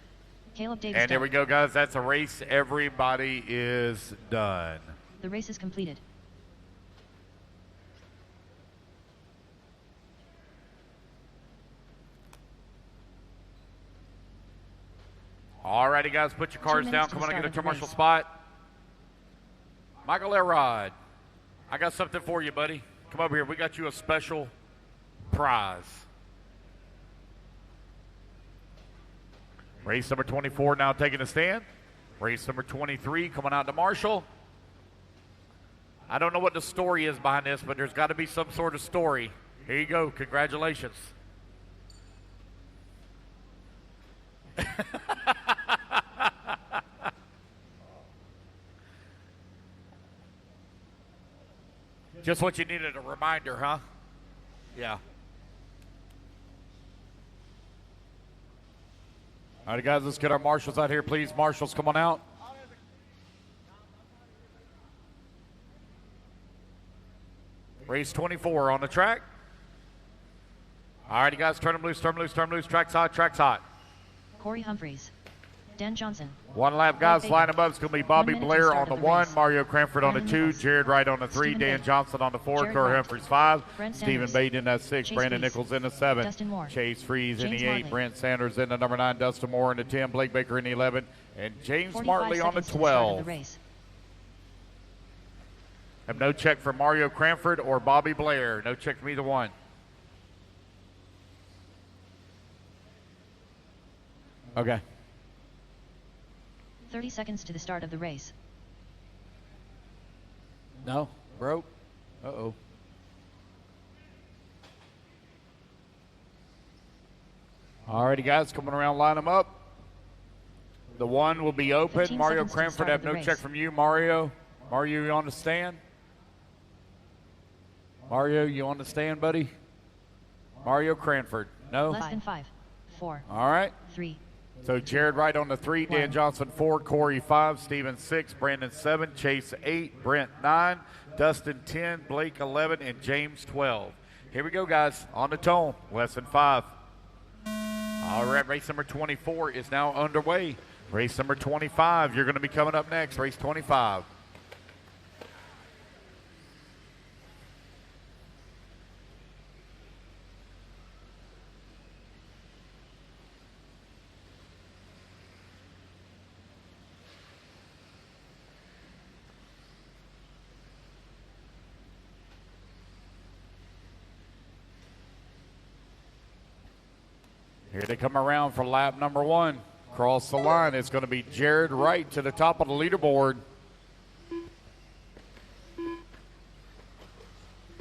Caleb Davis And there done. we go, guys. That's a race. Everybody is done. The race is completed. Alrighty, guys, put your cards 2 down. minutes to Come the on and start get a of the commercial race. spot. Michael Elrod, I got something for you, buddy. Come over here. We got you a special prize. Race number 24 now taking a stand. Race number 23 coming out to Marshall. I don't know what the story is behind this, but there's got to be some sort of story. Here you go. Congratulations. Just what you needed, a reminder, huh? Yeah. All right, guys, let's get our marshals out here, please. Marshals, come on out. Race 24 on the track. All right, guys, turn them loose, turn them loose, turn them loose. Track's hot, track's hot. Corey Humphreys. Dan Johnson. One lap, guys. Baker. Line them up. It's going to be Bobby 1 minute to Blair start on the of the 1, race. Mario Cranford on the Brandon 2, Nichols. Jared Wright on the 3, Stephen Dan Baker. Johnson on the 4, Jared Corey Wright. Humphreys 5, Brent Stephen Sanders. Baden in that 6, Chase Brandon Reese. Nichols in the 7, Dustin Moore. Chase Freeze in James the 8, Martley. Brent Sanders in the number 9, Dustin Moore in the 10, Blake Baker in the 11, and James 45 Martley on the seconds to the start of 12. the race. Have no check for Mario Cranford or Bobby Blair. No check from either one. Okay. 30 seconds to the start of the race. No, broke. Uh-oh. Alrighty, guys, coming around, line them up. The 1 will be open. 15 Mario seconds to the Cranford, start have of the no race. check from you. Mario, you on the stand? Mario, you on the stand, buddy? Mario Cranford, no? Less than 5, 4, All right. 3. So Jared Wright on the 3, Dan One. Johnson 4, Corey 5, Steven 6, Brandon 7, Chase 8, Brent 9, Dustin 10, Blake 11, and James 12. Here we go, guys. On the tone, less than 5. All right, race number 24 is now underway. Race number 25, you're going to be coming up next. Race 25. Here they come around for lap number 1. Cross the line. It's going to be Jared Wright to the top of the leaderboard.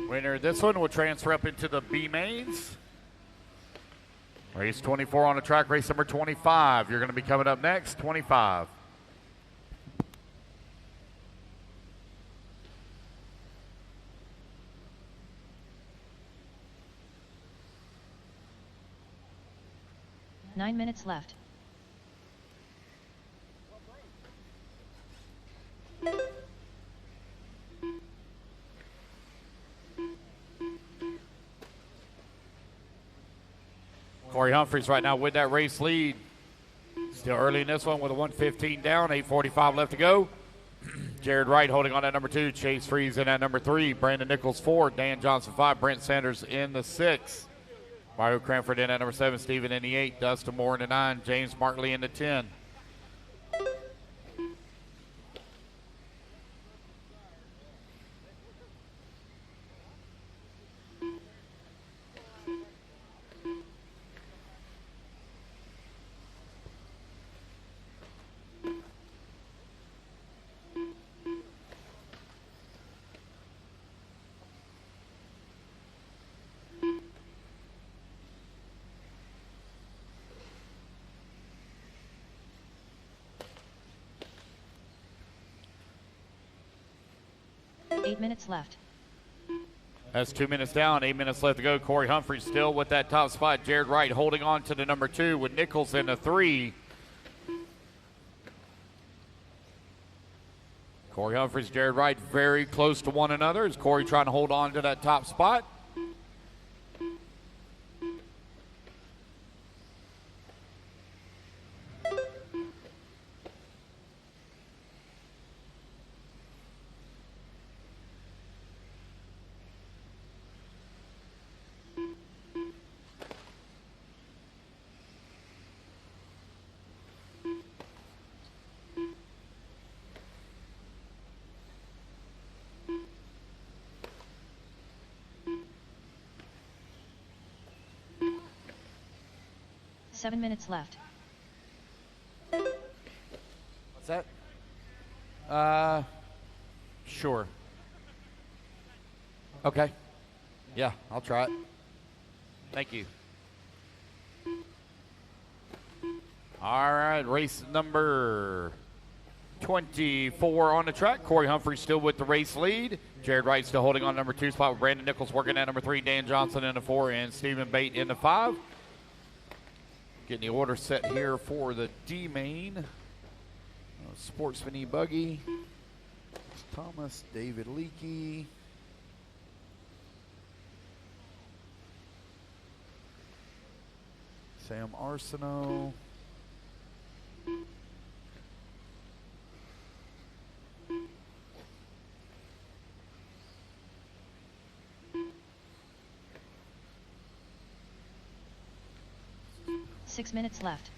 Winner of this one will transfer up into the B mains. Race 24 on the track. Race number 25. You're going to be coming up next. 25. 9 minutes left. Corey Humphreys right now with that race lead. Still early in this one with a 1:15 down, 8:45 left to go. Jared Wright holding on at number 2, Chase Freeze in at number 3, Brandon Nichols 4, Dan Johnson 5, Brent Sanders in the 6, Mario Cranford in at number 7, Steven in the 8, Dustin Moore in the 9, James Martley in the 10. Eight minutes left. That's 2 minutes down, 8 minutes left to go. Corey Humphreys still with that top spot. Jared Wright holding on to the number 2 with Nichols in the 3. Corey Humphreys, Jared Wright very close to one another. Is Corey trying to hold on to that top spot? Seven minutes left. What's that? Sure. Okay. Yeah, I'll try it. Thank you. All right, race number 24 on the track. Corey Humphrey still with the race lead. Jared Wright still holding on number 2 spot with Brandon Nichols working at number 3, Dan Johnson in the 4, and Stephen Bate in the 5. Getting the order set here for the D main. Sportsman E-Buggy. Thomas, David Leakey. Sam Arsenault. Six minutes left.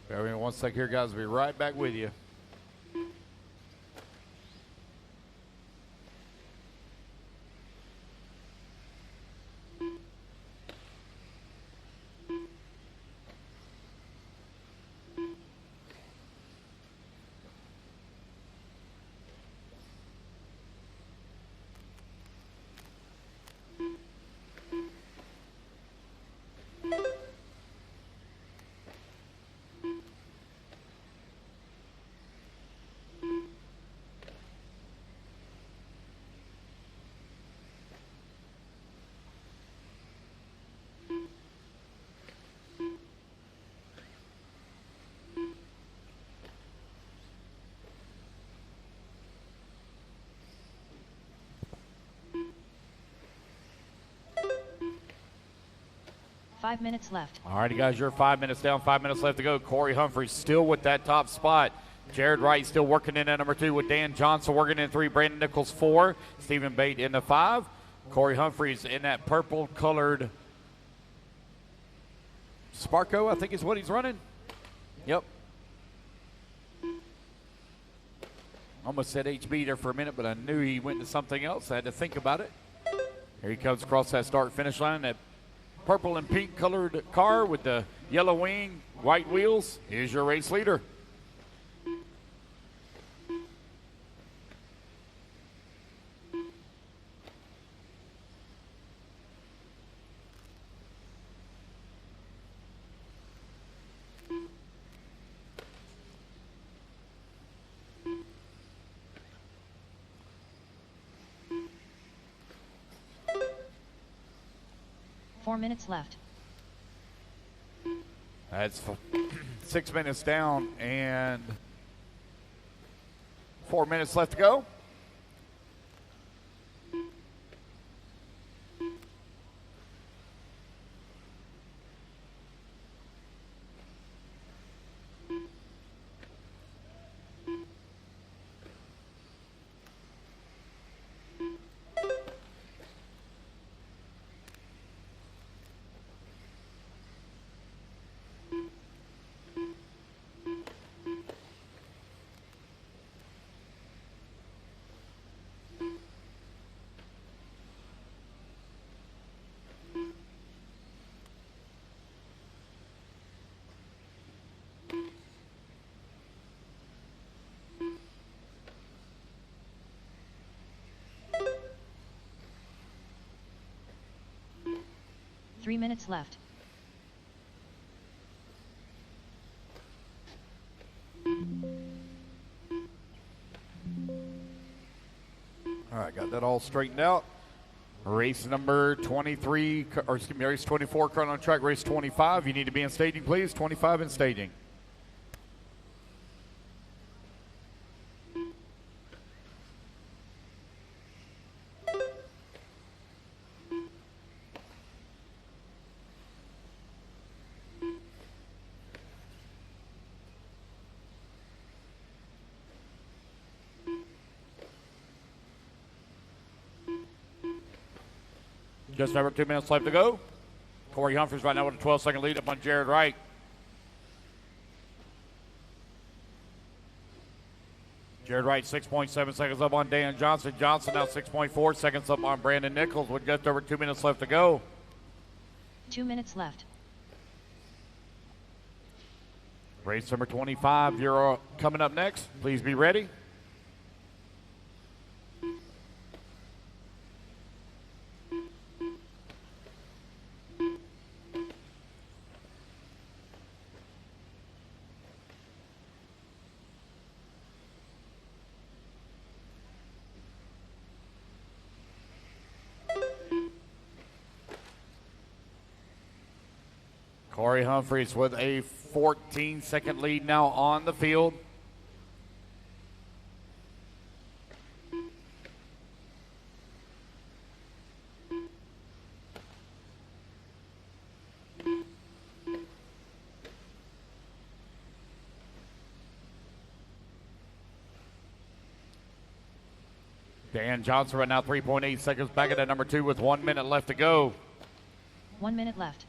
Bear with me one sec here, guys. We'll be right back with you. Five minutes left. All righty, guys, you're 5 minutes down, 5 minutes left to go. Corey Humphrey still with that top spot. Jared Wright still working in at number 2 with Dan Johnson working in 3, Brandon Nichols 4, Stephen Bate in the 5. Corey Humphreys in that purple-colored Sparko, I think is what he's running. Yep. Almost said HB there for a minute, but I knew he went to something else. I had to think about it. Here he comes across that start-finish line. That purple and pink colored car with the yellow wing, white wheels. Here's your race leader. 4 minutes left. That's 6 minutes down and 4 minutes left to go. Three minutes left. All right, got that all straightened out. Race number 23, or excuse me, race 24, current on track, race 25. You need to be in staging, please. 25 in staging. Just over 2 minutes left to go. Corey Humphries right now with a 12-second lead up on Jared Wright. Jared Wright 6.7 seconds up on Dan Johnson. Johnson now 6.4 seconds up on Brandon Nichols with just over 2 minutes left to go. 2 minutes left. Race number 25, you're coming up next. Please be ready. Corey Humphries with a 14-second lead now on the field. Dan Johnson right now 3.8 seconds back at that number 2 with 1 minute left to go. 1 minute left.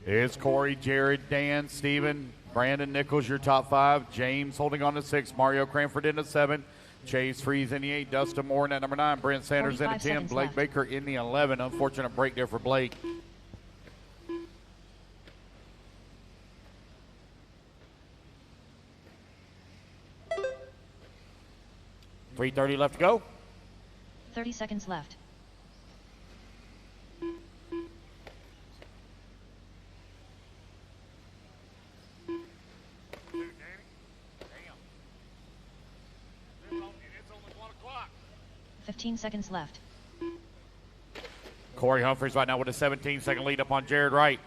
It's Corey, Jared, Dan, Steven, Brandon Nichols, your top 5. James holding on to 6. Mario Cranford in the 7. Chase Freeze in the 8. Dustin Moore in at number 9. Brent Sanders in the 10. Blake left. Baker in the 11. Unfortunate break there for Blake. .330 left to go. 30 seconds left. Dude, Danny? Damn. It's only 1 o'clock. 15 seconds left. Corey Humphries right now with a 17-second lead up on Jared Wright.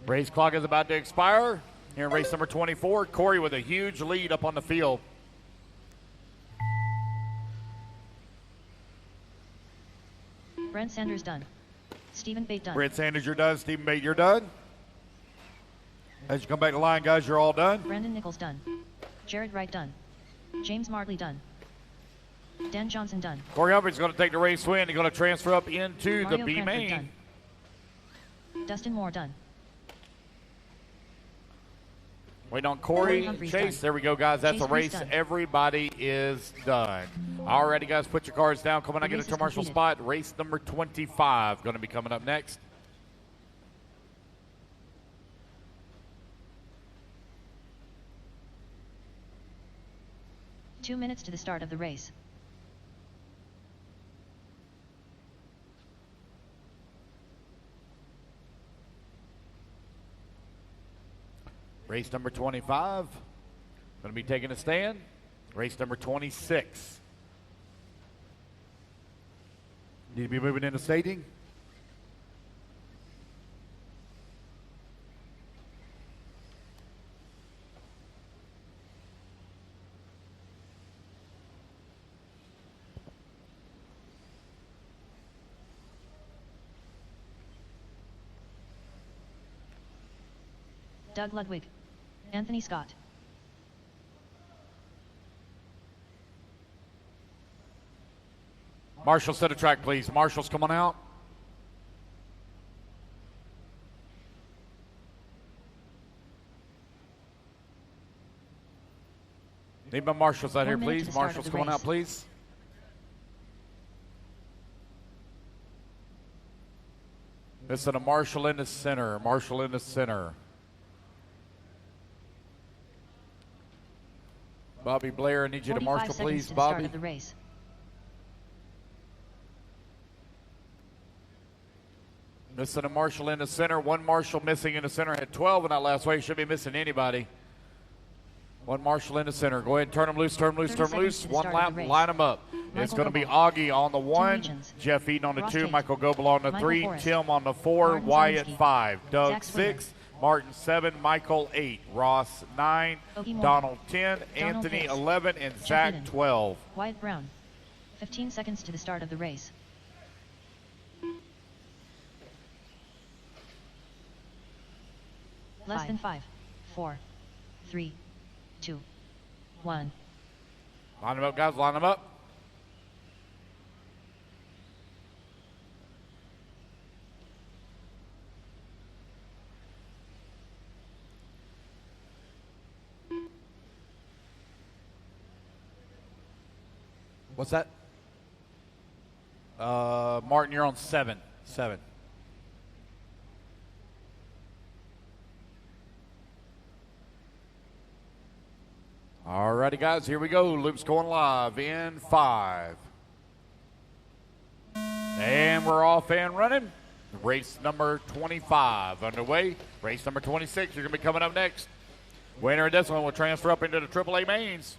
Race clock is about to expire. Here in race number 24, Corey with a huge lead up on the field. Brent Sanders done. Stephen Bate done. Brent Sanders, you're done. Stephen Bate, you're done. As you come back to the line, guys, you're all done. Brandon Nichols done. Jared Wright done. James Martley done. Dan Johnson done. Corey Humphries is going to take the race win. He's going to transfer up into Mario the B Cranford main. done. Dustin Moore done. Waiting on Corey Humphries Chase. done. There we go, guys. That's Chase a race. Freeze done. Everybody is done. All righty, guys. Put your cards down. Come on, I get a race is commercial completed. spot. Race number 25 going to be coming up next. Two minutes to the start of the race. Race number 25. Going to be taking a stand. Race number 26. Need to be moving into staging. Doug Ludwig. Anthony Scott. Marshall, set a track, please. Marshall's coming out. Need my marshals out here, 1 minute to please. the start of Marshals the coming race. out, please. Missing a marshal in the center. Marshal in the center. Bobby Blair, I need you to 45 marshal, seconds please, to the start Bobby. of the race. Missing a marshal in the center. One marshal missing in the center. Had 12 in that last race. Should be missing anybody. One marshal in the center. Go ahead and turn them loose, turn them loose, 30 turn them seconds loose. to the One start of lap, the race. line them up. It's Michael going to be Goebel. Augie on the 1, Regions. Jeff Eaton on the Ross 2, Tate. Michael Goebel on the Michael 3, Forrest. Tim on the 4, Martin Wyatt Zielinski. 5, Doug Zach Swinner. 6, Martin 7, Michael 8, Ross 9, Ogie Moore. Donald 10, Donald Anthony Hicks. 11, and Jeff Zach Eden. 12. Wyatt Brown. 15 seconds to the start of the race. Less than 5, 4, 3, 2, 1. Line them up, guys, line them up. What's that? Martin, you're on 7. 7. Alrighty, guys, here we go. Loop's going live in 5. And we're off and running. Race number 25 underway. Race number 26, you're going to be coming up next. Winner of this one will transfer up into the AAA mains.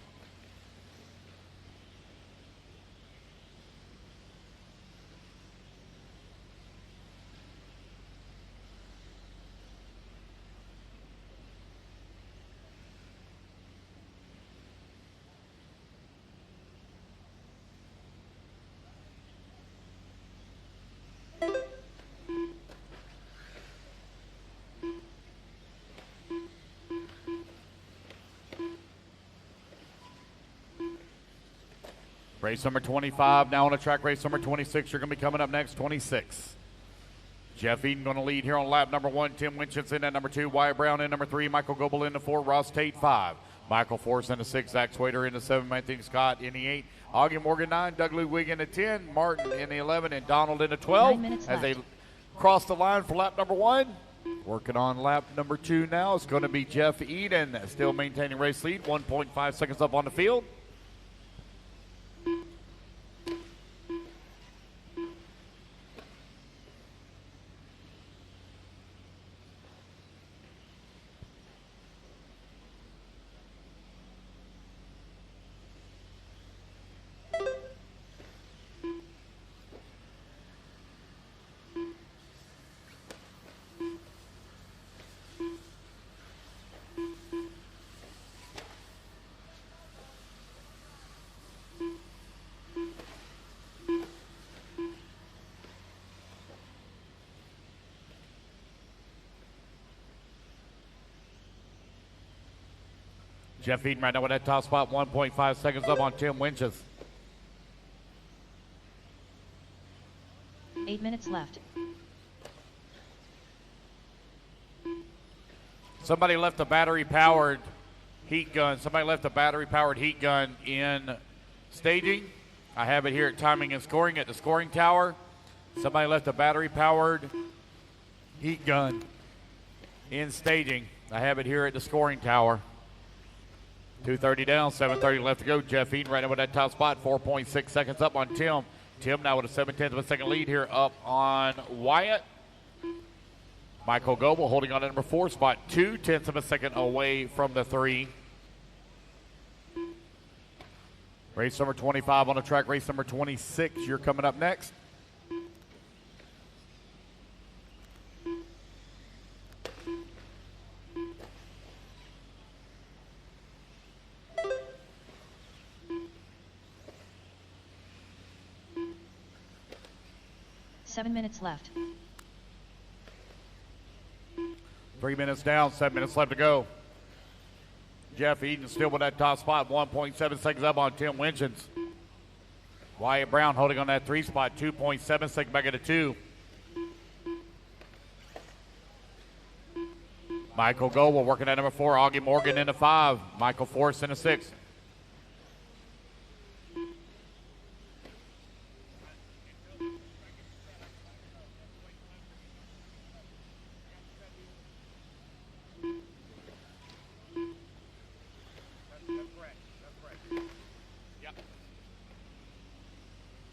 Race number 25 now on the track. Race number 26, you're going to be coming up next, 26. Jeff Eden going to lead here on lap number 1. Tim Winchell's in at number 2. Wyatt Brown in number 3. Michael Goebel in the 4. Ross Tate 5. Michael Forrest in the 6. Zach Swader in the 7. Anthony Scott in the 8. Augie Morgan 9. Doug Ludwig in the 10. Martin in the 11. And Donald in the 12. 9 minutes as they left. cross the line for lap number 1. Working on lap number 2 now. It's going to be Jeff Eden still maintaining race lead. 1.5 seconds up on the field. Jeff Eden right now with that top spot, 1.5 seconds up on Tim Winches. 8 minutes left. Somebody left a battery-powered heat gun. Somebody left a battery-powered heat gun in staging. I have it here at timing and scoring at the scoring tower. Somebody left a battery-powered heat gun in staging. I have it here at the scoring tower. 2:30 down, 7:30 left to go. Jeff Eden right now with that top spot, 4.6 seconds up on Tim. Tim now with a 7/10 of a second lead here up on Wyatt. Michael Goebel holding on to number 4 spot, 2/10 of a second away from the 3. Race number 25 on the track. Race number 26, you're coming up next. Seven minutes left. 3 minutes down, 7 minutes left to go. Jeff Eden still with that top spot, 1.7 seconds up on Tim Winchins. Wyatt Brown holding on that 3 spot, 2.7 seconds back at the 2. Michael Goble working at number 4, Augie Morgan in the 5, Michael Forrest in the 6.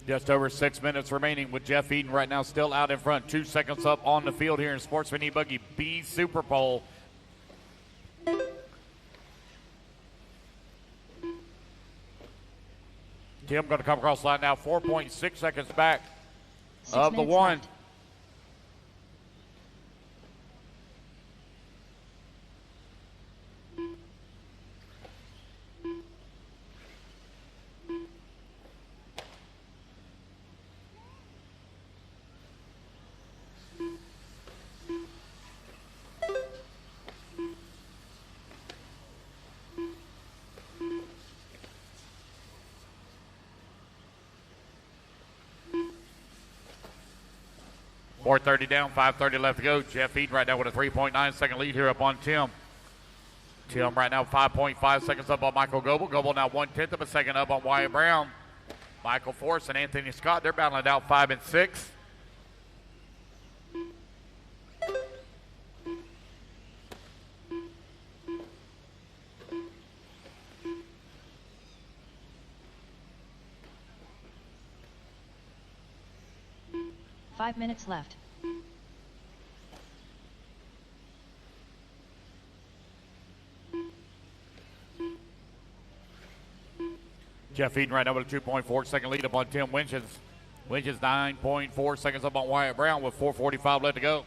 Just over 6 minutes remaining with Jeff Eden right now still out in front. 2 seconds up on the field here in Sportsman E-Buggy B SuperPole. Tim going to come across the line now, 4.6 seconds back of the 1. Left. .430 down, 5:30 left to go. Jeff Eden right now with a 3.9 second lead here up on Tim. Tim right now 5.5 seconds up on Michael Goble. Goble now 1/10 of a second up on Wyatt Brown. Michael Forrest and Anthony Scott, they're battling it out 5 and 6. Five minutes left. Jeff Eden right now with a 2.4 second lead up on Tim Winchins. Winchins 9.4 seconds up on Wyatt Brown with 4:45 left to go.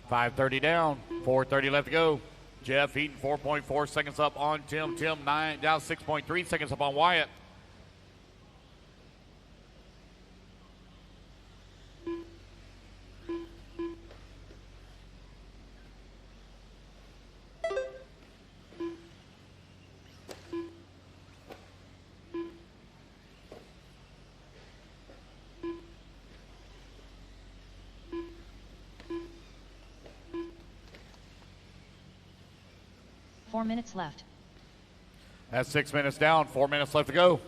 .530 down, 4:30 left to go. Jeff Eden 4.4 seconds up on Tim. Tim down 6.3 seconds up on Wyatt. Four minutes left. That's 6 minutes down, 4 minutes left to go.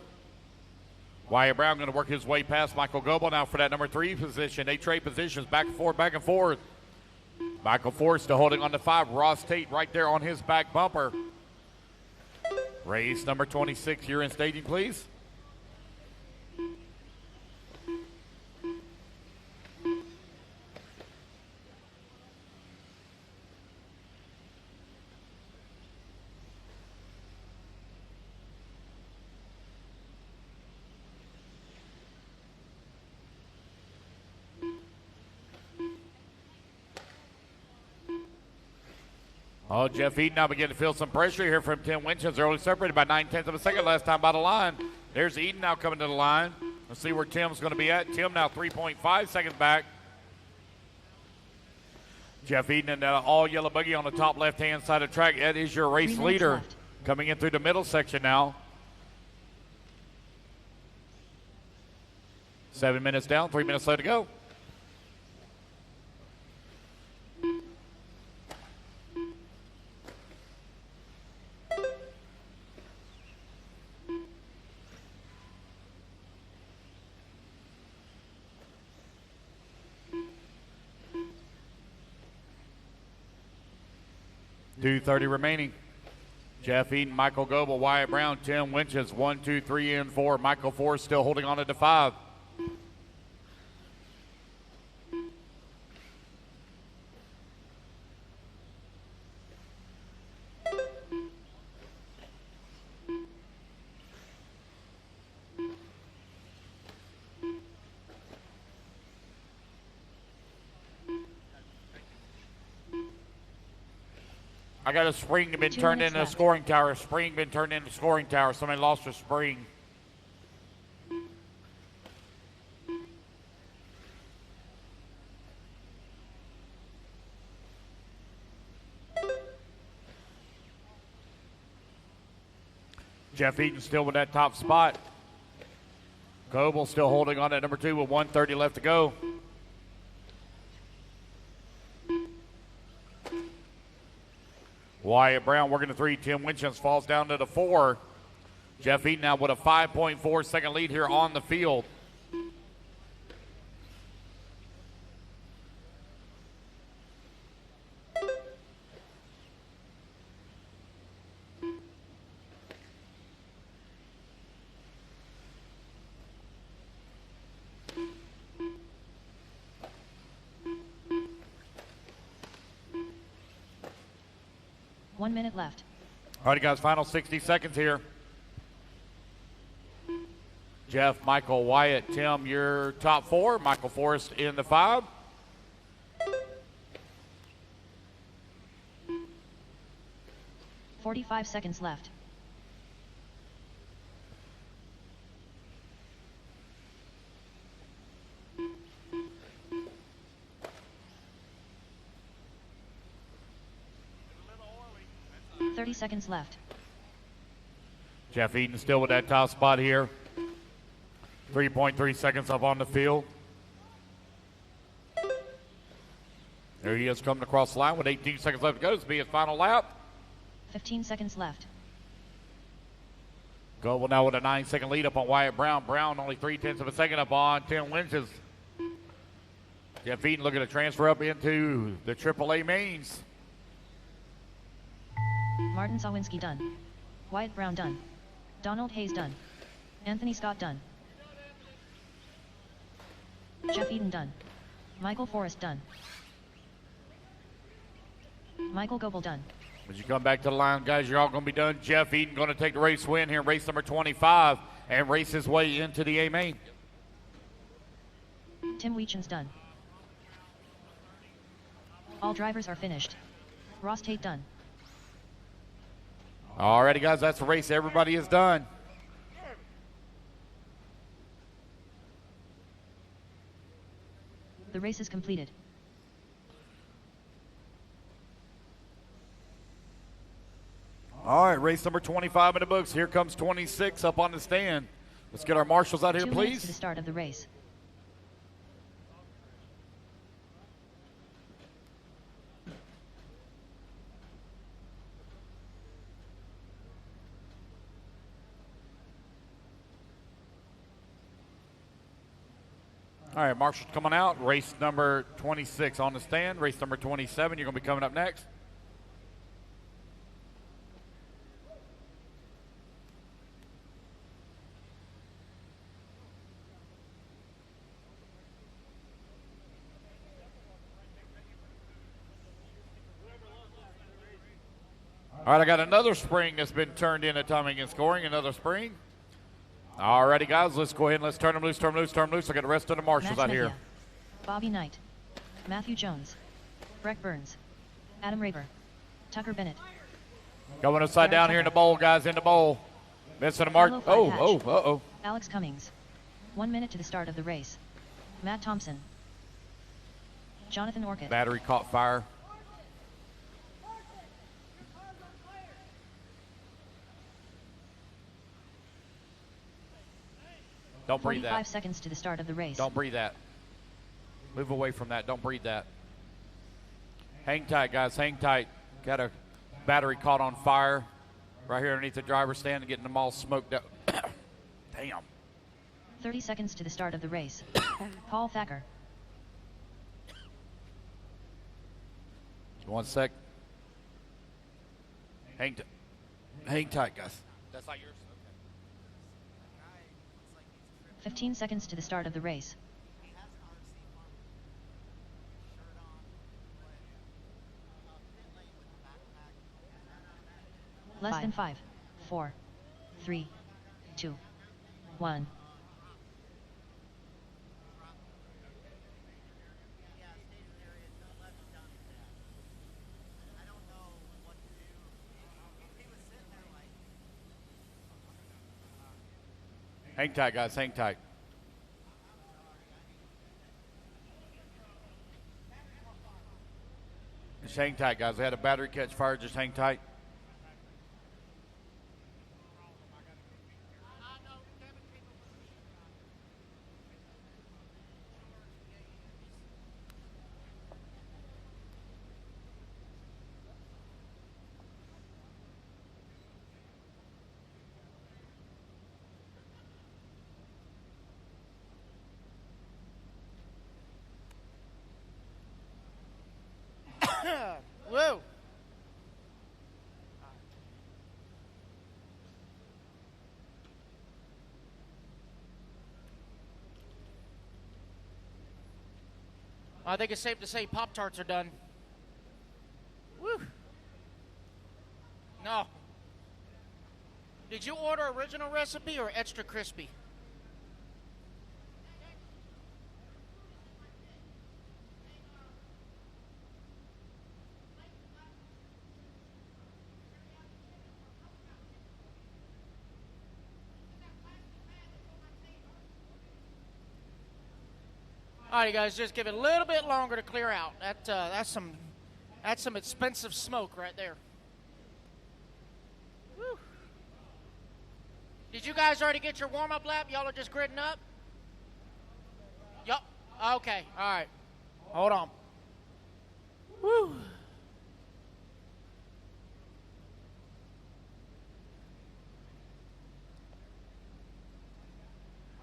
Wyatt Brown going to work his way past Michael Goble now for that number 3 position. They trade positions back and forth, back and forth. Michael Forrest still holding on to 5. Ross Tate right there on his back bumper. Race number 26, you're in staging, please. Oh, Jeff Eden now beginning to feel some pressure here from Tim Winchins. They're only separated by 9/10 of a second last time by the line. There's Eden now coming to the line. Let's see where Tim's going to be at. Tim now 3.5 seconds back. Jeff Eden in that all yellow buggy on the top left-hand side of the track. That is your race leader left. coming in through the middle section now. 7 minutes down, 3 minutes left to go. .230 remaining. Jeff Eden, Michael Goble, Wyatt Brown, Tim Winchins, 1, 2, 3, and 4. Michael Forrest still holding on to 5. I got a spring been 2 turned minutes into a left. scoring tower. A spring been turned into a scoring tower. Somebody lost a spring. Jeff Eaton still with that top spot. Coble still holding on at number 2 with 1:30 left to go. Wyatt Brown working the 3. Tim Winchance falls down to the 4. Jeff Eaton now with a 5.4 second lead here on the field. One minute left. All right, guys, final 60 seconds here. Jeff, Michael, Wyatt, Tim, your top 4. Michael Forrest in the 5. $45 seconds left. A little oily. 30 seconds left. Jeff Eaton still with that top spot here. 3.3 seconds up on the field. There he is coming across the line with 18 seconds left to go. This will be his final lap. 15 seconds left. Goble now with a 9-second lead up on Wyatt Brown. Brown only 0.3 of a second up on Tim Lynch's. Jeff Eaton looking to transfer up into the AAA mains. Martin Sawinski done. Wyatt Brown done. Donald Hayes done. Anthony Scott done. Jeff Eaton done. Michael Forrest done. Michael Goble done. As you come back to the line, guys, you're all going to be done. Jeff Eaton going to take the race win here, race number 25, and race his way into the A main. Tim Weechan's done. All drivers are finished. Ross Tate done. Alrighty, guys, that's the race. Everybody is done. The race is completed. All right, race number 25 in the books. Here comes 26 up on the stand. Let's get our marshals out here, 2 minutes to the please. start of the race. All right, marshals coming out. Race number 26 on the stand. Race number 27, you're going to be coming up next. All right, I got another spring that's been turned in at timing and scoring. Another spring. All righty, guys, let's go ahead and let's turn them loose, turn them loose, turn them loose. I got the rest of the marshals Max out here. Mejia, Bobby Knight. Matthew Jones. Breck Burns. Adam Raver. Tucker Bennett. Going upside down here in the bowl, guys, in the bowl. Missing the mark. Carlo Five Hatch. Oh. Alex Cummings. 1 minute to the start of the race. Matt Thompson. Jonathan Orcutt. Battery caught fire. Don't breathe 45 that. seconds to the start of the race. Don't breathe that. Move away from that. Don't breathe that. Hang tight, guys. Hang tight. Got a battery caught on fire right here underneath the driver's stand and getting them all smoked up. Damn. 30 seconds to the start of the race. Paul Thacker. 1 sec. Hang tight, guys. That's not yours? 15 seconds to the start of the race. Less than 5, 4, 3, 2, 1. Hang tight, guys. Hang tight. Just hang tight, guys. They had a battery catch fire. Just hang tight. Whoa. I think it's safe to say Pop-Tarts are done. Woo. No. Did you order original recipe or extra crispy? All right, guys, just give it a little bit longer to clear out. That's some expensive smoke right there. Woo. Did you guys already get your warm-up lap? Y'all are just gridding up? Yup. Okay. All right. Hold on. Woo.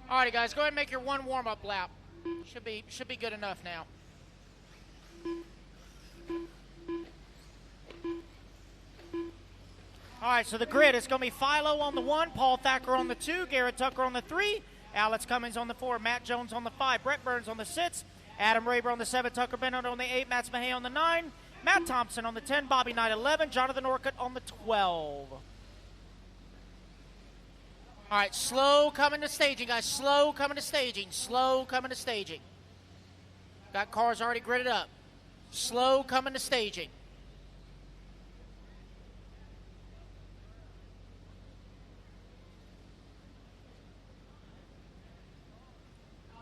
All right, guys, go ahead and make your one warm-up lap. Should be good enough now. All right, so the grid is going to be Philo on the 1, Paul Thacker on the 2, Garrett Tucker on the 3, Alex Cummings on the 4, Matt Jones on the 5, Brett Burns on the 6, Adam Raber on the 7, Tucker Bennett on the 8, Matt Smahey on the 9, Matt Thompson on the 10, Bobby Knight 11, Jonathan Orcutt on the 12. All right, slow coming to staging, guys. Slow coming to staging. Slow coming to staging. Got cars already gridded up. Slow coming to staging.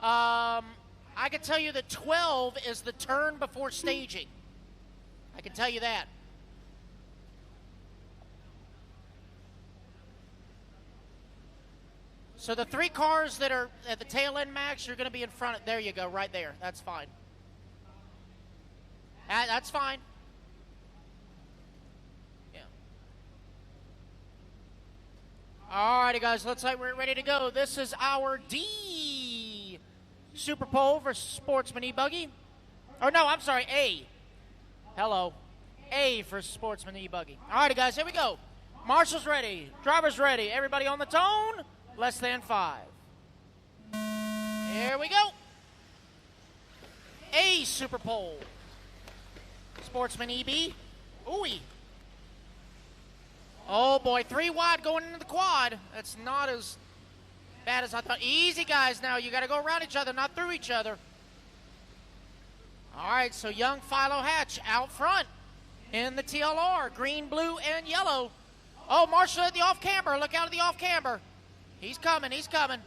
I can tell you that 12 is the turn before staging. I can tell you that. So the 3 cars that are at the tail end, Max, you're going to be in front of, there you go, right there. That's fine. That's fine. Yeah. All righty, guys, looks like we're ready to go. This is our D SuperPole for Sportsman E-Buggy. Or no, I'm sorry, A. Hello. A for Sportsman E-Buggy. All righty, guys, here we go. Marshall's ready. Driver's ready. Everybody on the tone? Less than 5. Here we go. A SuperPole. Sportsman EB. Ooh-wee. Oh, boy. 3 wide going into the quad. That's not as bad as I thought. Easy, guys, now. You got to go around each other, not through each other. All right, so young Philo Hatch out front in the TLR. Green, blue, and yellow. Oh, Marshall at the off-camber. Look out at the off-camber. He's coming, he's coming.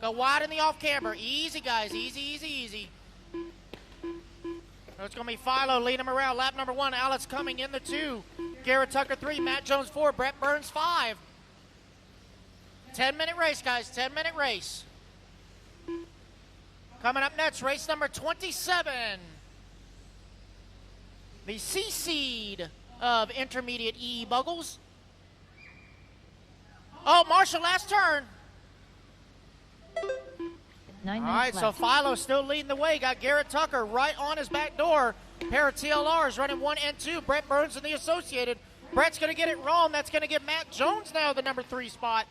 Go wide in the off-camber. Easy, guys, easy, easy, easy. So it's going to be Philo leading him around. Lap number 1, Alex coming in the 2. Garrett Tucker 3, Matt Jones 4, Brett Burns 5. 10-minute race, guys, 10-minute race. Coming up next, race number 27. The C-seed of intermediate E-Buggles. Oh, Marshall, last turn. 9 minutes All right, left. so Philo's still leading the way. Got Garrett Tucker right on his back door. Pair of TLRs running 1 and 2. Brett Burns and the Associated. Brett's going to get it wrong. That's going to give Matt Jones now the number 3 spot.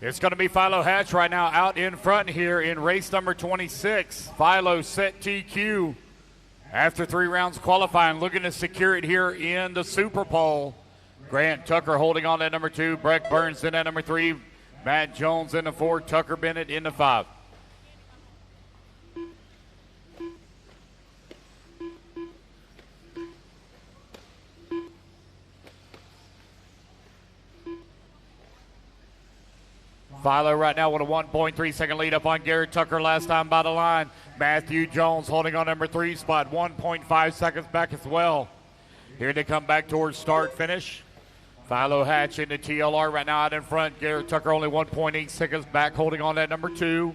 It's going to be Philo Hatch right now out in front here in race number 26. Philo set TQ after 3 rounds of qualifying, looking to secure it here in the SuperPole. Grant Tucker holding on at number 2. Brett Burns in at number 3. Matt Jones in the 4. Tucker Bennett in the 5. Philo right now with a 1.3 second lead up on Garrett Tucker last time by the line. Matthew Jones holding on number 3 spot, 1.5 seconds back as well. Here they come back towards start finish. Philo Hatch into TLR right now out in front. Garrett Tucker only 1.8 seconds back holding on that number 2.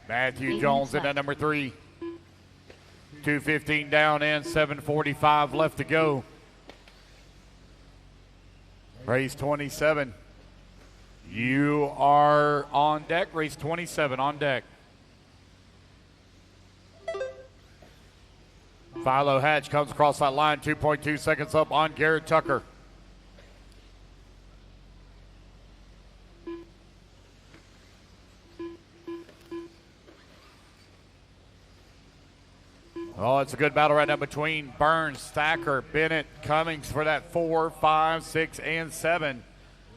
Matthew Jones in that number 3. 2:15 down and 7:45 left to go. Race 27. You are on deck. Race 27 on deck. Philo Hatch comes across that line, 2.2 seconds up on Garrett Tucker. Oh, it's a good battle right now between Burns, Thacker, Bennett, Cummings for that 4, 5, 6, and 7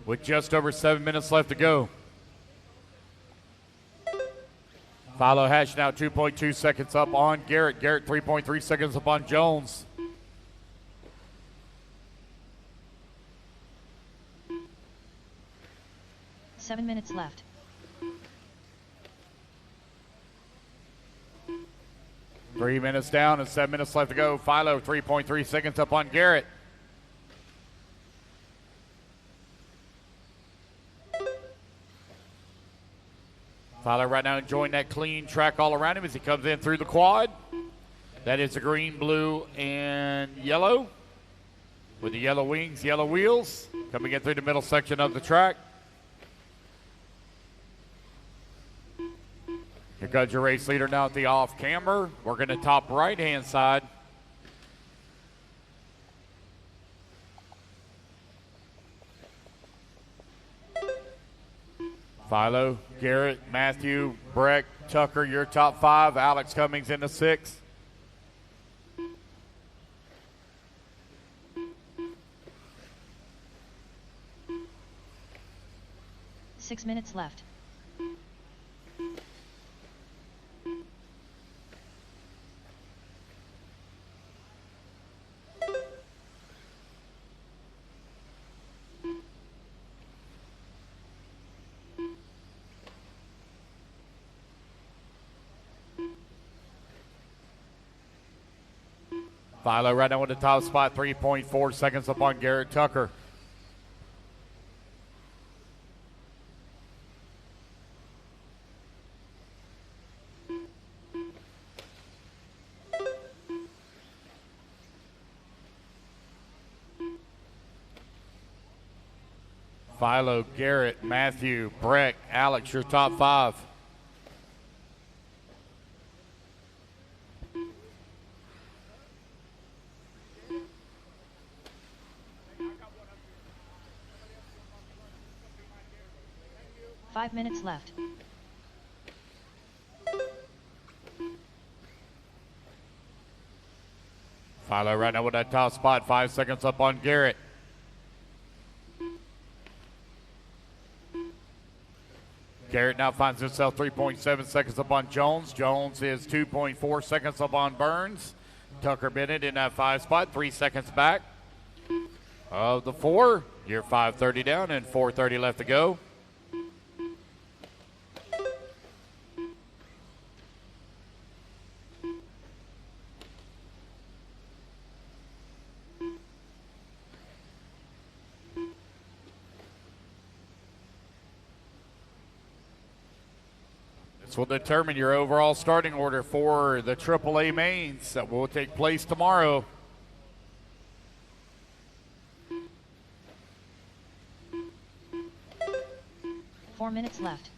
with just over 7 minutes left to go. Philo Hatch now 2.2 seconds up on Garrett. Garrett 3.3 seconds up on Jones. Seven minutes left. Three minutes down and 7 minutes left to go. Philo 3.3 seconds up on Garrett. Philo right now enjoying that clean track all around him as he comes in through the quad. That is the green, blue, and yellow with the yellow wings, yellow wheels coming in through the middle section of the track. Here comes your race leader now at the off camber. Working the top right-hand side. Philo, Garrett, Matthew, Breck, Tucker, your top 5. Alex Cummings in the 6th. Six minutes left. Philo right now in the top spot, 3.4 seconds up on Garrett Tucker. Philo, Garrett, Matthew, Breck, Alex, your top 5. Five minutes left. Philo right now with that top spot, 5 seconds up on Garrett. Garrett now finds himself 3.7 seconds up on Jones. Jones is 2.4 seconds up on Burns. Tucker Bennett in that 5 spot, 3 seconds back of the 4. You're 5:30 down and 4:30 left to go. This will determine your overall starting order for the AAA mains that will take place tomorrow. Four minutes left.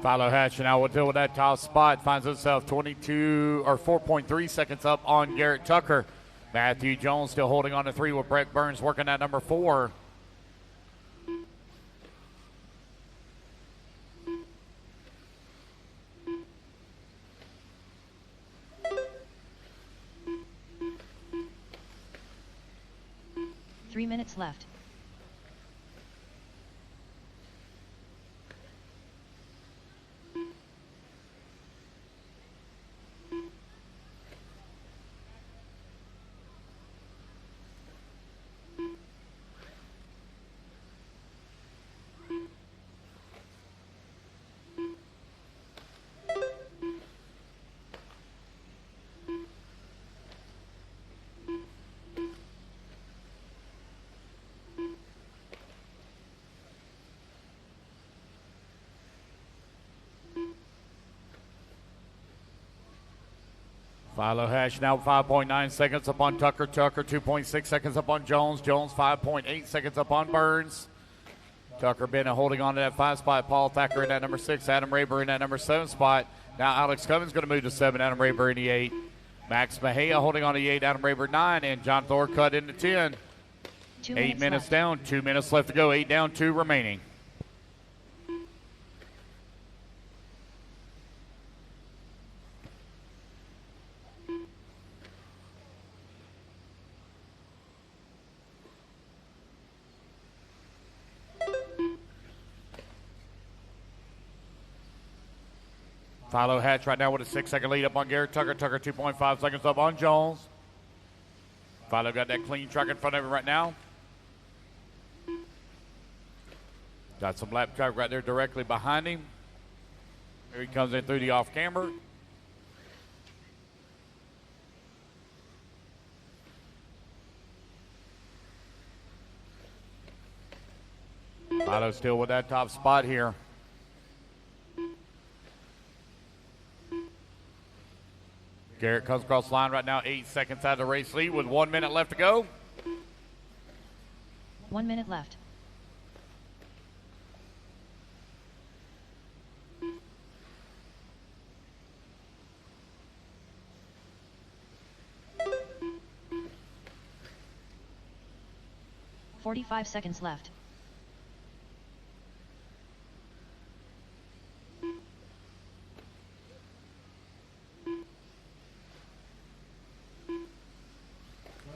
Philo Hatch now will deal with that top spot. Finds himself 22 or 4.3 seconds up on Garrett Tucker. Matthew Jones still holding on to 3 with Brett Burns working at number 4. Three minutes left. Philo Hatch now 5.9 seconds up on Tucker. Tucker 2.6 seconds up on Jones. Jones 5.8 seconds up on Burns. Tucker Bennett holding on to that 5 spot. Paul Thacker in that number 6. Adam Rayburn in that number 7 spot. Now Alex Cummins going to move to 7. Adam Rayburn in the 8. Max Mejia holding on to the 8. Adam Rayburn 9. And John Thorcutt into 10. 8 minutes left. down. 2 minutes left to go. 8 down, 2 remaining. Philo Hatch right now with a 6-second lead up on Garrett Tucker. Tucker 2.5 seconds up on Jones. Philo got that clean truck in front of him right now. Got some lap traffic right there directly behind him. Here he comes in through the off camber. Philo still with that top spot here. Garrett comes across the line right now, 8 seconds out of the race lead with 1 minute left to go. 1 minute left. "45 seconds left.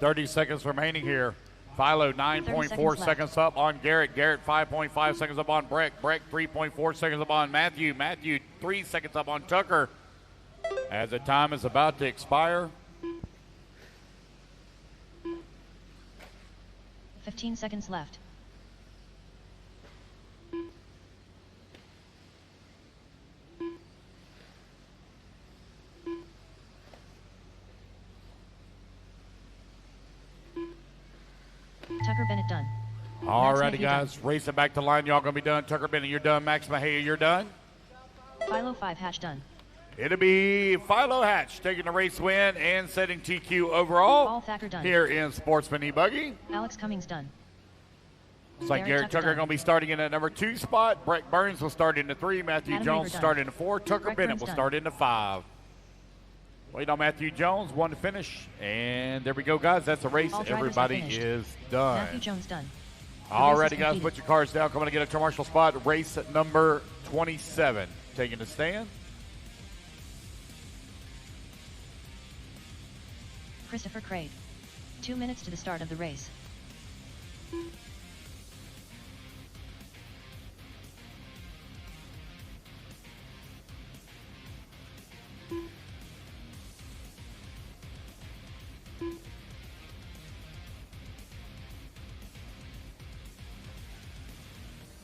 "30 seconds remaining here. Philo 9.4 seconds up on Garrett. Garrett 5.5 seconds up on Breck. Breck 3.4 seconds up on Matthew. Matthew 3 seconds up on Tucker. As the time is about to expire. 15 seconds left. Tucker Bennett done. All righty, Mejia guys. Racing back to the line. Y'all going to be done. Tucker Bennett, you're done. Max Mejia, you're done. Philo 5 Hatch done. It'll be Philo Hatch taking the race win and setting TQ overall Paul Thacker done. here in Sportsman E-Buggy. Alex Cummings done. Looks like Garrett Garrett Tucker Tucker done. going to be starting in at number 2 spot. Brett Burns will start in the 3. Matthew Adam Jones Rayburn start done. in the 4. Tucker Brett Bennett Burns will done. start in the 5. Wait on Matthew Jones, 1 to finish. And there we go, guys. That's the race. All drivers are Everybody finished. is done. Matthew Jones done. The All race is righty, guys. completed. Put your cards down. Coming to get a commercial spot. Race number 27. Taking the stand. Christopher Craig. 2 minutes to the start of the race.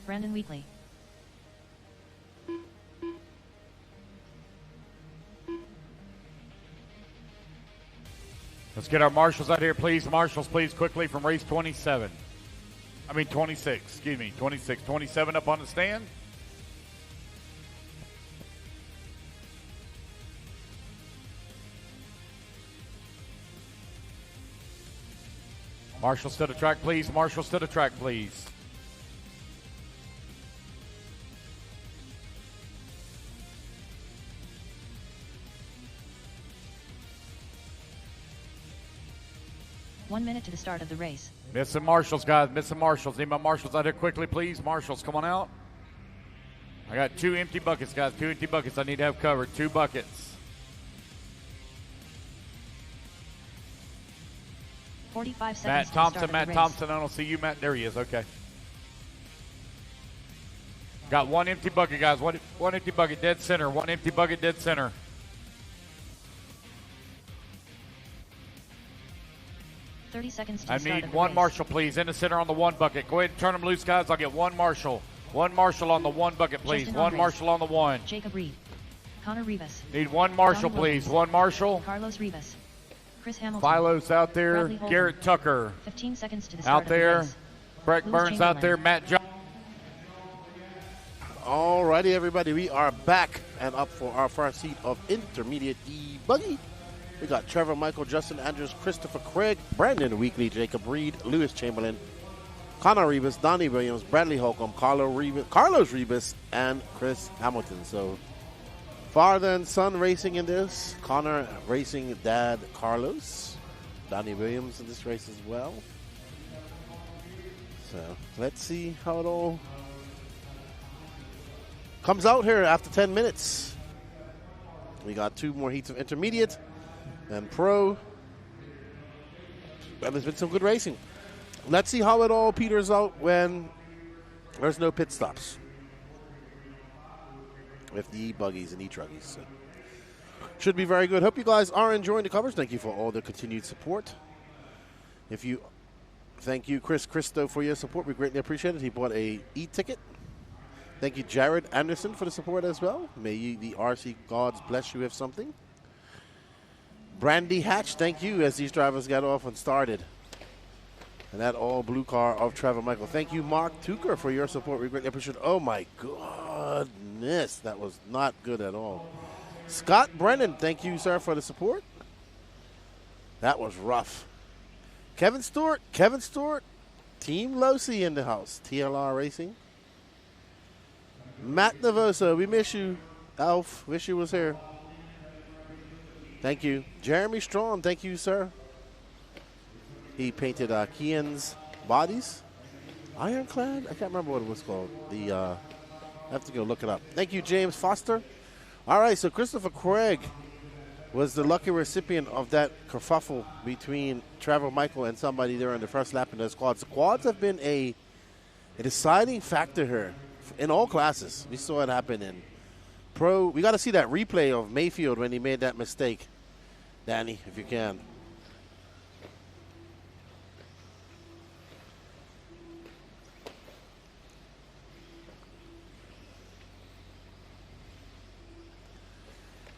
Brandon Wheatley. Let's get our marshals out here, please. Marshals, please, quickly from race 27. 26, excuse me, 26. 27 up on the stand. Marshals to the track, please. Marshals to the track, please. 1 minute to the start of the race. Missing marshals, guys. Missing marshals. Need my marshals out here quickly, please. Marshals, come on out. I got 2 empty buckets, guys. 2 empty buckets I need to have covered. 2 buckets. 45 seconds Matt to the start Thompson, of Matt the race. Thompson. I don't see you, Matt. There he is. Okay. Got 1 empty bucket, guys. One empty bucket, dead center. 1 empty bucket, dead center. $30 seconds to I the start need of the 1 race. marshal, please, in the center on the 1 bucket. Go ahead and turn them loose, guys. I'll get 1 marshal. 1 marshal on the 1 bucket, please. Justin 1 Andres. marshal on the 1. Jacob Reed. Connor Rivas. Need 1 marshal, Donnie please. Williams. 1 marshal. Carlos Rivas. Chris Hamilton. Philo's out there. Bradley Holden. Garrett Tucker 15 seconds to the start out there. of the race. Breck Louis Burns out Chamberlain. there. Matt John. Alrighty, everybody, we are back and up for our first heat of intermediate E buggy. We got Trevor Michael, Justin Andrews, Christopher Craig, Brandon Weekly, Jacob Reed, Lewis Chamberlain, Connor Rivas, Donnie Williams, Bradley Holcomb, Carlos Rivas, and Chris Hamilton. So, father and son racing in this. Connor racing dad Carlos. Donnie Williams in this race as well. So, let's see how it all comes out here after 10 minutes. We got 2 more heats of intermediate and pro. And there's been some good racing. Let's see how it all peters out when there's no pit stops with the buggies and e-truggies. So should be very good. Hope you guys are enjoying the coverage. Thank you for all the continued support. Thank you, Chris Christo, for your support. We greatly appreciate it. He bought a e-ticket. Thank you, Jared Anderson, for the support as well. May the RC gods bless you with something. Brandy Hatch, thank you, as these drivers got off and started. And that all blue car of Trevor Michael. Thank you, Mark Tucker, for your support. We greatly appreciate it. Oh, my goodness. That was not good at all. Scott Brennan, thank you, sir, for the support. That was rough. Kevin Stewart, Team Losi in the house. TLR Racing. Matt Navosa, we miss you. Alf, wish you was here. Thank you. Jeremy Strong, thank you, sir. He painted Kian's bodies. Ironclad? I can't remember what it was called. I have to go look it up. Thank you, James Foster. All right, so Christopher Craig was the lucky recipient of that kerfuffle between Trevor Michael and somebody there in the first lap in the squads. The quads have been a deciding factor here in all classes. We saw it happen in pro. We got to see that replay of Mayfield when he made that mistake. Danny, if you can.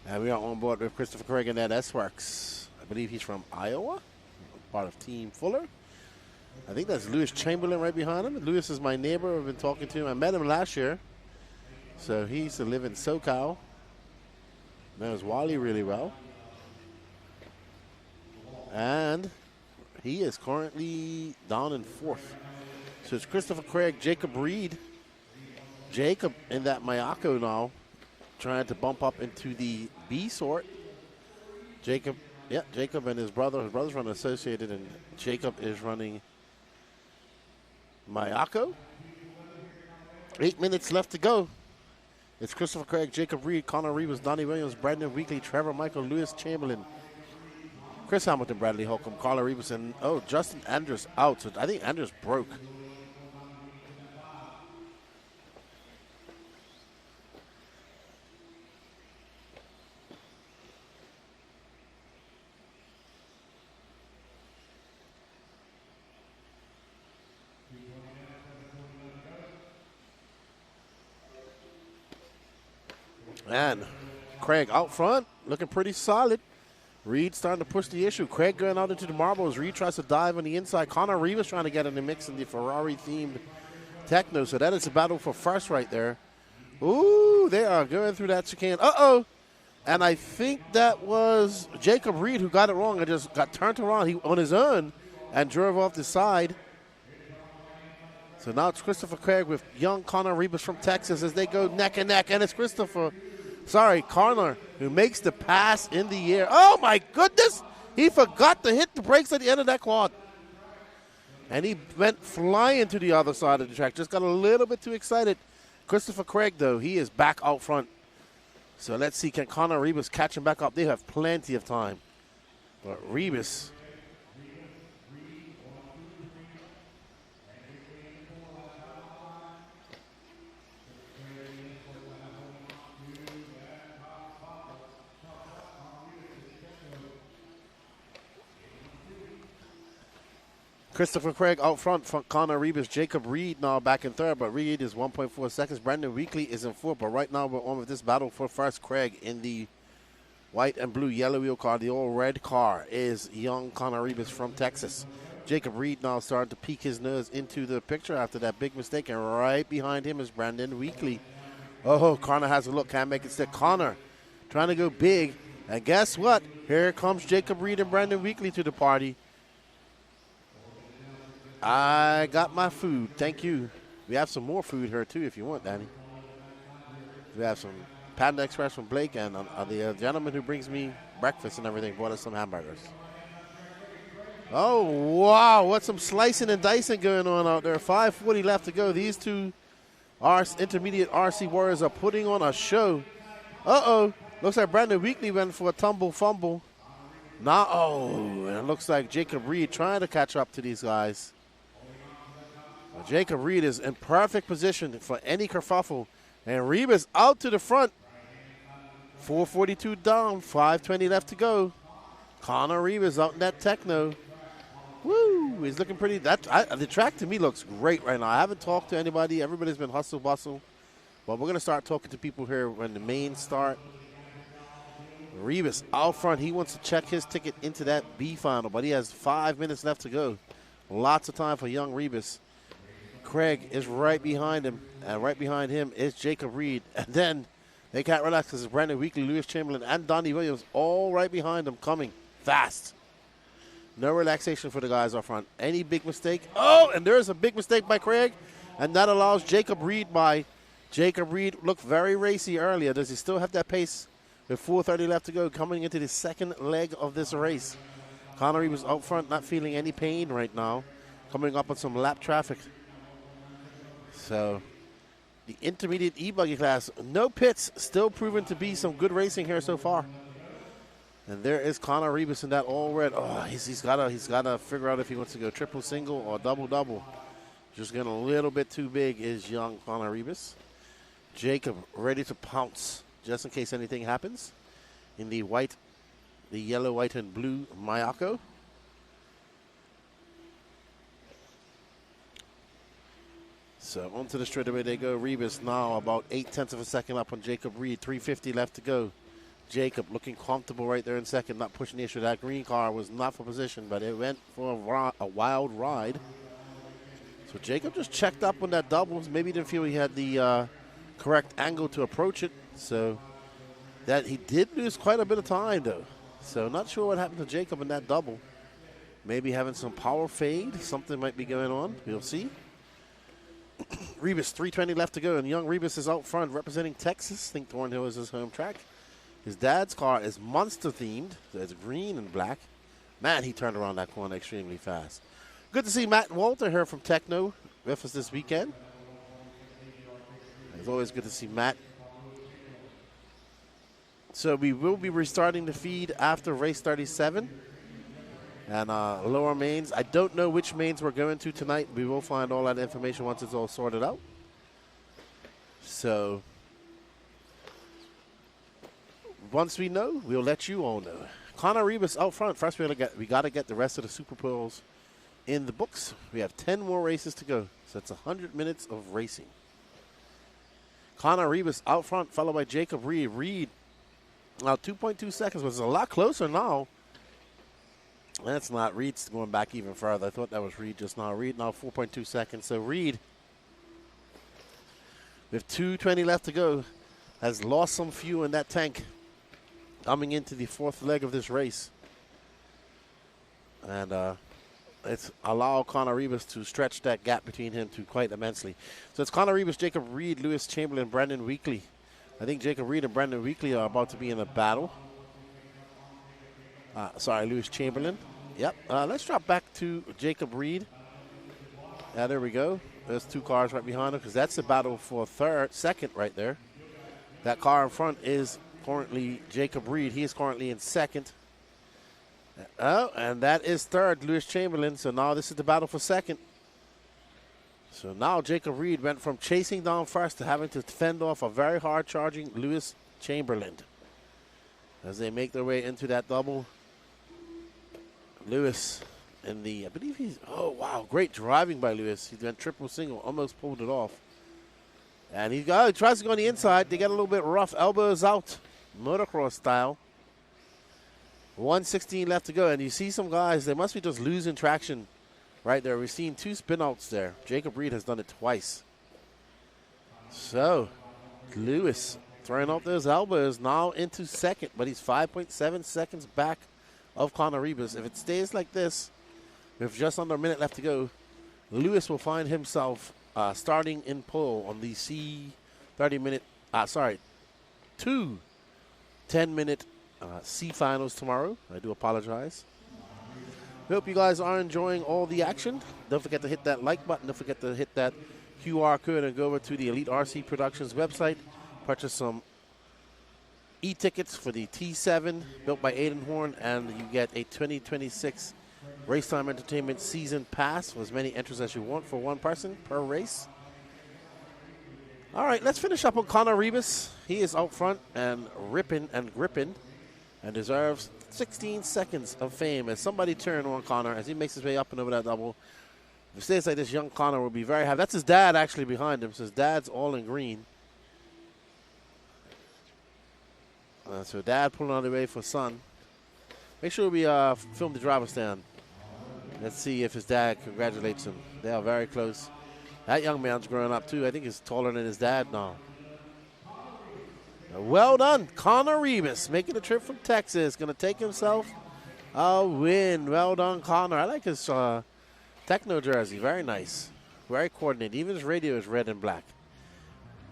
And we are on board with Christopher Craig and that S-Works. I believe he's from Iowa, part of Team Fuller. I think that's Lewis Chamberlain right behind him. Lewis is my neighbor. I've been talking to him. I met him last year. So he used to live in SoCal. Knows Wally really well. And he is currently down in 4th. So it's Christopher Craig, Jacob Reed. Jacob in that Mayako now, trying to bump up into the B sort. Jacob and his brother. His brother's running Associated, and Jacob is running Mayako. 8 minutes left to go. It's Christopher Craig, Jacob Reed, Connor Rivas, Donnie Williams, Brandon Weekly, Trevor Michael, Lewis Chamberlain, Chris Hamilton, Bradley Holcomb, Carla Rivas, and Justin Andrews out. So I think Andrews broke. And Craig out front, looking pretty solid. Reed starting to push the issue. Craig going out into the marbles. Reed tries to dive on the inside. Connor Rivas trying to get in the mix in the Ferrari-themed Techno. So that is a battle for first right there. Ooh, they are going through that chicane. Uh-oh. And I think that was Jacob Reed who got it wrong and just got turned around on his own and drove off the side. So now it's Christopher Craig with young Connor Rivas from Texas as they go neck and neck. And it's Connor, who makes the pass in the air. Oh, my goodness. He forgot to hit the brakes at the end of that quad. And he went flying to the other side of the track. Just got a little bit too excited. Christopher Craig, though, he is back out front. So let's see, can Connor Rebus catch him back up? They have plenty of time. But Rebus... Christopher Craig out front from Connor Rebus. Jacob Reed now back in third, but Reed is 1.4 seconds. Brandon Weekly is in fourth, but right now we're on with this battle for first. Craig in the white and blue yellow wheel car. The old red car is young Connor Rebus from Texas. Jacob Reed now starting to peek his nose into the picture after that big mistake, and right behind him is Brandon Weekly. Oh, Connor has a look, can't make it stick. Connor trying to go big, and guess what? Here comes Jacob Reed and Brandon Weekly to the party. I got my food. Thank you. We have some more food here, too, if you want, Danny. We have some Panda Express from Blake, and the gentleman who brings me breakfast and everything brought us some hamburgers. Oh, wow. What's some slicing and dicing going on out there? 5:40 left to go. These two intermediate RC Warriors are putting on a show. Uh-oh. Looks like Brandon Weekly went for a tumble fumble. Now, and it looks like Jacob Reed trying to catch up to these guys. Well, Jacob Reed is in perfect position for any kerfuffle. And Rebus out to the front. 4:42 down, 5:20 left to go. Connor Rebus out in that techno. Woo, he's looking pretty. The track to me looks great right now. I haven't talked to anybody. Everybody's been hustle bustle. But we're going to start talking to people here when the mains start. Rebus out front. He wants to check his ticket into that B final, but he has 5 minutes left to go. Lots of time for young Rebus. Craig is right behind him, and right behind him is Jacob Reed. And then they can't relax because it's Brandon Weekly, Lewis Chamberlain, and Donnie Williams all right behind them coming fast. No relaxation for the guys up front. Any big mistake? Oh, and there's a big mistake by Craig, and that allows Jacob Reed by. Jacob Reed looked very racy earlier. Does he still have that pace? With 4:30 left to go, coming into the second leg of this race. Connery was out front, not feeling any pain right now, coming up on some lap traffic. So, the intermediate e-buggy class, no pits, still proven to be some good racing here so far. And there is Connor Rebus in that all red. Oh, he's gotta figure out if he wants to go triple, single, or double. Just getting a little bit too big is young Connor Rebus. Jacob ready to pounce, just in case anything happens, in the yellow, white, and blue Mayako. So onto the straightaway they go. Rebus now about 0.8 of a second up on Jacob Reed. 3:50 left to go. Jacob looking comfortable right there in second, not pushing the issue. That green car was not for position, but it went for a wild ride. So Jacob just checked up on that doubles. Maybe didn't feel he had the correct angle to approach it. So that he did lose quite a bit of time though. So not sure what happened to Jacob in that double. Maybe having some power fade. Something might be going on. We'll see. Rebus, 3:20 left to go, and young Rebus is out front representing Texas. I think Thornhill is his home track. His dad's car is monster themed. So it's green and black. Man, he turned around that corner extremely fast. Good to see Matt Walter here from Techno with us this weekend. It's always good to see Matt. So we will be restarting the feed after race 37. And lower mains. I don't know which mains we're going to tonight. We will find all that information once it's all sorted out. So once we know, we'll let you all know. Connor Rebus out front. First, we got to get the rest of the SuperPoles in the books. We have 10 more races to go. So it's 100 minutes of racing. Connor Rebus out front, followed by Jacob Reed. Reed, now 2.2 seconds, but it's a lot closer now. That's not. Reed's going back even further. I thought that was Reed just now. Reed now 4.2 seconds. So Reed, with 2:20 left to go, has lost some fuel in that tank coming into the fourth leg of this race. And it's allowed Connor Rebus to stretch that gap between him to quite immensely. So it's Connor Rebus, Jacob Reed, Lewis Chamberlain, Brandon Weekly. I think Jacob Reed and Brandon Weekly are about to be in a battle. Lewis Chamberlain. Yep. Let's drop back to Jacob Reed. Yeah, there we go. There's 2 cars right behind him because that's a battle for second right there. That car in front is currently Jacob Reed. He is currently in second. Oh, and that is third, Lewis Chamberlain. So now this is the battle for second. So now Jacob Reed went from chasing down first to having to fend off a very hard charging Lewis Chamberlain. As they make their way into that double. Lewis in the, I believe he's, oh wow, great driving by Lewis. He went triple single, almost pulled it off. And he tries to go on the inside. They get a little bit rough, elbows out, motocross style. 1:16 left to go, and you see some guys, they must be just losing traction right there. We've seen 2 spin-outs there. Jacob Reed has done it twice. So, Lewis throwing out those elbows now into second, but he's 5.7 seconds back of Connor Rebus. If it stays like this, with just under a minute left to go, Lewis will find himself starting in pole on the two 10-minute C finals tomorrow. I do apologize. Hope you guys are enjoying all the action. Don't forget to hit that like button. Don't forget to hit that QR code and go over to the Elite RC Productions website. Purchase some e-tickets for the T7 built by Aiden Horn, and you get a 2026 Racetime Entertainment Season Pass with as many entries as you want for one person per race. All right, let's finish up on Connor Rebus. He is out front and ripping and gripping and deserves 16 seconds of fame as somebody turn on Connor as he makes his way up and over that double. If it stays like this, young Connor will be very happy. That's his dad actually behind him, so his dad's all in green. So dad pulling on the way for son. Make sure we film the driver stand. Let's see if his dad congratulates him. They are very close. That young man's growing up too. I think he's taller than his dad now. Well done, Connor Rebus, making the trip from Texas. Going to take himself a win. Well done, Connor. I like his techno jersey. Very nice. Very coordinated. Even his radio is red and black.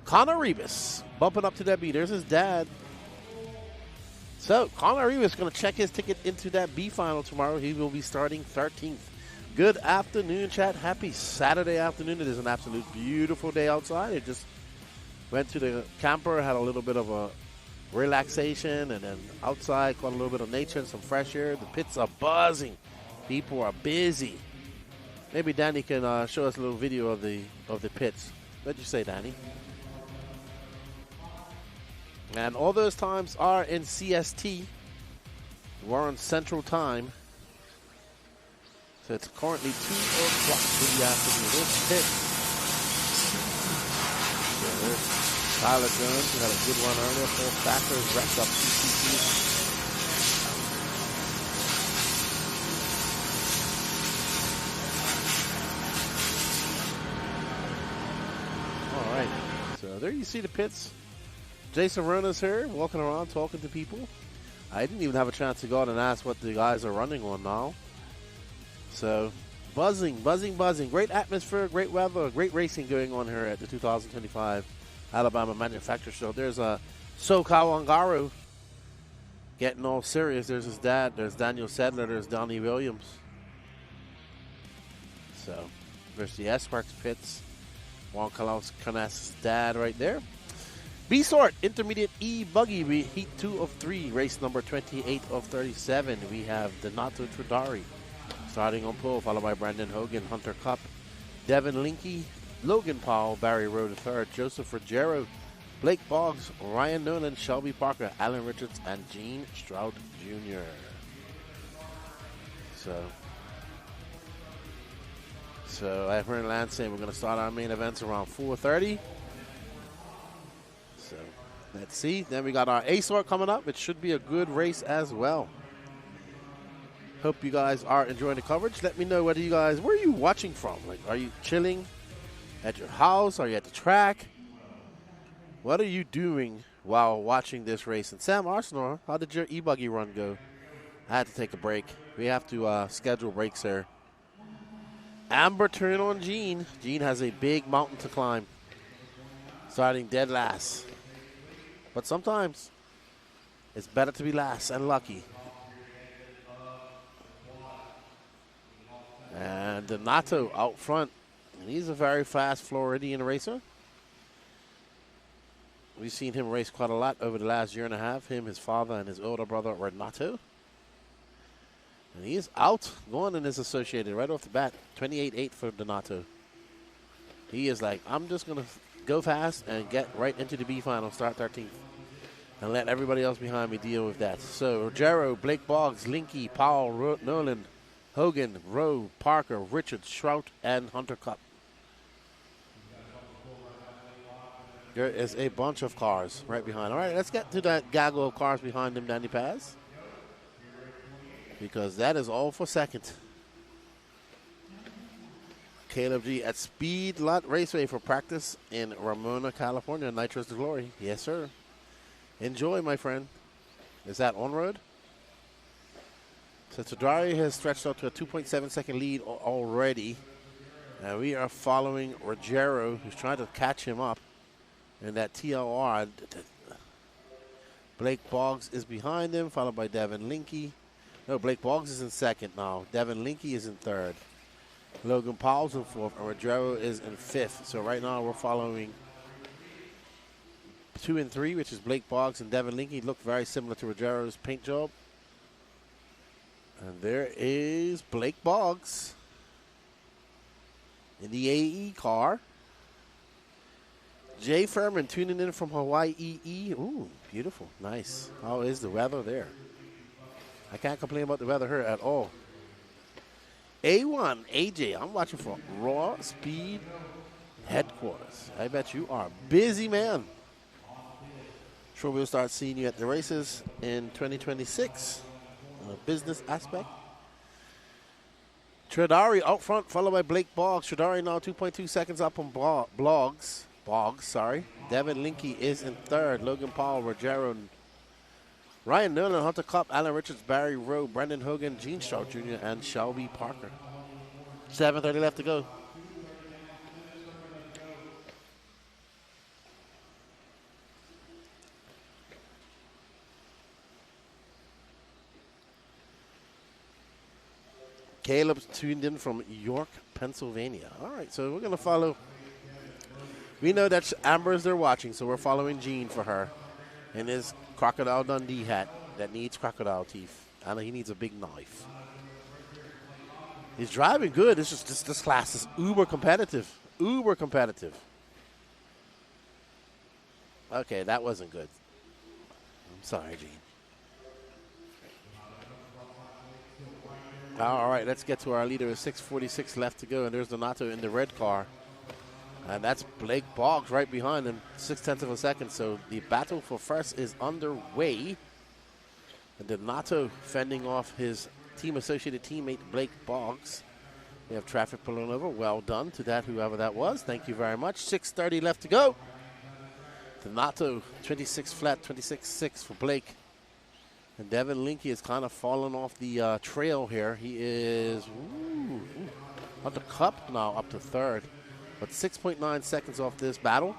Connor Rebus bumping up to that B. There's his dad. So, Connor Rebus is going to check his ticket into that B final tomorrow. He will be starting 13th. Good afternoon, chat. Happy Saturday afternoon. It is an absolute beautiful day outside. It just went to the camper, had a little bit of a relaxation, and then outside caught a little bit of nature and some fresh air. The pits are buzzing. People are busy. Maybe Danny can show us a little video of the pits. What'd you say, Danny? And all those times are in CST. We're on Central Time. So it's currently 2 o'clock in the afternoon. This pit. So there's Tyler Jones, who had a good run earlier. 4 factors, wrecked up CCC. All right. So there you see the pits. Jason Rona's here, walking around, talking to people. I didn't even have a chance to go out and ask what the guys are running on now. So, buzzing. Great atmosphere, great weather, great racing going on here at the 2025 Alabama Manufacturer Show. There's a SoCal Ongaro getting all serious. There's his dad. There's Daniel Sedler. There's Donnie Williams. So, there's the S-Works pits. Juan Carlos Canas's dad right there. B-Sort, Intermediate E-Buggy, Heat 2 of 3, race number 28 of 37. We have Donato Tridari starting on pole, followed by Brandon Hogan, Hunter Cup, Devin Linky, Logan Powell, Barry Rowe III, Joseph Ruggiero, Blake Boggs, Ryan Nolan, Shelby Parker, Alan Richards, and Gene Stroud Jr. So I've heard Lance saying we're going to start our main events around 4:30. So let's see. Then we got our A-Sort coming up. It should be a good race as well. Hope you guys are enjoying the coverage. Let me know where are you watching from? Like, are you chilling at your house? Are you at the track? What are you doing while watching this race? And Sam Arsenal, how did your e-buggy run go? I had to take a break. We have to schedule breaks here. Amber turn on Gene. Gene has a big mountain to climb. Starting dead last. But sometimes it's better to be last and lucky. And Donato out front. And he's a very fast Floridian racer. We've seen him race quite a lot over the last year and a half. Him, his father, and his older brother, Renato. And he is out going in his associated right off the bat. 28-8 for Donato. He is like, I'm just going to go fast and get right into the B final, start 13th. And let everybody else behind me deal with that. So, Rogero, Blake Boggs, Linky, Powell, Nolan, Hogan, Rowe, Parker, Richards, Shrout, and Hunter Cup. There is a bunch of cars right behind. All right, let's get to that gaggle of cars behind them, Danny Paz. Because that is all for second. Caleb G at Speed Lot Raceway for practice in Ramona, California. Nitros to Glory. Yes, sir. Enjoy, my friend. Is that on road? So Tadari has stretched out to a 2.7 second lead already. And we are following Rogero, who's trying to catch him up. And that TLR, Blake Boggs is behind him, followed by Devin Linky. No, Blake Boggs is in second now. Devin Linky is in third. Logan Powell's in fourth, and Rogero is in fifth. So right now we're following 2 and 3, which is Blake Boggs and Devin Linky. Look very similar to Rogero's paint job. And there is Blake Boggs in the AE car. Jay Furman tuning in from Hawaii EE. Ooh, beautiful. Nice. How is the weather there? I can't complain about the weather here at all. A1, AJ, I'm watching for Raw Speed Headquarters. I bet you are a busy man. Sure, we'll start seeing you at the races in 2026 on a business aspect. Tradari out front, followed by Blake Boggs. Tradari now 2.2 seconds up on Boggs. Devin Linky is in third. Logan Powell, Rogero, Ryan Nolan, Hunter Cup, Alan Richards, Barry Rowe, Brendan Hogan, Gene Stroud Jr., and Shelby Parker. 7:30 left to go. Caleb's tuned in from York, Pennsylvania. All right, so we're going to follow. We know that Amber's there watching, so we're following Gene for her in his Crocodile Dundee hat that needs crocodile teeth. And he needs a big knife. He's driving good. It's just this class is uber competitive. Uber competitive. Okay, that wasn't good. I'm sorry, Gene. All right, let's get to our leader. 6:46 left to go, and there's Donato in the red car. And that's Blake Boggs right behind him, 0.6 of a second. So the battle for first is underway. And Donato fending off his team-associated teammate, Blake Boggs. We have traffic pulling over. Well done to that, whoever that was. Thank you very much. 6:30 left to go. Donato, 26 flat, 26.6 for Blake. And Devin Linky is kind of falling off the trail here. He is on the cup now, up to third. But 6.9 seconds off this battle.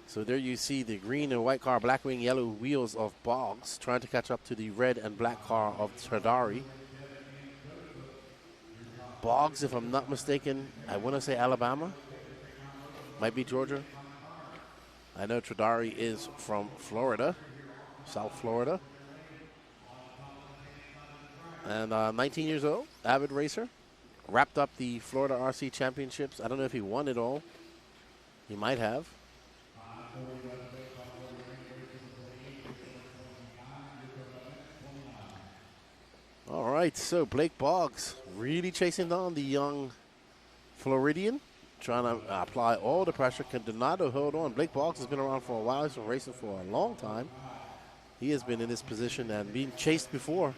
So there you see the green and white car, black wing, yellow wheels of Boggs trying to catch up to the red and black car of Tradari. Boggs, if I'm not mistaken, I want to say Alabama. Might be Georgia. I know Tradari is from Florida, South Florida. And 19 years old, avid racer. Wrapped up the Florida RC Championships. I don't know if he won it all. He might have. All right, so Blake Boggs really chasing down the young Floridian, trying to apply all the pressure. Can Donato hold on? Blake Boggs has been around for a while. He's been racing for a long time. He has been in this position and being chased before.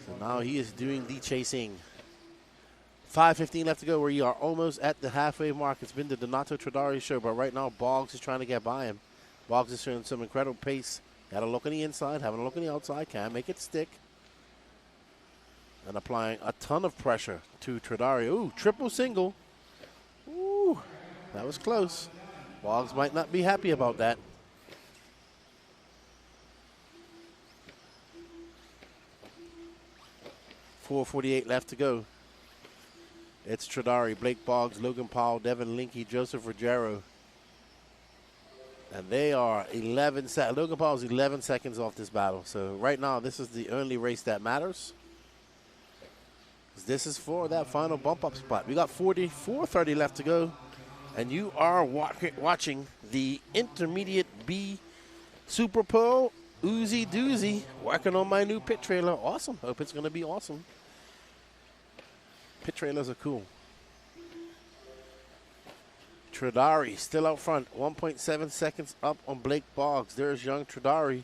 So now he is doing the chasing. 5:15 left to go. We are almost at the halfway mark. It's been the Donato Tradari show, but right now Boggs is trying to get by him. Boggs is showing some incredible pace. Got a look on the inside, having a look on the outside. Can't make it stick. And applying a ton of pressure to Tradari. Ooh, triple single. Ooh, that was close. Boggs might not be happy about that. .448 left to go. It's Tradari, Blake Boggs, Logan Paul, Devin Linke, Joseph Ruggiero. And they are 11 seconds. Logan Paul is 11 seconds off this battle. So right now, this is the only race that matters. This is for that final bump-up spot. We got 4:30 left to go. And you are watching the Intermediate B SuperPole Oozy Doozy. Working on my new pit trailer. Awesome. Hope it's going to be awesome. Pit trailers are cool. Tradari still out front, 1.7 seconds up on Blake Boggs. There's young Tradari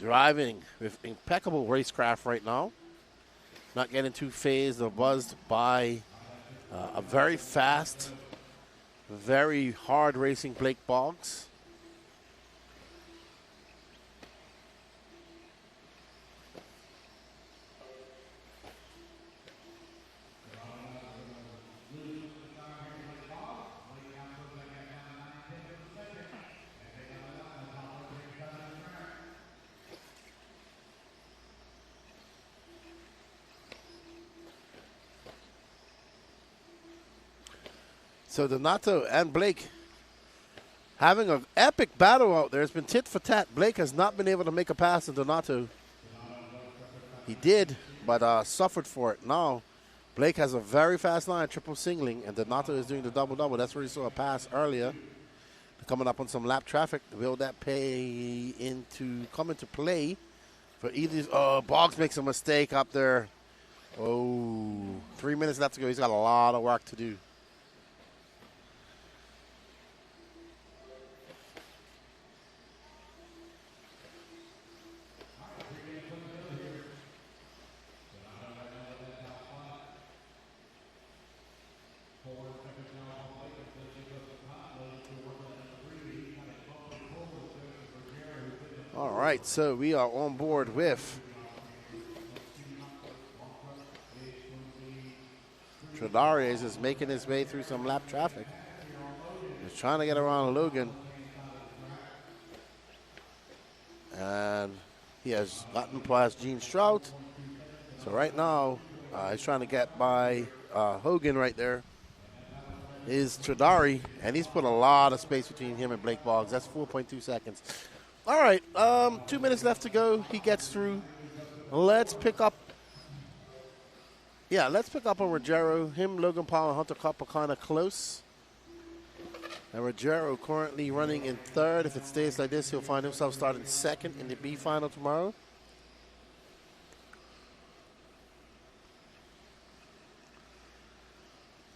driving with impeccable racecraft right now. Not getting too phased or buzzed by a very fast, very hard racing Blake Boggs. So Donato and Blake having an epic battle out there. It's been tit for tat. Blake has not been able to make a pass to Donato. He did, but suffered for it. Now, Blake has a very fast line, triple singling, and Donato is doing the double-double. That's where he saw a pass earlier. Coming up on some lap traffic. Will that come into play for either? Oh, Boggs makes a mistake up there. Oh, 3 minutes left to go. He's got a lot of work to do. All right, so we are on board with Tradari is making his way through some lap traffic. He's trying to get around Logan. And he has gotten past Gene Strout. So right now, he's trying to get by Hogan right there. Is Tradari, and he's put a lot of space between him and Blake Boggs. That's 4.2 seconds. All right, 2 minutes left to go. He gets through. Let's pick up. Yeah, let's pick up on Ruggiero. Him, Logan Paul, and Hunter Cup are kind of close. And Ruggiero currently running in third. If it stays like this, he'll find himself starting second in the B final tomorrow.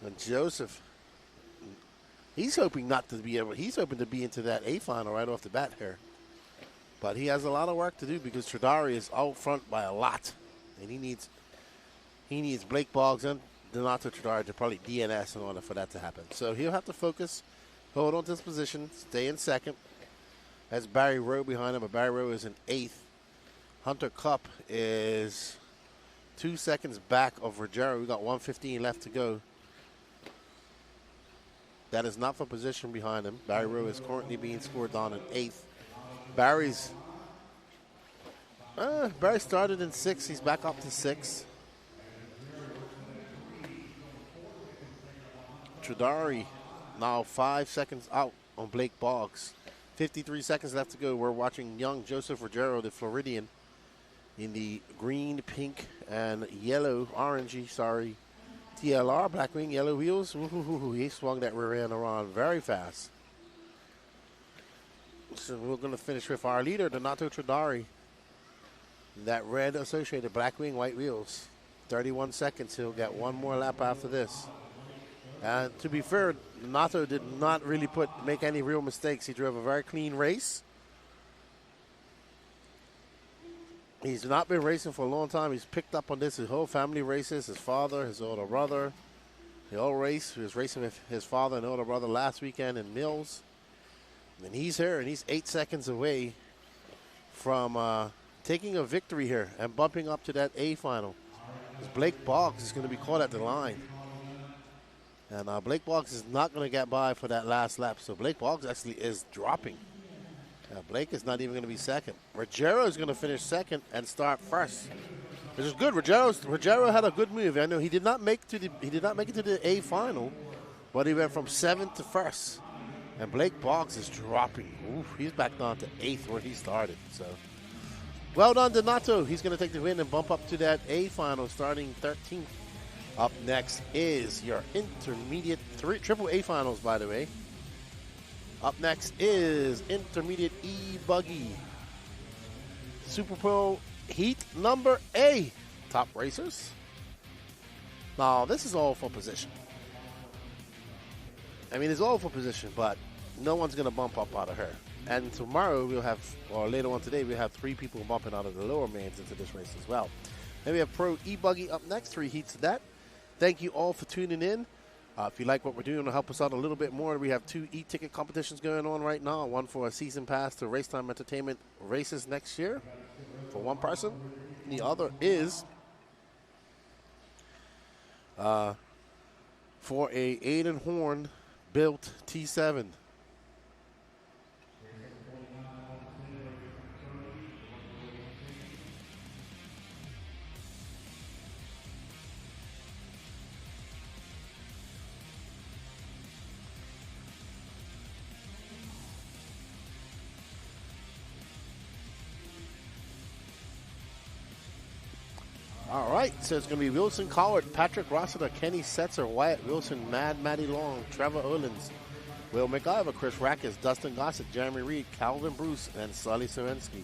And Joseph, he's hoping not to be able. He's hoping to be into that A final right off the bat here. But he has a lot of work to do because Tradari is out front by a lot. And he needs Blake Boggs and Donato Tradari to probably DNS in order for that to happen. So he'll have to focus, hold on to his position, stay in second. That's Barry Rowe behind him, but Barry Rowe is in eighth. Hunter Cup is 2 seconds back of Ruggiero. We got 1:15 left to go. That is not for position behind him. Barry Rowe is currently being scored down in eighth. Barry started in sixth. He's back up to sixth. Tradari now 5 seconds out on Blake Boggs. 53 seconds left to go. We're watching young Joseph Ruggiero, the Floridian, in the green, pink, and yellow, orangey, TLR, Blackwing, yellow wheels. Ooh, he swung that rear end around very fast. So we're going to finish with our leader, Donato Tradari. That red Associated Blackwing, white wheels. 31 seconds. He'll get one more lap after this. And to be fair, Donato did not really make any real mistakes. He drove a very clean race. He's not been racing for a long time. He's picked up on this. His whole family races. His father, his older brother. They all race. He was racing with his father and older brother last weekend in Mills. And he's here, and he's 8 seconds away from taking a victory here and bumping up to that A final. Blake Boggs is going to be caught at the line. And Blake Boggs is not going to get by for that last lap. So Blake Boggs actually is dropping. Blake is not even going to be second. Ruggiero is going to finish second and start first. Which is good. Rogero had a good move. I know he did not make it to the A final, but he went from 7th to 1st. And Blake Boggs is dropping. Ooh, he's back down to 8th where he started. So, well done, Donato. He's going to take the win and bump up to that A final, starting 13th. Up next is your intermediate triple A finals, by the way. Up next is intermediate E buggy. SuperPole heat number A. Top racers. Now, this is all for position. I mean, it's all for position, but no one's going to bump up out of her. And tomorrow we'll have, or later on today, we'll have 3 people bumping out of the lower mains into this race as well. Then we have Pro E-Buggy up next, 3 heats of that. Thank you all for tuning in. If you like what we're doing to help us out a little bit more, we have 2 e-ticket competitions going on right now. One for a season pass to Racetime Entertainment races next year for one person. The other is for a Aiden Horn built T7. All right, so it's going to be Wilson Collard, Patrick Rossiter, Kenny Setzer, Wyatt Wilson, Mad Matty Long, Trevor Erlins, Will McIver, Chris Rackus, Dustin Gossett, Jeremy Reed, Calvin Bruce, and Sully Sawinski.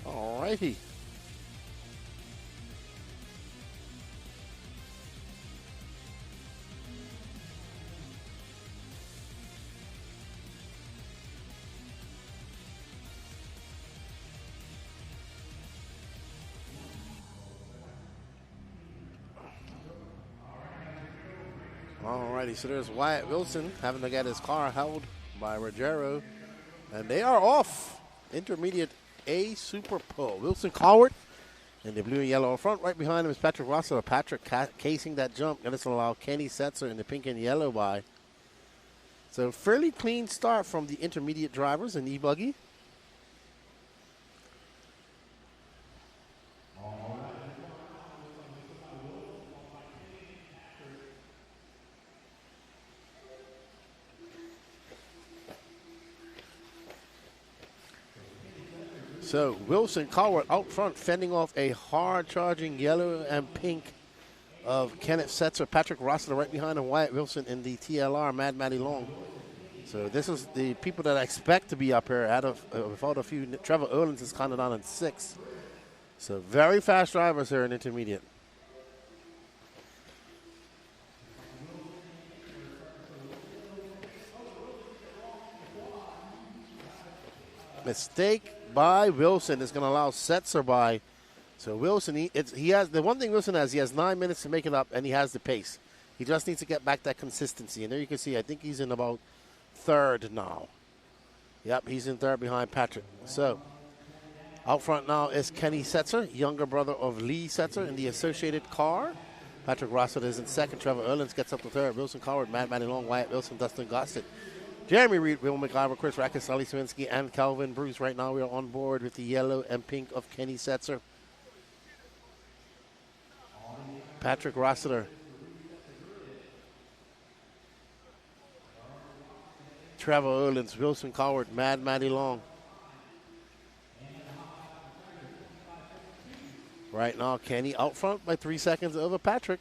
Alrighty. Alrighty, so there's Wyatt Wilson having to get his car held by Rogero, and they are off. Intermediate A SuperPole. Wilson Cowart in the blue and yellow in front. Right behind him is Patrick Russell. Patrick casing that jump. And this will allow Kenny Setzer in the pink and yellow by. So fairly clean start from the intermediate drivers in E-Buggy. So Wilson Cowart out front, fending off a hard-charging yellow and pink of Kenneth Setzer, Patrick Rossiter right behind him, Wyatt Wilson in the TLR, Mad Matty Long. So this is the people that I expect to be up here out of without a few. Trevor Erlins is kind of down in 6th. So very fast drivers here in intermediate. Mistake by Wilson is going to allow Setzer by. So Wilson, he has the one thing Wilson has. He has 9 minutes to make it up, and he has the pace. He just needs to get back that consistency. And there you can see, I think he's in about 3rd now. Yep, he's in 3rd behind Patrick. So out front now is Kenny Setzer, younger brother of Lee Setzer in the associated car. Patrick Rossiter is in 2nd. Trevor Erlins gets up to 3rd. Wilson Cowart, Mad Matty Long, Wyatt Wilson, Dustin Gossett, Jeremy Reed, Will McIver, Chris Rackus, Sully Sawinski, and Calvin Bruce. Right now we are on board with the yellow and pink of Kenny Setzer. Patrick Rossiter. Trevor Erlins, Wilson Cowart, Mad Matty Long. Right now, Kenny out front by 3 seconds over Patrick.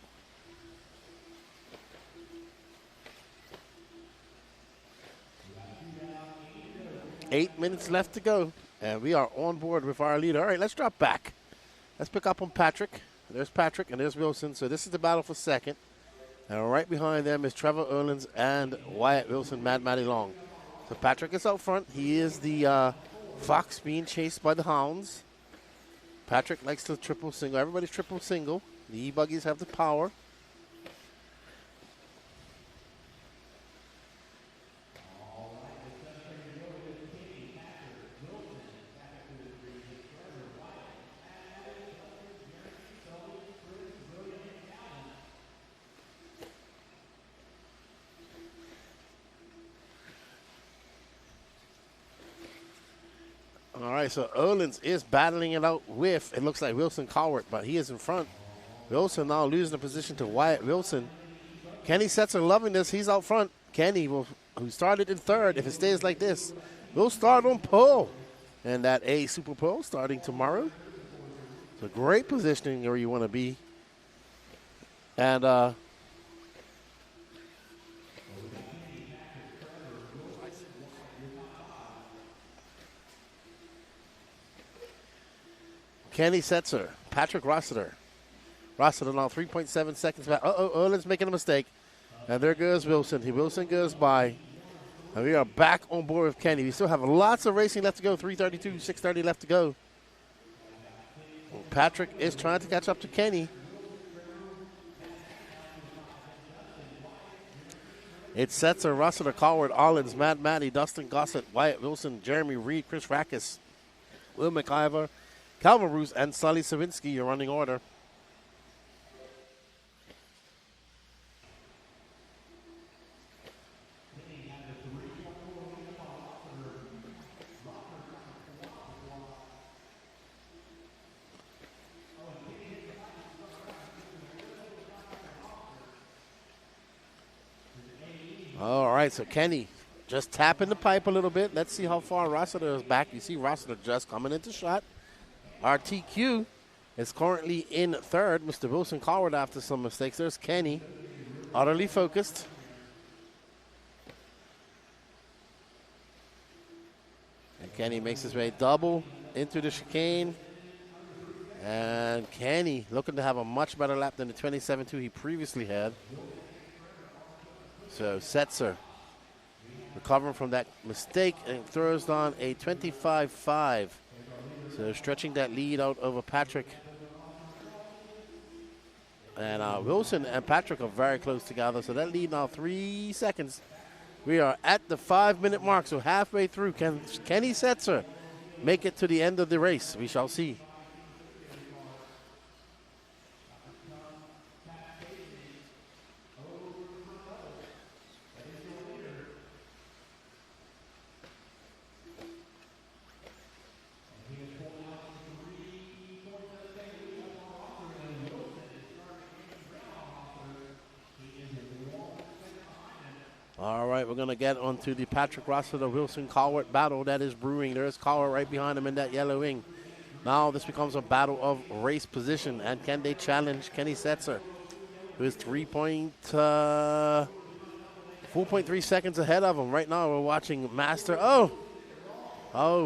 Eight minutes left to go, and we are on board with our leader. All right, let's drop back. Let's pick up on Patrick. There's Patrick, and there's Wilson. So this is the battle for 2nd. And right behind them is Trevor Erlins and Wyatt Wilson, Mad Matty Long. So Patrick is out front. He is the fox being chased by the hounds. Patrick likes to triple single. Everybody's triple single. The E-buggies have the power. All right, so Olins is battling it out with, it looks like Wilson Cowart, but he is in front. Wilson now losing the position to Wyatt Wilson. Kenny Setzer loving this. He's out front. Kenny, who started in third, if it stays like this, will start on pole. And that A SuperPole starting tomorrow. It's a great positioning where you want to be. And Kenny Setzer, Patrick Rossiter. Rossiter now 3.7 seconds back. Olin's making a mistake. And there goes Wilson. Wilson goes by. And we are back on board with Kenny. We still have lots of racing left to go. 3:32, 6:30 left to go. Patrick is trying to catch up to Kenny. It's Setzer, Rossiter, Cowart, Ollins, Matt Matty, Dustin Gossett, Wyatt Wilson, Jeremy Reed, Chris Rackus, Will McIver, Calvin Roos, and Sully Sawinski, your running order. All right, so Kenny just tapping the pipe a little bit. Let's see how far Rossiter is back. You see Rossiter just coming into shot. RTQ is currently in third. Mr. Wilson Cowart after some mistakes. There's Kenny, utterly focused. And Kenny makes his way double into the chicane. And Kenny looking to have a much better lap than the 27.2 he previously had. So Setzer recovering from that mistake and throws down a 25.5. So stretching that lead out over Patrick. And Wilson and Patrick are very close together. So that lead now 3 seconds. We are at the 5-minute mark, so halfway through. Can Kenny Setzer make it to the end of the race? We shall see. All right, we're going to get onto the Patrick Rossiter Wilson Cowart battle that is brewing. There's Cowart right behind him in that yellow wing. Now this becomes a battle of race position. And can they challenge Kenny Setzer, who is 4.3 seconds ahead of him. Right now we're watching Master. Oh,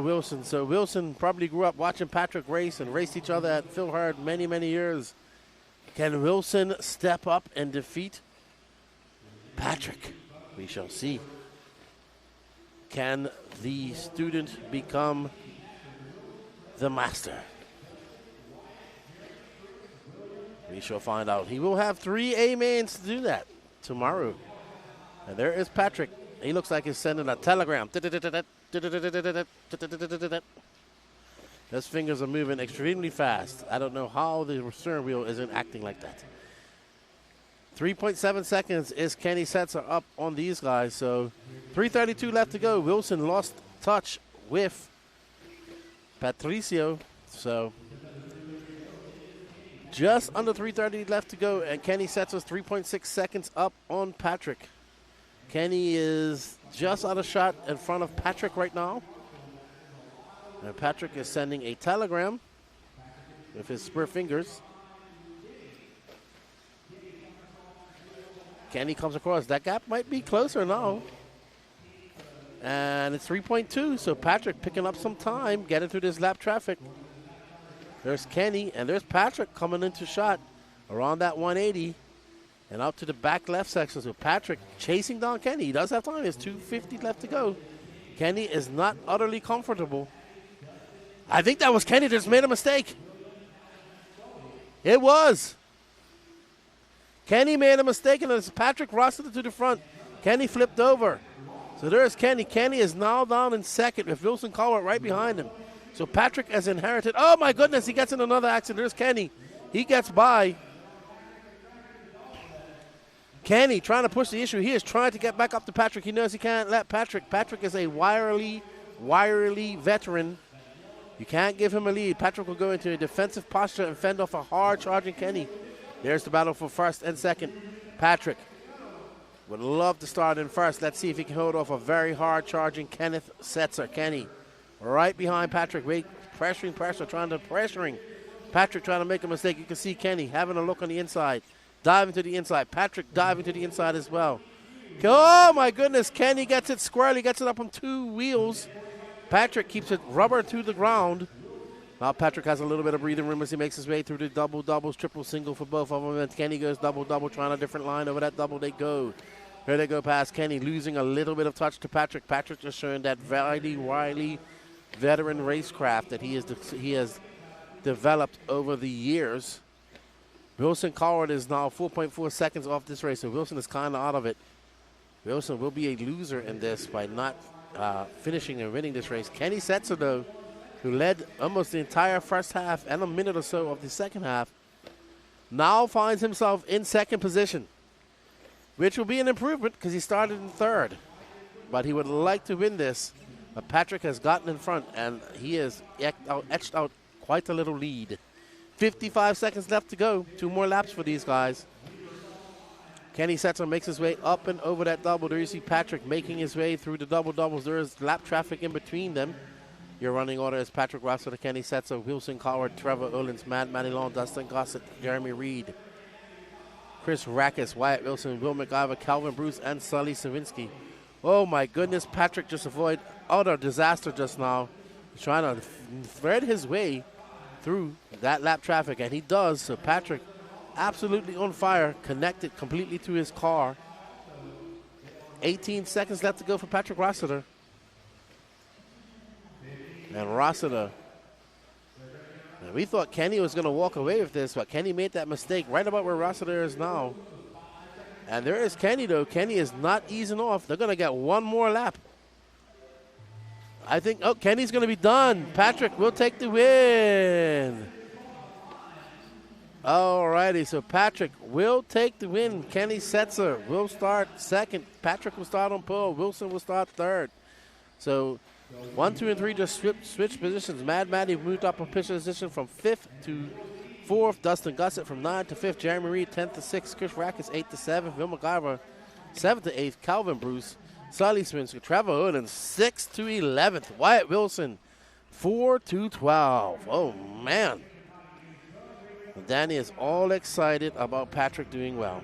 Wilson. So Wilson probably grew up watching Patrick race and raced each other at Phil Hurd many, many years. Can Wilson step up and defeat Patrick? We shall see. Can the student become the master? We shall find out. He will have 3 A-mains to do that tomorrow. And there is Patrick. He looks like he's sending a telegram. His fingers are moving extremely fast. I don't know how the steering wheel isn't acting like that. 3.7 seconds is Kenny Setzer up on these guys. So 3:32 left to go. Wilson lost touch with Patricio. So just under 3:30 left to go. And Kenny Setzer's 3.6 seconds up on Patrick. Kenny is just out of shot in front of Patrick right now. And Patrick is sending a telegram with his spur fingers. Kenny comes across. That gap might be closer now. And it's 3.2, so Patrick picking up some time, getting through this lap traffic. There's Kenny, and there's Patrick coming into shot around that 180 and out to the back left section. So Patrick chasing down Kenny. He does have time. There's 2:50 left to go. Kenny is not utterly comfortable. I think that was Kenny that just made a mistake. It was. Kenny made a mistake, and it's Patrick Rossiter to the front. Kenny flipped over. So there's Kenny. Kenny is now down in second with Wilson Colwart right behind him. So Patrick has inherited. Oh, my goodness. He gets in another accident. There's Kenny. He gets by. Kenny trying to push the issue. He is trying to get back up to Patrick. He knows he can't let Patrick. Patrick is a wirily veteran. You can't give him a lead. Patrick will go into a defensive posture and fend off a hard-charging Kenny. There's the battle for first and second. Patrick would love to start in first. Let's see if he can hold off a very hard-charging Kenneth Setzer. Kenny right behind Patrick, pressuring, pressuring. Patrick trying to make a mistake. You can see Kenny having a look on the inside, diving to the inside. Patrick diving to the inside as well. Oh, my goodness. Kenny gets it squarely, gets it up on 2 wheels. Patrick keeps it rubber to the ground. Now Patrick has a little bit of breathing room as he makes his way through the double-doubles, triple-single for both of them. And Kenny goes double-double, trying a different line. Over that double they go. Here they go past Kenny, losing a little bit of touch to Patrick. Patrick just showing that very wily veteran racecraft that he has developed over the years. Wilson Colwart is now 4.4 seconds off this race, so Wilson is kind of out of it. Wilson will be a loser in this by not finishing and winning this race. Kenny Setzer, though, who led almost the entire first half and a minute or so of the second half, now finds himself in second position, which will be an improvement because he started in third. But he would like to win this. But Patrick has gotten in front, and he has etched out quite a little lead. 55 seconds left to go. 2 more laps for these guys. Kenny Setzer makes his way up and over that double. There you see Patrick making his way through the double-doubles. There is lap traffic in between them. Your running order is Patrick Rossiter, Kenny Setzer, Wilson Colwart, Trevor Ullins, Matt Manilon, Dustin Gossett, Jeremy Reed, Chris Rackus, Wyatt Wilson, Will McIver, Calvin Bruce, and Sully Savinsky. Oh, my goodness. Patrick just avoided utter disaster just now. He's trying to thread his way through that lap traffic, and he does. So Patrick absolutely on fire, connected completely to his car. 18 seconds left to go for Patrick Rossiter. And Rossiter, we thought Kenny was going to walk away with this, but Kenny made that mistake right about where Rossiter is now. And there is Kenny, though. Kenny is not easing off. They're going to get 1 more lap. I think, Kenny's going to be done. Patrick will take the win. All righty, so Patrick will take the win. Kenny Setzer will start second. Patrick will start on pole. Wilson will start third. So 1, 2, and 3 just switch positions. Mad Matty moved up a position from 5th to 4th. Dustin Gossett from 9th to 5th. Jeremy Reed 10th to 6th. Chris Rackus 8th to 7th. Will McIver 7th to 8th. Calvin Bruce, Sully Swinsky, Trevor Odin 6th to 11th. Wyatt Wilson 4 to 12. Oh, man. Danny is all excited about Patrick doing well.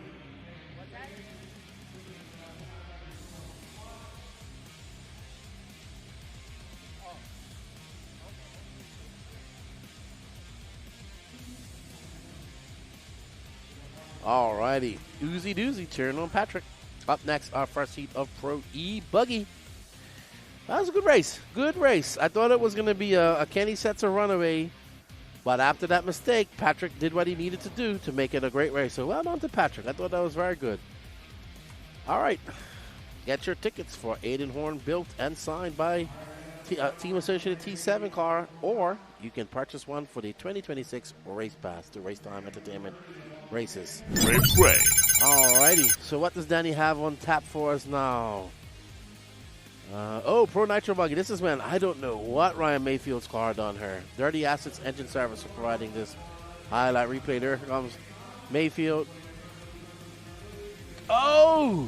All righty. Oozy doozy, cheering on Patrick. Up next, our first heat of Pro E Buggy. That was a good race. Good race. I thought it was going to be a Kenny Setzer runaway. But after that mistake, Patrick did what he needed to do to make it a great race. So well done to Patrick. I thought that was very good. All right. Get your tickets for Aiden Horn, built and signed by Team Associated T7 car, or you can purchase one for the 2026 Race Pass to Race Time Entertainment races. Raceway. All righty. So what does Danny have on tap for us now? Pro Nitro Buggy. This is when I don't know what Ryan Mayfield's car done her. Dirty Assets Engine Service for providing this highlight replay. There comes Mayfield. Oh!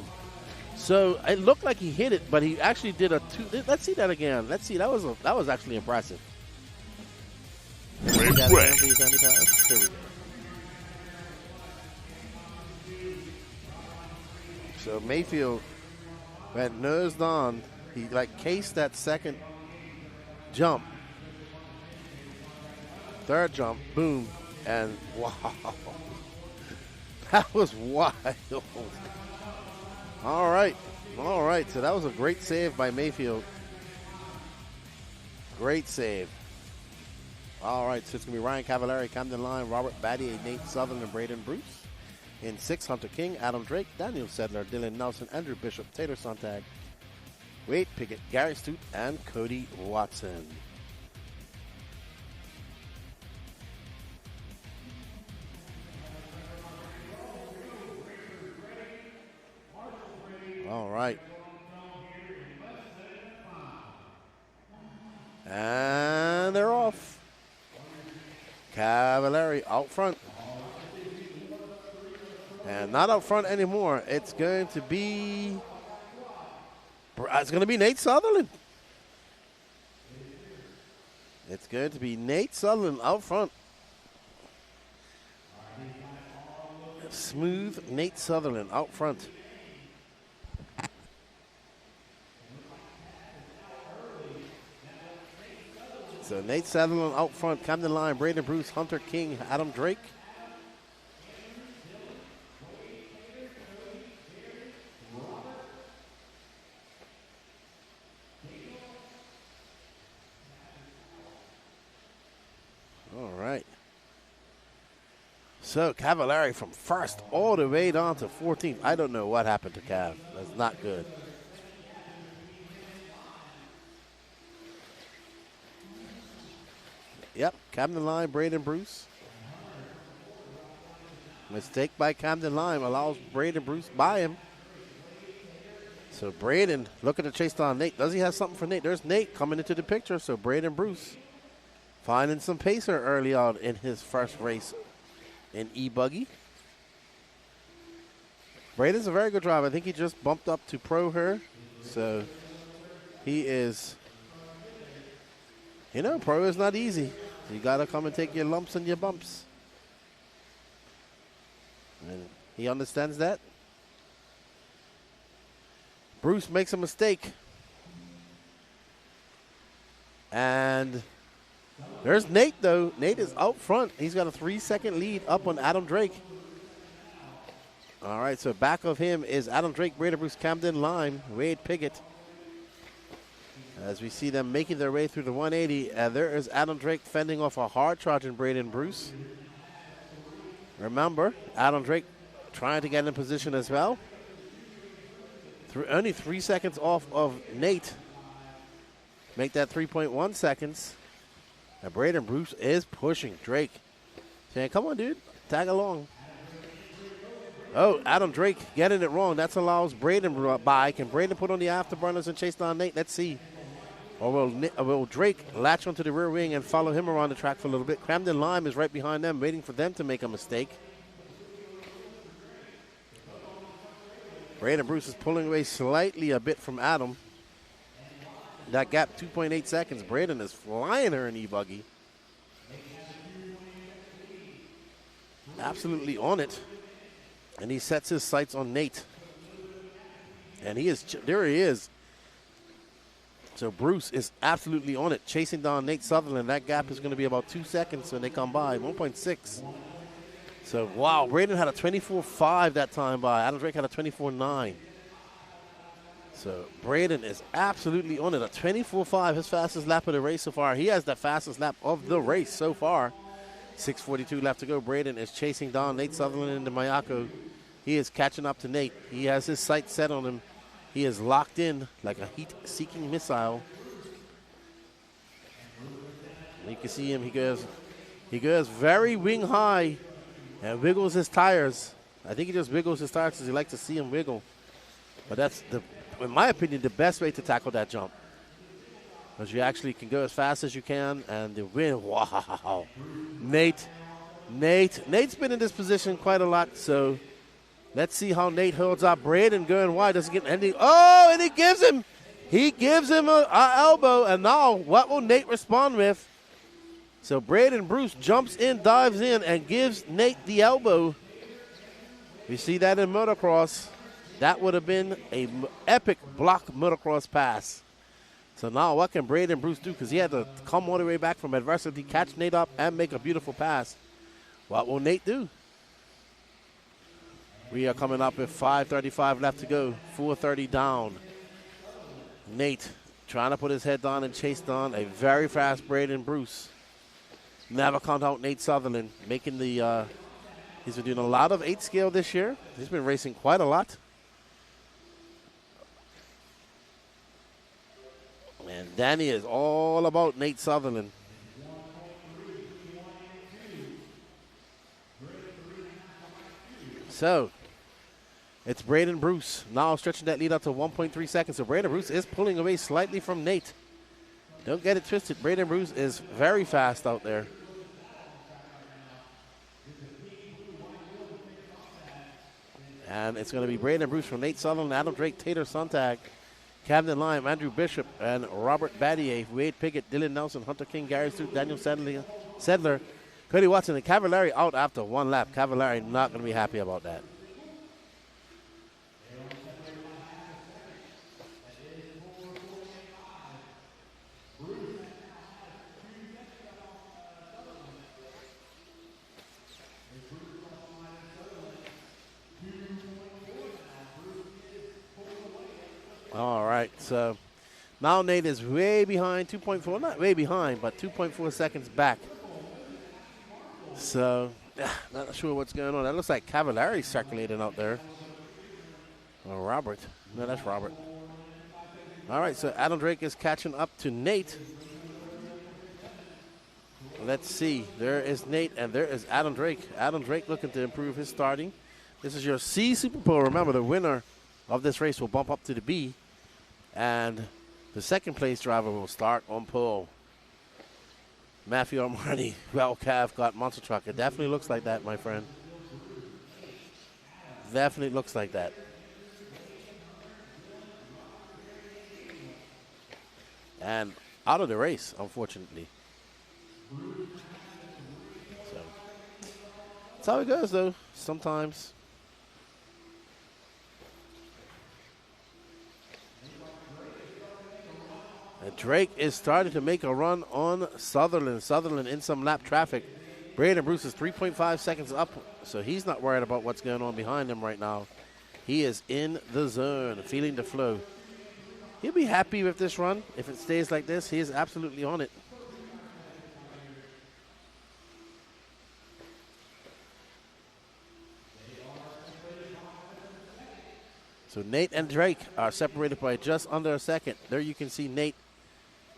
So it looked like he hit it, but he actually did a 2. Let's see that again. Let's see. That was actually impressive. Raceway. Here we go. So Mayfield went nose on. He cased that second jump. Third jump, boom, and wow. That was wild. All right. So that was a great save by Mayfield. Great save. All right, so it's going to be Ryan Cavallari, Camden Line, Robert Battier, Nate Sutherland, and Braden Bruce. In 6, Hunter King, Adam Drake, Daniel Sedler, Dylan Nelson, Andrew Bishop, Taylor Sontag, Wade Pickett, Gary Stute, and Cody Watson. All right. And they're off. Cavallari out front. And not out front anymore. It's going to be Nate Sutherland. It's going to be Nate Sutherland out front. Smooth Nate Sutherland out front. So Nate Sutherland out front, Camden Line, Braden Bruce, Hunter King, Adam Drake. All right. So Cavallari from first all the way down to 14th. I don't know what happened to Cav. That's not good. Yep, Camden Line, Braden Bruce. Mistake by Camden Line allows Braden Bruce by him. So Braden looking to chase down Nate. Does he have something for Nate? There's Nate coming into the picture. So Braden Bruce finding some pacer early on in his first race in E-Buggy. Braden's a very good driver. I think he just bumped up to Pro here. So he is, Pro is not easy. You got to come and take your lumps and your bumps. And he understands that. Bruce makes a mistake. And there's Nate, though. Nate is out front. He's got a 3-second lead up on Adam Drake. All right, so back of him is Adam Drake, Braden Bruce, Camden Line, Wade Pickett. As we see them making their way through the 180, there is Adam Drake fending off a hard charging Braden Bruce. Remember, Adam Drake trying to get in position as well. Only 3 seconds off of Nate. Make that 3.1 seconds. And Braden Bruce is pushing Drake. Saying, come on, dude, tag along. Oh, Adam Drake getting it wrong. That allows Braden by. Can Braden put on the afterburners and chase down Nate? Let's see. Or will Drake latch onto the rear wing and follow him around the track for a little bit? Camden Lime is right behind them, waiting for them to make a mistake. Braden Bruce is pulling away slightly a bit from Adam. That gap, 2.8 seconds. Braden is flying her in E-Buggy. Absolutely on it. And he sets his sights on Nate. And there he is. So Bruce is absolutely on it, chasing down Nate Sutherland. That gap is going to be about 2 seconds when they come by, 1.6. So, wow, Braden had a 24.5 that time by. Adam Drake had a 24.9. So Braden is absolutely on it, a 24.5, his fastest lap of the race so far. He has the fastest lap of the race so far. 6:42 left to go. Braden is chasing down Nate Sutherland into Mayako. He is catching up to Nate. He has his sights set on him. He is locked in like a heat-seeking missile. You can see him. He goes very wing high and wiggles his tires. I think he just wiggles his tires because he likes to see him wiggle. But that's, in my opinion, the best way to tackle that jump. Because you actually can go as fast as you can and the wind. Wow. Nate's been in this position quite a lot, so let's see how Nate holds up. Braden going wide, doesn't get any. Oh, and he gives him an elbow, and now what will Nate respond with? So Braden Bruce jumps in, dives in, and gives Nate the elbow. We see that in motocross. That would have been an epic block motocross pass. So now what can Braden Bruce do? Because he had to come all the way back from adversity, catch Nate up, and make a beautiful pass. What will Nate do? We are coming up with 5:35 left to go, 4:30 down. Nate trying to put his head down and chase down a very fast Braden Bruce. never count out Nate Sutherland, making the, he's been doing a lot of 8 scale this year. He's been racing quite a lot. And Danny is all about Nate Sutherland. So, it's Braden Bruce now stretching that lead out to 1.3 seconds. So Braden Bruce is pulling away slightly from Nate. Don't get it twisted. Braden Bruce is very fast out there. And it's going to be Braden Bruce from Nate Sutherland, Adam Drake, Tater Sontag, Camden Lime, Andrew Bishop, and Robert Battier, Wade Pickett, Dylan Nelson, Hunter King, Gary Stewart, Daniel Sedler, Cody Watson, and Cavallari out after 1 lap. Cavallari not going to be happy about that. All right, so now Nate is way behind, 2.4, not way behind, but 2.4 seconds back. So, not sure what's going on. That looks like Cavallari circulating out there. Or Robert. No, that's Robert. All right, so Adam Drake is catching up to Nate. Let's see. There is Nate, and there is Adam Drake. Adam Drake looking to improve his starting. This is your C SuperPole. Remember, the winner of this race will bump up to the B. And the second place driver will start on pole. Matthew Armani, well, Cav got monster truck. It definitely looks like that, my friend. Definitely looks like that. And out of the race, unfortunately. So that's how it goes, though, sometimes. And Drake is starting to make a run on Sutherland. Sutherland in some lap traffic. Braden Bruce is 3.5 seconds up, so he's not worried about what's going on behind him right now. He is in the zone, feeling the flow. He'll be happy with this run. If it stays like this, he is absolutely on it. So Nate and Drake are separated by just under a second. There you can see Nate.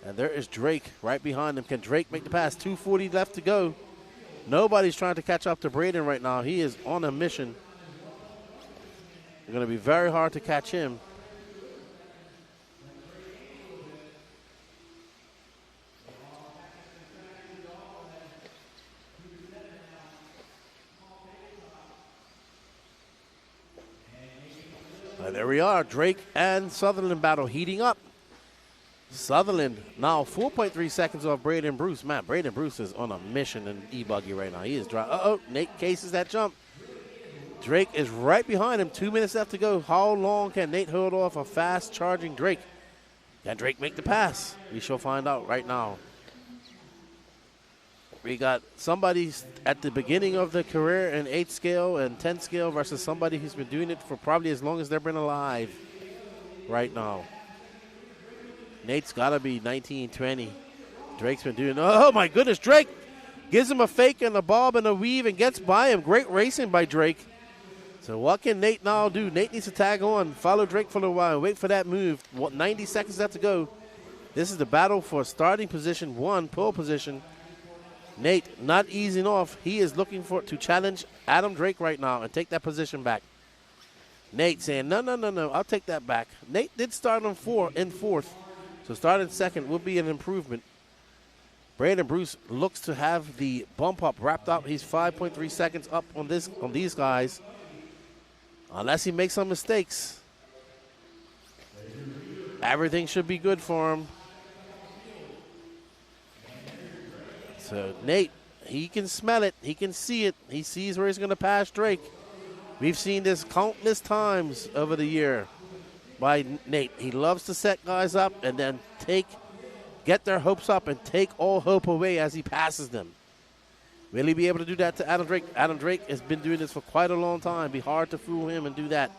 And there is Drake right behind him. Can Drake make the pass? 2:40 left to go. Nobody's trying to catch up to Braden right now. He is on a mission. It's going to be very hard to catch him. And there we are. Drake and Sutherland battle heating up. Sutherland now 4.3 seconds off Braden Bruce. Man, Braden Bruce is on a mission in E-Buggy right now. He is dry. Uh-oh, Nate cases that jump. Drake is right behind him. 2 minutes left to go. How long can Nate hold off a fast-charging Drake? Can Drake make the pass? We shall find out right now. We got somebody at the beginning of the career in 8 scale and 10 scale versus somebody who's been doing it for probably as long as they've been alive right now. Nate's got to be 19, 20. Drake's been doing, oh my goodness, Drake gives him a fake and a bob and a weave and gets by him. Great racing by Drake. So what can Nate now do? Nate needs to tag on, follow Drake for a while, wait for that move. 90 seconds left to go. This is the battle for starting position 1, pole position. Nate not easing off. He is looking to challenge Adam Drake right now and take that position back. Nate saying, no, I'll take that back. Nate did start on 4th. So starting second will be an improvement. Braden Bruce looks to have the bump up wrapped up. He's 5.3 seconds up on these guys. Unless he makes some mistakes. Everything should be good for him. So Nate, he can smell it. He can see it. He sees where he's going to pass Drake. We've seen this countless times over the year by Nate. He loves to set guys up and then get their hopes up and take all hope away as he passes them. Will he be able to do that to Adam Drake? Adam Drake has been doing this for quite a long time. It'd be hard to fool him and do that.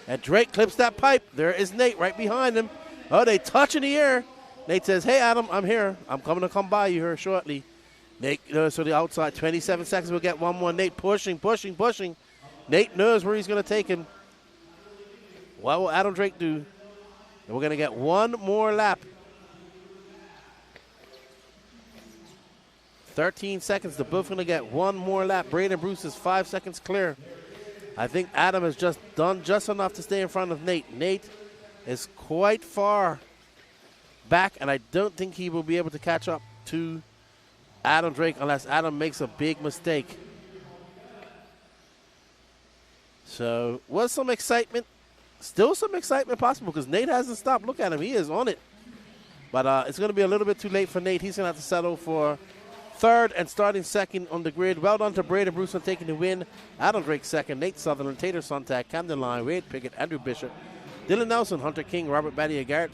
And Drake clips that pipe. There is Nate right behind him. Oh, they touch in the air. Nate says, hey, Adam, I'm here. I'm coming to come by you here shortly. Nate goes to the outside. 27 seconds. We'll get one more. Nate pushing. Nate knows where he's going to take him. What will Adam Drake do? And we're going to get one more lap. 13 seconds. They're both going to get one more lap. Braden Bruce is 5 seconds clear. I think Adam has just done just enough to stay in front of Nate. Nate is quite far back, and I don't think he will be able to catch up to Adam Drake unless Adam makes a big mistake. So, was some excitement. Still some excitement possible because Nate hasn't stopped. Look at him. He is on it. But it's going to be a little bit too late for Nate. He's going to have to settle for third and starting second on the grid. Well done to Braden Bruce on taking the win. Adam Drake second. Nate Sutherland, Tater Sontag, Camden Lyon, Wade Pickett, Andrew Bishop, Dylan Nelson, Hunter King, Robert Battier, Gary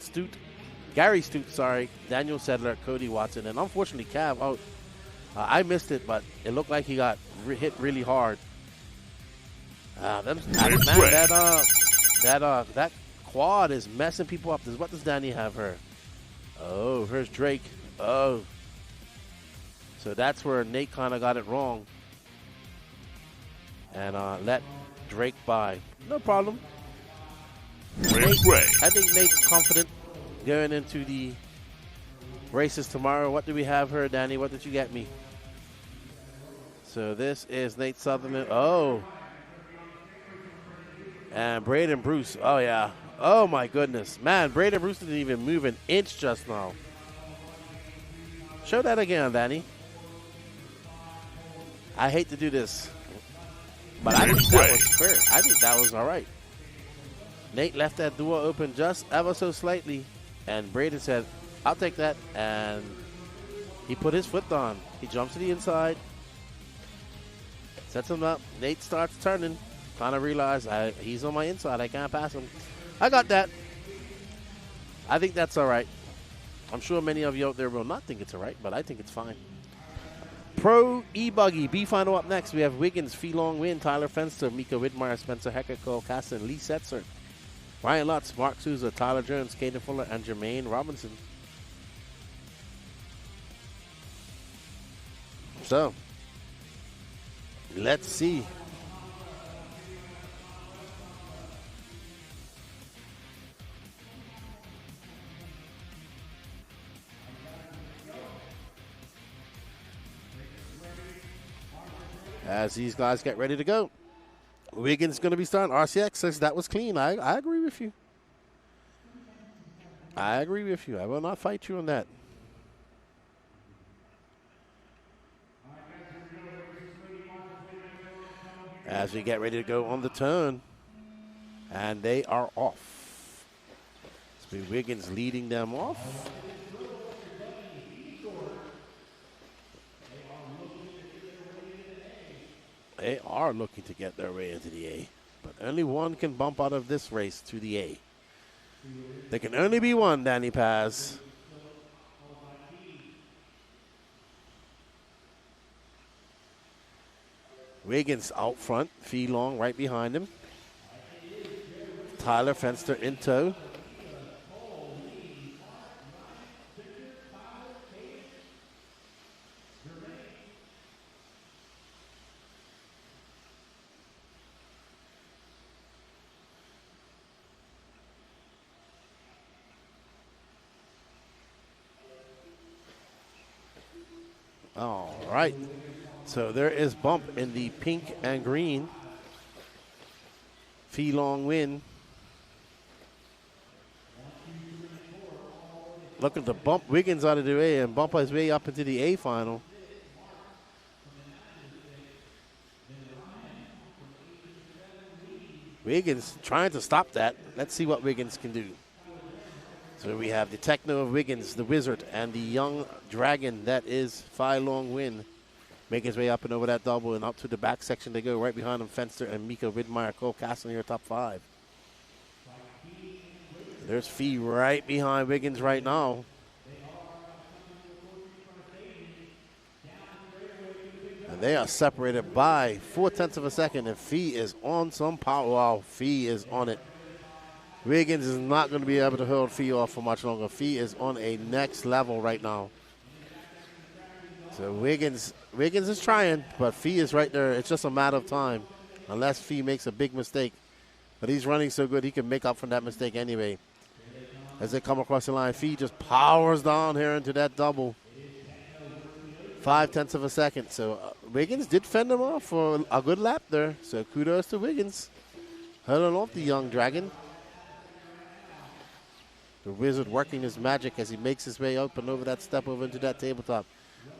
Stute, Daniel Sedler, Cody Watson, and unfortunately Cav out. I missed it, but it looked like he got hit really hard. That quad is messing people up. What does Danny have her? Oh, here's Drake. Oh. So that's where Nate kind of got it wrong. And let Drake by. No problem. I think Nate's confident going into the races tomorrow. What do we have here, Danny? What did you get me? So this is Nate Sutherland. Oh. And Braden Bruce. Oh, yeah. Oh, my goodness. Man, Braden Bruce didn't even move an inch just now. Show that again, Danny. I hate to do this, but I think that was fair. I think that was all right. Nate left that door open just ever so slightly, and Braden said, I'll take that, and he put his foot on. He jumps to the inside, sets him up. Nate starts turning, kind of realized he's on my inside. I can't pass him. I got that. I think that's all right. I'm sure many of you out there will not think it's all right, but I think it's fine. Pro E-Buggy, B final up next. We have Wiggins, Fee Long Win, Tyler Fenster, Mika Widmeyer, Spencer Hecker, Cole Casson, Lee Setzer, Ryan Lutz, Mark Souza, Tyler Jones, Caden Fuller, and Jermaine Robinson. So, let's see. As these guys get ready to go. Wiggins going to be starting. RCX says that was clean. I agree with you. I will not fight you on that. As we get ready to go on the turn. And they are off. It's been Wiggins leading them off. They are looking to get their way into the A, but only one can bump out of this race to the A. There can only be one, Danny Paz. Wiggins out front, Fee Long right behind him. Tyler Fenster in tow. All right, so there is bump in the pink and green. Fee Long Win. Looking to bump Wiggins out of the A and bump his way up into the A final. Wiggins trying to stop that. Let's see what Wiggins can do. So we have the Techno of Wiggins, the Wizard, and the young Dragon that is Fee Long Win. Making his way up and over that double and up to the back section they go. Right behind him, Fenster and Mika Widmeyer. Cole Castle in your top five. There's Fee right behind Wiggins right now. And they are separated by 0.4 of a second, and Fee is on some power. Wow, Fee is on it. Wiggins is not going to be able to hold Fee off for much longer. Fee is on a next level right now. So Wiggins is trying, but Fee is right there. It's just a matter of time, unless Fee makes a big mistake. But he's running so good, he can make up for that mistake anyway. As they come across the line, Fee just powers down here into that double. 0.5 of a second. So Wiggins did fend him off for a good lap there. So kudos to Wiggins. Hurling off the young dragon. The Wizard working his magic as he makes his way up and over that step over into that tabletop.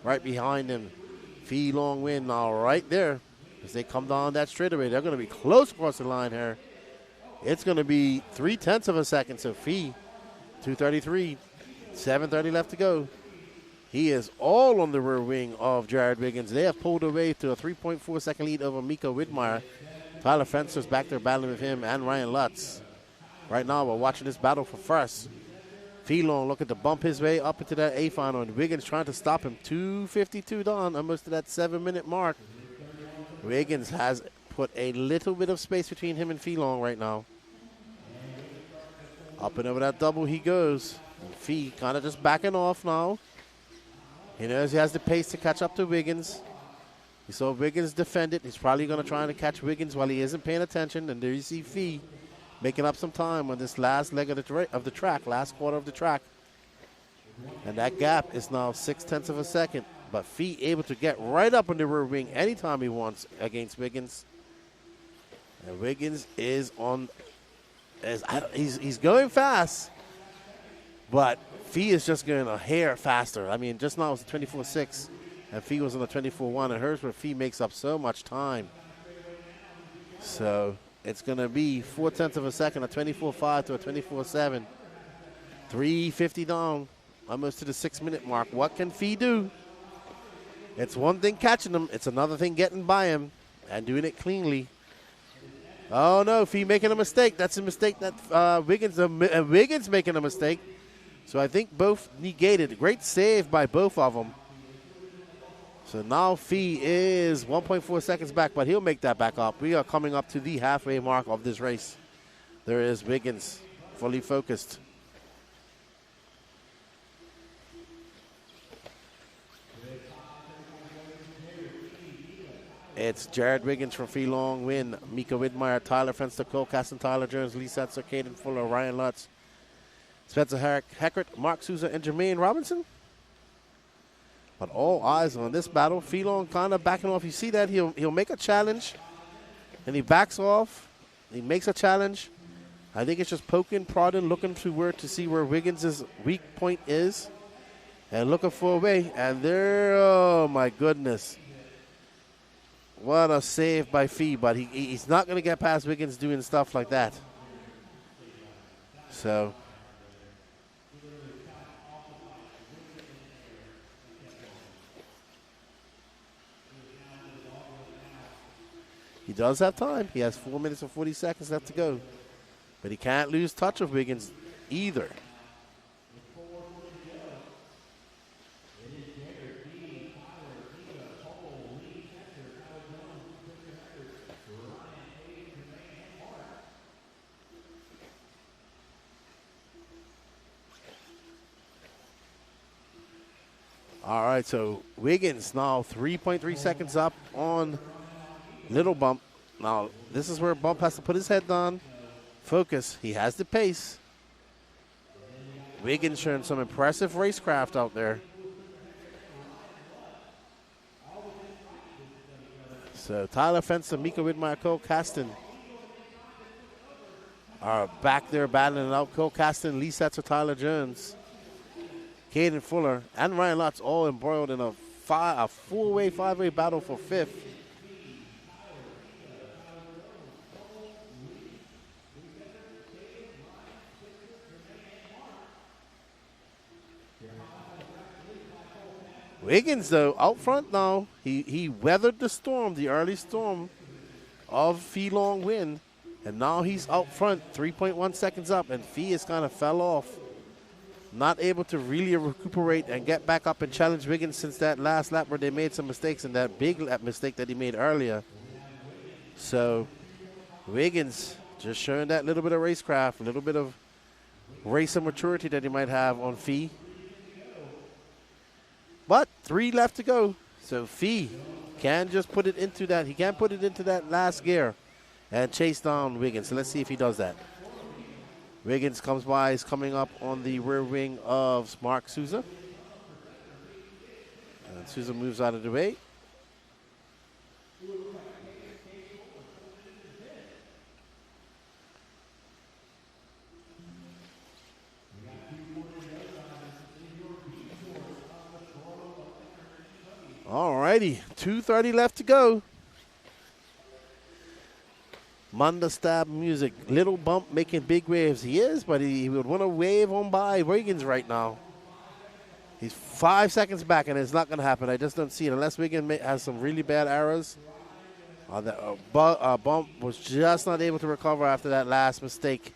Right behind him, Fee Long Win now right there. As they come down that straightaway, they're going to be close across the line here. It's going to be 0.3 of a second. So Fee, 2:33, 7:30 left to go. He is all on the rear wing of Jared Wiggins. They have pulled away to a 3.4 second lead over Miko Widmeyer. Tyler Fencer's back there battling with him and Ryan Lutz. Right now, we're watching this battle for first. Phelan looking to bump his way up into that A final, and Wiggins trying to stop him. 2:52 down, almost to that 7-minute mark. Wiggins has put a little bit of space between him and Phelan right now. Up and over that double he goes. And Fee kind of just backing off now. He knows he has the pace to catch up to Wiggins. He saw Wiggins defend it. He's probably going to try to catch Wiggins while he isn't paying attention. And there you see Fee making up some time on this last leg of the track, last quarter of the track. And that gap is now 0.6 of a second. But Fee able to get right up on the rear wing anytime he wants against Wiggins. And Wiggins is on, he's going fast. But Fee is just going a hair faster. I mean, just now it was a 24.6. And Fee was on a 24.1. And hers where Fee makes up so much time. So it's going to be 0.4 of a second, a 24.5 to a 24.7. 3:50 down, almost to the 6-minute mark. What can Fee do? It's one thing catching him. It's another thing getting by him and doing it cleanly. Oh, no, Fee making a mistake. That's a mistake that Wiggins making a mistake. So I think both negated. Great save by both of them. So now Fee is 1.4 seconds back, but he'll make that back up. We are coming up to the halfway mark of this race. There is Wiggins, fully focused. It's Jared Wiggins from Fee Long Win, Mika Widmeyer, Tyler Fenster, Cole Caston, Tyler Jones, Lee Setzer, Caden Fuller, Ryan Lutz, Spencer Heckert, Mark Souza, and Jermaine Robinson. But all eyes on this battle. Fee Long kind of backing off. You see that? He'll make a challenge, and he backs off. He makes a challenge. I think it's just poking, prodding, looking to see where Wiggins' weak point is, and looking for a way. And there, oh my goodness. What a save by Fee, but he's not going to get past Wiggins doing stuff like that. So he does have time. He has 4 minutes and 40 seconds left to go. But he can't lose touch of Wiggins either. All right, so Wiggins now 3.3 seconds up on Little Bump. Now, this is where Bump has to put his head down, focus. He has the pace. Wiggins showing some impressive racecraft out there. So Tyler Fenster, Mika Widmeyer, Cole Caston are back there battling it out. Cole Caston, Lee Setzer, Tyler Jones, Caden Fuller, and Ryan Lutz all embroiled in a 4-way, 5-way battle for fifth. Wiggins, though, out front now. He weathered the storm, the early storm of Fee Long Win, and now he's out front, 3.1 seconds up, and Fee has kind of fell off. Not able to really recuperate and get back up and challenge Wiggins since that last lap where they made some mistakes and that big lap mistake that he made earlier. So Wiggins just showing that little bit of racecraft, a little bit of racer maturity that he might have on Fee. But 3 left to go. So Fee can just put it into that. He can put it into that last gear and chase down Wiggins. So let's see if he does that. Wiggins comes by. He's coming up on the rear wing of Mark Souza. And Souza moves out of the way. Alrighty, 2:30 left to go. Munda stab music. Little bump making big waves. He is, but he would want to wave on by Wiggins right now. He's 5 seconds back, and it's not going to happen. I just don't see it unless Wiggins has some really bad errors. The bump was just not able to recover after that last mistake.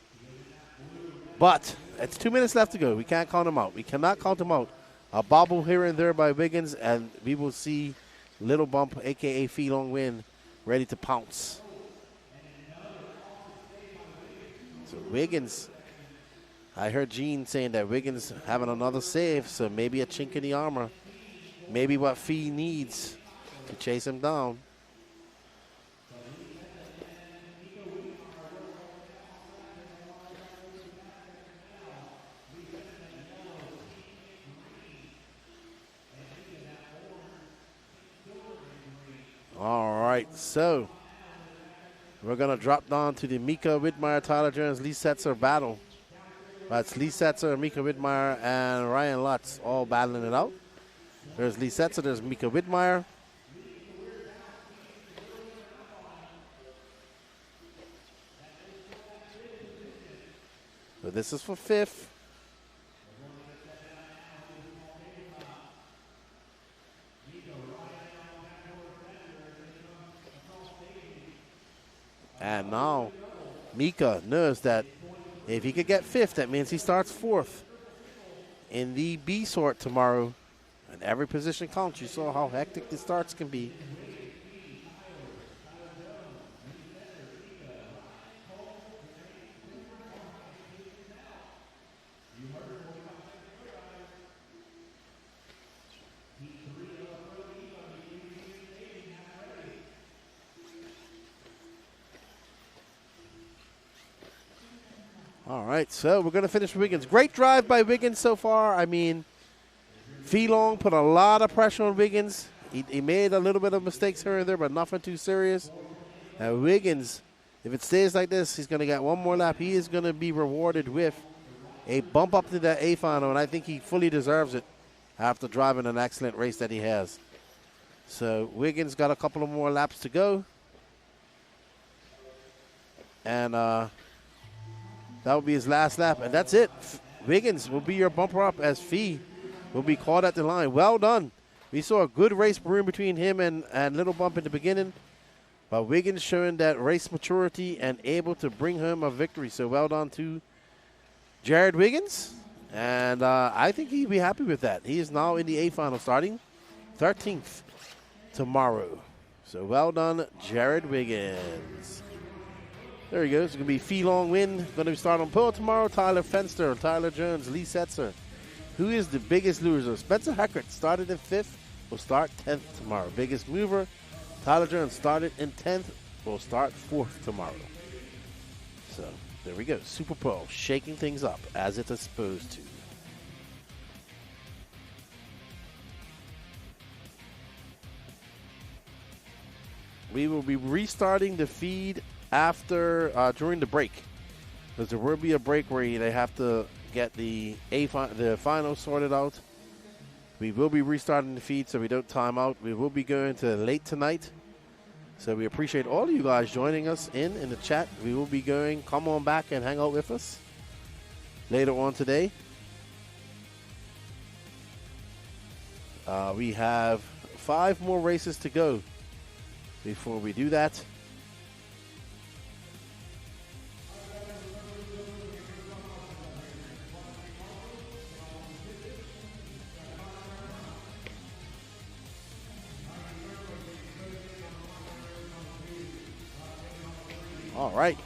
But it's 2 minutes left to go. We can't count him out. We cannot count him out. A bobble here and there by Wiggins, and we will see Little Bump, a.k.a. Fee Long Win, ready to pounce. So Wiggins, I heard Gene saying that Wiggins having another save, so maybe a chink in the armor. Maybe what Fee needs to chase him down. All right, so we're going to drop down to the Mika Widmeyer, Tyler Jones, Lee Setzer battle. That's Lee Setzer, Mika Widmeyer, and Ryan Lutz all battling it out. There's Lee Setzer, there's Mika Widmeyer. So this is for 5th. And now Mika knows that if he could get 5th, that means he starts 4th in the B sort tomorrow. And every position counts. You saw how hectic the starts can be. All right, so we're going to finish with Wiggins. Great drive by Wiggins so far. I mean, Fee Long put a lot of pressure on Wiggins. He made a little bit of mistakes here and there, but nothing too serious. And Wiggins, if it stays like this, he's going to get one more lap. He is going to be rewarded with a bump up to that A final, and I think he fully deserves it after driving an excellent race that he has. So Wiggins got a couple of more laps to go. And that will be his last lap, and that's it. Wiggins will be your bumper up as Fee will be caught at the line. Well done. We saw a good race brewing between him and Little Bump in the beginning, but Wiggins showing that race maturity and able to bring home a victory. So well done to Jared Wiggins, and I think he'll be happy with that. He is now in the A final starting 13th tomorrow. So well done, Jared Wiggins. There he goes. It's going to be Fee Long Win. Going to start on pole tomorrow. Tyler Fenster, Tyler Jones, Lee Setzer. Who is the biggest loser? Spencer Heckert started in 5th. Will start 10th tomorrow. Biggest mover, Tyler Jones started in 10th. Will start 4th tomorrow. So there we go. SuperPole shaking things up as it is supposed to. We will be restarting the feed after during the break, because there will be a break where they have to get the final sorted out. We will be restarting the feed so we don't time out. We will be going to late tonight, so we appreciate all of you guys joining us in the chat. We will be going. Come on back and hang out with us later on today. We have 5 more races to go before we do that. All right,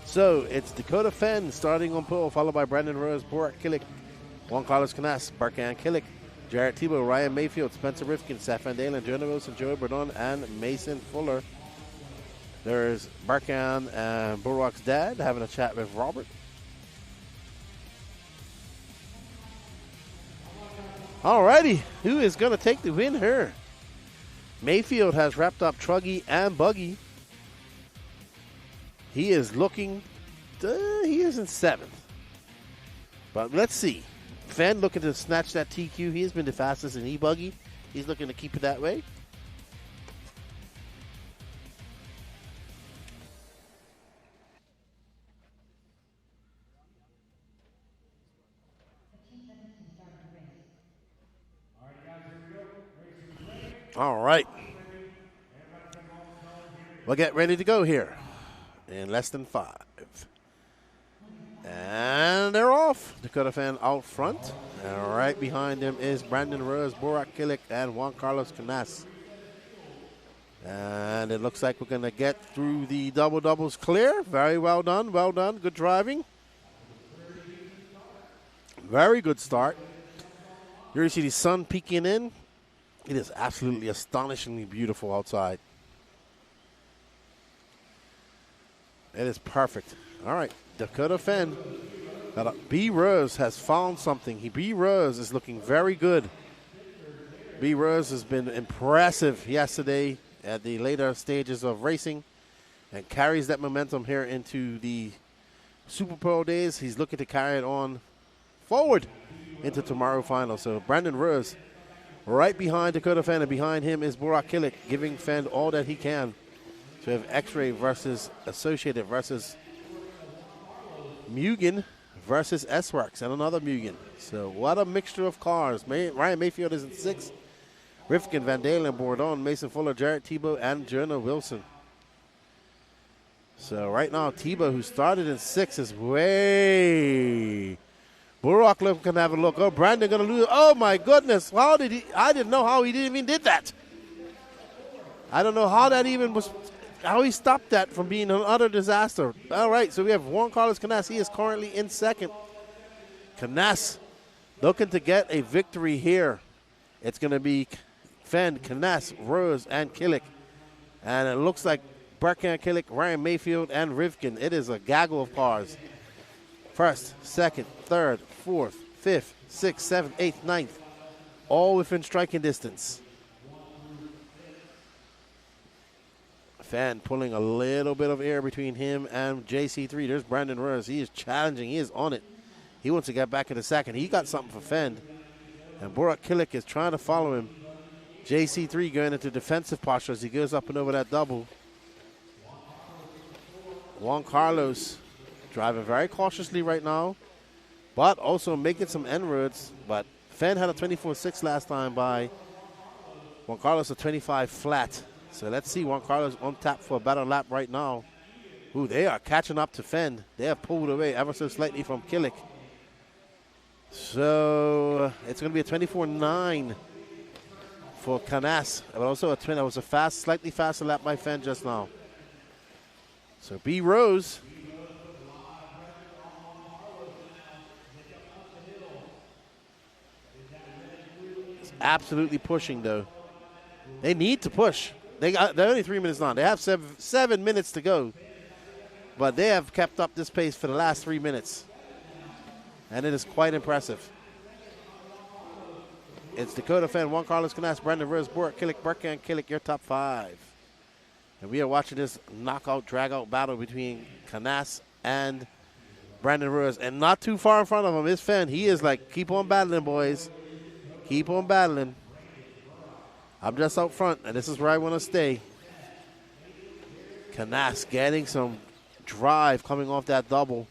so it's Dakota Fenn starting on pole, followed by Brandon Rose, Borat Killick, Juan Carlos Canas, Barkan Killick, Jarrett Tebow, Ryan Mayfield, Spencer Rifkin, Seth Van Dalen, Jonah Wilson, Joey Burdon, and Mason Fuller. There's Barkan and Burrock's dad having a chat with Robert. Alrighty, who is going to take the win here? Mayfield has wrapped up Truggy and Buggy. He is looking, he is in 7th. But let's see. Fenn looking to snatch that TQ. He has been the fastest in E-Buggy. He's looking to keep it that way. All right. We'll get ready to go here in less than 5. And they're off. Dakota Fan out front. And right behind them is Brandon Rose, Borak Killick, and Juan Carlos Canas. And it looks like we're going to get through the double-doubles clear. Very well done. Well done. Good driving. Very good start. Here you see the sun peeking in. It is absolutely astonishingly beautiful outside. It is perfect. All right, Dakota Fenn. B. Rose has found something. B. Rose is looking very good. B. Rose has been impressive yesterday at the later stages of racing and carries that momentum here into the SuperPole days. He's looking to carry it on forward into tomorrow final. So Brandon Rose right behind Dakota Fenn, and behind him is Borak Killick, giving Fenn all that he can. So we have X-Ray versus Associated versus Mugen versus S-Works and another Mugen. So what a mixture of cars. Ryan Mayfield is in 6th. Rifkin, Van Dalen, Bourdon, Mason Fuller, Jarrett Tebow, and Jonah Wilson. So right now, Tebow, who started in 6th, is way... Borak can have a look. Oh, Brandon going to lose. Oh, my goodness. How did he? I didn't know how he even did that. I don't know how that even was, how he stopped that from being an utter disaster. All right, so we have Juan Carlos Canas. He is currently in 2nd. Canas looking to get a victory here. It's going to be Fenn, Canas, Rose, and Killick. And it looks like Burkan Killick, Ryan Mayfield, and Rivkin. It is a gaggle of cars. 1st, 2nd, 3rd, 4th, 5th, 6th, 7th, 8th, 9th, all within striking distance. Fan pulling a little bit of air between him and JC3. There's Brandon Rose. He is challenging. He is on it. He wants to get back into 2nd. He got something for Fenn. And Borak Killick is trying to follow him. JC3 going into defensive posture as he goes up and over that double. Juan Carlos driving very cautiously right now, but also making some inroads. But Fenn had a 24.6 last time by Juan Carlos, a 25 flat. So let's see Juan Carlos on tap for a better lap right now. Ooh, they are catching up to Fenn. They have pulled away ever so slightly from Killick. So it's going to be a 24.9 for Canas, but also a twin. That was a slightly faster lap by Fenn just now. So B. Rose absolutely pushing, though. They need to push. They're only 3 minutes on. They have 7 minutes to go, but they have kept up this pace for the last 3 minutes, and it is quite impressive. It's Dakota Fenn, Juan Carlos Canas, Brandon Rose, Borak Killick, Burkan Killick, your top 5. And we are watching this knockout, drag-out battle between Canas and Brandon Rose, and not too far in front of him is Fenn. He is like, keep on battling, boys. Keep on battling. I'm just out front, and this is where I want to stay. Canas getting some drive coming off that double.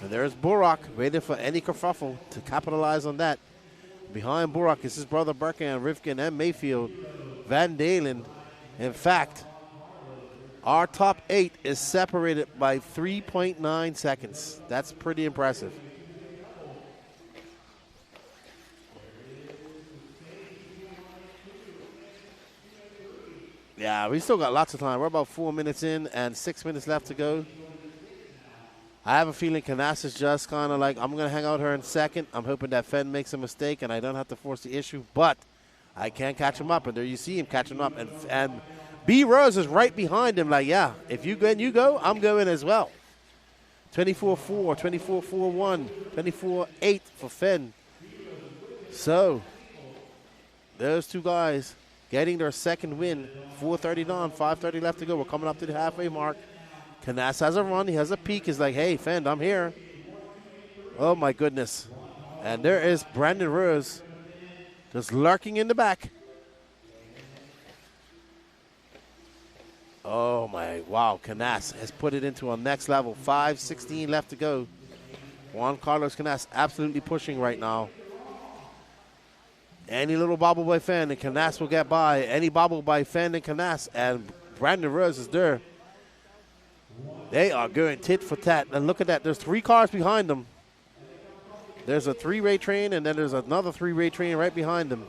And there's Borak waiting for any kerfuffle to capitalize on that. Behind Borak is his brother Burkan, Rifkin, and Mayfield. Van Dalen. In fact, our top 8 is separated by 3.9 seconds. That's pretty impressive. Yeah, we still got lots of time. We're about 4 minutes in and 6 minutes left to go. I have a feeling Canas is just kind of like, I'm going to hang out here in second. I'm hoping that Fenn makes a mistake and I don't have to force the issue, but I can't catch him up. And there you see him catching up. And B. Rose is right behind him like, yeah, if you go and you go, I'm going as well. 24-4, 24-4-1, 24-8 for Fenn. So, those two guys getting their second win. 4:30 down, 5:30 left to go. We're coming up to the halfway mark. Canas has a run. He has a peek. He's like, hey, Fenn, I'm here. Oh, my goodness. And there is Brandon Rose just lurking in the back. Oh, my, wow. Canas has put it into a next level. 5:16 left to go. Juan Carlos Canas absolutely pushing right now. Any little bobble by Fenn and Canas will get by. Any bobble by Fenn and Canas, and Brandon Rose is there. They are going tit for tat. And look at that. There's 3 cars behind them. There's a 3-way train, and then there's another 3-way train right behind them.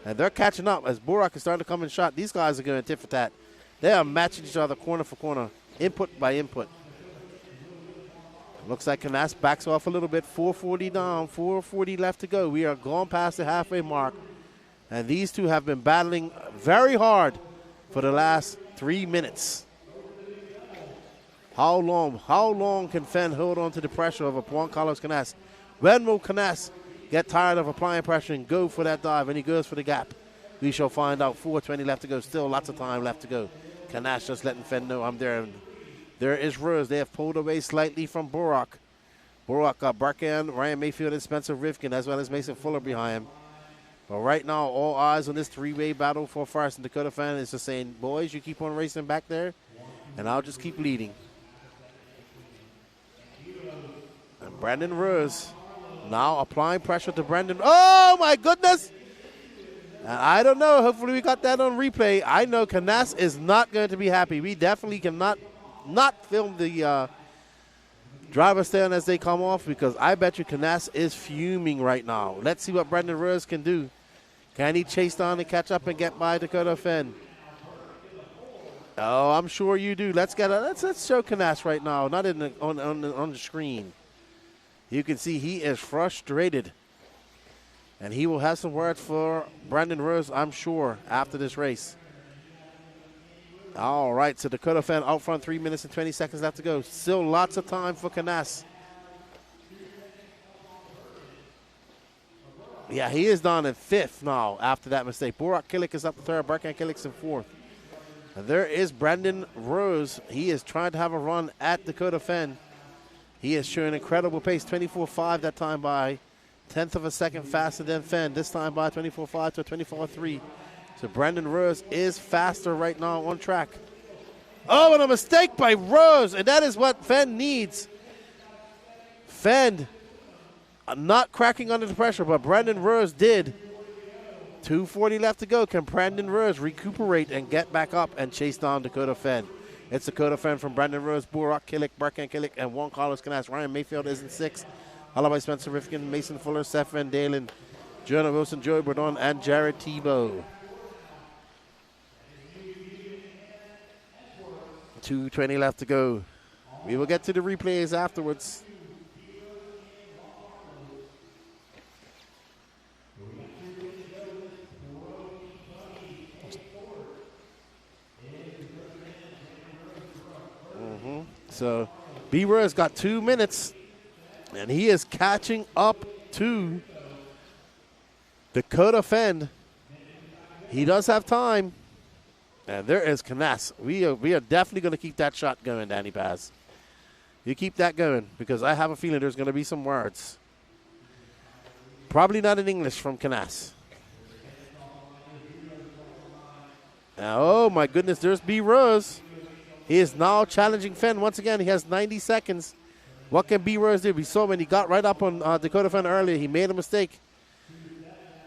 And they're catching up as Burak is starting to come in shot. These guys are going tit for tat. They are matching each other corner for corner, input by input. Looks like Canas backs off a little bit. 4:40 down, 4:40 left to go. We are going past the halfway mark. And these two have been battling very hard for the last 3 minutes. How long can Fenn hold on to the pressure of a Juan Carlos Canas? When will Canas get tired of applying pressure and go for that dive? And he goes for the gap. We shall find out. 4:20 left to go. Still lots of time left to go. Canas just letting Fenn know I'm there. There is Rose. They have pulled away slightly from Burak. Burak got Barkan, Ryan Mayfield, and Spencer Rivkin, as well as Mason Fuller behind him. But right now, all eyes on this 3-way battle for first. And Dakota Fan is just saying, boys, you keep on racing back there, and I'll just keep leading. And Brandon Rose now applying pressure to Brandon. Oh, my goodness! I don't know. Hopefully we got that on replay. I know Canas is not going to be happy. We definitely cannot not film the driver stand as they come off, because I bet you Canas is fuming right now. Let's see what Brandon Rose can do. Can he chase down and catch up and get by Dakota Fenn? Oh, I'm sure you do. Let's show Canas right now, not in the, on the screen. You can see he is frustrated. And he will have some words for Brandon Rose, I'm sure, after this race. All right, so Dakota Fenn out front, 3 minutes and 20 seconds left to go. Still lots of time for Canas. Yeah, he is down in 5th now after that mistake. Burak Kilik is up to 3rd, Barkan Kilik's in 4th. And there is Brandon Rose. He is trying to have a run at Dakota Fenn. He is showing incredible pace, 24.5 that time by. 1/10 of a second faster than Fenn. This time by 24.5 to 24.3. So Brandon Rose is faster right now on track. Oh, and a mistake by Rose, and that is what Fenn needs. Fenn not cracking under the pressure, but Brandon Rose did. 2:40 left to go. Can Brandon Rose recuperate and get back up and chase down Dakota Fenn? It's Dakota Fenn from Brandon Rose, Burak Kilik, Barkan Kilik, and Juan Carlos Canas. Ryan Mayfield is in 6th. Followed by Spencer Rifkin, Mason Fuller, Seth Van Dalen, Jonah Wilson, Joey Bourdon, and Jared Tebow. 2:20 left to go. We will get to the replays afterwards. So B-Rose got 2 minutes, and he is catching up to Dakota Fenn. He does have time. And there is Canas. We are definitely going to keep that shot going, Danny Paz. You keep that going, because I have a feeling there's going to be some words. Probably not in English from Canas. Oh, my goodness, there's B. Rose. He is now challenging Fenn. Once again, he has 90 seconds. What can B. Rose do? We saw when he got right up on Dakota Fenn earlier. He made a mistake.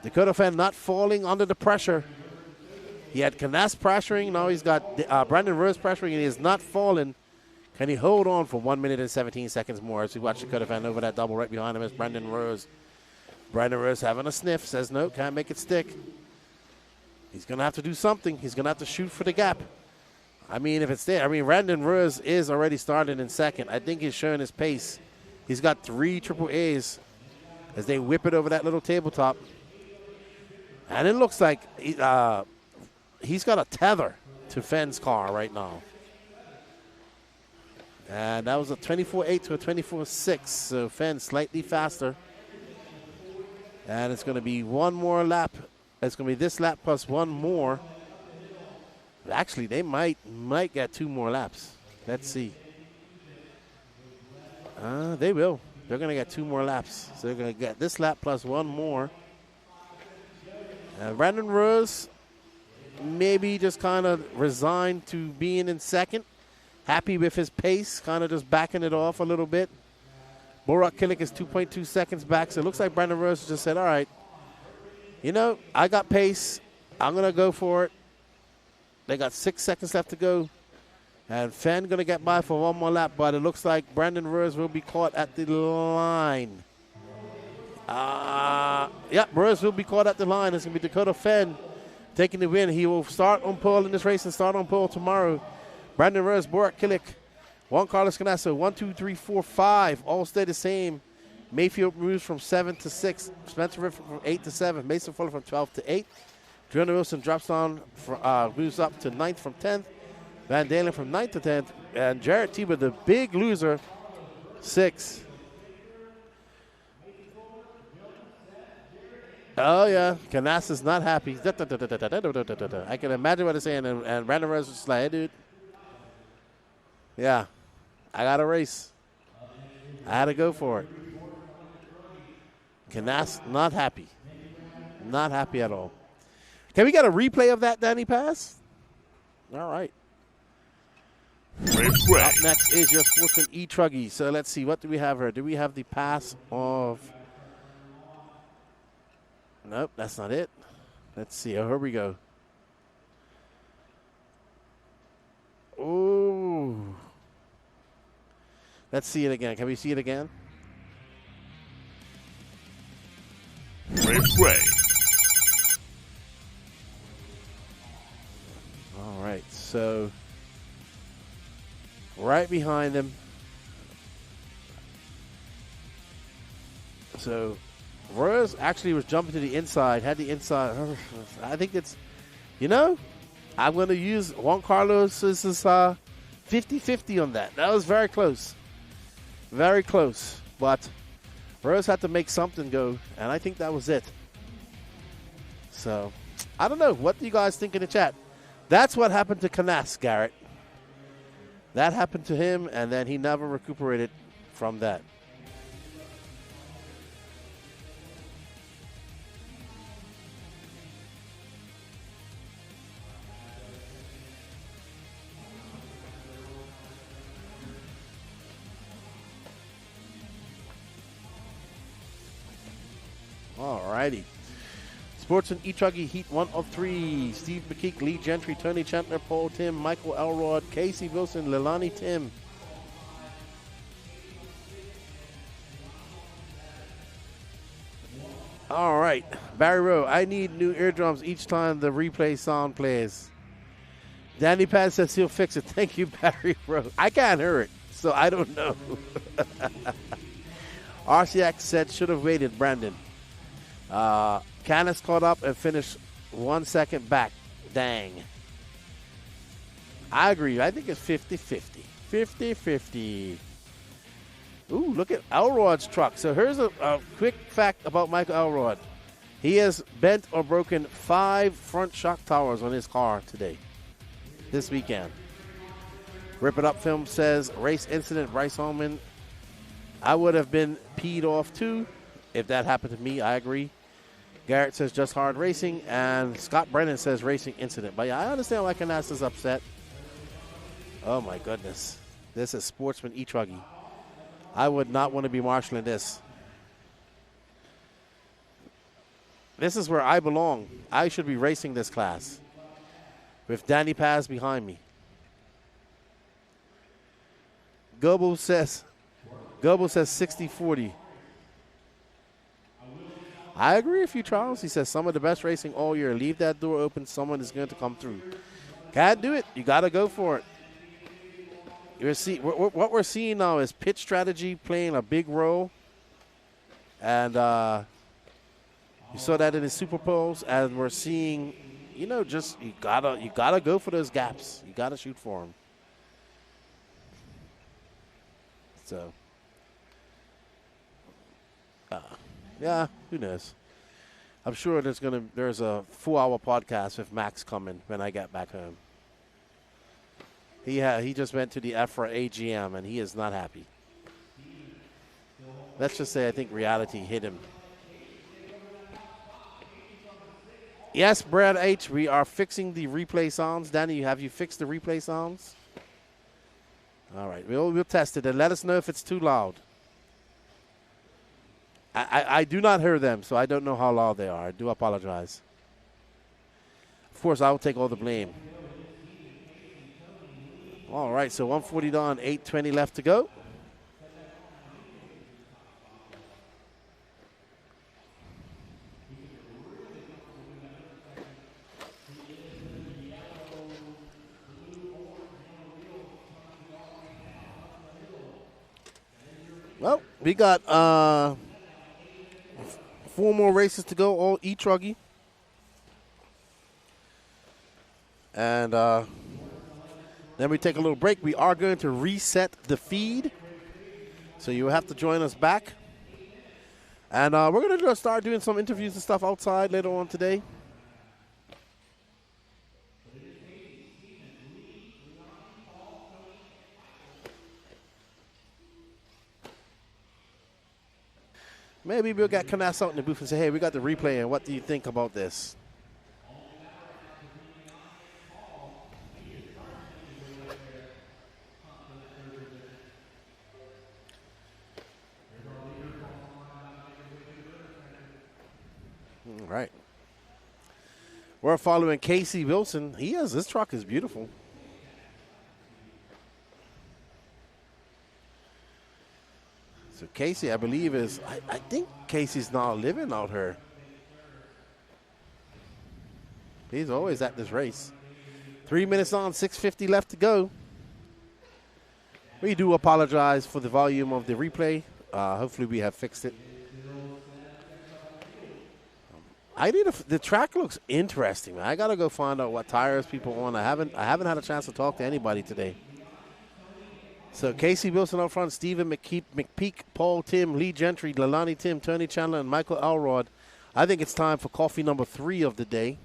Dakota Fenn not falling under the pressure. He had Canas pressuring. Now he's got Brandon Rose pressuring, and he is not falling. Can he hold on for 1 minute and 17 seconds more as we watch Dakota Fenn over that double right behind him is Brandon Rose. Brandon Rose having a sniff. Says no, can't make it stick. He's going to have to do something. He's going to have to shoot for the gap. I mean, if it's there. I mean, Brandon Ruiz is already starting in second. I think he's showing his pace. He's got 3 triple A's as they whip it over that little tabletop. And it looks like he's got a tether to Fenn's car right now. And that was a 24.8 to a 24.6. So Fenn slightly faster. And it's going to be one more lap. It's going to be this lap plus one more. Actually, they might get 2 more laps. Let's see. They will. They're going to get 2 more laps. So they're going to get this lap plus one more. Brandon Rose maybe just kind of resigned to being in second. Happy with his pace, kind of just backing it off a little bit. Borak Killick is 2.2 seconds back. So it looks like Brandon Rose just said, all right, you know, I got pace. I'm going to go for it. They got 6 seconds left to go. And Fenn going to get by for one more lap, but it looks like Brandon Rose will be caught at the line. Rose will be caught at the line. It's going to be Dakota Fenn taking the win. He will start on pole in this race and start on pole tomorrow. Brandon Rose, Borak Killick, Juan Carlos Canasso, 1, 2, 3, 4, 5, all stay the same. Mayfield moves from 7 to 6. Spencer Riff from 8 to 7. Mason Fuller from 12 to 8. Jordan Wilson drops down, moves up to 9th from 10th. Van Dalen from 9th to 10th. And Jarrett Tiber, the big loser, 6th. Oh, yeah. Canassa's not happy. I can imagine what they're saying. And Brandon Rose was just like, hey, dude. Yeah. I got a race. I had to go for it. Canas, not happy. Not happy at all. Can we get a replay of that, Danny Pass? All right. Up next is your Sportsman E-Truggy. So let's see. What do we have here? Do we have the pass of... Nope, that's not it. Let's see. Oh, here we go. Ooh. Let's see it again. Can we see it again? All right. So, right behind him. So, Rose actually was jumping to the inside, had the inside. I think it's, you know, I'm going to use Juan Carlos's 50-50 on that. That was very close. Very close. But Rose had to make something go, and I think that was it. So, I don't know. What do you guys think in the chat? That's what happened to Canas, Garrett. That happened to him, and then he never recuperated from that. Alrighty. Sportsman E-Truggy Heat 1 of 3. Steve McKeek, Lee Gentry, Tony Chandler, Paul Tim, Michael Elrod, Casey Wilson, Leilani Tim. All right. Barry Rowe, I need new eardrums each time the replay sound plays. Danny Pad says he'll fix it. Thank you, Barry Rowe. I can't hear it, so I don't know. RCX said should have waited, Brandon. Canis caught up and finished 1 second back. Dang. I agree. I think it's 50-50. 50-50. Ooh, look at Elrod's truck. So here's a quick fact about Michael Elrod. He has bent or broken 5 front shock towers on his car today. This weekend. Rip It Up Film says, race incident, Bryce Holman. I would have been peed off too if that happened to me. I agree. Garrett says just hard racing, and Scott Brennan says racing incident. But yeah, I understand why Canas is upset. Oh my goodness. This is Sportsman E-Truggy. I would not want to be marshalling this. This is where I belong. I should be racing this class with Danny Paz behind me. Gobo says 60-40. I agree with you, Charles. He says some of the best racing all year. Leave that door open. Someone is going to come through. Can't do it. You got to go for it. What we're seeing now is pitch strategy playing a big role. And you saw that in the SuperPoles, and we're seeing, just you gotta go for those gaps. You gotta shoot for them. So, yeah, who knows? I'm sure there's a 4-hour podcast with Max coming when I get back home. He just went to the EFRA AGM and he is not happy. Let's just say I think reality hit him. Yes, Brad H., we are fixing the replay sounds. Danny, have you fixed the replay sounds? All right, we'll test it and let us know if it's too loud. I do not hear them, so I don't know how loud they are. I do apologize. Of course, I will take all the blame. All right, so 140 down, 8:20 left to go. Well, we got 4 more races to go, all e-truggy. And then we take a little break. We are going to reset the feed, so you have to join us back. And we're going to start doing some interviews and stuff outside later on today. Maybe we'll get Kness out in the booth and say, hey, we got the replay, and what do you think about this? All right. We're following Casey Wilson. His truck is beautiful. So Casey, I believe, I think Casey's now living out here. He's always at this race. 3 minutes on, 6:50 left to go. We do apologize for the volume of the replay. Hopefully we have fixed it. The track looks interesting, man. I gotta go find out what tires people are on. I haven't had a chance to talk to anybody today. So Casey Wilson up front, Stephen McPeak, Paul Tim, Lee Gentry, Lalani Tim, Tony Chandler, and Michael Elrod. I think it's time for coffee number 3 of the day.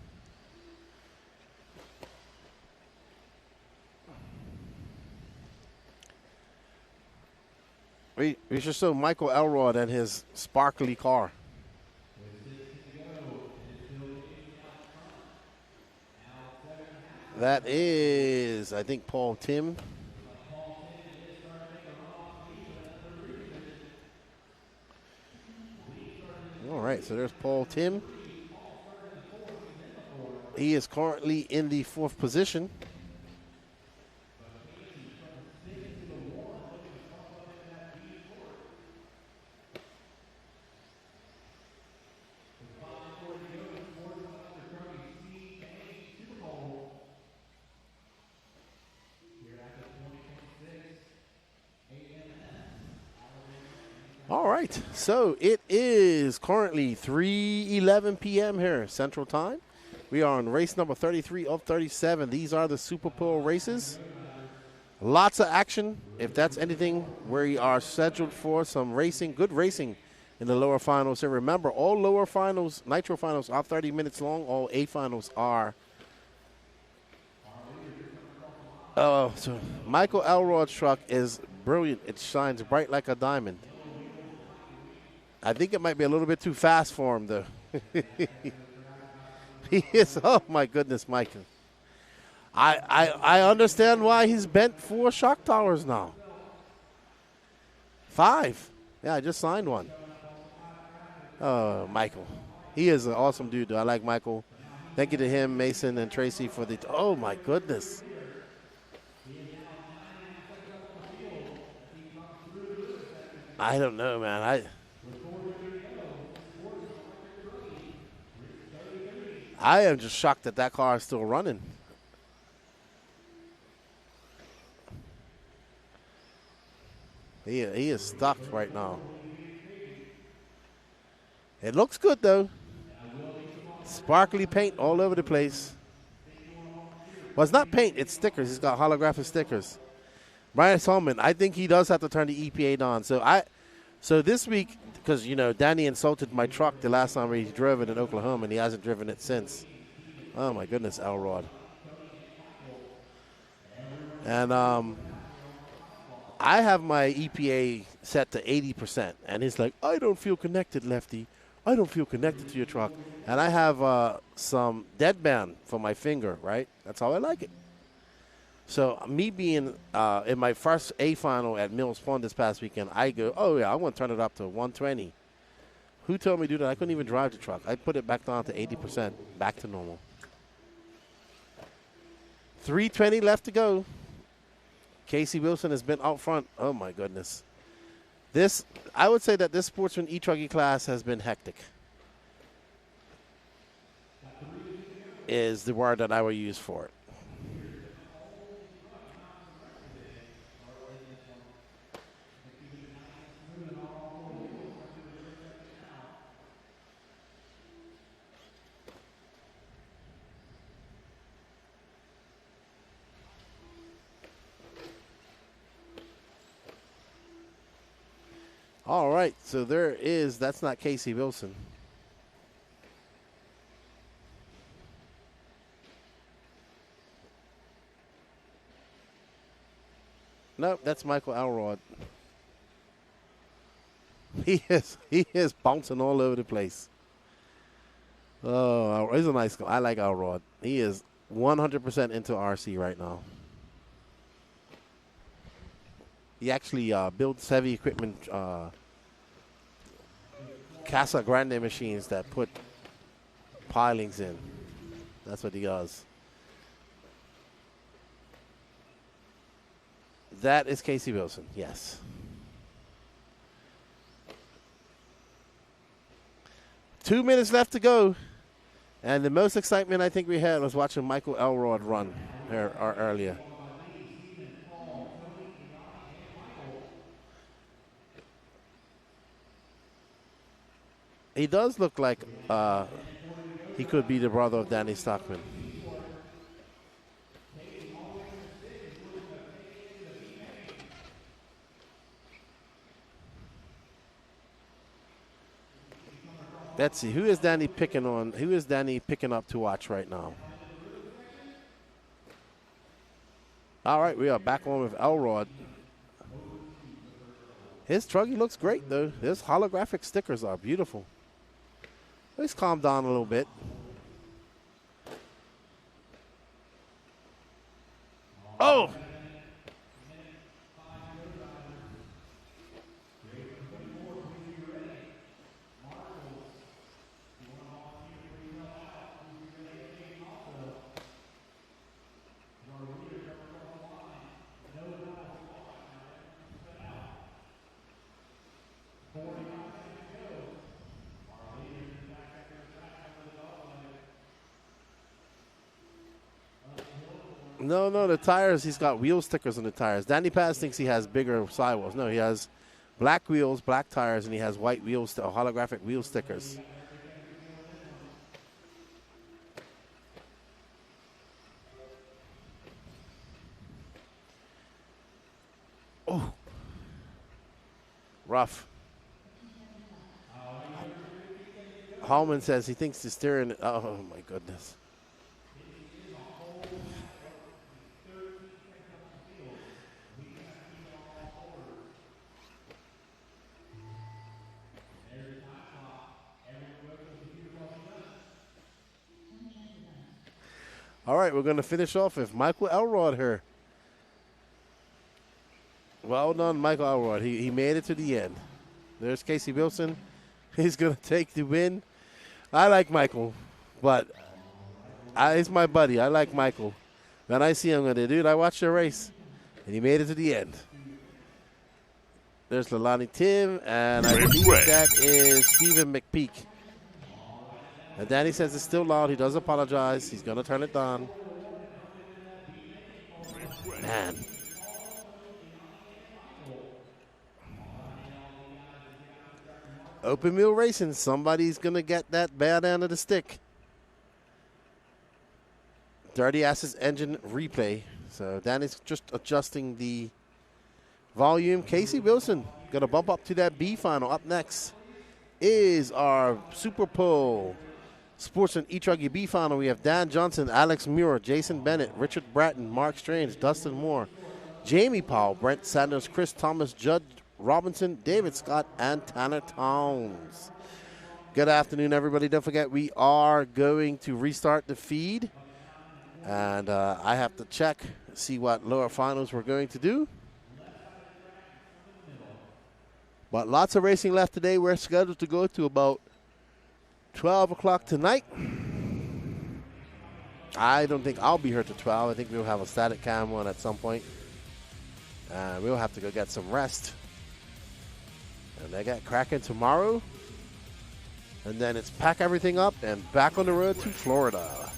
We should show Michael Elrod and his sparkly car. That is, I think, Paul Tim. All right, so there's Paul Tim. He is currently in the 4th position. All right, so it is currently 3:11 p.m. here, Central Time. We are on race number 33 of 37. These are the SuperPole races. Lots of action. If that's anything, we are scheduled for some racing, good racing in the lower finals. So remember, all lower finals, Nitro finals are 30 minutes long. All A finals are. So Michael Elrod's truck is brilliant. It shines bright like a diamond. I think it might be a little bit too fast for him, though. He is, oh my goodness, Michael. I understand why he's bent 4 shock towers now. 5. Yeah, I just signed one. Oh, Michael. He is an awesome dude, though. I like Michael. Thank you to him, Mason, and Tracy for the, oh my goodness. I don't know, man. I am just shocked that car is still running. He is stuck right now. It looks good, though. Sparkly paint all over the place. Well, it's not paint, it's stickers. He's got holographic stickers. Brian Cullman, I think he does have to turn the EP8 on. So this week, because, you know, Danny insulted my truck the last time he drove it in Oklahoma, and he hasn't driven it since. Oh, my goodness, Elrod. And I have my EPA set to 80%, and he's like, I don't feel connected, Lefty. I don't feel connected to your truck. And I have some deadband for my finger, right? That's how I like it. So me being in my first A final at Mills Pond this past weekend, I go, oh, yeah, I want to turn it up to 120. Who told me to do that? I couldn't even drive the truck. I put it back down to 80%, back to normal. 3:20 left to go. Casey Wilson has been out front. Oh, my goodness. I would say that this Sportsman E-Truggy class has been hectic, is the word that I would use for it. All right, so that's not Casey Wilson. Nope, that's Michael Elrod. He is bouncing all over the place. Oh, he's a nice guy. I like Elrod. He is 100% into RC right now. He actually builds heavy equipment, Casa Grande machines that put pilings in. That's what he does. That is Casey Wilson, yes. Two minutes left to go. And the most excitement I think we had was watching Michael Elrod run earlier. He does look like he could be the brother of Danny Stockman. Betsy, who is Danny picking on? Who is Danny picking up to watch right now? All right, we are back on with Elrod. His truggy looks great, though. His holographic stickers are beautiful. Let's calm down a little bit. Oh! No, the tires, he's got wheel stickers on the tires. Danny Paz thinks he has bigger sidewalls. No, he has black wheels, black tires, and he has white wheels, holographic wheel stickers. Oh. Rough. Hallman says he thinks the steering, oh my goodness. All right, we're going to finish off with Michael Elrod here. Well done, Michael Elrod. He made it to the end. There's Casey Wilson. He's going to take the win. I like Michael, but he's my buddy. I like Michael. When I see him, I'm going to, dude, I watched your race. And he made it to the end. There's Lalani Tim, and I believe that is Stephen McPeak. And Danny says it's still loud. He does apologize. He's going to turn it down. Man. Open wheel racing. Somebody's going to get that bad end of the stick. Dirty Ass's engine replay. So Danny's just adjusting the volume. Casey Wilson going to bump up to that B final. Up next is our SuperPole Sportsman E-Truggy B final. We have Dan Johnson, Alex Muir, Jason Bennett, Richard Bratton, Mark Strange, Dustin Moore, Jamie Powell, Brent Sanders, Chris Thomas, Judd Robinson, David Scott, and Tanner Towns. Good afternoon, everybody. Don't forget, we are going to restart the feed. And I have to check, see what lower finals we're going to do. But lots of racing left today. We're scheduled to go to about 12 o'clock tonight. I don't think I'll be here till 12. I think we'll have a static cam on at some point. We'll have to go get some rest. And they get cracking tomorrow. And then it's pack everything up and back on the road to Florida.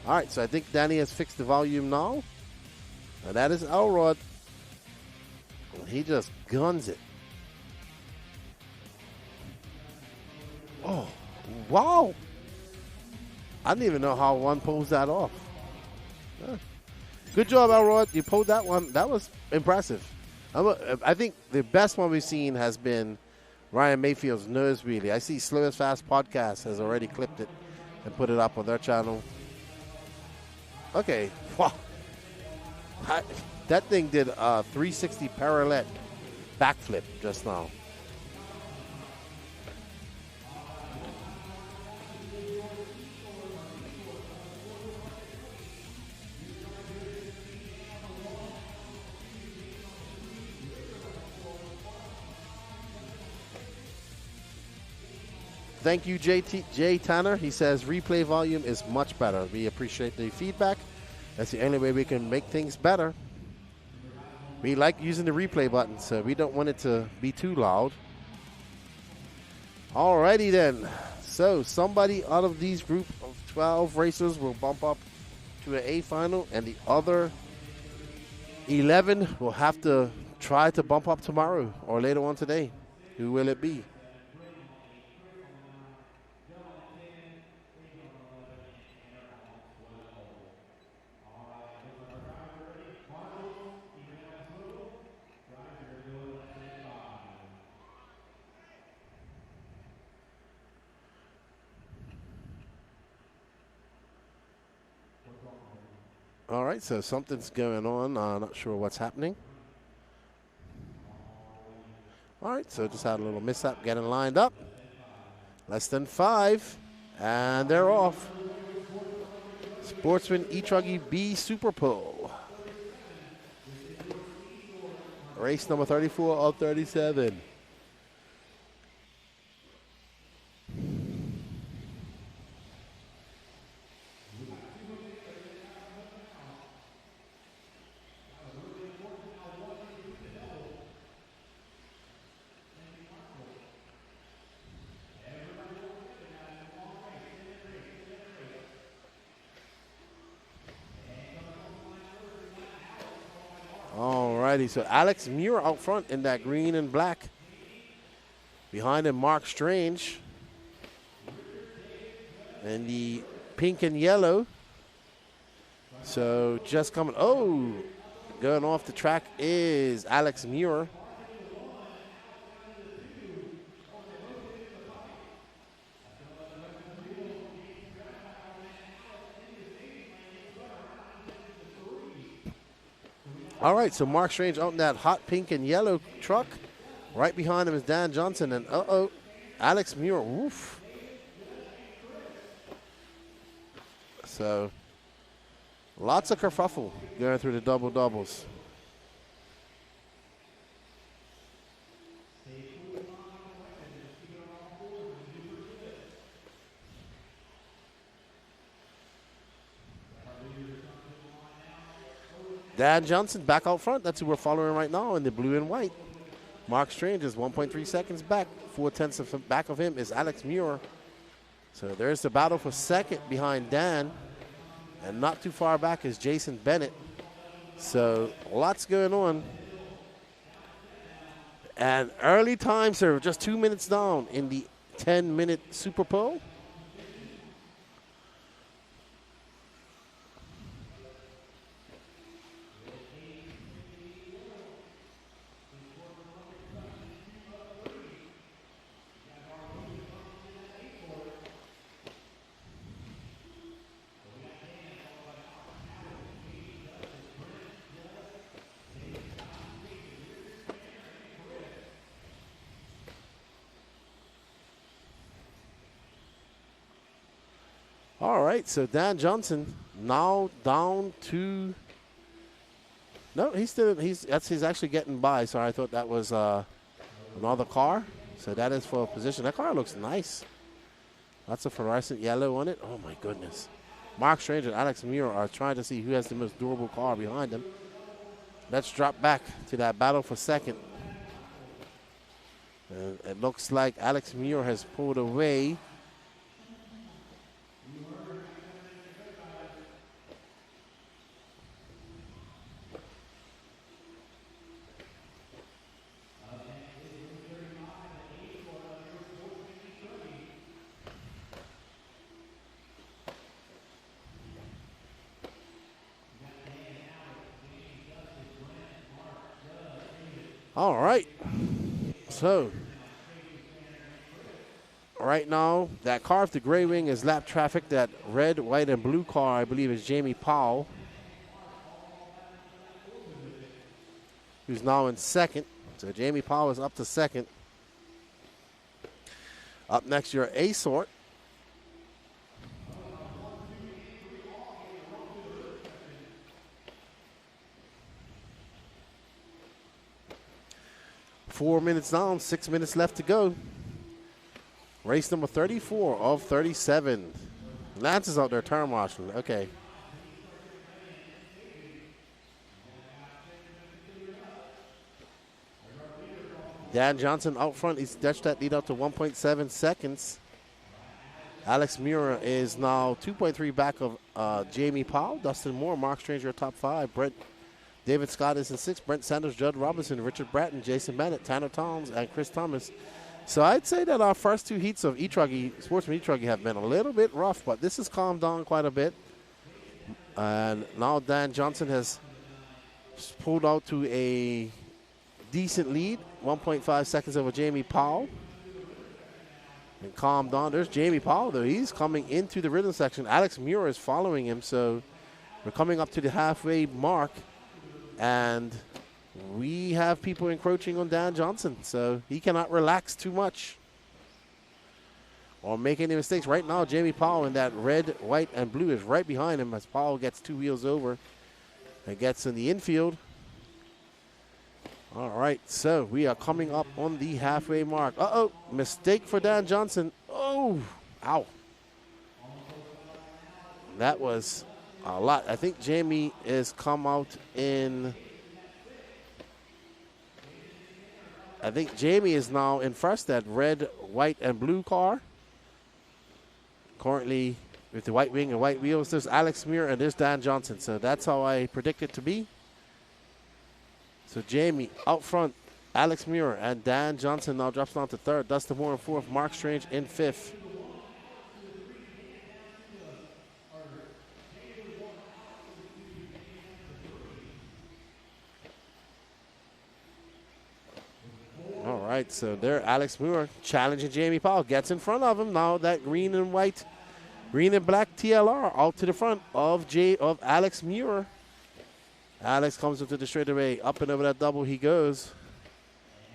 All right, so I think Danny has fixed the volume now. And that is Elrod. He just guns it. Oh, wow. I didn't even know how one pulls that off. Yeah. Good job, Elrod. You pulled that one. That was impressive. I think the best one we've seen has been Ryan Mayfield's nose wheelie. I see Slow as Fast Podcast has already clipped it and put it up on their channel. Okay, wow. That thing did a 360 parallel backflip just now. Thank you, Jay Tanner. He says replay volume is much better. We appreciate the feedback. That's the only way we can make things better. We like using the replay button, so we don't want it to be too loud. Alrighty then. So somebody out of these group of 12 racers will bump up to an A final, and the other 11 will have to try to bump up tomorrow or later on today. Who will it be? All right, so something's going on. Not sure what's happening. All right, so just had a little mishap getting lined up. Less than 5, and they're off. Sportsman E-Truggy B SuperPole. Race number 34 of 37. Alrighty, so Alex Muir out front in that green and black. Behind him, Mark Strange. And the pink and yellow. So just coming, going off the track is Alex Muir. All right, so Mark Strange out in that hot pink and yellow truck. Right behind him is Dan Johnson, and Alex Muir, woof. So, lots of kerfuffle going through the double-doubles. Dan Johnson back out front. That's who we're following right now in the blue and white. Mark Strange is 1.3 seconds back. 0.4 of back of him is Alex Muir. So there's the battle for second behind Dan. And not too far back is Jason Bennett. So lots going on. And early time serve, just 2 minutes down in the 10-minute SuperPole. All right, so Dan Johnson now down to. No, he's actually getting by. Sorry, I thought that was another car. So that is for position. That car looks nice. Lots of fluorescent yellow on it. Oh my goodness. Mark Strange and Alex Muir are trying to see who has the most durable car behind them. Let's drop back to that battle for second. And it looks like Alex Muir has pulled away. All right. So, right now, that car with the gray wing is lap traffic. That red, white, and blue car, I believe, is Jamie Powell, who's now in second. So, Jamie Powell is up to second. Up next, your A sort. Four minutes down, 6 minutes left to go. Race number 34 of 37. Lance is out there turn marshaling. Okay. Dan Johnson out front. He's stretched that lead out to 1.7 seconds. Alex Muir is now 2.3 back of Jamie Powell. Dustin Moore, Mark Stranger, top five. David Scott is in sixth. Brent Sanders, Judd Robinson, Richard Bratton, Jason Bennett, Tanner Towns, and Chris Thomas. So I'd say that our first two heats of Sportsman E-Truggy have been a little bit rough, but this has calmed down quite a bit. And now Dan Johnson has pulled out to a decent lead, 1.5 seconds over Jamie Powell. And calmed down. There's Jamie Powell, though. He's coming into the rhythm section. Alex Muir is following him, so we're coming up to the halfway mark. And we have people encroaching on Dan Johnson, so he cannot relax too much or make any mistakes. Right now, Jamie Powell in that red, white, and blue is right behind him as Powell gets two wheels over and gets in the infield. All right, so we are coming up on the halfway mark. Uh-oh, mistake for Dan Johnson. Oh, ow. That was a lot. I think Jamie is come out in. I think Jamie is now in first, that red, white, and blue car. Currently with the white wing and white wheels. There's Alex Muir and there's Dan Johnson. So that's how I predict it to be. So Jamie out front, Alex Muir, and Dan Johnson now drops down to third. Dustin Moore in fourth, Mark Strange in fifth. All right, so there, Alex Muir challenging Jamie Powell. Gets in front of him. Now that green and black TLR out to the front of Alex Muir. Alex comes into the straightaway. Up and over that double he goes.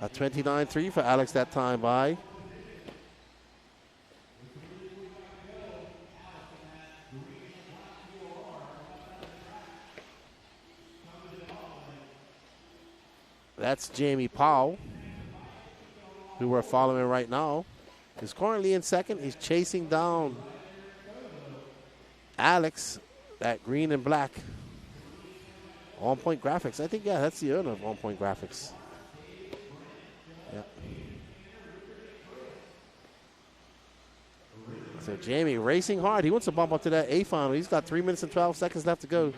A 29.3 for Alex that time by. That's Jamie Powell, who we're following right now. He's currently in second. He's chasing down Alex, that green and black. On Point Graphics. I think, yeah, that's the owner of On Point Graphics. Yeah. So Jamie racing hard. He wants to bump up to that A final. He's got 3 minutes and 12 seconds left to go.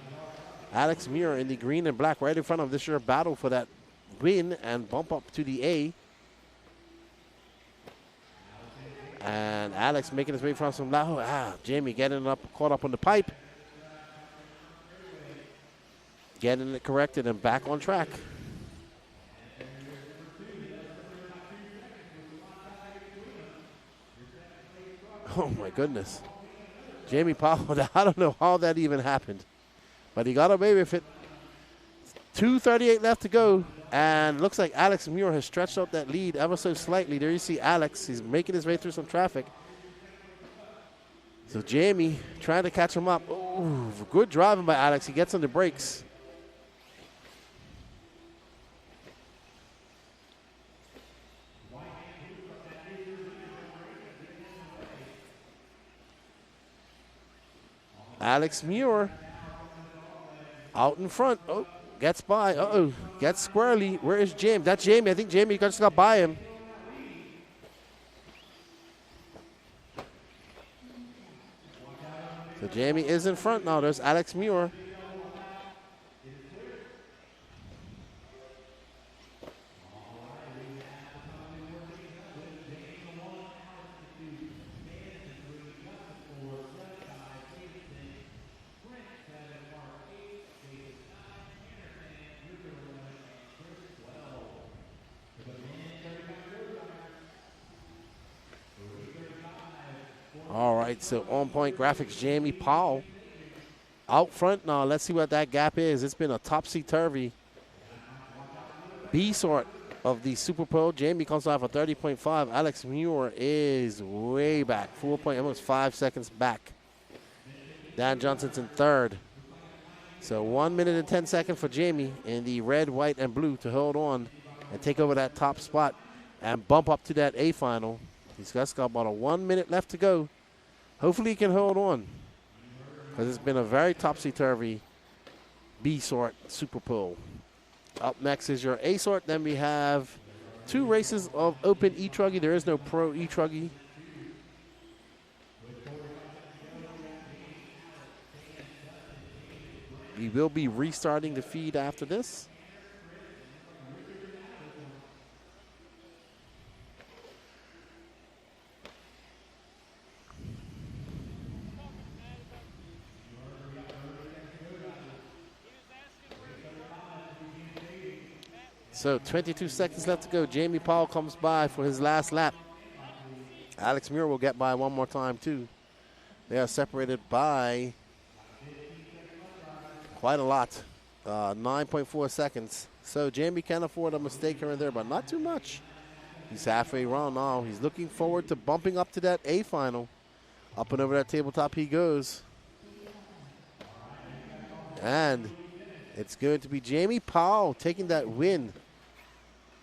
Alex Muir in the green and black right in front of this year battle for that win and bump up to the A. And Alex making his way from some low. Jamie getting up, caught up on the pipe. Getting it corrected and back on track. Oh my goodness. Jamie Powell, I don't know how that even happened. But he got away with it. 2:38 left to go. And looks like Alex Muir has stretched out that lead ever so slightly. There you see Alex. He's making his way through some traffic. So Jamie trying to catch him up. Ooh, good driving by Alex. He gets on the brakes. Alex Muir out in front. Oh, gets by. Uh-oh. Gets squarely. Where is Jamie? That's Jamie. I think Jamie just got by him. So Jamie is in front now. There's Alex Muir. All right, so on point graphics, Jamie Powell out front now. Let's see what that gap is. It's been a topsy-turvy B sort of the SuperPole. Jamie comes off a 30.5. Alex Muir is way back, almost 5 seconds back. Dan Johnson's in third. So 1 minute and 10 seconds for Jamie in the red, white, and blue to hold on and take over that top spot and bump up to that A final. He's got about a 1 minute left to go. Hopefully he can hold on because it's been a very topsy-turvy B sort SuperPole. Up next is your A sort. Then we have 2 races of open e-truggy. There is no pro e-truggy. We will be restarting the feed after this. So 22 seconds left to go. Jamie Powell comes by for his last lap. Alex Muir will get by one more time too. They are separated by quite a lot, 9.4 seconds. So Jamie can afford a mistake here and there, but not too much. He's halfway around now. He's looking forward to bumping up to that A final. Up and over that tabletop he goes. And it's going to be Jamie Powell taking that win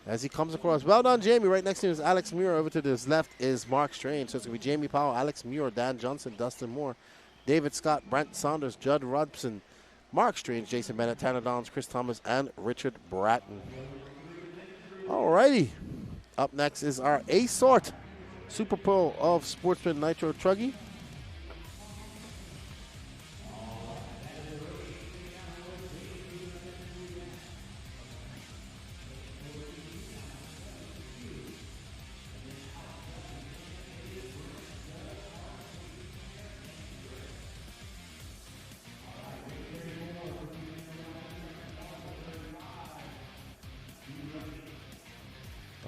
as he comes across. Well done, Jamie. Right next to him is Alex Muir. Over to his left is Mark Strange. So it's going to be Jamie Powell, Alex Muir, Dan Johnson, Dustin Moore, David Scott, Brent Saunders, Judd Robson, Mark Strange, Jason Bennett, Tanner Downs, Chris Thomas, and Richard Bratton. All righty. Up next is our A sort SuperPole of Sportsman Nitro Truggy.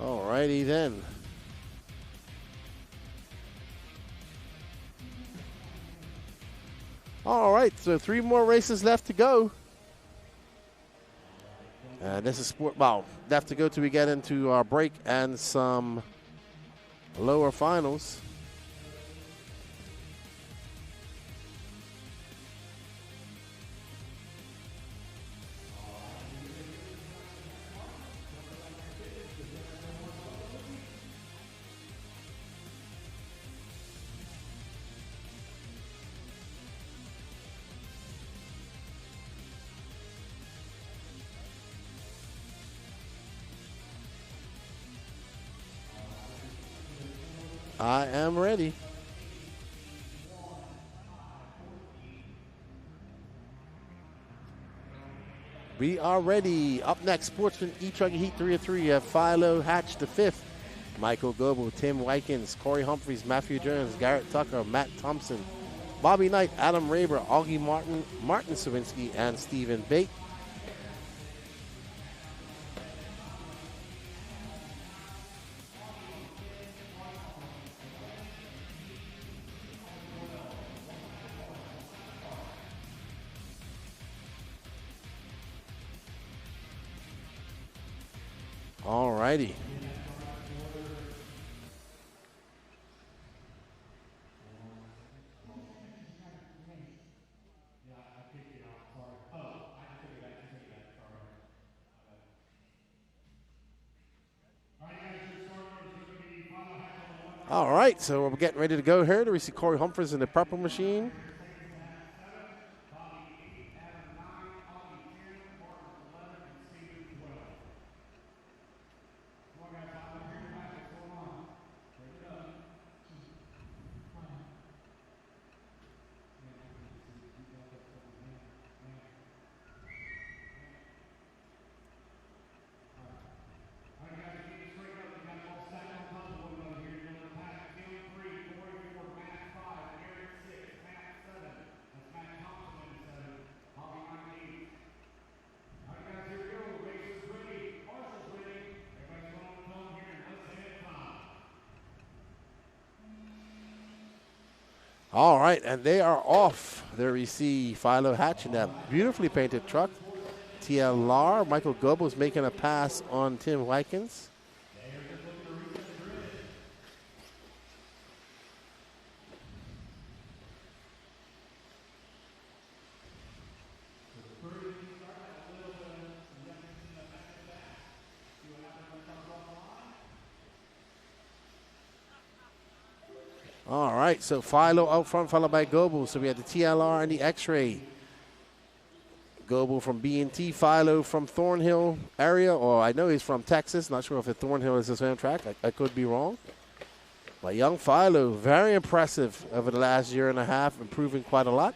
Alrighty then. All right, so 3 more races left to go. And this is left to go till we get into our break and some lower finals. I am ready. We are ready. Up next, Sportsman E-Truck Heat 3 of 3. You have Philo Hatch the 5th, Michael Goebel, Tim Wykins, Corey Humphreys, Matthew Jones, Garrett Tucker, Matt Thompson, Bobby Knight, Adam Raber, Augie Martin, Martin Sawinski, and Stephen Bate. All righty. All right, so we're getting ready to go here. We see Corey Humphreys in the purple machine. All right, and they are off. There we see Philo Hatch in that beautifully painted truck. TLR, Michael Goebel's making a pass on Tim Wykins. All right, so Philo out front, followed by Goebel. So we have the TLR and the X-Ray. Goebel from B&T, Philo from Thornhill area, or I know he's from Texas. Not sure if the Thornhill is the same track. I could be wrong. But young Philo, very impressive over the last year and a half, improving quite a lot.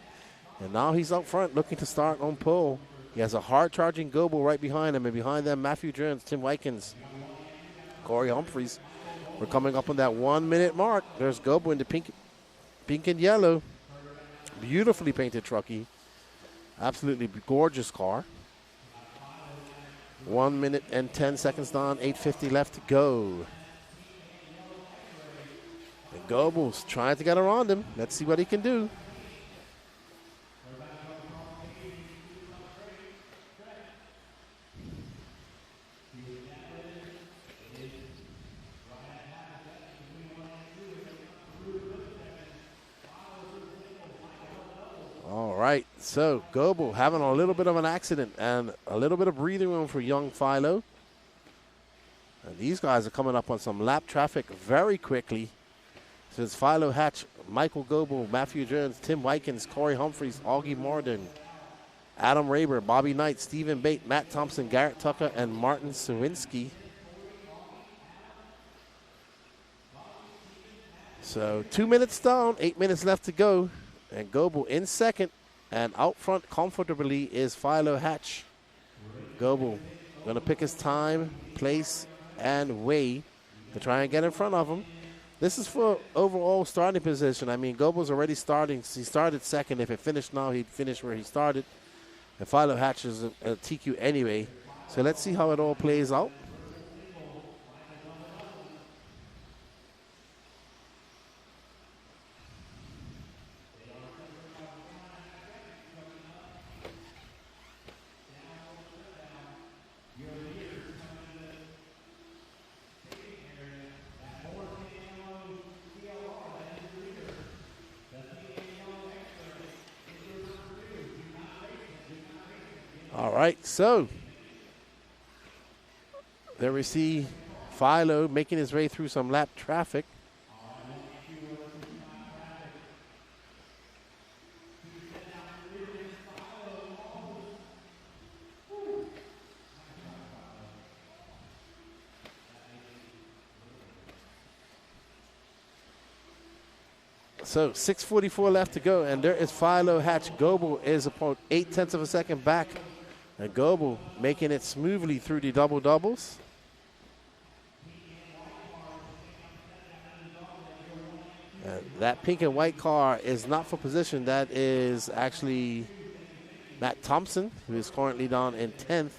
And now he's up front looking to start on pole. He has a hard-charging Goebel right behind him, and behind them, Matthew Jones, Tim Wykins, Corey Humphreys. We're coming up on that 1 minute mark. There's Goebel in the pink and yellow. Beautifully painted truckie. Absolutely gorgeous car. 1 minute and 10 seconds down, 8:50 left to go. And Goebel's trying to get around him. Let's see what he can do. All right, so Goebel having a little bit of an accident and a little bit of breathing room for young Philo. And these guys are coming up on some lap traffic very quickly. Since Philo Hatch, Michael Goebel, Matthew Jones, Tim Wykins, Corey Humphreys, Augie Morden, Adam Raber, Bobby Knight, Stephen Bate, Matt Thompson, Garrett Tucker, and Martin Sawinski. So 2 minutes down, 8 minutes left to go. And Goebel in second, and out front comfortably is Philo Hatch. Goebel going to pick his time, place, and way to try and get in front of him. This is for overall starting position. I mean, Goebel's already starting. He started second. If it finished now, he'd finish where he started. And Philo Hatch is a TQ anyway. So let's see how it all plays out. All right, so there we see Philo making his way through some lap traffic. So 6:44 left to go, and there is Philo Hatch. Goebel is about 0.8 of a second back And Goebel making it smoothly through the double doubles. And that pink and white car is not for position. That is actually Matt Thompson, who is currently down in 10th.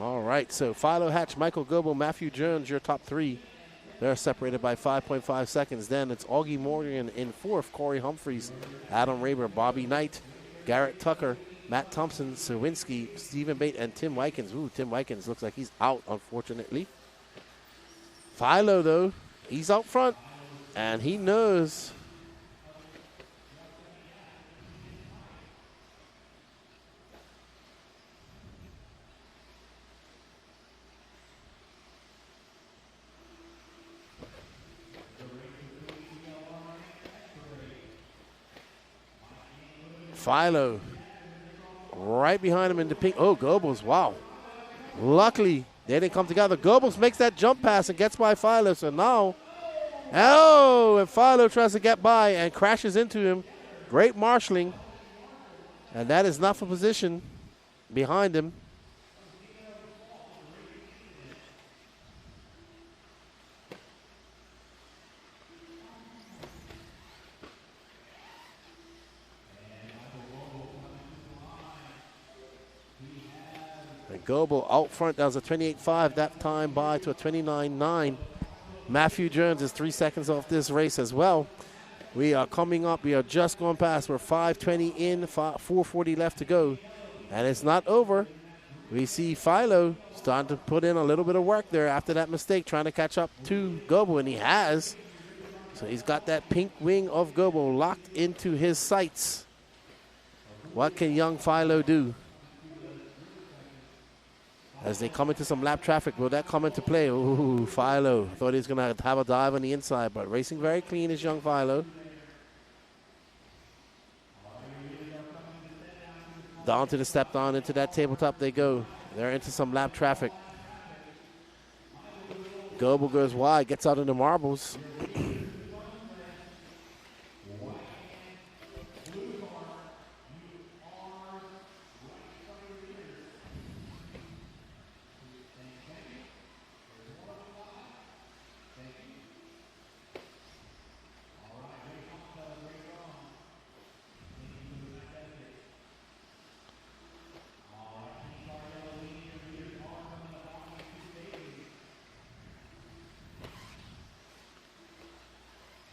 All right, so Philo Hatch, Michael Goebel, Matthew Jones, your top three. They're separated by 5.5 seconds. Then it's Augie Morgan in fourth, Corey Humphreys, Adam Rayburn, Bobby Knight, Garrett Tucker, Matt Thompson, Sawinski, Stephen Bate, and Tim Wykins. Ooh, Tim Wykins looks like he's out, unfortunately. Philo, though, he's out front, and he knows. Philo right behind him in the pink. Oh, Goebbels, wow. Luckily, they didn't come together. Goebbels makes that jump pass and gets by Philo. So now, and Philo tries to get by and crashes into him. Great marshalling. And that is not for position behind him. Goebel out front. That was a 28.5 that time by to a 29.9. Matthew Jones is 3 seconds off this race as well. We are coming up. We are just going past. We're 5:20 in, 4:40 left to go. And it's not over. We see Philo starting to put in a little bit of work there after that mistake, trying to catch up to Goebel, and he has. So he's got that pink wing of Goebel locked into his sights. What can young Philo do? As they come into some lap traffic, will that come into play? Ooh, Philo. Thought he was going to have a dive on the inside, but racing very clean is young Philo. Down to the step down, into that tabletop they go. They're into some lap traffic. Goebel goes wide, gets out of the marbles.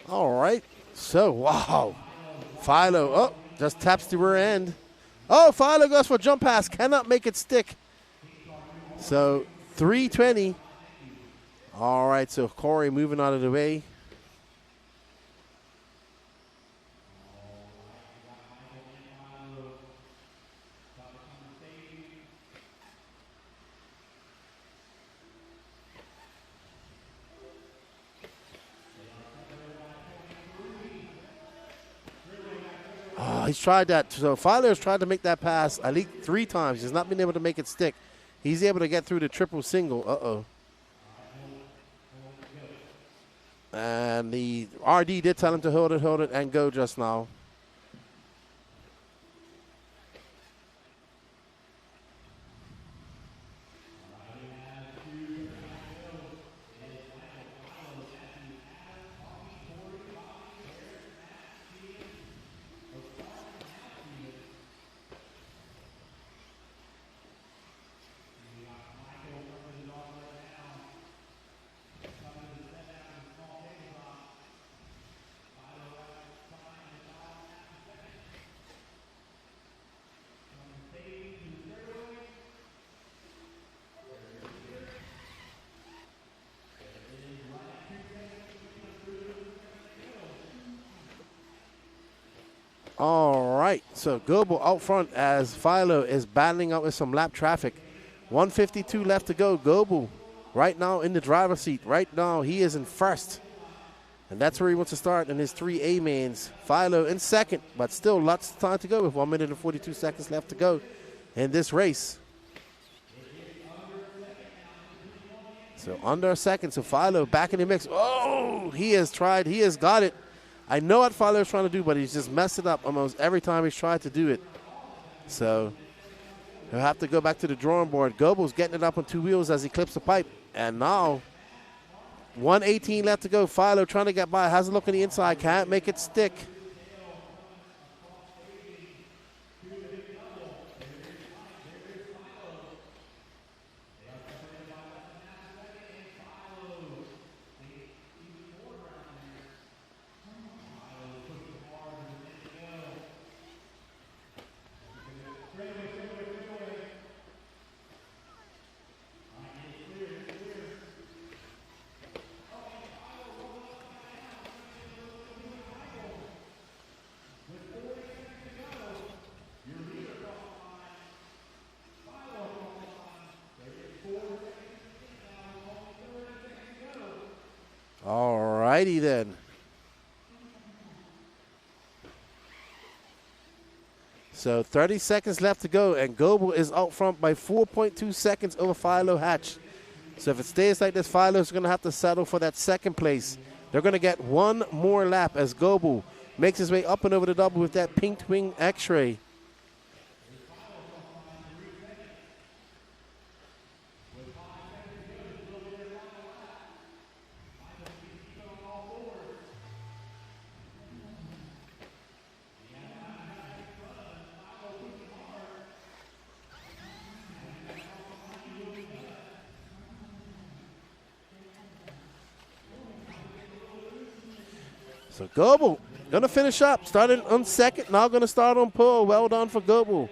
All right, so wow, Philo, just taps the rear end. Oh, Philo goes for jump pass, cannot make it stick. So 3:20. All right, so Corey moving out of the way. He's tried that. So Philo's tried to make that pass at least 3 times. He's not been able to make it stick. He's able to get through the triple single. And the RD did tell him to hold it, and go just now. All right, so Goebel out front as Philo is battling out with some lap traffic. 1:52 left to go. Goebel right now in the driver's seat. Right now he is in first. And that's where he wants to start in his 3 A-mains. Philo in second, but still lots of time to go with 1 minute and 42 seconds left to go in this race. So under a second. So Philo back in the mix. Oh, he has tried. He has got it. I know what Philo is trying to do, but he's just messed it up almost every time he's tried to do it. So he'll have to go back to the drawing board. Goebel's getting it up on 2 wheels as he clips the pipe. And now 1:18 left to go. Philo trying to get by. Has a look on the inside. Can't make it stick. All righty then. So 30 seconds left to go, and Goebel is out front by 4.2 seconds over Philo Hatch. So if it stays like this, Philo's going to have to settle for that second place. They're going to get one more lap as Goebel makes his way up and over the double with that pink wing X-ray. So Goebel going to finish up, started on second, now going to start on pole. Well done for Goebel.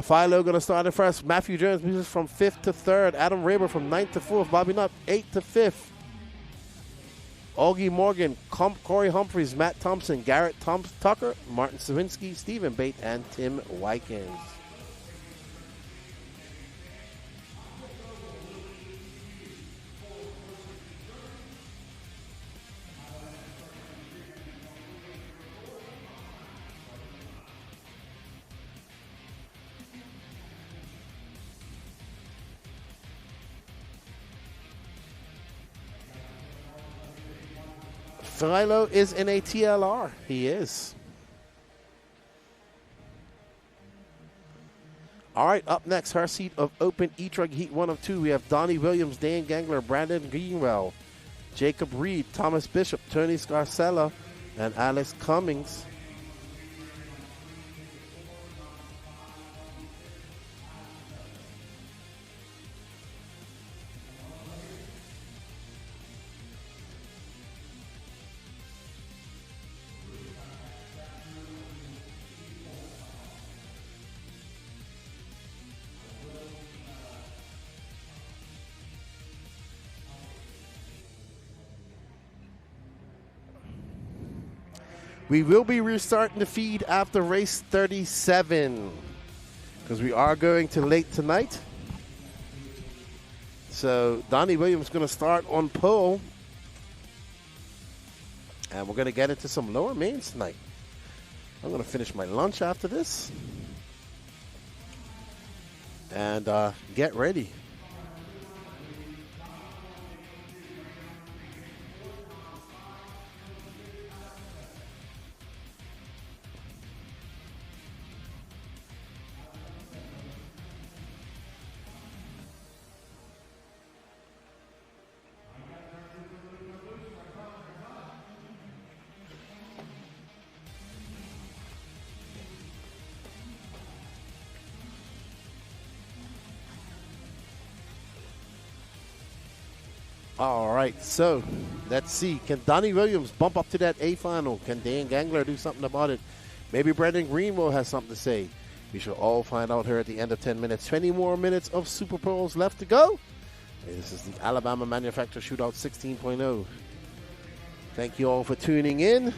Philo going to start in first. Matthew Jones moves from 5th to 3rd. Adam Raber from 9th to 4th. Bobby Nutt 8th to 5th. Augie Morgan, Corey Humphreys, Matt Thompson, Garrett Tucker, Martin Sawinski, Stephen Bate, and Tim Wykins. Philo is in a TLR. He is. All right, up next, her seat of open E-Truck Heat 1 of 2. We have Donnie Williams, Dan Gangler, Brandon Greenwell, Jacob Reed, Thomas Bishop, Tony Scarcella, and Alex Cummings. We will be restarting the feed after race 37 because we are going to late tonight. So Donnie Williams is going to start on pole. And we're going to get into some lower mains tonight. I'm going to finish my lunch after this. And get ready. All right, so let's see. Can Donnie Williams bump up to that A final? Can Dan Gangler do something about it? Maybe Brendan Greenwell has something to say. We shall all find out here at the end of 10 minutes. 20 more minutes of Super Poles left to go. This is the Alabama Manufacturer Shootout 16.0. Thank you all for tuning in.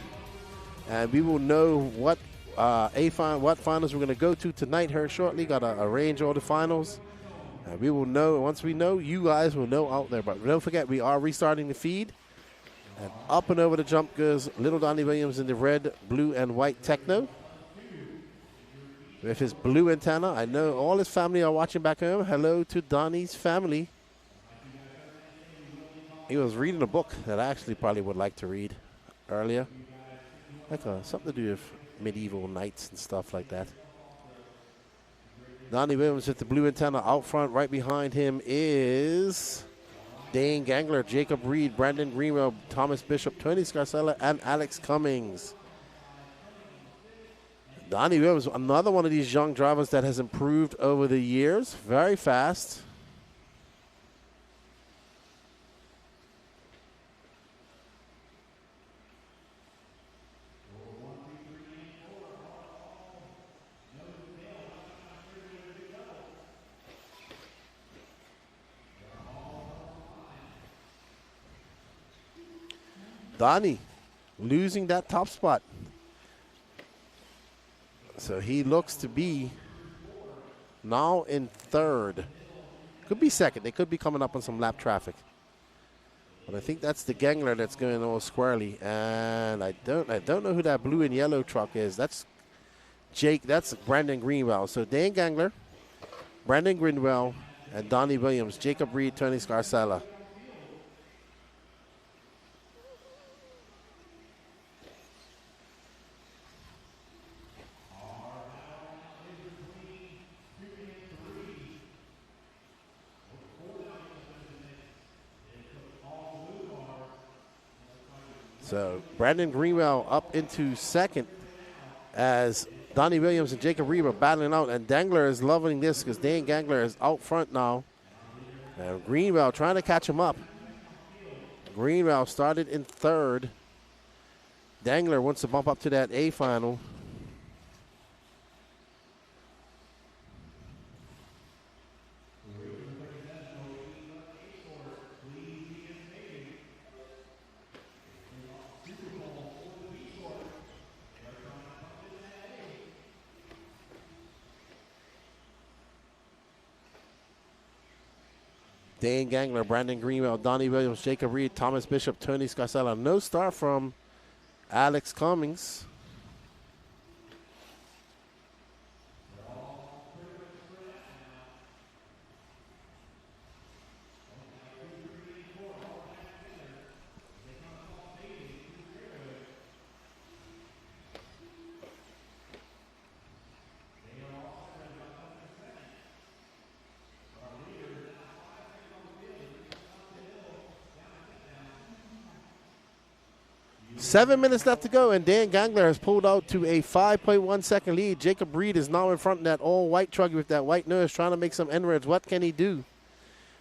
And we will know what what finals we're going to go to tonight here shortly. Got to arrange all the finals. We will know, once we know, you guys will know out there. But don't forget, we are restarting the feed. And up and over the jump goes little Donnie Williams in the red, blue, and white Techno. With his blue antenna. I know all his family are watching back home. Hello to Donnie's family. He was reading a book that I actually probably would like to read earlier. Like something to do with medieval knights and stuff like that. Donnie Williams with the blue antenna out front. Right behind him is Dane Gangler, Jacob Reed, Brandon Greenwell, Thomas Bishop, Tony Scarcella, and Alex Cummings. Donnie Williams, another one of these young drivers that has improved over the years. Very fast. Donnie losing that top spot. So he looks to be now in third. Could be second. They could be coming up on some lap traffic. But I think that's the Gangler that's going all squarely. And I don't know who that blue and yellow truck is. That's Jake. That's Brandon Greenwell. So Dan Gangler, Brandon Greenwell, and Donnie Williams, Jacob Reed, Tony Scarcella. So Brandon Greenwell up into second as Donnie Williams and Jacob Reed are battling out. And Dangler is loving this because Dan Gangler is out front now. And Greenwell trying to catch him up. Greenwell started in third. Dangler wants to bump up to that A final. Dane Gangler, Brandon Greenwell, Donnie Williams, Jacob Reed, Thomas Bishop, Tony Scarcella. No start from Alex Cummings. Seven minutes left to go, and Dan Gangler has pulled out to a 5.1 second lead. Jacob Reed is now in front of that all-white truck with that white nose, trying to make some inroads. What can he do?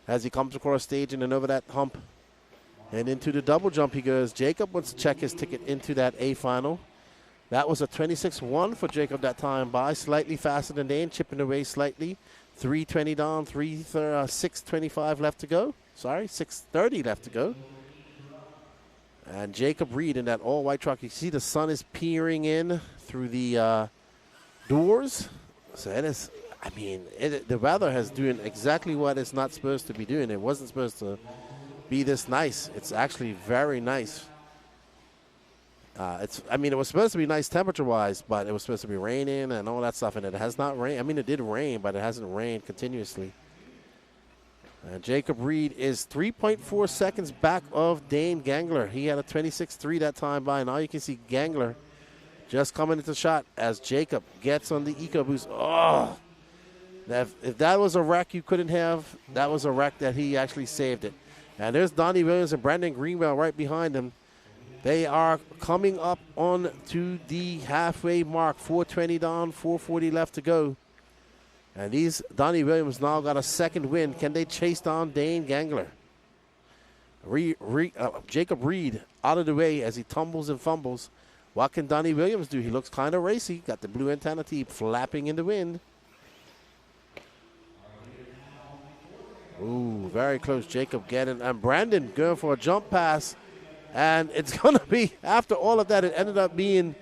As he comes across stage and then over that hump and into the double jump he goes. Jacob wants to check his ticket into that A final. That was a 26-1 for Jacob that time by, slightly faster than Dan, chipping away slightly. 3:20 down, 6:25 left to go. Sorry, 6:30 left to go. And Jacob Reed in that all-white truck. You see the sun is peering in through the doors. So it is, I mean, the weather has doing exactly what it's not supposed to be doing. It wasn't supposed to be this nice. It's actually very nice. It was supposed to be nice temperature-wise, but it was supposed to be raining and all that stuff, and it has not rained. I mean, it did rain, but it hasn't rained continuously. And Jacob Reed is 3.4 seconds back of Dane Gangler. He had a 26.3 that time by. Now you can see Gangler just coming into shot as Jacob gets on the EcoBoost. Oh! If that was a wreck you couldn't have, that was a wreck that he actually saved it. And there's Donnie Williams and Brandon Greenwell right behind him. They are coming up on to the halfway mark. 4:20 down, 4:40 left to go. And Donnie Williams now got a second win. Can they chase down Dane Gangler? Jacob Reed out of the way as he tumbles and fumbles. What can Donnie Williams do? He looks kind of racy. Got the blue antenna tee flapping in the wind. Ooh, very close. Jacob getting, and Brandon going for a jump pass. And it's going to be, after all of that, it ended up being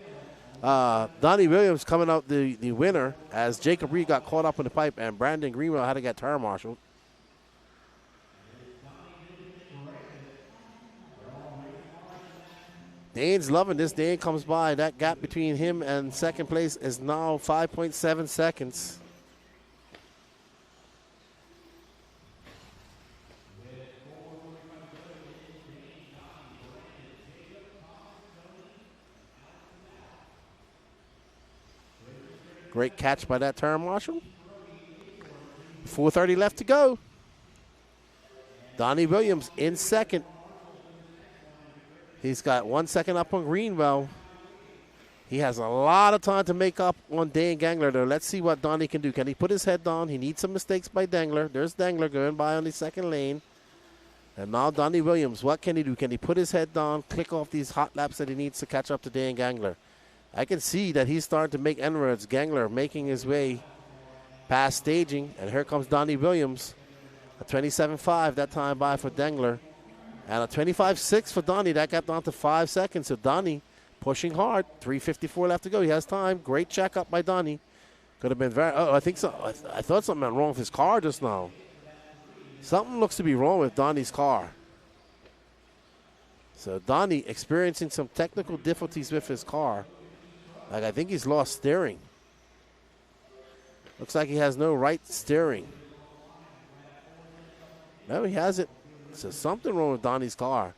Donnie Williams coming out the winner as Jacob Reed got caught up in the pipe and Brandon Greenwell had to get tire marshaled. Dane's loving this. Dane comes by. That gap between him and second place is now 5.7 seconds. Great catch by that turn marshal. 4:30 left to go. Donnie Williams in second. He's got 1 second up on Greenwell. He has a lot of time to make up on Dan Gangler, though. Let's see what Donnie can do. Can he put his head down? He needs some mistakes by Dangler. There's Dangler going by on the second lane. And now Donnie Williams, what can he do? Can he put his head down, click off these hot laps that he needs to catch up to Dan Gangler? I can see that he's starting to make inroads. Gangler making his way past staging. And here comes Donnie Williams. A 27.5 that time by for Dangler. And a 25.6 for Donnie. That got down to 5 seconds. So Donnie pushing hard. 3:54 left to go. He has time. Great check up by Donnie. Could have been very. Oh, I think so. I thought something went wrong with his car just now. Something looks to be wrong with Donnie's car. So Donnie experiencing some technical difficulties with his car. Like I think he's lost steering. Looks like he has no right steering. No, he has it. So something wrong with Donnie's car.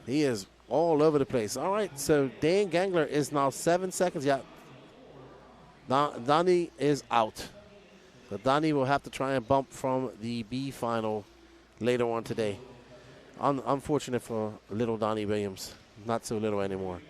He is all over the place. All right, so Dan Gangler is now 7 seconds. Yeah, Donnie is out. So Donnie will have to try and bump from the B final later on today. Unfortunate for little Donnie Williams. Not so little anymore.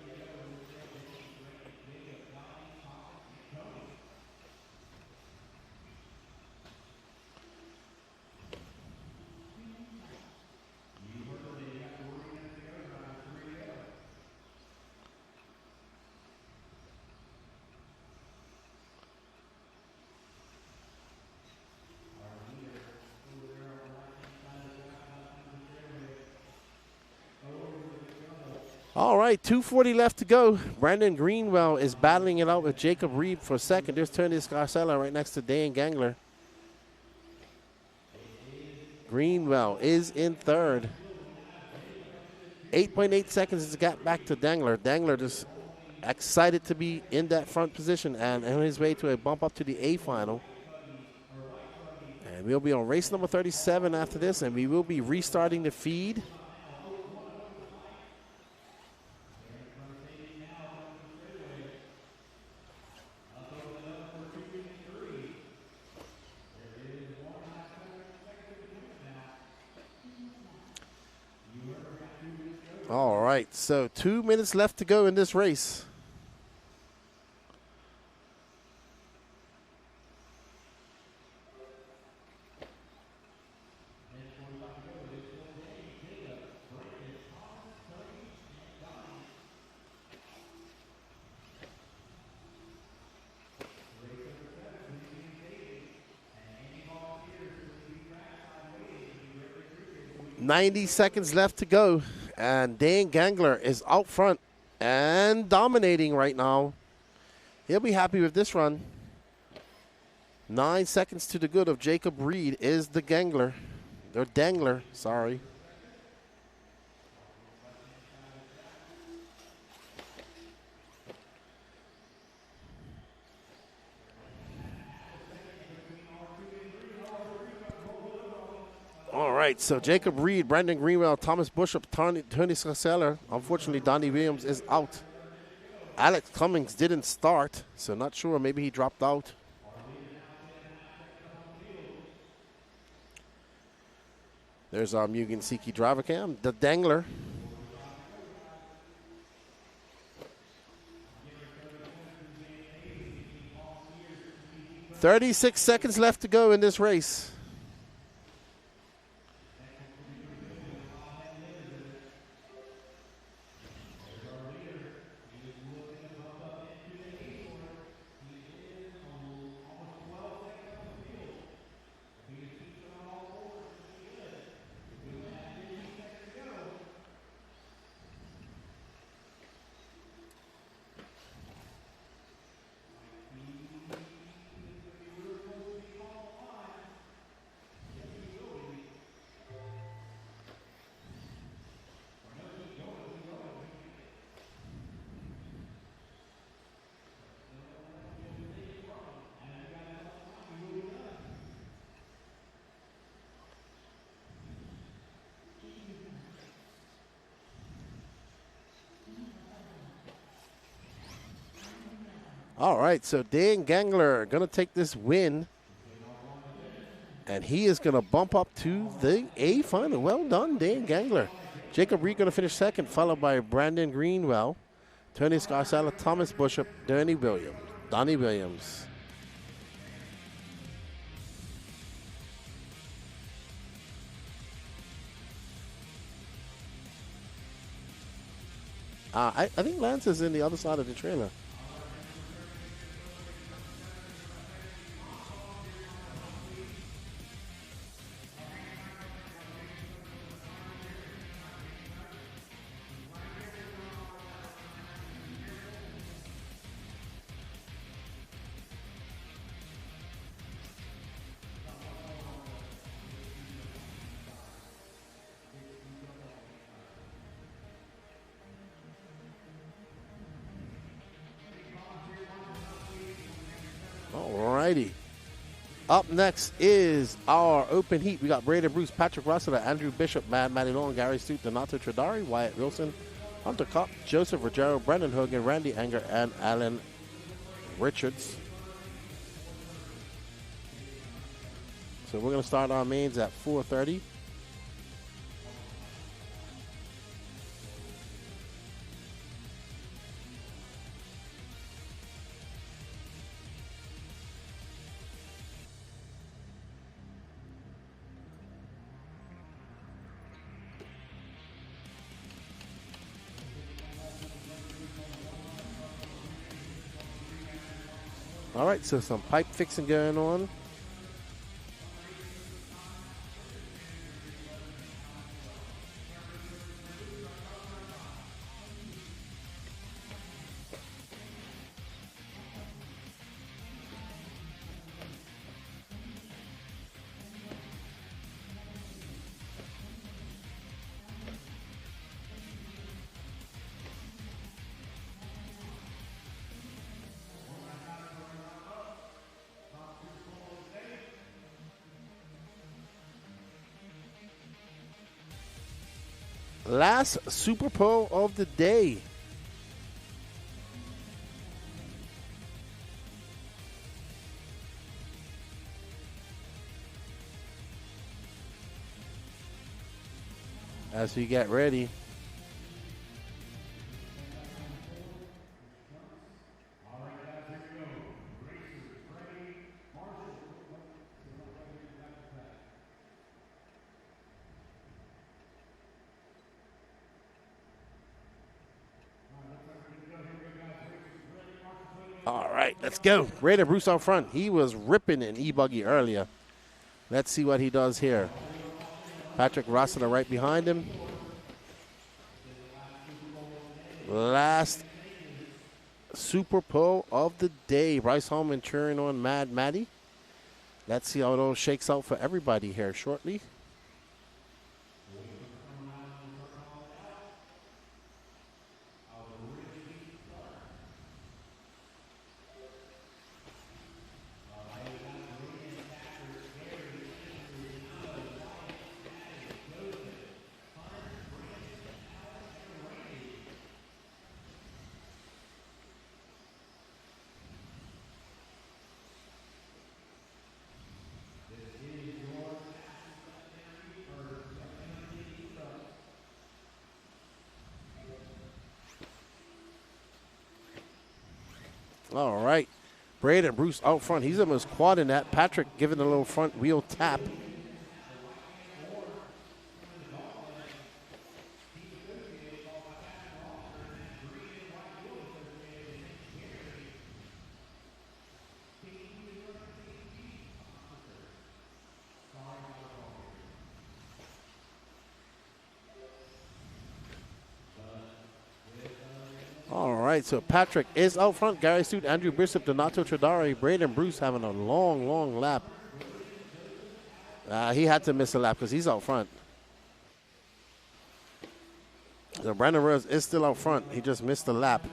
All right, 2:40 left to go. Brandon Greenwell is battling it out with Jacob Reed for second. There's Tony Scarcella right next to Dan Gangler. Greenwell is in third. 8.8 seconds to get back to Dangler. Dangler just excited to be in that front position and on his way to a bump up to the A final. And we'll be on race number 37 after this, and we will be restarting the feed. All right, so 2 minutes left to go in this race. .90 seconds left to go. And Dan Gangler is out front and dominating right now. He'll be happy with this run. 9 seconds to the good of Jacob Reed is the Gangler. Or Dangler, sorry. All right, so Jacob Reed, Brandon Greenwell, Thomas Bishop, Tony Scarcella. Unfortunately, Donnie Williams is out. Alex Cummings didn't start, so not sure. Maybe he dropped out. There's our Mugen Siki driver cam, the Dangler. .36 seconds left to go in this race. All right, so Dan Gangler going to take this win. And he is going to bump up to the A final. Well done, Dan Gangler. Jacob Reed going to finish second, followed by Brandon Greenwell, Tony Scarsella, Thomas Bishop, Donnie Williams. I think Lance is in the other side of the trailer. Alrighty. Up next is our open heat. We got Braden Bruce, Patrick Russell, Andrew Bishop, Matty Long, Gary Stute, Donato Tradari, Wyatt Wilson, Hunter Kopp, Joseph Rogero, Brendan Hogan, Randy Anger, and Alan Richards. So we're going to start our mains at 4:30. All right, so some pipe fixing going on. Last SuperPole of the day. As we get ready. All right, let's go. Braden Bruce out front. He was ripping in E-Buggy earlier. Let's see what he does here. Patrick Rossiter right behind him. Last SuperPole of the day. Bryce Holman cheering on Mad Matty. Let's see how it all shakes out for everybody here shortly. All right. Braden Bruce out front. He's almost quadding that. Patrick giving a little front wheel tap. All right, so Patrick is out front. Gary Stute, Andrew Bishop, Donato Tradari, Braden Bruce having a long, long lap. He had to miss a lap because he's out front. So Brandon Rose is still out front. He just missed the lap.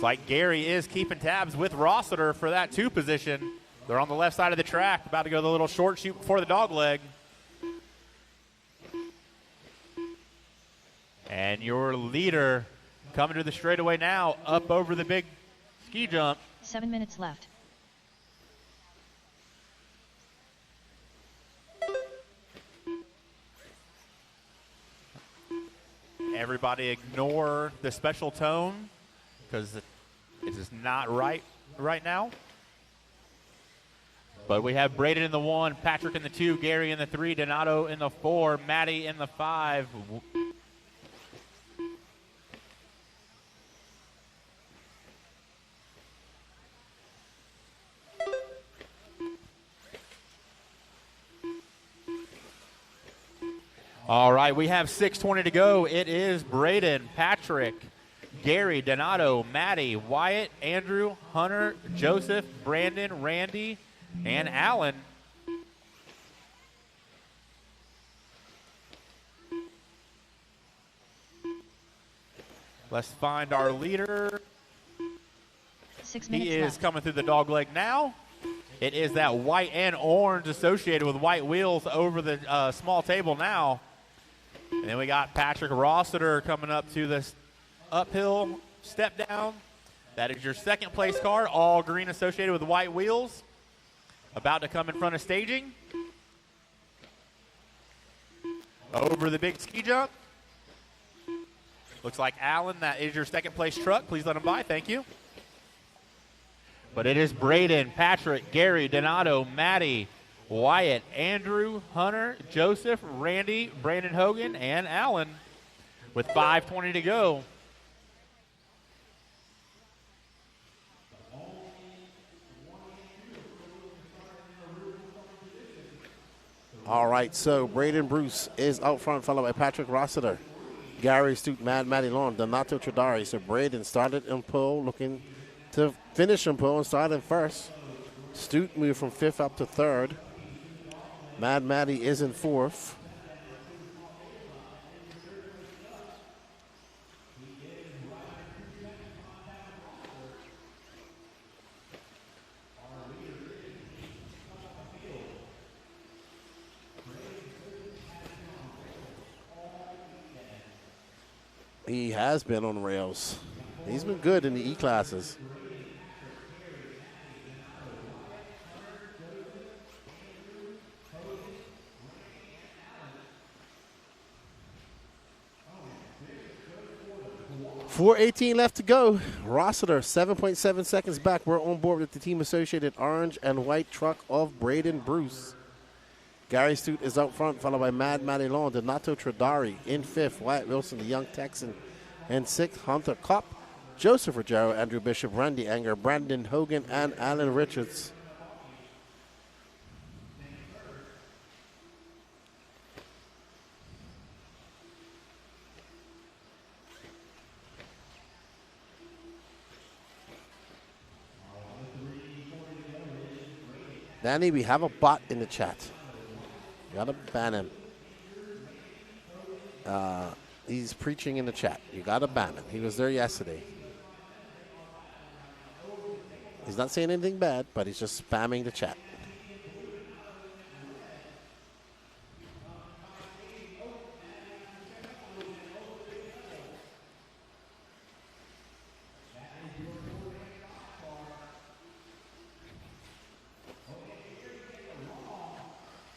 like Gary is keeping tabs with Rossiter for that 2 position. They're on the left side of the track, about to go the little short shoot before the dog leg. And your leader coming to the straightaway now, up over the big ski jump. 7 minutes left. Everybody ignore the special tone because it is not right now. But we have Braden in the 1, Patrick in the 2, Gary in the 3, Donato in the 4, Maddie in the 5. All right, we have 6:20 to go. It is Braden, Patrick, Gary, Donato, Maddie, Wyatt, Andrew, Hunter, Joseph, Brandon, Randy, and Alan. Let's find our leader. 6 minutes He is left. coming through the dog leg now. It is that white and orange associated with white wheels over the small table now. And then we got Patrick Rossiter coming up to this uphill step down. That is your second place car, all green associated with white wheels. About to come in front of staging. Over the big ski jump. Looks like Alan, that is your second place truck. Please let him by, thank you. But it is Braden, Patrick, Gary, Donato, Maddie, Wyatt, Andrew, Hunter, Joseph, Randy, Brandon Hogan, and Alan with 5:20 to go. All right, so Braden Bruce is out front, followed by Patrick Rossiter, Gary Stute, Maddie Lawn, Donato Tradari. So Braden started in pole, looking to finish in pole and start in first. Stute moved from 5th up to 3rd. Maddie is in 4th. He has been on rails. He's been good in the E-classes. .418 left to go. Rossiter, 7.7 seconds back. We're on board with the team associated orange and white truck of Braden Bruce. Gary Stute is out front, followed by Maddie Lawn, Donato Tradari in 5th, Wyatt Wilson, the young Texan, in 6th, Hunter Kopp, Joseph Ruggiero, Andrew Bishop, Randy Anger, Brandon Hogan, and Alan Richards. Danny, we have a bot in the chat. You gotta ban him. He's preaching in the chat. You gotta ban him. He was there yesterday. He's not saying anything bad, but he's just spamming the chat.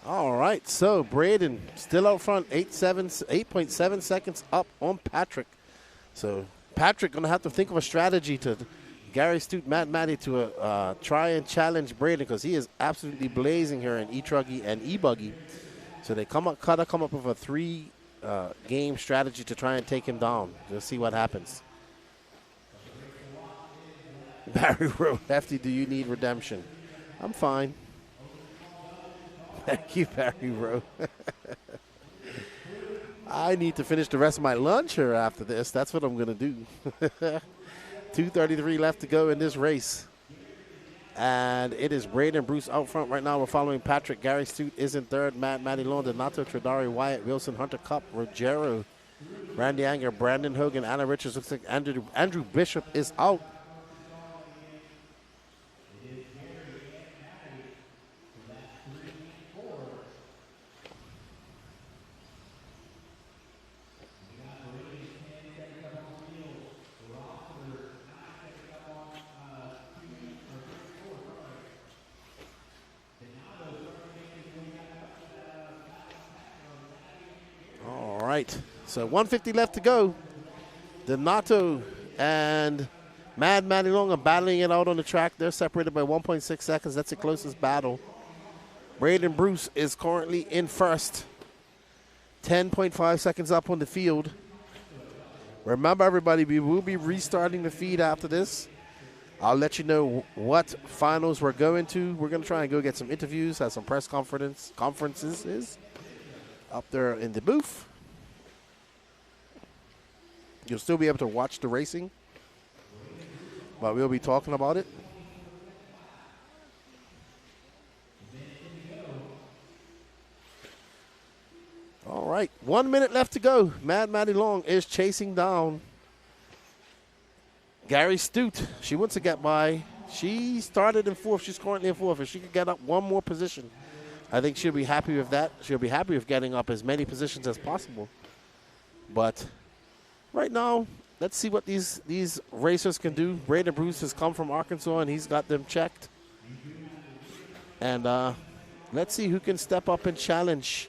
All right, so Braden still out front, 8.7 seconds up on Patrick. So Patrick going to have to think of a strategy to Gary Stute, Maddie to try and challenge Braden because he is absolutely blazing here in E-Truggy and E-Buggy. So they come up with a 3-game strategy to try and take him down. Just see what happens. Barry Rowe, Hefty, do you need redemption? I'm fine. Thank you, Barry Rowe. I need to finish the rest of my lunch here after this. That's what I'm going to do. 2:33 left to go in this race. And it is Braden Bruce out front right now. We're following Patrick. Gary Stute is in 3rd. Maddie Lawn, Donato Tradari, Wyatt Wilson, Hunter Kopp, Ruggiero, Randy Anger, Brandon Hogan, Anna Richards. Looks like Andrew Bishop is out. right. So 150 left to go. Donato and Mad Matty Long are battling it out on the track. They're separated by 1.6 seconds. That's the closest battle. Braden Bruce is currently in first. 10.5 seconds up on the field. Remember, everybody, we will be restarting the feed after this. I'll let you know what finals we're going to. We're going to try and go get some interviews, have some press conferences up there in the booth. You'll still be able to watch the racing, but we'll be talking about it. All right, 1 minute left to go. Mad Matty Long is chasing down Gary Stute. She wants to get by. She started in fourth. She's currently in fourth. If she could get up one more position, I think she'll be happy with that. She'll be happy with getting up as many positions as possible. But right now, let's see what these racers can do. Braden Bruce has come from Arkansas, and he's got them checked. And let's see who can step up and challenge.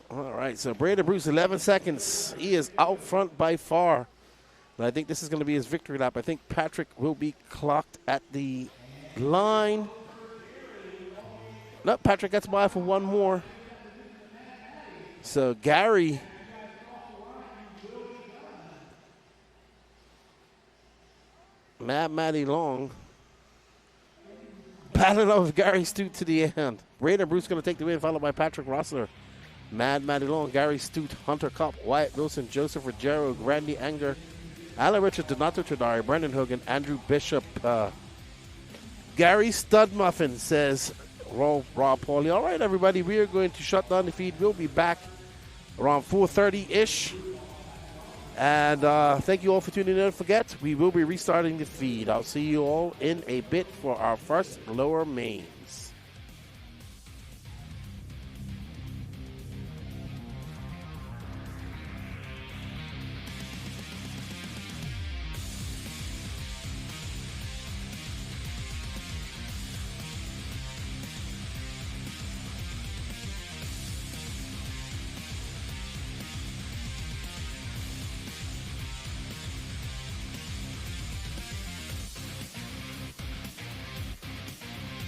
All right, so Braden Bruce, 11 seconds. He is out front by far. And I think this is going to be his victory lap. I think Patrick will be clocked at the line. No, Patrick gets by for one more. So Gary Mad Matty Long battling out with Gary Stute to the end. Braden Bruce going to take the win, followed by Patrick Rossler. Mad Matty Long, Gary Stute, Hunter Kopp, Wyatt Wilson, Joseph Ruggiero, Randy Anger, Alan Richard, Donato Tradari, Brendan Hogan, Andrew Bishop. Gary Stud Muffin says, Rob Pauly. All right, everybody, we are going to shut down the feed. We'll be back around 4:30-ish. And thank you all for tuning in. Don't forget, we will be restarting the feed. I'll see you all in a bit for our first lower main.